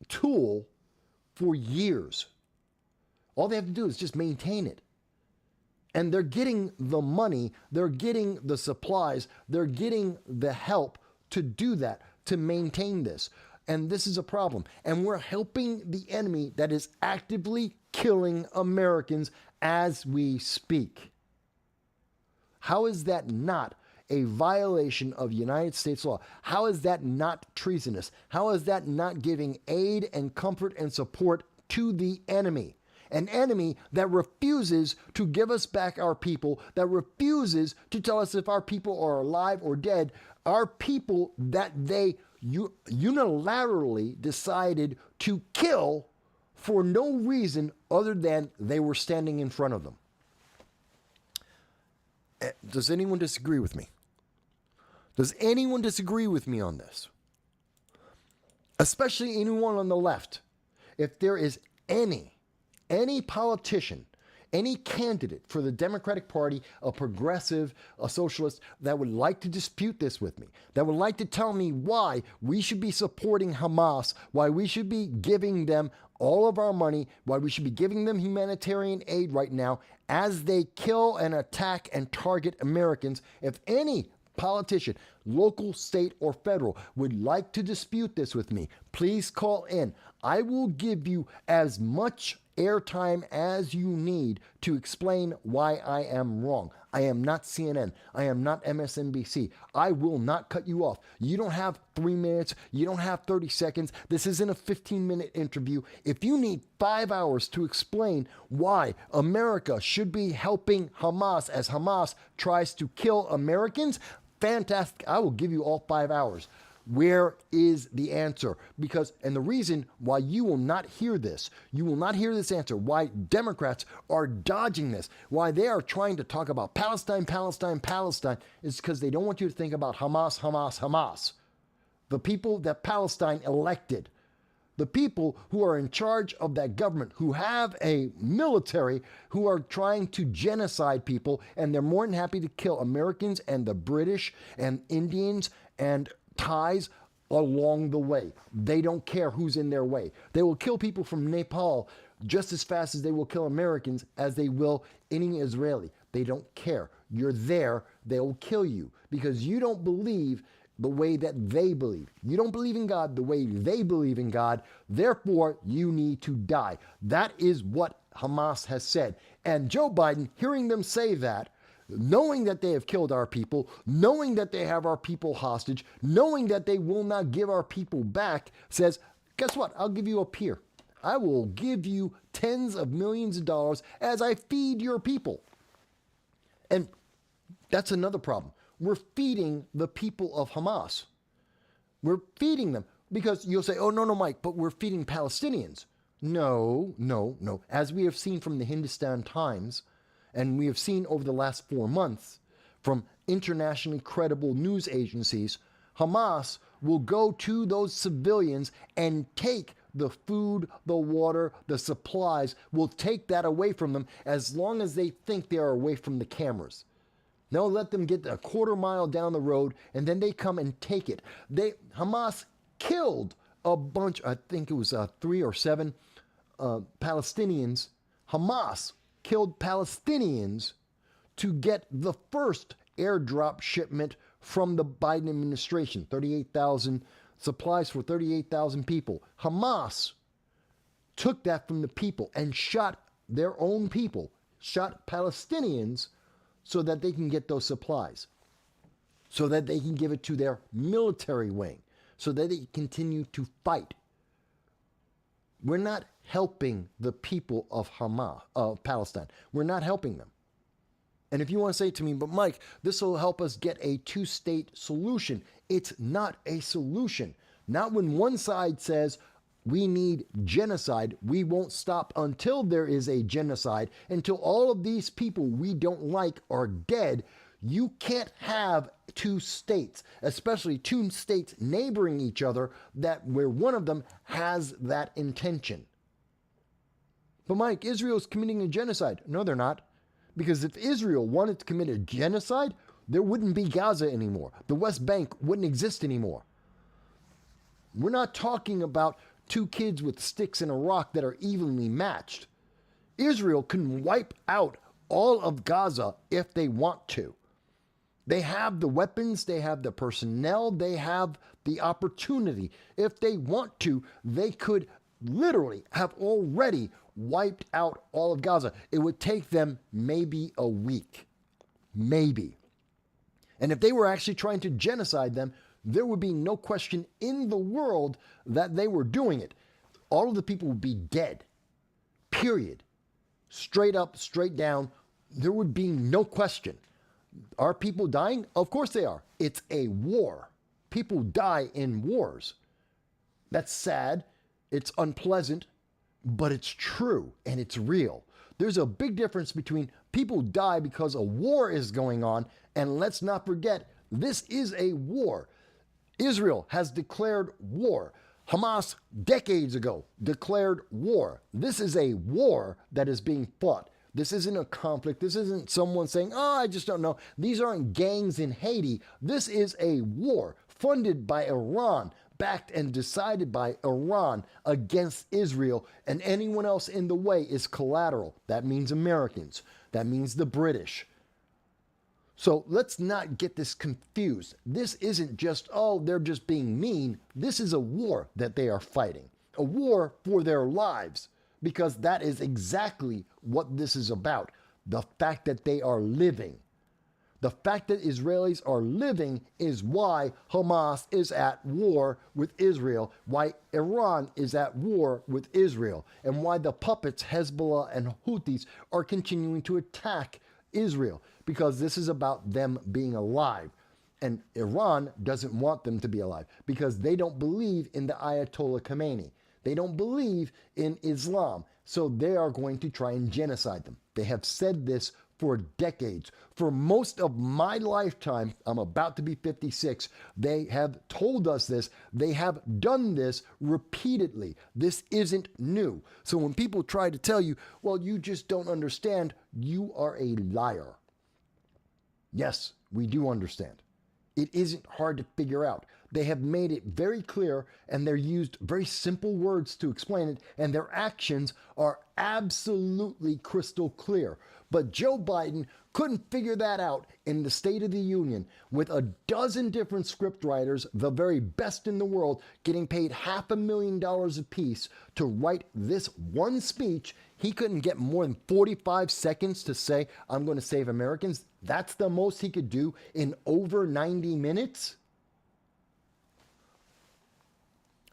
tool for years. All they have to do is just maintain it. And they're getting the money, they're getting the supplies, they're getting the help to do that, to maintain this. And this is a problem. And we're helping the enemy that is actively killing Americans as we speak. How is that not a violation of United States law? How is that not treasonous? How is that not giving aid and comfort and support to the enemy? An enemy that refuses to give us back our people, that refuses to tell us if our people are alive or dead, our people that they unilaterally decided to kill for no reason other than they were standing in front of them. Does anyone disagree with me? Does anyone disagree with me on this? Especially anyone on the left. If there is any politician, any candidate for the Democratic Party, a progressive, a socialist, that would like to dispute this with me, that would like to tell me why we should be supporting Hamas, why we should be giving them all of our money, why we should be giving them humanitarian aid right now as they kill and attack and target Americans. If any politician, local, state, or federal, would like to dispute this with me, please call in. I will give you as much airtime as you need to explain why I am wrong. I am not CNN. I am not MSNBC. I will not cut you off. You don't have 3 minutes. You don't have 30 seconds. This isn't a 15-minute interview. If you need 5 hours to explain why America should be helping Hamas as Hamas tries to kill Americans, fantastic. I will give you all 5 hours. Where is the answer? Because, and the reason why you will not hear this answer, why Democrats are dodging this, why they are trying to talk about Palestine, is because they don't want you to think about Hamas. The people that Palestine elected, the people who are in charge of that government, who have a military, who are trying to genocide people, and they're more than happy to kill Americans and the British and Indians and Thais along the way. They don't care who's in their way. They will kill people from Nepal just as fast as they will kill Americans as they will any Israeli. They don't care. You're there, they'll kill you because you don't believe the way that they believe. You don't believe in God the way they believe in God. Therefore, you need to die. That is what Hamas has said. And Joe Biden, hearing them say that, knowing that they have killed our people, knowing that they have our people hostage, knowing that they will not give our people back, says, guess what? I'll give you a pier. I will give you tens of millions of dollars as I feed your people. And that's another problem. We're feeding the people of Hamas. We're feeding them because you'll say, oh, no, Mike, but we're feeding Palestinians. No. As we have seen from the Hindustan Times, and we have seen over the last 4 months from internationally credible news agencies, Hamas will go to those civilians and take the food, the water, the supplies, will take that away from them as long as they think they are away from the cameras. They'll let them get a quarter mile down the road and then they come and take it. Hamas killed a bunch, I think it was 3 or 7 Palestinians. Hamas killed Palestinians to get the first airdrop shipment from the Biden administration, 38,000 supplies for 38,000 people. Hamas took that from the people and shot their own people, shot Palestinians so that they can get those supplies, so that they can give it to their military wing, so that they continue to fight. We're not helping the people of Hamas, of Palestine. We're not helping them. And if you want to say to me, but Mike, this will help us get a two-state solution. It's not a solution. Not when one side says we need genocide. We won't stop until there is a genocide, until all of these people we don't like are dead. You can't have two states, especially two states neighboring each other, that where one of them has that intention. But Mike, Israel's committing a genocide. No, they're not. Because if Israel wanted to commit a genocide, there wouldn't be Gaza anymore. The West Bank wouldn't exist anymore. We're not talking about two kids with sticks and a rock that are evenly matched. Israel can wipe out all of Gaza if they want to. They have the weapons, they have the personnel, they have the opportunity. If they want to, they could literally have already wiped out all of Gaza. It would take them maybe a week. Maybe. And if they were actually trying to genocide them, there would be no question in the world that they were doing it. All of the people would be dead. Period. Straight up, straight down. There would be no question. Are people dying? Of course they are. It's a war. People die in wars. That's sad. It's unpleasant, but it's true and it's real. There's a big difference between people die because a war is going on, and let's not forget, this is a war. Israel has declared war. Hamas, decades ago, declared war. This is a war that is being fought. This isn't a conflict. This isn't someone saying, oh, I just don't know. These aren't gangs in Haiti. This is a war funded by Iran, backed and decided by Iran against Israel, and anyone else in the way is collateral. That means Americans. That means the British. So let's not get this confused. This isn't just, oh, they're just being mean. This is a war that they are fighting, a war for their lives, because that is exactly what this is about. The fact that they are living. The fact that Israelis are living is why Hamas is at war with Israel, why Iran is at war with Israel, and why the puppets Hezbollah and Houthis are continuing to attack Israel, because this is about them being alive. And Iran doesn't want them to be alive because they don't believe in the Ayatollah Khamenei. They don't believe in Islam. So they are going to try and genocide them. They have said this for decades. For most of my lifetime, I'm about to be 56, they have told us this. They have done this repeatedly. This isn't new. So when people try to tell you, well, you just don't understand, you are a liar. Yes, we do understand. It isn't hard to figure out. They have made it very clear, and they're used very simple words to explain it, and their actions are absolutely crystal clear. But Joe Biden couldn't figure that out in the State of the Union with a dozen different scriptwriters, the very best in the world, getting paid $500,000 apiece to write this one speech. He couldn't get more than 45 seconds to say, I'm going to save Americans. That's the most he could do in over 90 minutes.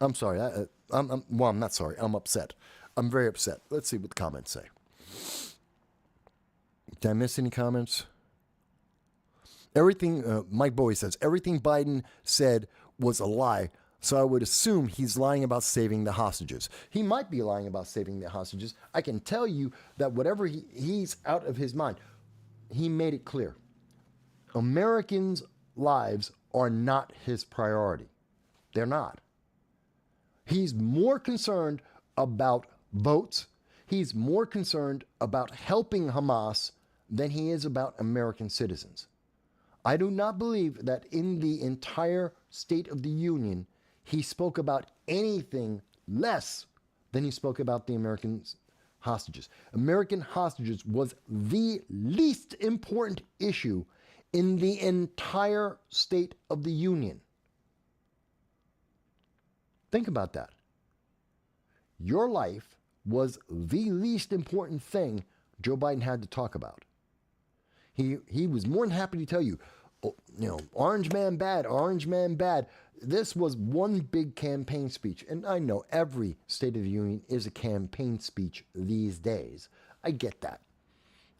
I'm sorry. I'm not sorry. I'm upset. I'm very upset. Let's see what the comments say. Did I miss any comments? Everything, Mike Bowie says, everything Biden said was a lie, so I would assume he's lying about saving the hostages. He might be lying about saving the hostages. I can tell you that whatever he's out of his mind, he made it clear. Americans' lives are not his priority. They're not. He's more concerned about votes. He's more concerned about helping Hamas than he is about American citizens. I do not believe that in the entire State of the Union, he spoke about anything less than he spoke about the American hostages. American hostages was the least important issue in the entire State of the Union. Think about that. Your life was the least important thing Joe Biden had to talk about. He was more than happy to tell you, oh, orange man bad, orange man bad. This was one big campaign speech. And I know every State of the Union is a campaign speech these days. I get that.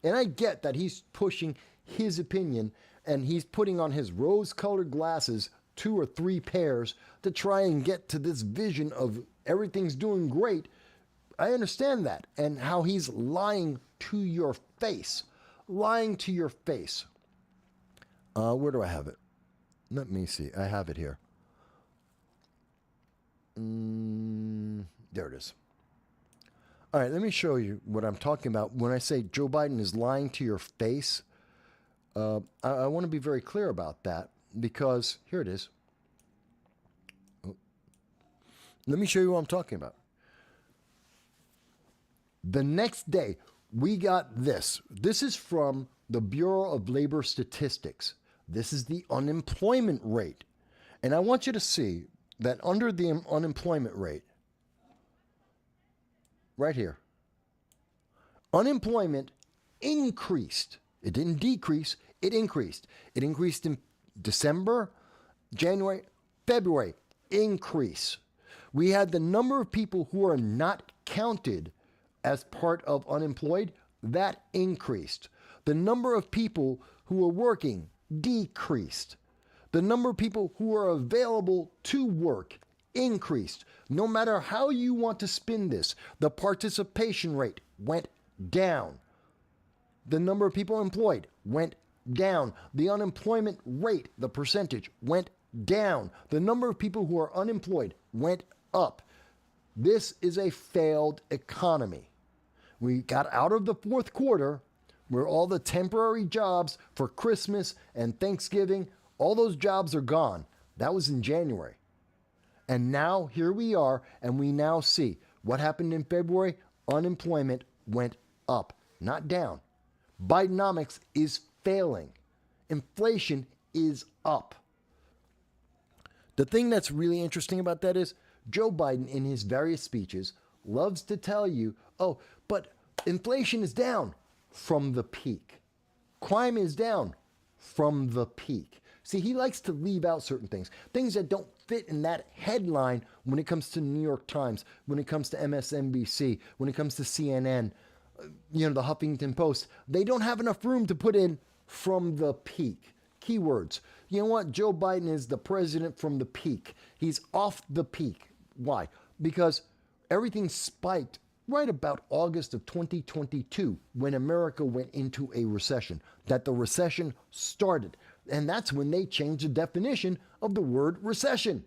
And I get that he's pushing his opinion and he's putting on his rose-colored glasses, 2 or 3 pairs, to try and get to this vision of everything's doing great. I understand that, and how he's lying to your face. Lying to your face. Where do I have it? Let me see. I have it here. There it is. All right, let me show you what I'm talking about. When I say Joe Biden is lying to your face, I want to be very clear about that, because here it is. Let me show you what I'm talking about. The next day, we got this. This is from the Bureau of Labor Statistics. This is the unemployment rate. And I want you to see that under the unemployment rate, right here, unemployment increased. It didn't decrease, it increased. It increased in December, January, February, increase. We had the number of people who are not counted as part of unemployed, that increased. The number of people who are working decreased. The number of people who are available to work increased. No matter how you want to spin this, the participation rate went down. The number of people employed went down. The unemployment rate, the percentage, went down. The number of people who are unemployed went up. This is a failed economy. We got out of the fourth quarter where all the temporary jobs for Christmas and Thanksgiving, all those jobs are gone. That was in January. And now here we are, and we now see what happened in February. Unemployment went up, not down. Bidenomics is failing. Inflation is up. The thing that's really interesting about that is Joe Biden, in his various speeches, loves to tell you, oh, but inflation is down from the peak. Crime is down from the peak. See, he likes to leave out certain things that don't fit in that headline when it comes to New York Times, when it comes to MSNBC, when it comes to CNN, the Huffington Post. They don't have enough room to put in from the peak. Keywords. You know what? Joe Biden is the president from the peak. He's off the peak. Why? Because everything spiked right about August of 2022 when America went into a recession, that the recession started. And that's when they changed the definition of the word recession.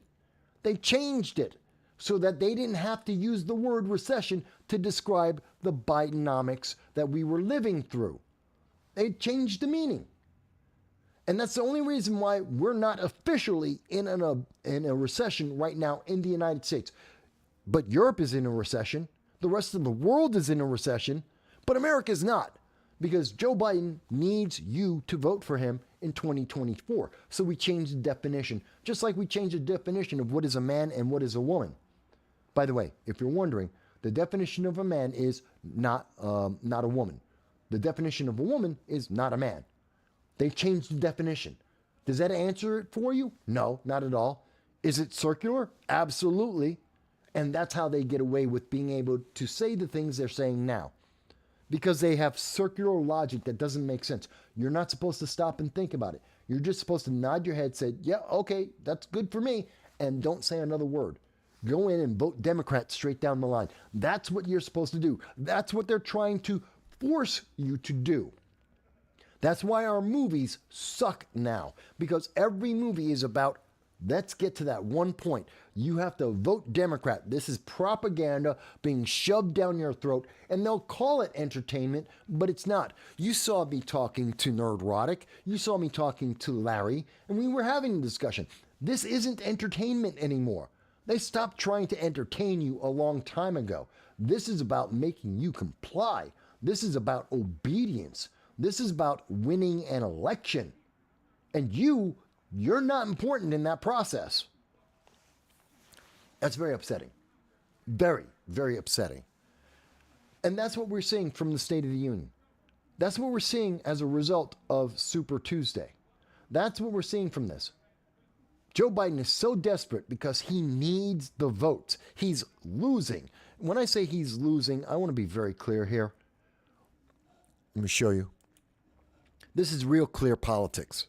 They changed it so that they didn't have to use the word recession to describe the Bidenomics that we were living through. They changed the meaning. And that's the only reason why we're not officially in a recession right now in the United States. But Europe is in a recession. The rest of the world is in a recession. But America is not. Because Joe Biden needs you to vote for him in 2024. So we changed the definition. Just like we changed the definition of what is a man and what is a woman. By the way, if you're wondering, the definition of a man is not a woman. The definition of a woman is not a man. They changed the definition. Does that answer it for you? No, not at all. Is it circular? Absolutely. And that's how they get away with being able to say the things they're saying now. Because they have circular logic that doesn't make sense. You're not supposed to stop and think about it. You're just supposed to nod your head, say, yeah, okay, that's good for me, and don't say another word. Go in and vote Democrat straight down the line. That's what you're supposed to do. That's what they're trying to force you to do. That's why our movies suck now, because every movie is about, let's get to that one point. You have to vote Democrat. This is propaganda being shoved down your throat, and they'll call it entertainment, but it's not. You saw me talking to Nerdrotic. You saw me talking to Larry, and we were having a discussion. This isn't entertainment anymore. They stopped trying to entertain you a long time ago. This is about making you comply. This is about obedience. This is about winning an election. And you're not important in that process. That's very upsetting. Very, very upsetting. And that's what we're seeing from the State of the Union. That's what we're seeing as a result of Super Tuesday. That's what we're seeing from this. Joe Biden is so desperate because he needs the votes. He's losing. When I say he's losing, I want to be very clear here. Let me show you. This is real clear politics.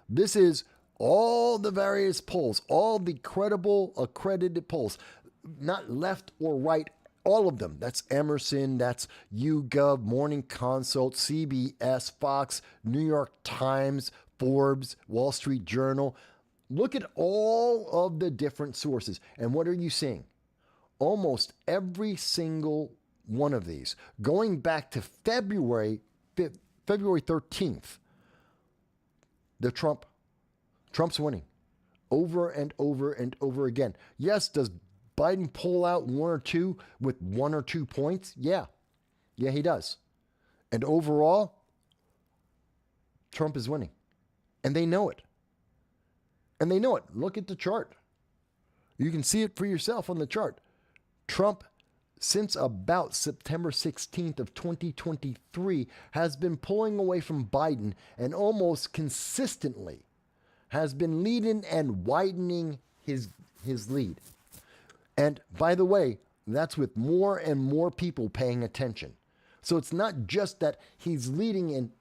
This is all the various polls, all the credible, accredited polls, not left or right, all of them. That's Emerson, that's YouGov, Morning Consult, CBS, Fox, New York Times, Forbes, Wall Street Journal. Look at all of the different sources. And what are you seeing? Almost every single one of these, going back to February 13th, Trump's winning over and over and over again. Yes, does Biden pull out one or two with 1 or 2 points? Yeah, he does. And overall, Trump is winning. And they know it. Look at the chart. You can see it for yourself on the chart. Trump, since about September 16th of 2023, has been pulling away from Biden and almost consistently has been leading and widening his lead. And by the way, that's with more and more people paying attention. So it's not just that he's leading in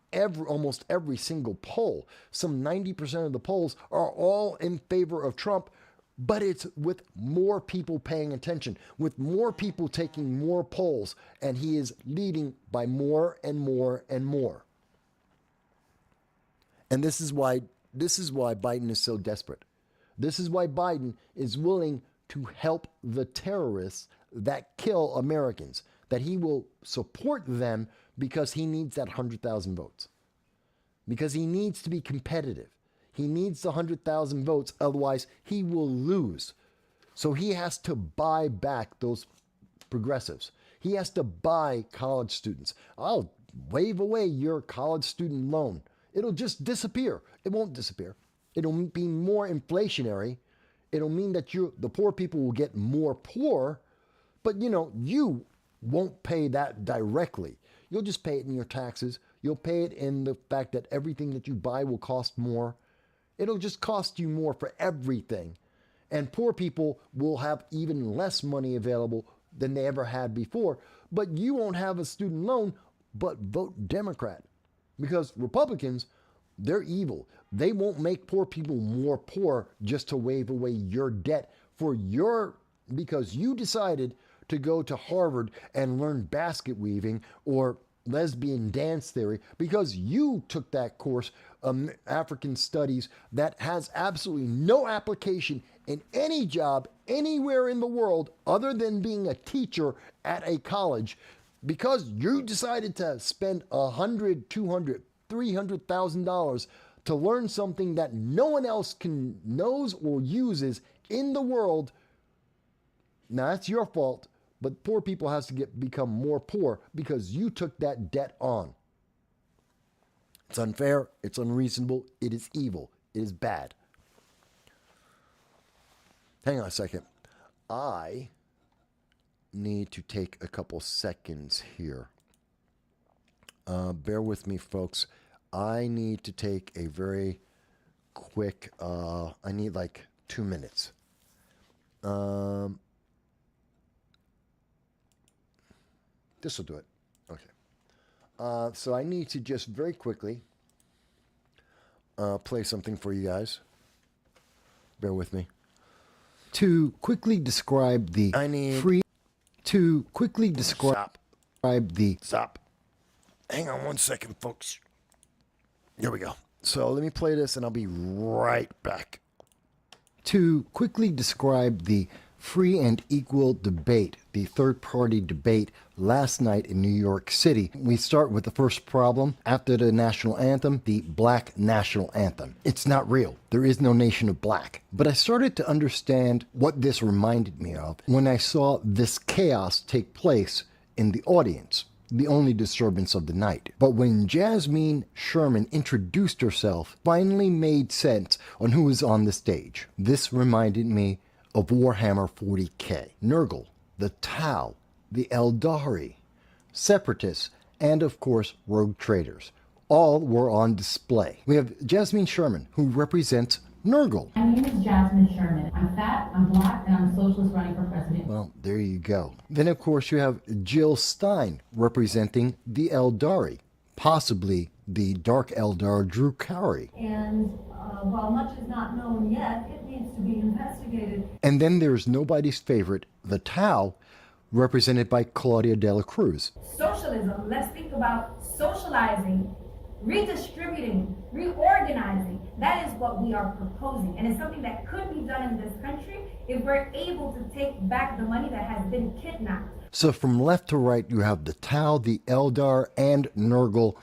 almost every single poll. Some 90% of the polls are all in favor of Trump, but it's with more people paying attention, with more people taking more polls, and he is leading by more and more and more. And this is why Biden is so desperate. This is why Biden is willing to help the terrorists that kill Americans, that he will support them because he needs that 100,000 votes. Because he needs to be competitive. He needs the 100,000 votes, otherwise he will lose. So he has to buy back those progressives. He has to buy college students. I'll waive away your college student loan. It'll just disappear. It won't disappear. It'll be more inflationary. It'll mean that the poor people will get more poor, but you won't pay that directly. You'll just pay it in your taxes. You'll pay it in the fact that everything that you buy will cost more. It'll just cost you more for everything. And poor people will have even less money available than they ever had before. But you won't have a student loan, but vote Democrat. Because Republicans, they're evil. They won't make poor people more poor just to waive away your debt because you decided to go to Harvard and learn basket weaving or lesbian dance theory because you took that course, African studies, that has absolutely no application in any job anywhere in the world other than being a teacher at a college, because you decided to spend $100,000, $200,000, $300,000 to learn something that no one else knows or uses in the world. Now that's your fault. But poor people has to become more poor because you took that debt on. It's unfair. It's unreasonable. It is evil. It is bad. Hang on a second. I need to take a couple seconds here. Bear with me, folks. I need to take a very quick, I need like 2 minutes. This will do it. Okay. So I need to just very quickly play something for you guys. Bear with me. To quickly describe the Stop. Hang on 1 second, folks. Here we go. So let me play this and I'll be right back. To quickly describe the free and equal debate, the third-party debate last night in New York City. We start with the first problem. After the national anthem, the black national anthem. It's not real. There is no nation of black. But I started to understand what this reminded me of when I saw this chaos take place in the audience. the only disturbance of the night. But when Jasmine Sherman introduced herself, finally made sense on who was on the stage. This reminded me of Warhammer 40k. Nurgle, the Tau, the Eldari, Separatists, and of course rogue traders. All were on display. We have Jasmine Sherman, who represents Nurgle. My name is Jasmine Sherman. I'm fat, I'm black, and I'm a socialist running for president. Well, there you go. Then, of course, you have Jill Stein representing the Eldari, possibly the Dark Eldar Drukhari. And while much is not known yet, it needs to be investigated. And then there's nobody's favorite, the Tau, represented by Claudia de la Cruz. Socialism, let's think about socializing, redistributing, reorganizing. That is what we are proposing. And it's something that could be done in this country if we're able to take back the money that has been kidnapped. So from left to right, you have the Tau, the Eldar, and Nurgle,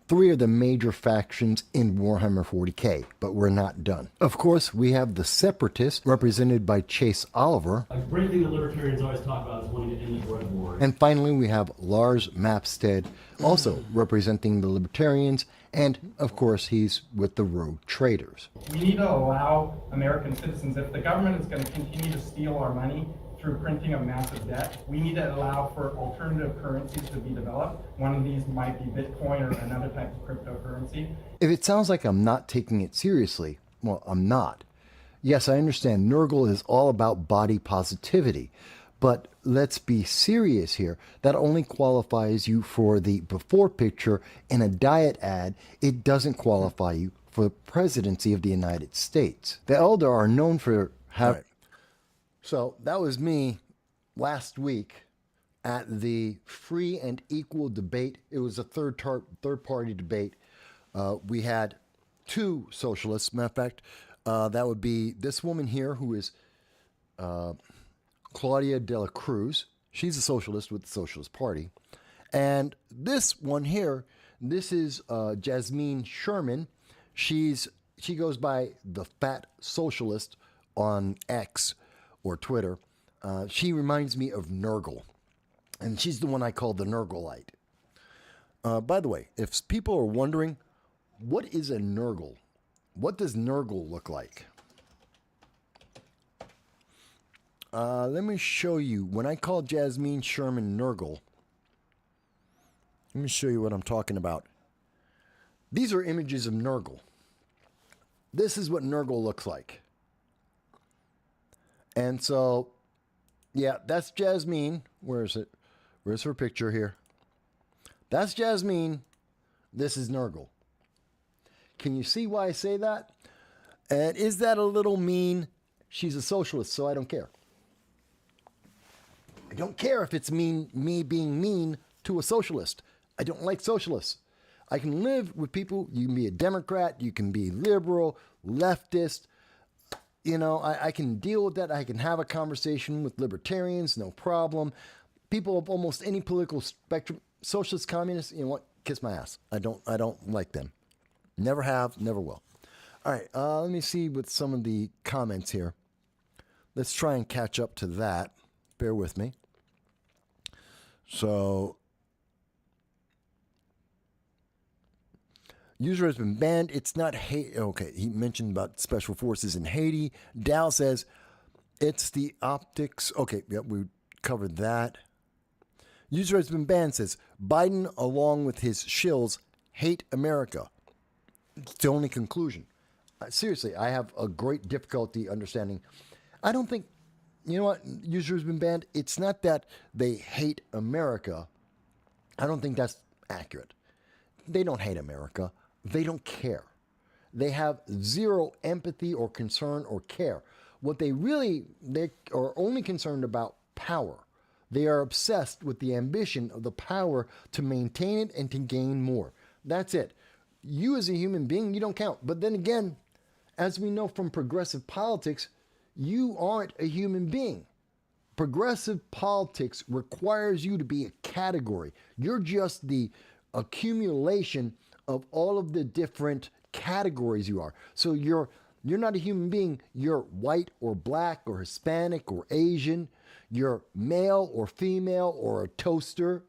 three of the major factions in Warhammer 40k, but we're not done. Of course, we have the Separatists, represented by Chase Oliver. A great thing that libertarians always talk about is wanting to end the drug war. And finally, we have Lars Mapstead, also representing the Libertarians, and of course, he's with the rogue traders. We need to allow American citizens, if the government is going to continue to steal our money through printing of massive debt, we need to allow for alternative currencies to be developed. One of these might be Bitcoin or another type of cryptocurrency. If it sounds like I'm not taking it seriously, well, I'm not. Yes, I understand Nurgle is all about body positivity, but let's be serious here. That only qualifies you for the before picture in a diet ad. It doesn't qualify you for the presidency of the United States. The Eldar are known for having... So that was me last week at the free and equal debate. It was a third-party debate. We had two socialists. Matter of fact, that would be this woman here, who is Claudia de la Cruz. She's a socialist with the Socialist Party. And this one here, this is Jasmine Sherman. She goes by the Fat Socialist on X or Twitter. She reminds me of Nurgle, and she's the one I call the Nurgleite. By the way, if people are wondering, what is a Nurgle? What does Nurgle look like? Let me show you. When I call Jasmine Sherman Nurgle, let me show you what I'm talking about. These are images of Nurgle. This is what Nurgle looks like. And so, yeah, that's Jasmine. Where is it? Where's her picture here? That's Jasmine. This is Nurgle. Can you see why I say that? And is that a little mean? She's a socialist, so I don't care. I don't care if it's me being mean to a socialist. I don't like socialists. I can live with people. You can be a Democrat. You can be liberal, leftist. You know, I can deal with that. I can have a conversation with libertarians, no problem. People of almost any political spectrum, socialists, communists, you know what? Kiss my ass. I don't like them. Never have, never will. All right, let me see with some of the comments here. Let's try and catch up to that. Bear with me. So, user has been banned. It's not Haiti. Okay, he mentioned about special forces in Haiti. Dow says it's the optics. Okay, yep, we covered that. User has been banned says Biden, along with his shills, hate America. It's the only conclusion. Seriously, I have a great difficulty understanding. I don't think, you know what, user has been banned. It's not that they hate America. I don't think that's accurate. They don't hate America. They don't care. They have zero empathy or concern or care. What they are only concerned about power. They are obsessed with the ambition of the power to maintain it and to gain more. That's it. You as a human being, you don't count. But then again, as we know from progressive politics, you aren't a human being. Progressive politics requires you to be a category. You're just the accumulation of all of the different categories you are. So you're not a human being. You're white or black or Hispanic or Asian. You're male or female or a toaster.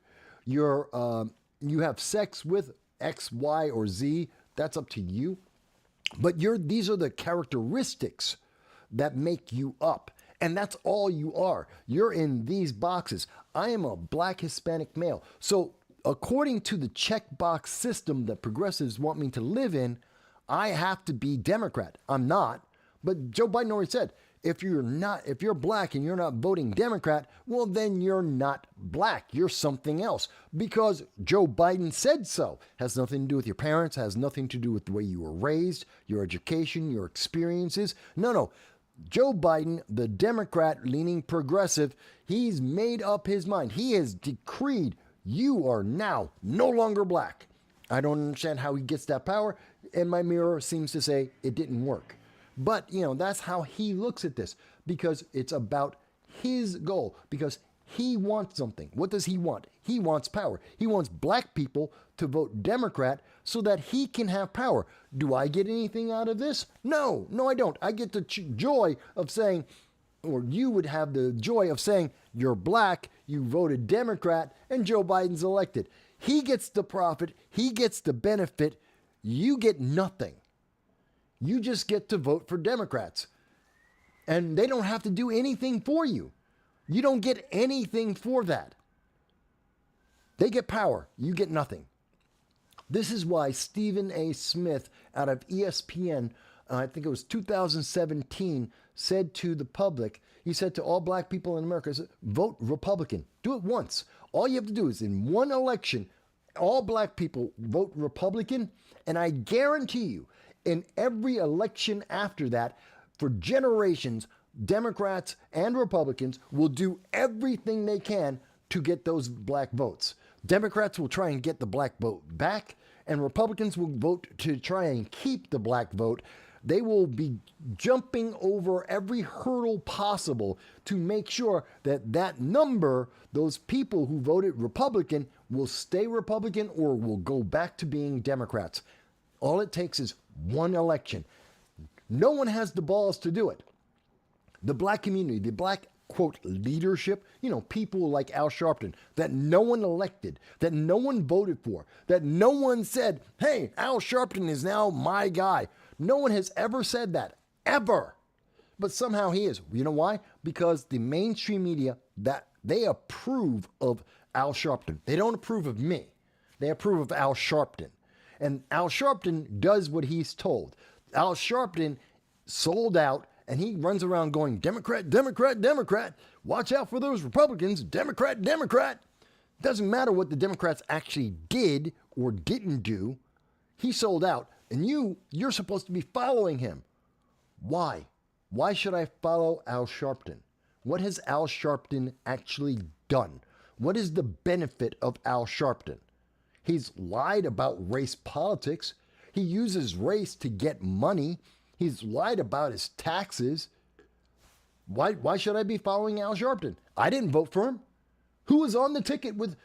you have sex with X, Y, or Z. That's up to you. But these are the characteristics that make you up. And that's all you are. You're in these boxes. I am a black Hispanic male. So according to the checkbox system that progressives want me to live in, I have to be Democrat. I'm not. But Joe Biden already said, if you're black and you're not voting Democrat, well, then you're not black. You're something else because Joe Biden said so. Has nothing to do with your parents, has nothing to do with the way you were raised, your education, your experiences. No. Joe Biden, the Democrat leaning progressive, he's made up his mind. He has decreed you are now no longer black. I don't understand how he gets that power. And my mirror seems to say it didn't work. But, that's how he looks at this because it's about his goal, because he wants something. What does he want? He wants power. He wants black people to vote Democrat so that he can have power. Do I get anything out of this? No, I don't. I get the joy of saying, or you would have the joy of saying, you're black, you voted Democrat, and Joe Biden's elected. He gets the profit. He gets the benefit. You get nothing. You just get to vote for Democrats. And they don't have to do anything for you. You don't get anything for that. They get power. You get nothing. This is why Stephen A. Smith out of ESPN, I think it was 2017, said to the public, he said to all black people in America, vote Republican. Do it once. All you have to do is in one election, all black people vote Republican. And I guarantee you, in every election after that, for generations, Democrats and Republicans will do everything they can to get those black votes. Democrats will try and get the black vote back, and Republicans will vote to try and keep the black vote. They will be jumping over every hurdle possible to make sure that that number, those people who voted Republican, will stay Republican or will go back to being Democrats. All it takes is one election. No one has the balls to do it. The black community, the black, quote, leadership, people like Al Sharpton that no one elected, that no one voted for, that no one said, hey, Al Sharpton is now my guy. No one has ever said that, ever. But somehow he is. You know why? Because the mainstream media, that they approve of Al Sharpton. They don't approve of me. They approve of Al Sharpton. And Al Sharpton does what he's told. Al Sharpton sold out, and he runs around going, Democrat, Democrat, Democrat. Watch out for those Republicans. Democrat, Democrat. Doesn't matter what the Democrats actually did or didn't do. He sold out, and you're supposed to be following him. Why? Why should I follow Al Sharpton? What has Al Sharpton actually done? What is the benefit of Al Sharpton? He's lied about race politics. He uses race to get money. He's lied about his taxes. Why should I be following Al Sharpton? I didn't vote for him. Who was on the ticket when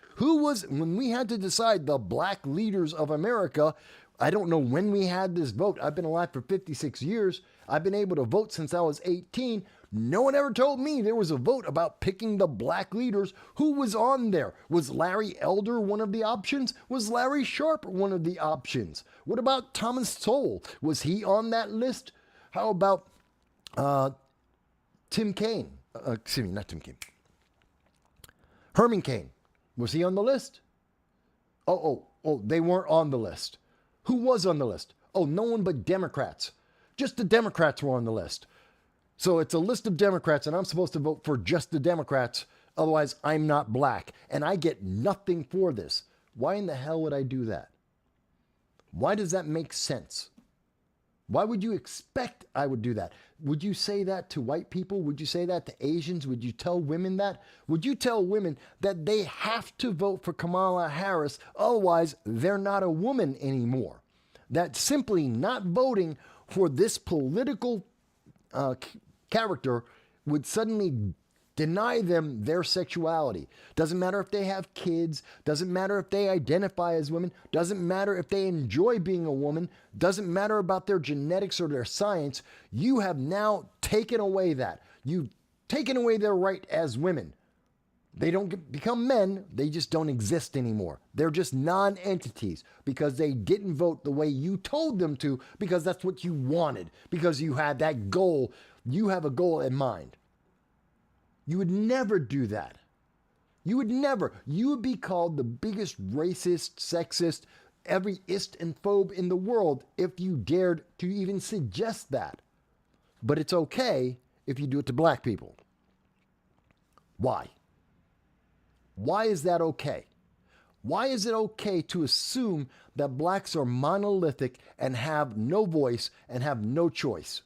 we had to decide the black leaders of America? I don't know when we had this vote. I've been alive for 56 years. I've been able to vote since I was 18. No one ever told me there was a vote about picking the black leaders. Who was on there? Was Larry Elder one of the options? Was Larry Sharp one of the options? What about Thomas Sowell? Was he on that list? How about Tim Kaine? Excuse me, not Tim Kaine. Herman Cain. Was he on the list? Oh, they weren't on the list. Who was on the list? Oh, no one but Democrats. Just the Democrats were on the list. So it's a list of Democrats, and I'm supposed to vote for just the Democrats. Otherwise, I'm not black, and I get nothing for this. Why in the hell would I do that? Why does that make sense? Why would you expect I would do that? Would you say that to white people? Would you say that to Asians? Would you tell women that? Would you tell women that they have to vote for Kamala Harris, otherwise they're not a woman anymore? That simply not voting for this political character would suddenly deny them their sexuality. Doesn't matter if they have kids, doesn't matter if they identify as women, doesn't matter if they enjoy being a woman, doesn't matter about their genetics or their science. You have now taken away that. You've taken away their right as women. They don't become men, they just don't exist anymore. They're just non-entities because they didn't vote the way you told them to, because that's what you wanted, because you had that goal. You have a goal in mind. You would never do that. You would never. You would be called the biggest racist, sexist, every ist and phobe in the world if you dared to even suggest that. But it's okay if you do it to black people. Why? Why is that okay? Why is it okay to assume that blacks are monolithic and have no voice and have no choice?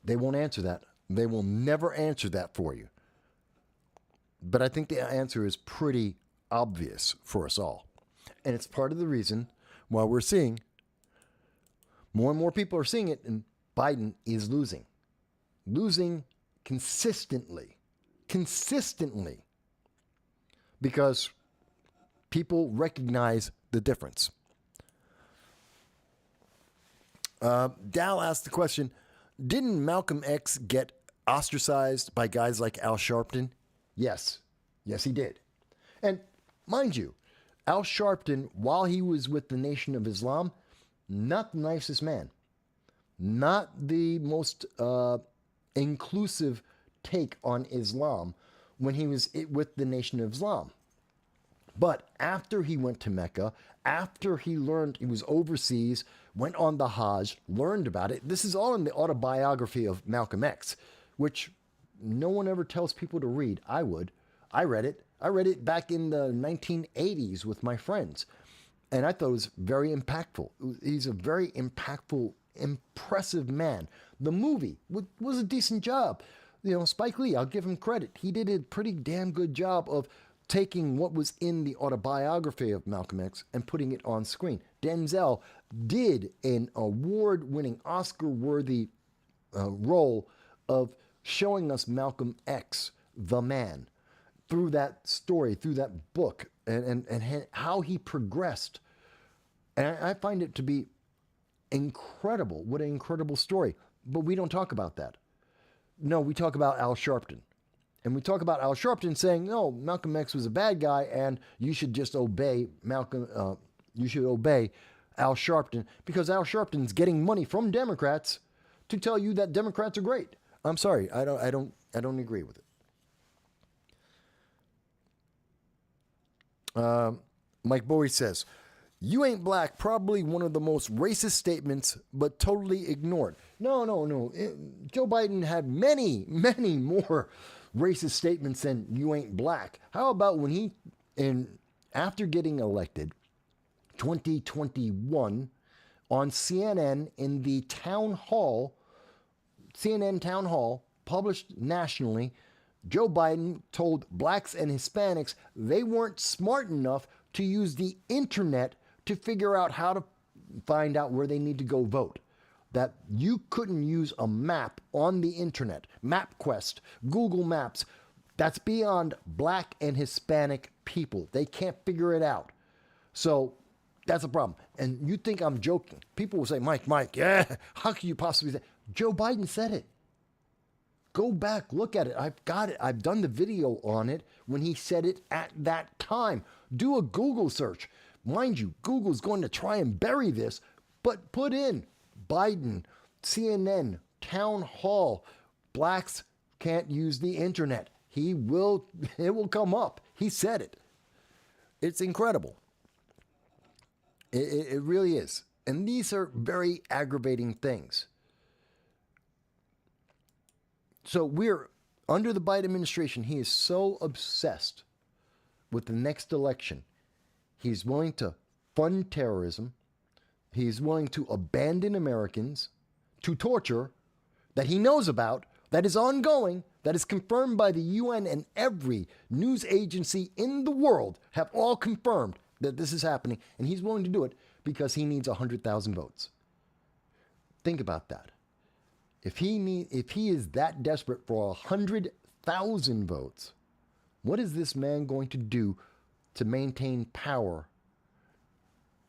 They won't answer that. They will never answer that for you. But I think the answer is pretty obvious for us all. And it's part of the reason why we're seeing more and more people are seeing it, and Biden is losing. Losing consistently. Because people recognize the difference. Dal asked the question, didn't Malcolm X get ostracized by guys like Al Sharpton? Yes. Yes, he did. And mind you, Al Sharpton, while he was with the Nation of Islam, not the nicest man. Not the most inclusive take on Islam when he was with the Nation of Islam. But after he went to Mecca, after he learned, he was overseas, went on the Hajj, learned about it. This is all in the autobiography of Malcolm X, which no one ever tells people to read. I would. I read it. I read it back in the 1980s with my friends. And I thought it was very impactful. He's a very impactful, impressive man. The movie was a decent job. You know, Spike Lee, I'll give him credit. He did a pretty damn good job of taking what was in the autobiography of Malcolm X and putting it on screen. Denzel did an award-winning, Oscar-worthy role of showing us Malcolm X, the man, through that story, through that book, and how he progressed. And I find it to be incredible. What an incredible story. But we don't talk about that. No, we talk about Al Sharpton. And we talk about Al Sharpton saying, no, Malcolm X was a bad guy and you should just obey you should obey Al Sharpton because Al Sharpton's getting money from Democrats to tell you that Democrats are great. I'm sorry, I don't agree with it. Mike Bowie says, you ain't black, probably one of the most racist statements, but totally ignored. No. Joe Biden had many more racist statements than you ain't black. How about when after getting elected, 2021, on CNN in the CNN town hall, published nationally, Joe Biden told blacks and Hispanics they weren't smart enough to use the internet to figure out how to find out where they need to go vote. That you couldn't use a map on the internet, MapQuest, Google Maps. That's beyond black and Hispanic people. They can't figure it out. So that's a problem. And you think I'm joking. People will say, Mike, yeah, how can you possibly say? Joe Biden said it. Go back, look at it. I've got it. I've done the video on it when he said it at that time. Do a Google search. Mind you, Google's going to try and bury this, but put in Biden, CNN, town hall, blacks can't use the internet. It will come up. He said it. It's incredible. It really is. And these are very aggravating things. So we're under the Biden administration. He is so obsessed with the next election. He's willing to fund terrorism. He's willing to abandon Americans to torture that he knows about, that is ongoing, that is confirmed by the UN, and every news agency in the world have all confirmed that this is happening, and he's willing to do it because he needs 100,000 votes. Think about that. If he is that desperate for 100,000 votes, what is this man going to do to maintain power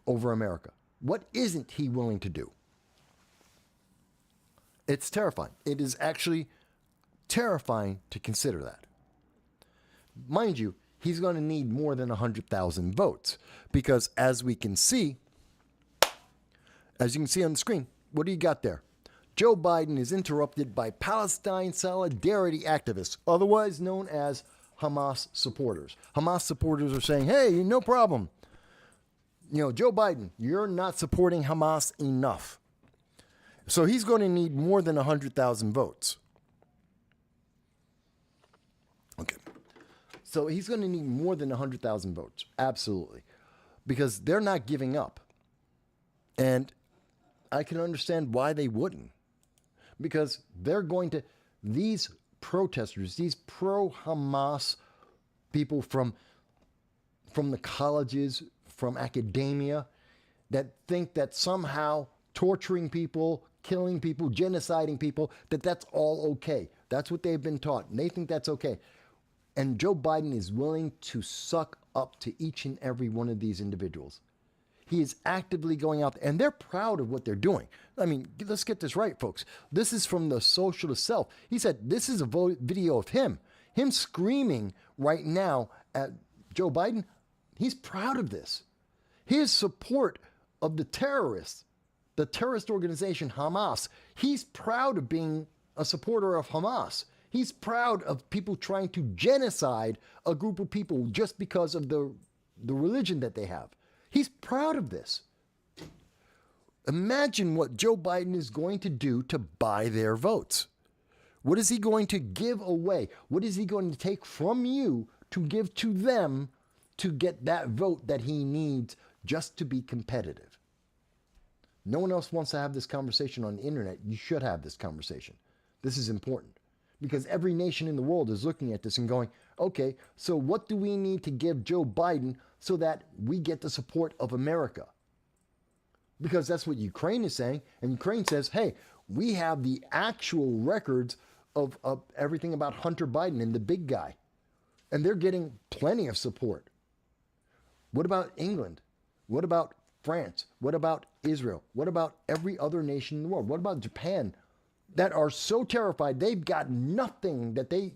over America? What isn't he willing to do? It's terrifying. It is actually terrifying to consider that. Mind you, he's going to need more than 100,000 votes because as you can see on the screen, what do you got there? Joe Biden is interrupted by Palestine solidarity activists, otherwise known as Hamas supporters. Hamas supporters are saying, hey, no problem. Joe Biden, you're not supporting Hamas enough. So he's going to need more than 100,000 votes. Okay. So he's going to need more than 100,000 votes. Absolutely. Because they're not giving up. And I can understand why they wouldn't. Because these protesters, these pro-Hamas people from the colleges, from academia, that think that somehow torturing people, killing people, genociding people, that's all okay. That's what they've been taught, and they think that's okay. And Joe Biden is willing to suck up to each and every one of these individuals. He is actively going out there, and they're proud of what they're doing. I mean, let's get this right, folks. This is from the socialist self. He said this is a video of him screaming right now at Joe Biden. He's proud of this. His support of the terrorist organization Hamas. He's proud of being a supporter of Hamas. He's proud of people trying to genocide a group of people just because of the religion that they have. He's proud of this. Imagine what Joe Biden is going to do to buy their votes. What is he going to give away? What is he going to take from you to give to them to get that vote that he needs just to be competitive? No one else wants to have this conversation on the internet. You should have this conversation. This is important because every nation in the world is looking at this and going, okay, so what do we need to give Joe Biden so that we get the support of America? Because that's what Ukraine is saying. And Ukraine says, hey, we have the actual records of everything about Hunter Biden and the big guy. And they're getting plenty of support. What about England? What about France? What about Israel? What about every other nation in the world? What about Japan that are so terrified they've got nothing that they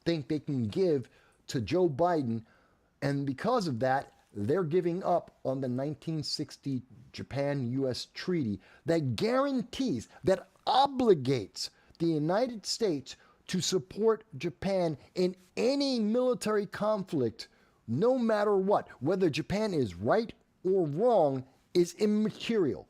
think they can give to Joe Biden, and because of that, they're giving up on the 1960 Japan-U.S. treaty that guarantees, that obligates the United States to support Japan in any military conflict, no matter what. Whether Japan is right or wrong is immaterial.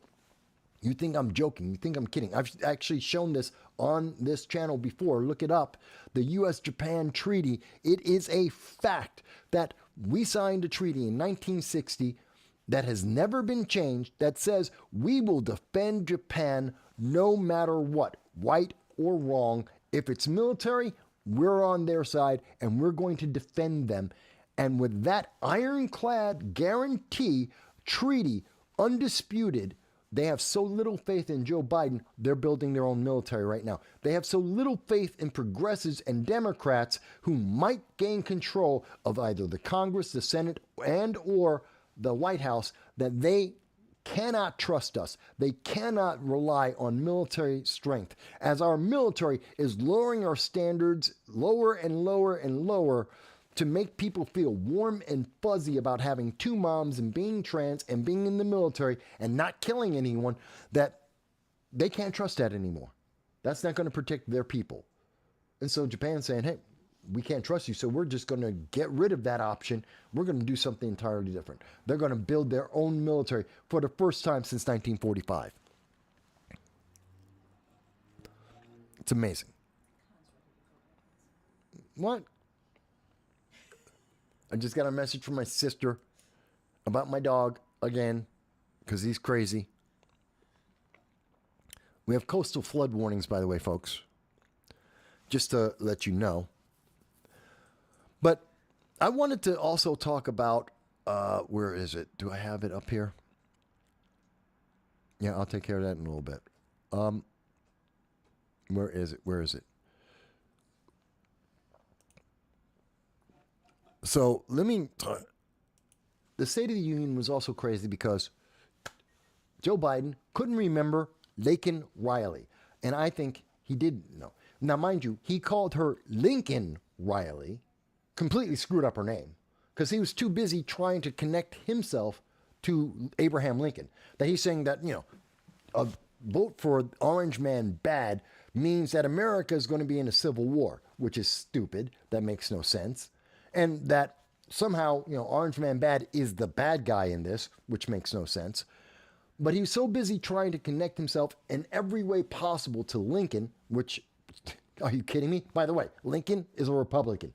You think I'm joking. You think I'm kidding. I've actually shown this on this channel before. Look it up. The U.S.-Japan treaty. It is a fact that we signed a treaty in 1960 that has never been changed that says we will defend Japan no matter what, right or wrong. If it's military, we're on their side and we're going to defend them. And with that ironclad guarantee, treaty, undisputed, they have so little faith in Joe Biden, they're building their own military right now. They have so little faith in progressives and Democrats who might gain control of either the Congress, the Senate, and or the White House that they cannot trust us. They cannot rely on military strength. As our military is lowering our standards lower and lower and lower to make people feel warm and fuzzy about having two moms and being trans and being in the military and not killing anyone, that they can't trust that anymore. That's not going to protect their people. And so Japan's saying, hey, we can't trust you, so we're just going to get rid of that option. We're going to do something entirely different. They're going to build their own military for the first time since 1945. It's amazing. What? I just got a message from my sister about my dog again, because he's crazy. We have coastal flood warnings, by the way, folks. Just to let you know. But I wanted to also talk about, where is it? Do I have it up here? Yeah, I'll take care of that in a little bit. Where is it? Where is it? So let me talk. The State of the Union was also crazy because Joe Biden couldn't remember Laken Riley. And I think he did know. Now, mind you, he called her Lincoln Riley, completely screwed up her name because he was too busy trying to connect himself to Abraham Lincoln. That he's saying that, a vote for Orange Man bad means that America is going to be in a civil war, which is stupid. That makes no sense. And that somehow, Orange Man bad is the bad guy in this, which makes no sense. But he's so busy trying to connect himself in every way possible to Lincoln, which, are you kidding me? By the way, Lincoln is a Republican.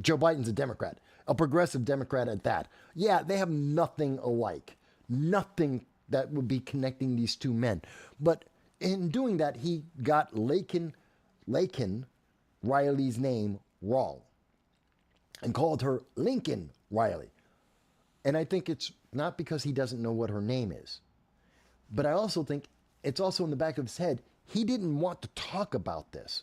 Joe Biden's a Democrat, a progressive Democrat at that. Yeah, they have nothing alike. Nothing that would be connecting these two men. But in doing that, he got Lincoln Riley's name wrong and called her Lincoln Riley. And I think it's not because he doesn't know what her name is. But I also think it's also in the back of his head, he didn't want to talk about this.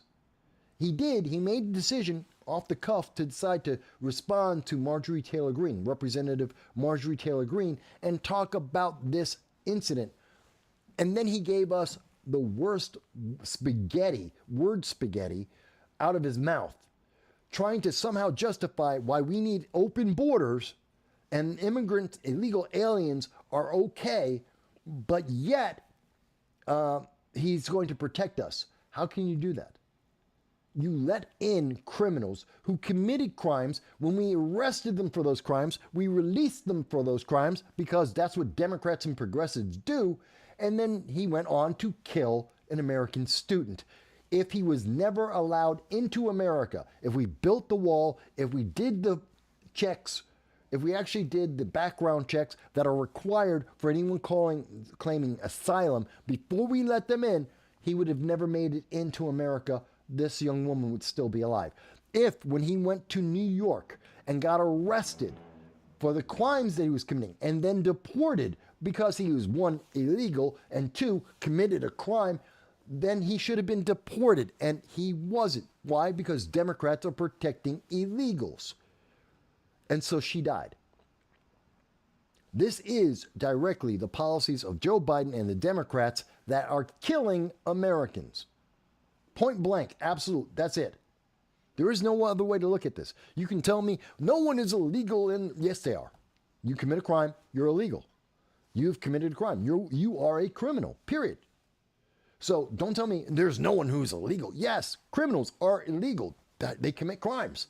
He made the decision off the cuff to decide to respond to Marjorie Taylor Greene, Representative Marjorie Taylor Greene, and talk about this incident. And then he gave us the worst word spaghetti out of his mouth, trying to somehow justify why we need open borders and immigrants, illegal aliens are okay, but yet he's going to protect us. How can you do that? You let in criminals who committed crimes. When we arrested them for those crimes, we released them for those crimes because that's what Democrats and progressives do. And then he went on to kill an American student. If he was never allowed into America, if we built the wall, if we did the checks, if we actually did the background checks that are required for anyone claiming asylum before we let them in, he would have never made it into America. This young woman would still be alive. If, when he went to New York and got arrested for the crimes that he was committing and then deported because he was, one, illegal, and two, committed a crime, then he should have been deported, and he wasn't. Why? Because Democrats are protecting illegals. And so she died. This is directly the policies of Joe Biden and the Democrats that are killing Americans. Point blank, absolute, that's it. There is no other way to look at this. You can tell me no one is illegal, and yes, they are. You commit a crime, you're illegal. You've committed a crime. You are a criminal, period. So don't tell me there's no one who's illegal. Yes, criminals are illegal. They commit crimes.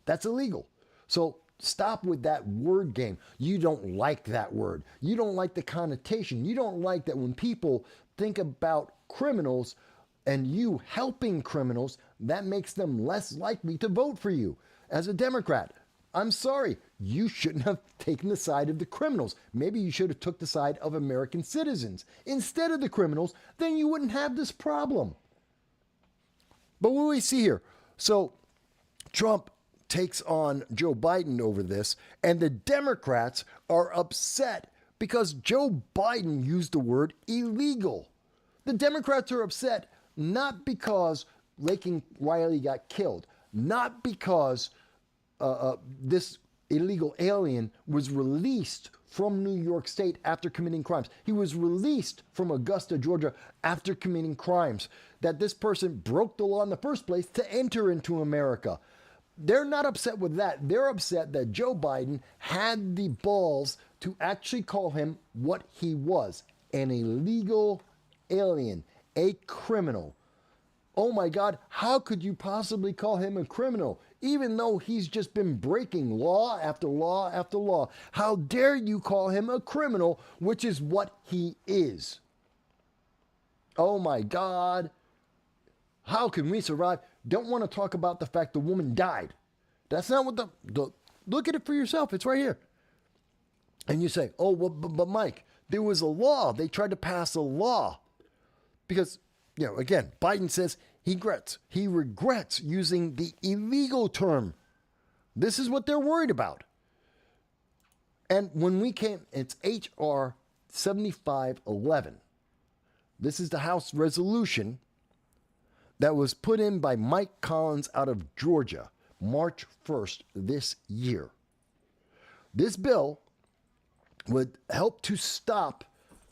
That's illegal. So stop with that word game. You don't like that word. You don't like the connotation. You don't like that when people think about criminals and you helping criminals, that makes them less likely to vote for you. As a Democrat, I'm sorry, you shouldn't have taken the side of the criminals. Maybe you should have took the side of American citizens instead of the criminals. Then you wouldn't have this problem. But what do we see here? So Trump takes on Joe Biden over this, and the Democrats are upset because Joe Biden used the word illegal. The Democrats are upset not because Lincoln Riley got killed, not because this illegal alien was released from New York State after committing crimes. He was released from Augusta, Georgia after committing crimes. That this person broke the law in the first place to enter into America. They're not upset with that. They're upset that Joe Biden had the balls to actually call him what he was, an illegal alien, a criminal. Oh my God, how could you possibly call him a criminal, even though he's just been breaking law after law after law? How dare you call him a criminal, which is what he is? Oh my God. How can we survive? Don't want to talk about the fact the woman died. That's not what look at it for yourself. It's right here. And you say, oh, well, but Mike, there was a law. They tried to pass a law. Because, again, Biden says he regrets using the illegal term. This is what they're worried about. And when we came, it's H.R. 7511. This is the House resolution that was put in by Mike Collins out of Georgia, March 1st this year. This bill would help to stop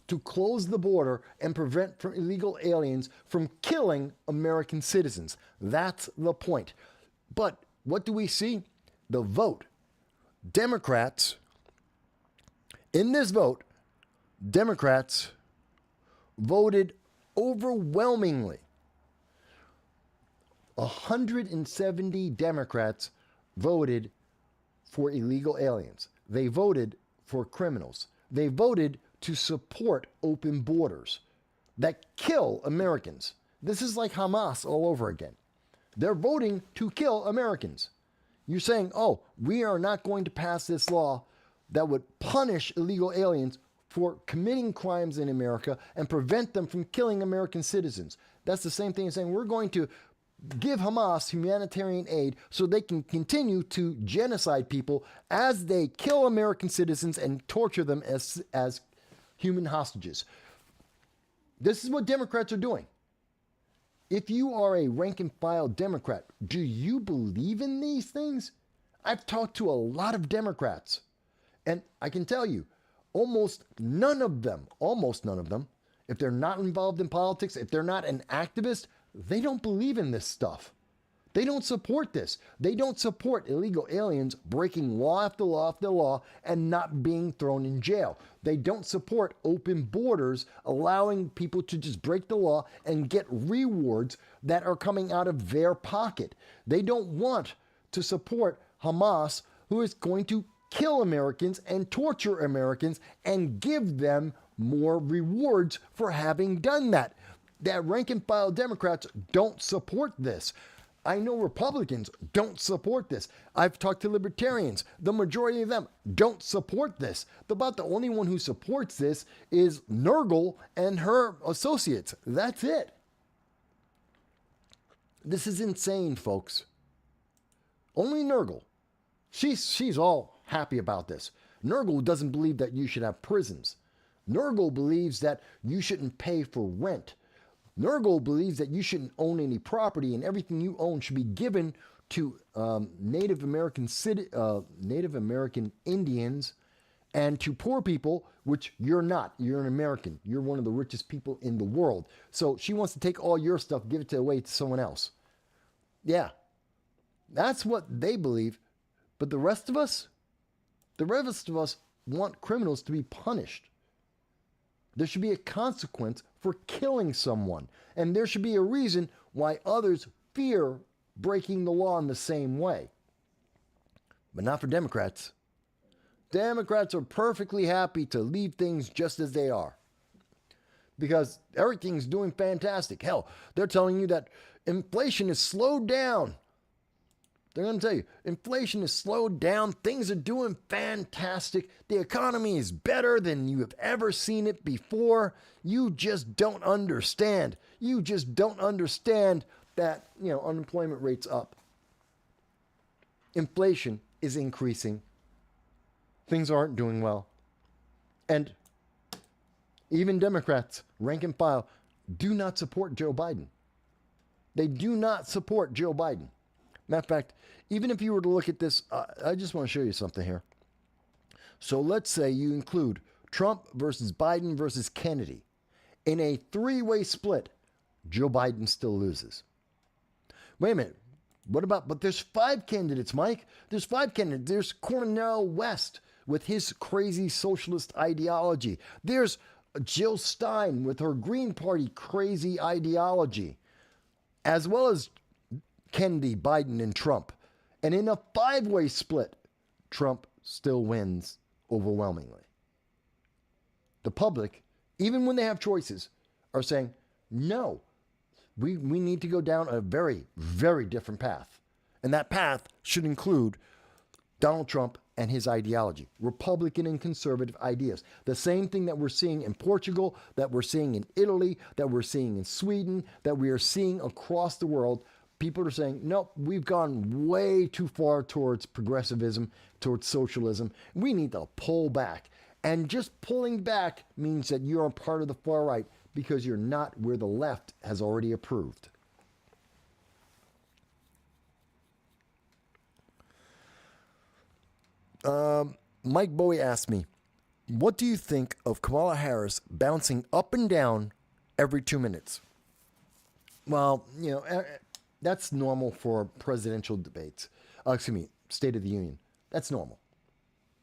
to close the border and prevent illegal aliens from killing American citizens. That's the point. But what do we see? The vote. Democrats, in this vote, Democrats voted overwhelmingly. 170 Democrats voted for illegal aliens. They voted for criminals. They voted to support open borders that kill Americans. This is like Hamas all over again. They're voting to kill Americans. You're saying, oh, we are not going to pass this law that would punish illegal aliens for committing crimes in America and prevent them from killing American citizens. That's the same thing as saying we're going to give Hamas humanitarian aid so they can continue to genocide people as they kill American citizens and torture them as human hostages. This is what Democrats are doing. If you are a rank and file Democrat, do you believe in these things? I've talked to a lot of Democrats, and I can tell you, almost none of them, if they're not involved in politics, if they're not an activist, they don't believe in this stuff. They don't support this. They don't support illegal aliens breaking law after law after law and not being thrown in jail. They don't support open borders, allowing people to just break the law and get rewards that are coming out of their pocket. They don't want to support Hamas, who is going to kill Americans and torture Americans and give them more rewards for having done that. That rank and file Democrats don't support this. I know Republicans don't support this. I've talked to libertarians. The majority of them don't support this. About the only one who supports this is Nurgle and her associates. That's it. This is insane, folks. Only Nurgle. She's all happy about this. Nurgle doesn't believe that you should have prisons. Nurgle believes that you shouldn't pay for rent. Nurgle believes that you shouldn't own any property and everything you own should be given to Native American Indians and to poor people, which you're not. You're an American. You're one of the richest people in the world. So she wants to take all your stuff, give it away to someone else. Yeah, that's what they believe. But the rest of us want criminals to be punished. There should be a consequence for killing someone. And there should be a reason why others fear breaking the law in the same way. But not for Democrats. Democrats are perfectly happy to leave things just as they are. Because everything's doing fantastic. Hell, they're telling you that inflation is slowed down. They're going to tell you, inflation is slowed down. Things are doing fantastic. The economy is better than you have ever seen it before. You just don't understand. You just don't understand that, unemployment rate's up. Inflation is increasing. Things aren't doing well. And even Democrats, rank and file, do not support Joe Biden. They do not support Joe Biden. Matter of fact, even if you were to look at this, I just want to show you something here. So let's say you include Trump versus Biden versus Kennedy. In a three-way split, Joe Biden still loses. Wait a minute. But there's 5 candidates, Mike. There's 5 candidates. There's Cornel West with his crazy socialist ideology. There's Jill Stein with her Green Party crazy ideology. As well as Kennedy, Biden, and Trump. And in a 5-way split, Trump still wins overwhelmingly. The public, even when they have choices, are saying, no, we need to go down a very, very different path. And that path should include Donald Trump and his ideology, Republican and conservative ideas. The same thing that we're seeing in Portugal, that we're seeing in Italy, that we're seeing in Sweden, that we are seeing across the world. People are saying, nope, we've gone way too far towards progressivism, towards socialism. We need to pull back. And just pulling back means that you're a part of the far right because you're not where the left has already approved. Mike Bowie asked me, What do you think of Kamala Harris bouncing up and down every 2 minutes? Well, that's normal for presidential debates. State of the Union. That's normal.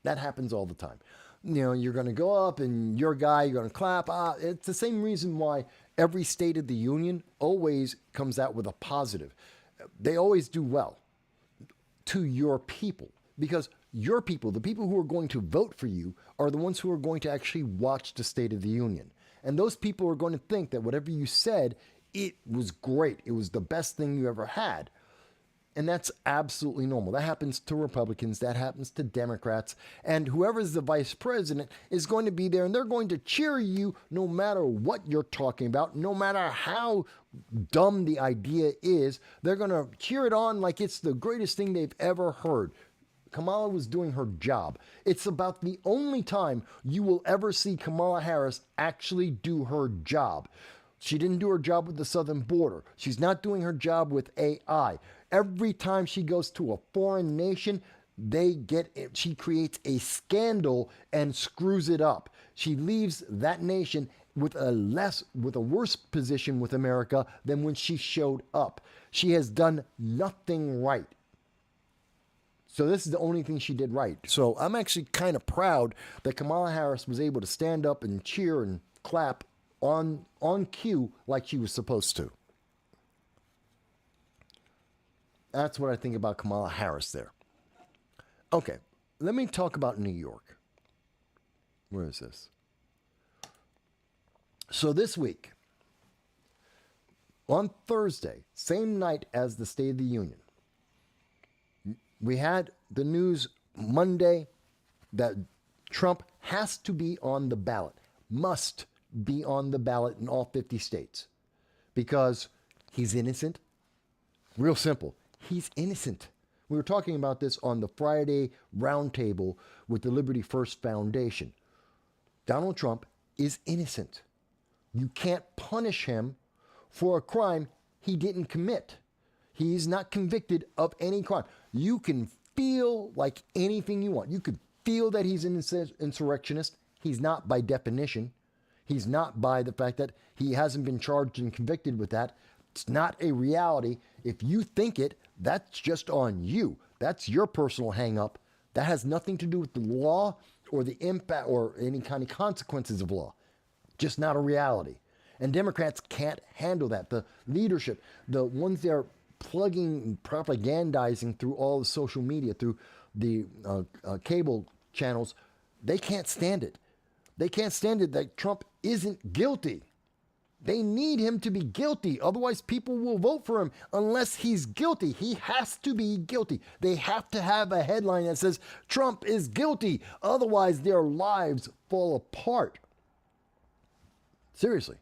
That happens all the time. You're going to go up and you're going to clap. It's the same reason why every State of the Union always comes out with a positive. They always do well to your people, because your people, the people who are going to vote for you, are the ones who are going to actually watch the State of the Union. And those people are going to think that whatever you said, it was great. It was the best thing you ever had. And that's absolutely normal. That happens to Republicans. That happens to Democrats. And whoever's the vice president is going to be there, and they're going to cheer you no matter what you're talking about, no matter how dumb the idea is. They're going to cheer it on like it's the greatest thing they've ever heard. Kamala was doing her job. It's about the only time you will ever see Kamala Harris actually do her job. She didn't do her job with the southern border. She's not doing her job with AI. Every time she goes to a foreign nation, she creates a scandal and screws it up. She leaves that nation with a worse position with America than when she showed up. She has done nothing right. So this is the only thing she did right. So I'm actually kind of proud that Kamala Harris was able to stand up and cheer and clap on cue like she was supposed to. That's what I think about Kamala Harris there. Okay, let me talk about New York. Where is this? So this week, on Thursday, same night as the State of the Union, we had the news Monday that Trump has to be on the ballot, must be on the ballot in all 50 states because he's innocent. Real simple. He's innocent. We were talking about this on the Friday roundtable with the Liberty First Foundation. Donald Trump is innocent. You can't punish him for a crime he didn't commit. He's not convicted of any crime. You can feel like anything you want. You could feel that he's an insurrectionist. He's not by definition. He's not by the fact that he hasn't been charged and convicted with that. It's not a reality. If you think it, that's just on you. That's your personal hang-up. That has nothing to do with the law or the impact or any kind of consequences of law. Just not a reality. And Democrats can't handle that. The leadership, the ones they're plugging, propagandizing through all the social media, through the cable channels, they can't stand it. They can't stand it that Trump isn't guilty. They need him to be guilty. Otherwise, people will vote for him unless he's guilty. He has to be guilty. They have to have a headline that says Trump is guilty. Otherwise, their lives fall apart. Seriously.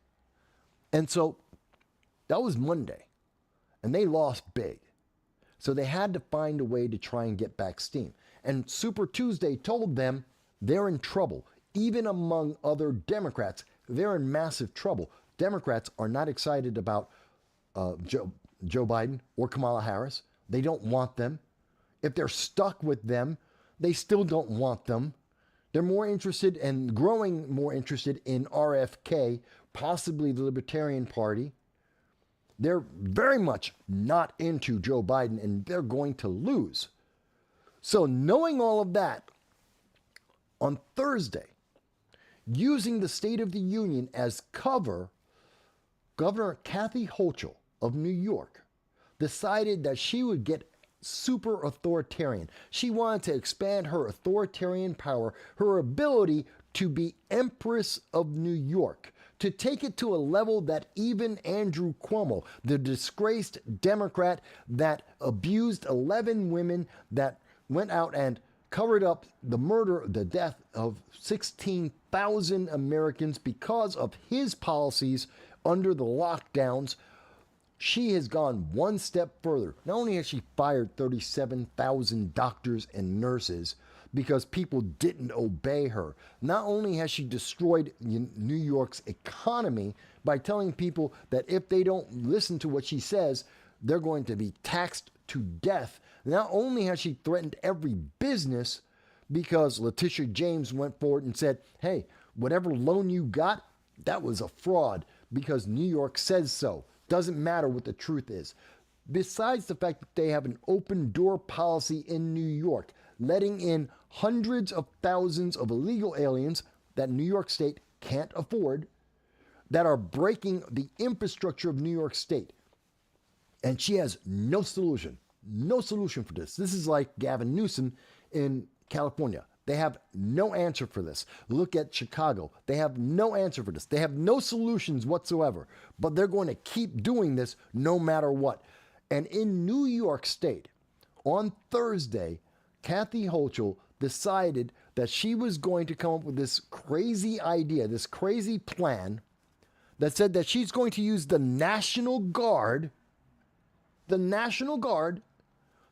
And so that was Monday. And they lost big. So they had to find a way to try and get back steam. And Super Tuesday told them they're in trouble. Even among other Democrats, they're in massive trouble. Democrats are not excited about Joe Biden or Kamala Harris. They don't want them. If they're stuck with them, they still don't want them. They're more interested and growing more interested in RFK, possibly the Libertarian Party. They're very much not into Joe Biden, and they're going to lose. So knowing all of that, on Thursday, using the State of the Union as cover, Governor Kathy Hochul of New York decided that she would get super authoritarian. She wanted to expand her authoritarian power, her ability to be Empress of New York, to take it to a level that even Andrew Cuomo, the disgraced Democrat that abused 11 women, that went out and covered up the death of 16,000 Americans because of his policies under the lockdowns, she has gone one step further. Not only has she fired 37,000 doctors and nurses because people didn't obey her, not only has she destroyed New York's economy by telling people that if they don't listen to what she says, they're going to be taxed to death. Not only has she threatened every business, because Letitia James went forward and said, hey, whatever loan you got, that was a fraud because New York says so. Doesn't matter what the truth is. Besides the fact that they have an open door policy in New York, letting in hundreds of thousands of illegal aliens that New York State can't afford, that are breaking the infrastructure of New York State. And she has no solution for this. This is like Gavin Newsom in California. They have no answer for this. Look at Chicago. They have no answer for this. They have no solutions whatsoever, but they're going to keep doing this no matter what. And in New York State, on Thursday, Kathy Hochul decided that she was going to come up with this crazy idea, this crazy plan that said that she's going to use the National Guard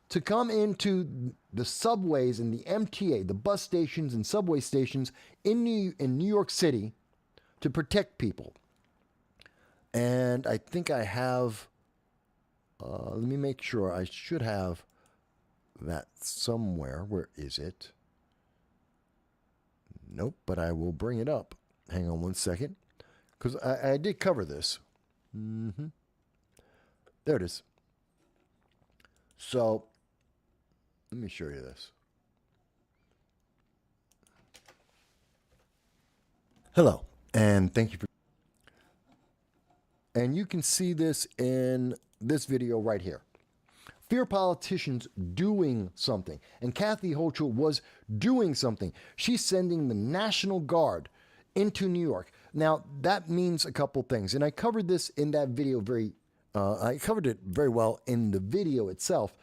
to come into the subways and the MTA, the bus stations and subway stations in New York City to protect people. And I think I have, let me make sure, I should have that somewhere. Where is it? Nope, but I will bring it up. Hang on one second, because I did cover this. There it is. So, let me show you this. Hello, and thank you for... And you can see this in this video right here. Fear politicians doing something. And Kathy Hochul was doing something. She's sending the National Guard into New York. Now, that means a couple things. And I covered this in that video I covered it very well in the video itself.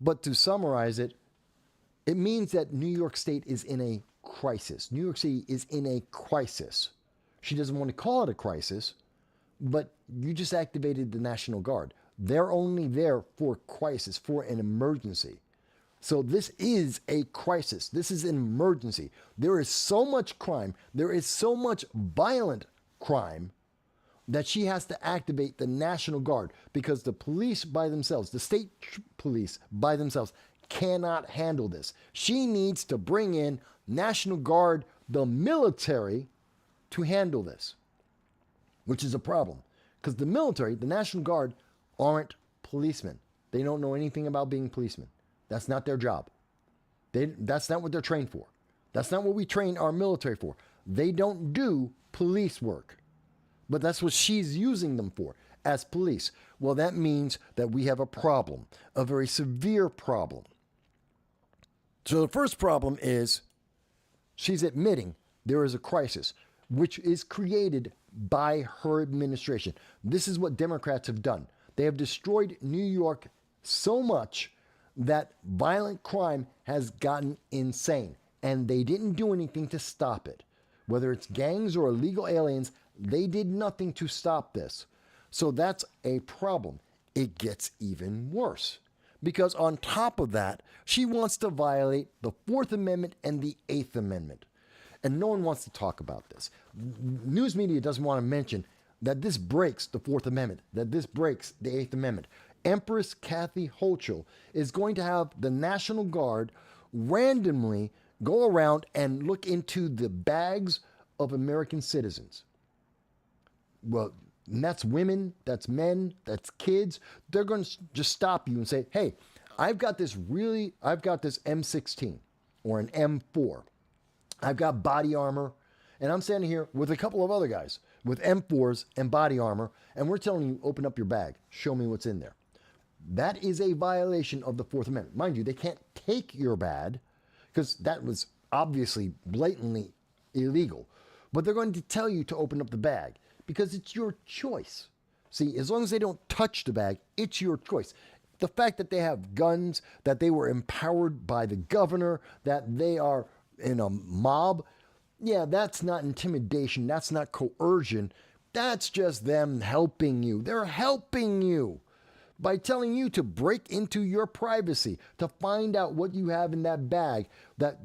But to summarize it, it means that New York State is in a crisis. New York City is in a crisis. She doesn't want to call it a crisis, but you just activated the National Guard. They're only there for crisis, for an emergency. So this is a crisis. This is an emergency. There is so much crime. There is so much violent crime that she has to activate the National Guard because the police by themselves, the state police by themselves, cannot handle this. She needs to bring in National Guard, the military, to handle this, which is a problem because the military, the National Guard, aren't policemen. They don't know anything about being policemen. That's not their job. That's not what they're trained for. That's not what we train our military for. They don't do police work. But that's what she's using them for, as police. Well, that means that we have a problem, a very severe problem. So the first problem is she's admitting there is a crisis, which is created by her administration. This is what Democrats have done. They have destroyed New York so much that violent crime has gotten insane, and they didn't do anything to stop it. Whether it's gangs or illegal aliens, they did nothing to stop this. So that's a problem. It gets even worse. Because on top of that, she wants to violate the Fourth Amendment and the Eighth Amendment. And no one wants to talk about this. News media doesn't want to mention that this breaks the Fourth Amendment, that this breaks the Eighth Amendment. Empress Kathy Hochul is going to have the National Guard randomly go around and look into the bags of American citizens. Well, and that's women, that's men, that's kids. They're going to just stop you and say, hey, I've got this M16 or an M4. I've got body armor, and I'm standing here with a couple of other guys with M4s and body armor, and we're telling you, open up your bag, show me what's in there. That is a violation of the Fourth Amendment. Mind you, they can't take your bag because that was obviously blatantly illegal. But they're going to tell you to open up the bag because it's your choice. See, as long as they don't touch the bag, it's your choice. The fact that they have guns, that they were empowered by the governor, that they are in a mob, yeah, that's not intimidation. That's not coercion. That's just them helping you. They're helping you by telling you to break into your privacy, to find out what you have in that bag that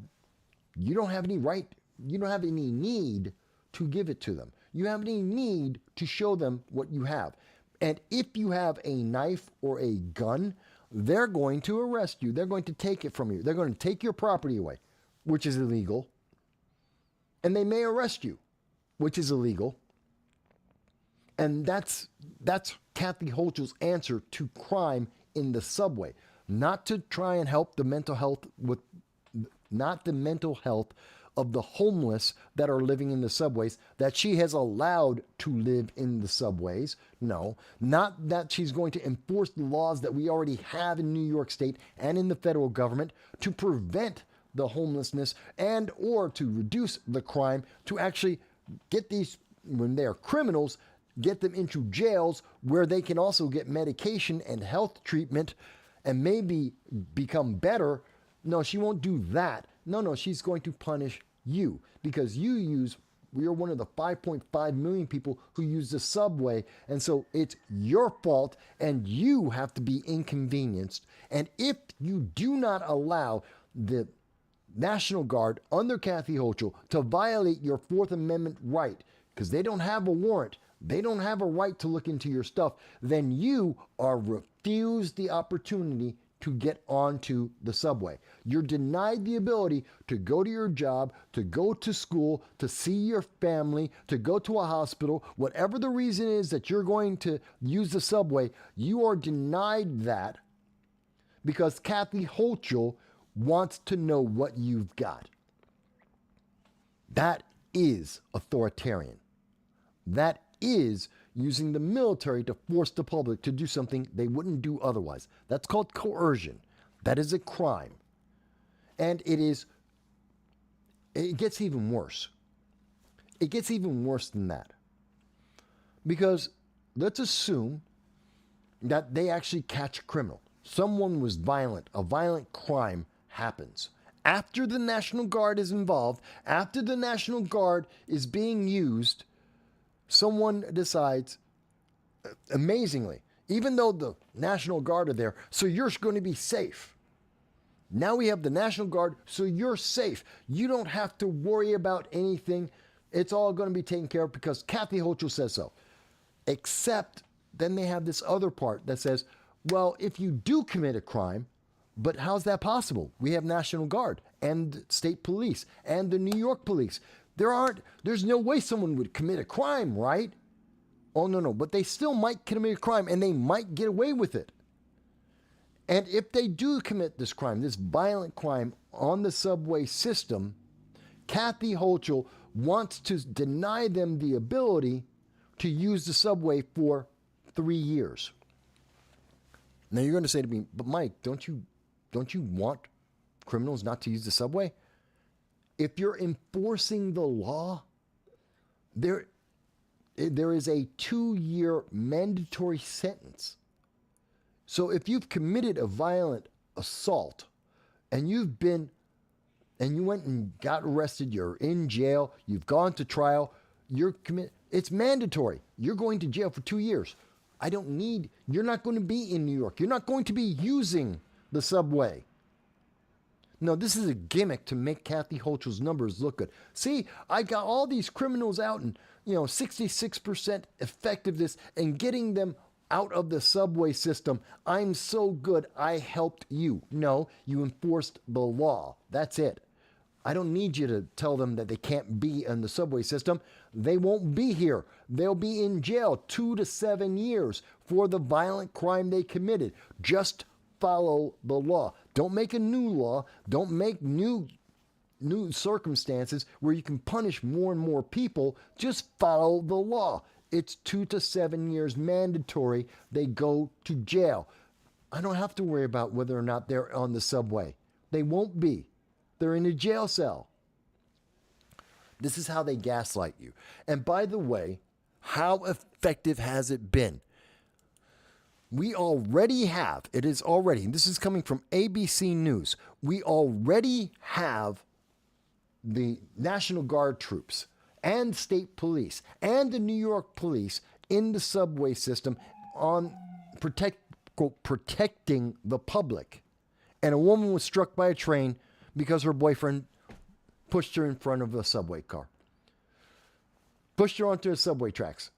you don't have any right, you don't have any need to give it to them. You have any need to show them what you have. And if you have a knife or a gun, they're going to arrest you. They're going to take it from you. They're going to take your property away. which is illegal, and they may arrest you, which is illegal. And that's Kathy Hochul's answer to crime in the subway. Not to try and help the mental health not the mental health of the homeless that are living in the subways, that she has allowed to live in the subways. No, not that she's going to enforce the laws that we already have in New York State and in the federal government to prevent the homelessness and or to reduce the crime, to actually get these, when they are criminals, get them into jails where they can also get medication and health treatment and maybe become better. No, she won't do that. No, she's going to punish you because we are one of the 5.5 million people who use the subway. And so it's your fault and you have to be inconvenienced. And if you do not allow the National Guard under Kathy Hochul to violate your Fourth Amendment right, because they don't have a warrant, they don't have a right to look into your stuff, then you are refused the opportunity to get onto the subway. You're denied the ability to go to your job, to go to school, to see your family, to go to a hospital. Whatever the reason is that you're going to use the subway, you are denied that because Kathy Hochul wants to know what you've got. That is authoritarian. That is using the military to force the public to do something they wouldn't do otherwise. That's called coercion. That is a crime. And it gets even worse. It gets even worse than that. Because let's assume that they actually catch a criminal. Someone was violent. A violent crime happens. After the National Guard is involved, after the National Guard is being used, someone decides, amazingly, even though the National Guard are there, so you're going to be safe. Now we have the National Guard, so you're safe. You don't have to worry about anything. It's all going to be taken care of because Kathy Hochul says so. Except then they have this other part that says, well, if you do commit a crime, but how's that possible? We have National Guard and state police and the New York police. There's no way someone would commit a crime, right? Oh, no, but they still might commit a crime and they might get away with it. And if they do commit this crime, this violent crime on the subway system, Kathy Hochul wants to deny them the ability to use the subway for 3 years. Now you're going to say to me, but Mike, don't you want criminals not to use the subway? If you're enforcing the law, there is a 2-year mandatory sentence. So if you've committed a violent assault and you went and got arrested, you're in jail, you've gone to trial, it's mandatory. You're going to jail for 2 years. You're not going to be in New York. You're not going to be using the subway. No, this is a gimmick to make Kathy Hochul's numbers look good. See, I got all these criminals out and, 66% effectiveness and getting them out of the subway system. I'm so good, I helped you. No, you enforced the law. That's it. I don't need you to tell them that they can't be in the subway system. They won't be here. They'll be in jail 2 to 7 years for the violent crime they committed. Just follow the law. Don't make a new law. Don't make new circumstances where you can punish more and more people. Just follow the law. It's 2 to 7 years mandatory. They go to jail. I don't have to worry about whether or not they're on the subway. They won't be. They're in a jail cell. This is how they gaslight you. And by the way, how effective has it been? We already have, it is already, and this is coming from ABC News, we already have the National Guard troops and state police and the New York police in the subway system on protecting the public. And a woman was struck by a train because her boyfriend pushed her in front of a subway car. Pushed her onto the subway tracks.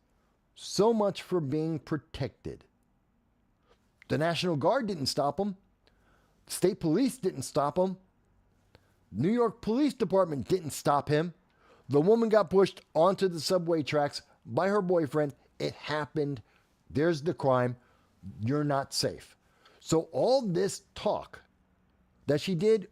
So much for being protected. The National Guard didn't stop them. State police didn't stop them. New York Police Department didn't stop him. The woman got pushed onto the subway tracks by her boyfriend. It happened. There's the crime. You're not safe. So all this talk that she did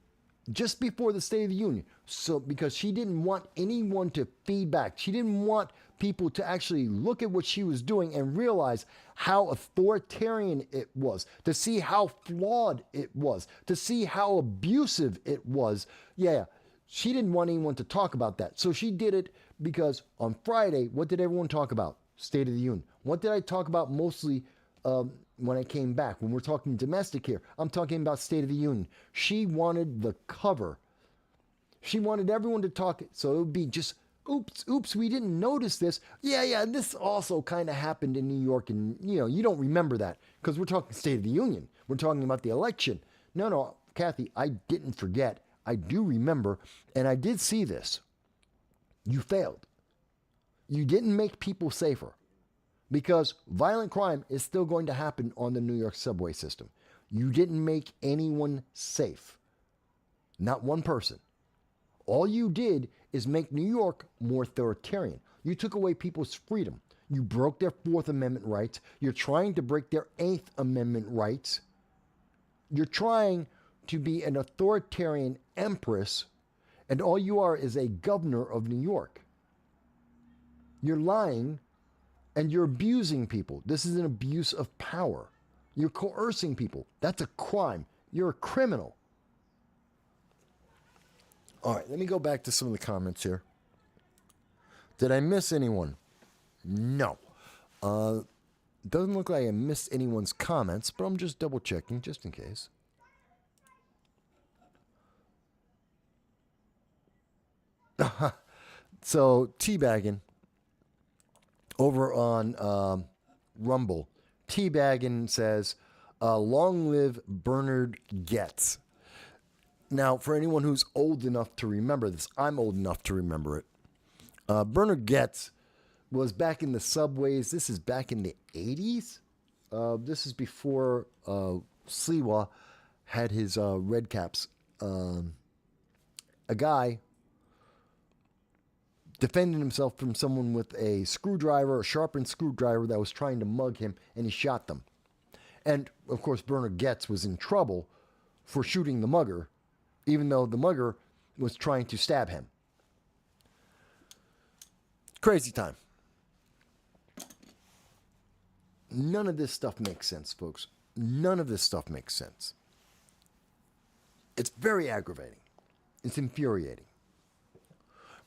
just before the State of the Union, so because she didn't want anyone to feed back, she didn't want people to actually look at what she was doing and realize how authoritarian it was, to see how flawed it was, to see how abusive it was. Yeah, she didn't want anyone to talk about that. So she did it because on Friday, what did everyone talk about? State of the Union. What did I talk about mostly when I came back? When we're talking domestic here, I'm talking about State of the Union. She wanted the cover. She wanted everyone to talk, so it would be just, oops, we didn't notice this. Yeah, this also kind of happened in New York, and you don't remember that because we're talking State of the Union. We're talking about the election. No, Kathy, I didn't forget. I do remember, and I did see this. You failed. You didn't make people safer because violent crime is still going to happen on the New York subway system. You didn't make anyone safe. Not one person. All you did is make New York more authoritarian. You took away people's freedom. You broke their Fourth Amendment rights. You're trying to break their Eighth Amendment rights. You're trying to be an authoritarian empress, and all you are is a governor of New York. You're lying, and you're abusing people. This is an abuse of power. You're coercing people. That's a crime. You're a criminal. All right, let me go back to some of the comments here. Did I miss anyone? No. Doesn't look like I missed anyone's comments, but I'm just double checking just in case. So, teabagging over on Rumble. Teabagging says, long live Bernard Goetz. Now, for anyone who's old enough to remember this, I'm old enough to remember it. Bernard Goetz was back in the subways. This is back in the 80s. This is before Sliwa had his red caps. A guy defended himself from someone with a screwdriver, a sharpened screwdriver that was trying to mug him, and he shot them. And, of course, Bernard Goetz was in trouble for shooting the mugger, even though the mugger was trying to stab him. Crazy time. None of this stuff makes sense, folks. None of this stuff makes sense. It's very aggravating. It's infuriating.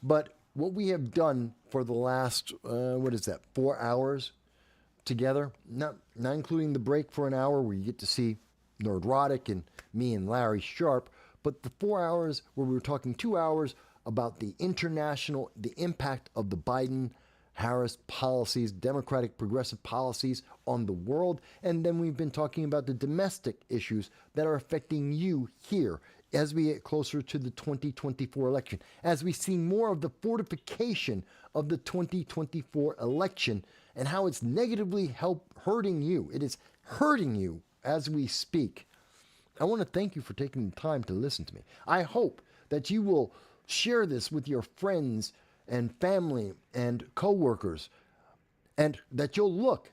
But what we have done for the last, 4 hours together, not including the break for an hour where you get to see Nerdrotic and me and Larry Sharp, but the 4 hours where we were talking 2 hours about the impact of the Biden-Harris policies, Democratic progressive policies on the world. And then we've been talking about the domestic issues that are affecting you here as we get closer to the 2024 election, as we see more of the fortification of the 2024 election and how it's negatively hurting you. It is hurting you as we speak. I want to thank you for taking the time to listen to me. I hope that you will share this with your friends and family and coworkers, and that you'll look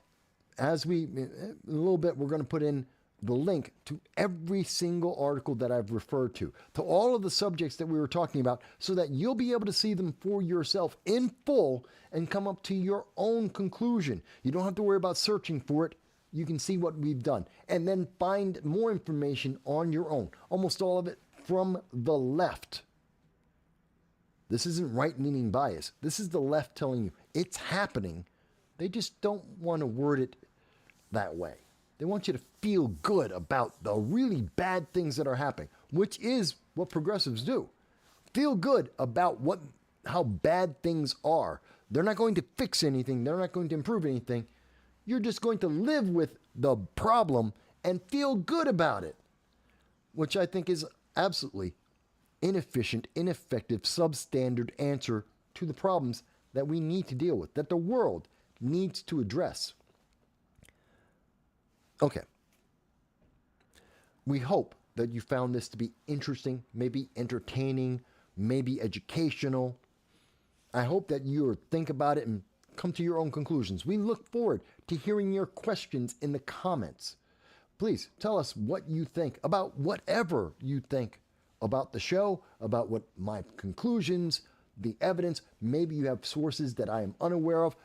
as in a little bit, we're going to put in the link to every single article that I've referred to all of the subjects that we were talking about, so that you'll be able to see them for yourself in full and come up to your own conclusion. You don't have to worry about searching for it. You can see what we've done and then find more information on your own. Almost all of it from the left. This isn't right-leaning bias. This is the left telling you it's happening. They just don't want to word it that way. They want you to feel good about the really bad things that are happening, which is what progressives do. Feel good about how bad things are. They're not going to fix anything. They're not going to improve anything. You're just going to live with the problem and feel good about it, which I think is absolutely inefficient, ineffective, substandard answer to the problems that we need to deal with, that the world needs to address. Okay. We hope that you found this to be interesting, maybe entertaining, maybe educational. I hope that you think about it and come to your own conclusions. We look forward to hearing your questions in the comments. Please tell us what you think about whatever you think about the show, about what my conclusions, the evidence. Maybe you have sources that I am unaware of.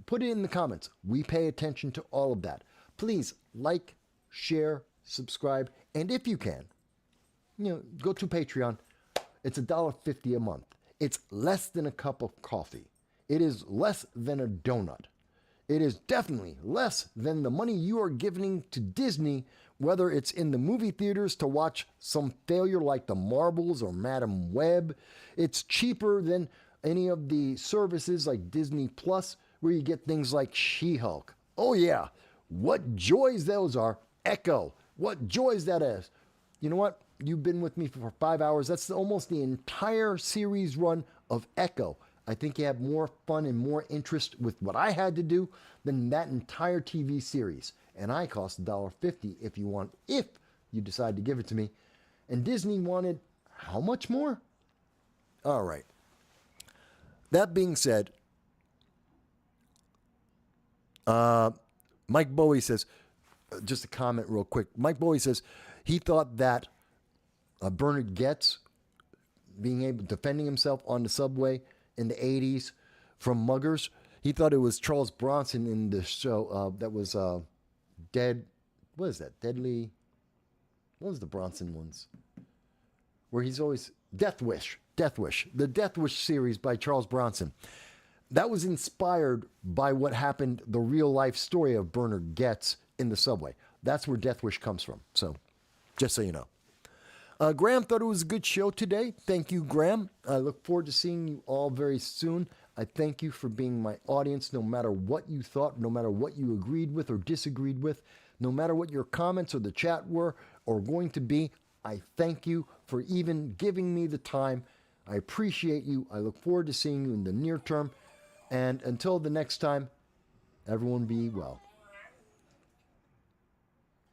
Put it in the comments. We pay attention to all of that. Please like, share, subscribe, and if you can, go to Patreon. It's $1.50 a month. It's less than a cup of coffee. It is less than a donut. It is definitely less than the money you are giving to Disney, whether it's in the movie theaters to watch some failure like The Marvels or Madam Web. It's cheaper than any of the services like Disney Plus, where you get things like She-Hulk. Oh yeah, what joys those are. Echo, what joys that is. You know what? You've been with me for 5 hours. That's almost the entire series run of Echo. I think you have more fun and more interest with what I had to do than that entire TV series. And I cost $1.50 if you decide to give it to me. And Disney wanted how much more? All right. That being said, Mike Bowie says, just a comment real quick. Mike Bowie says he thought that Bernard Goetz defending himself on the subway in the 80s from muggers, he thought it was Charles Bronson in the show that was Dead. What is that? Deadly. What was the Bronson ones? Where he's always Death Wish. The Death Wish series by Charles Bronson. That was inspired by what happened, the real life story of Bernard Goetz in the subway. That's where Death Wish comes from. So, just so you know. Graham thought it was a good show today. Thank you, Graham. I look forward to seeing you all very soon. I thank you for being my audience, no matter what you thought, no matter what you agreed with or disagreed with, no matter what your comments or the chat were or going to be. I thank you for even giving me the time. I appreciate you. I look forward to seeing you in the near term. And until the next time, everyone be well.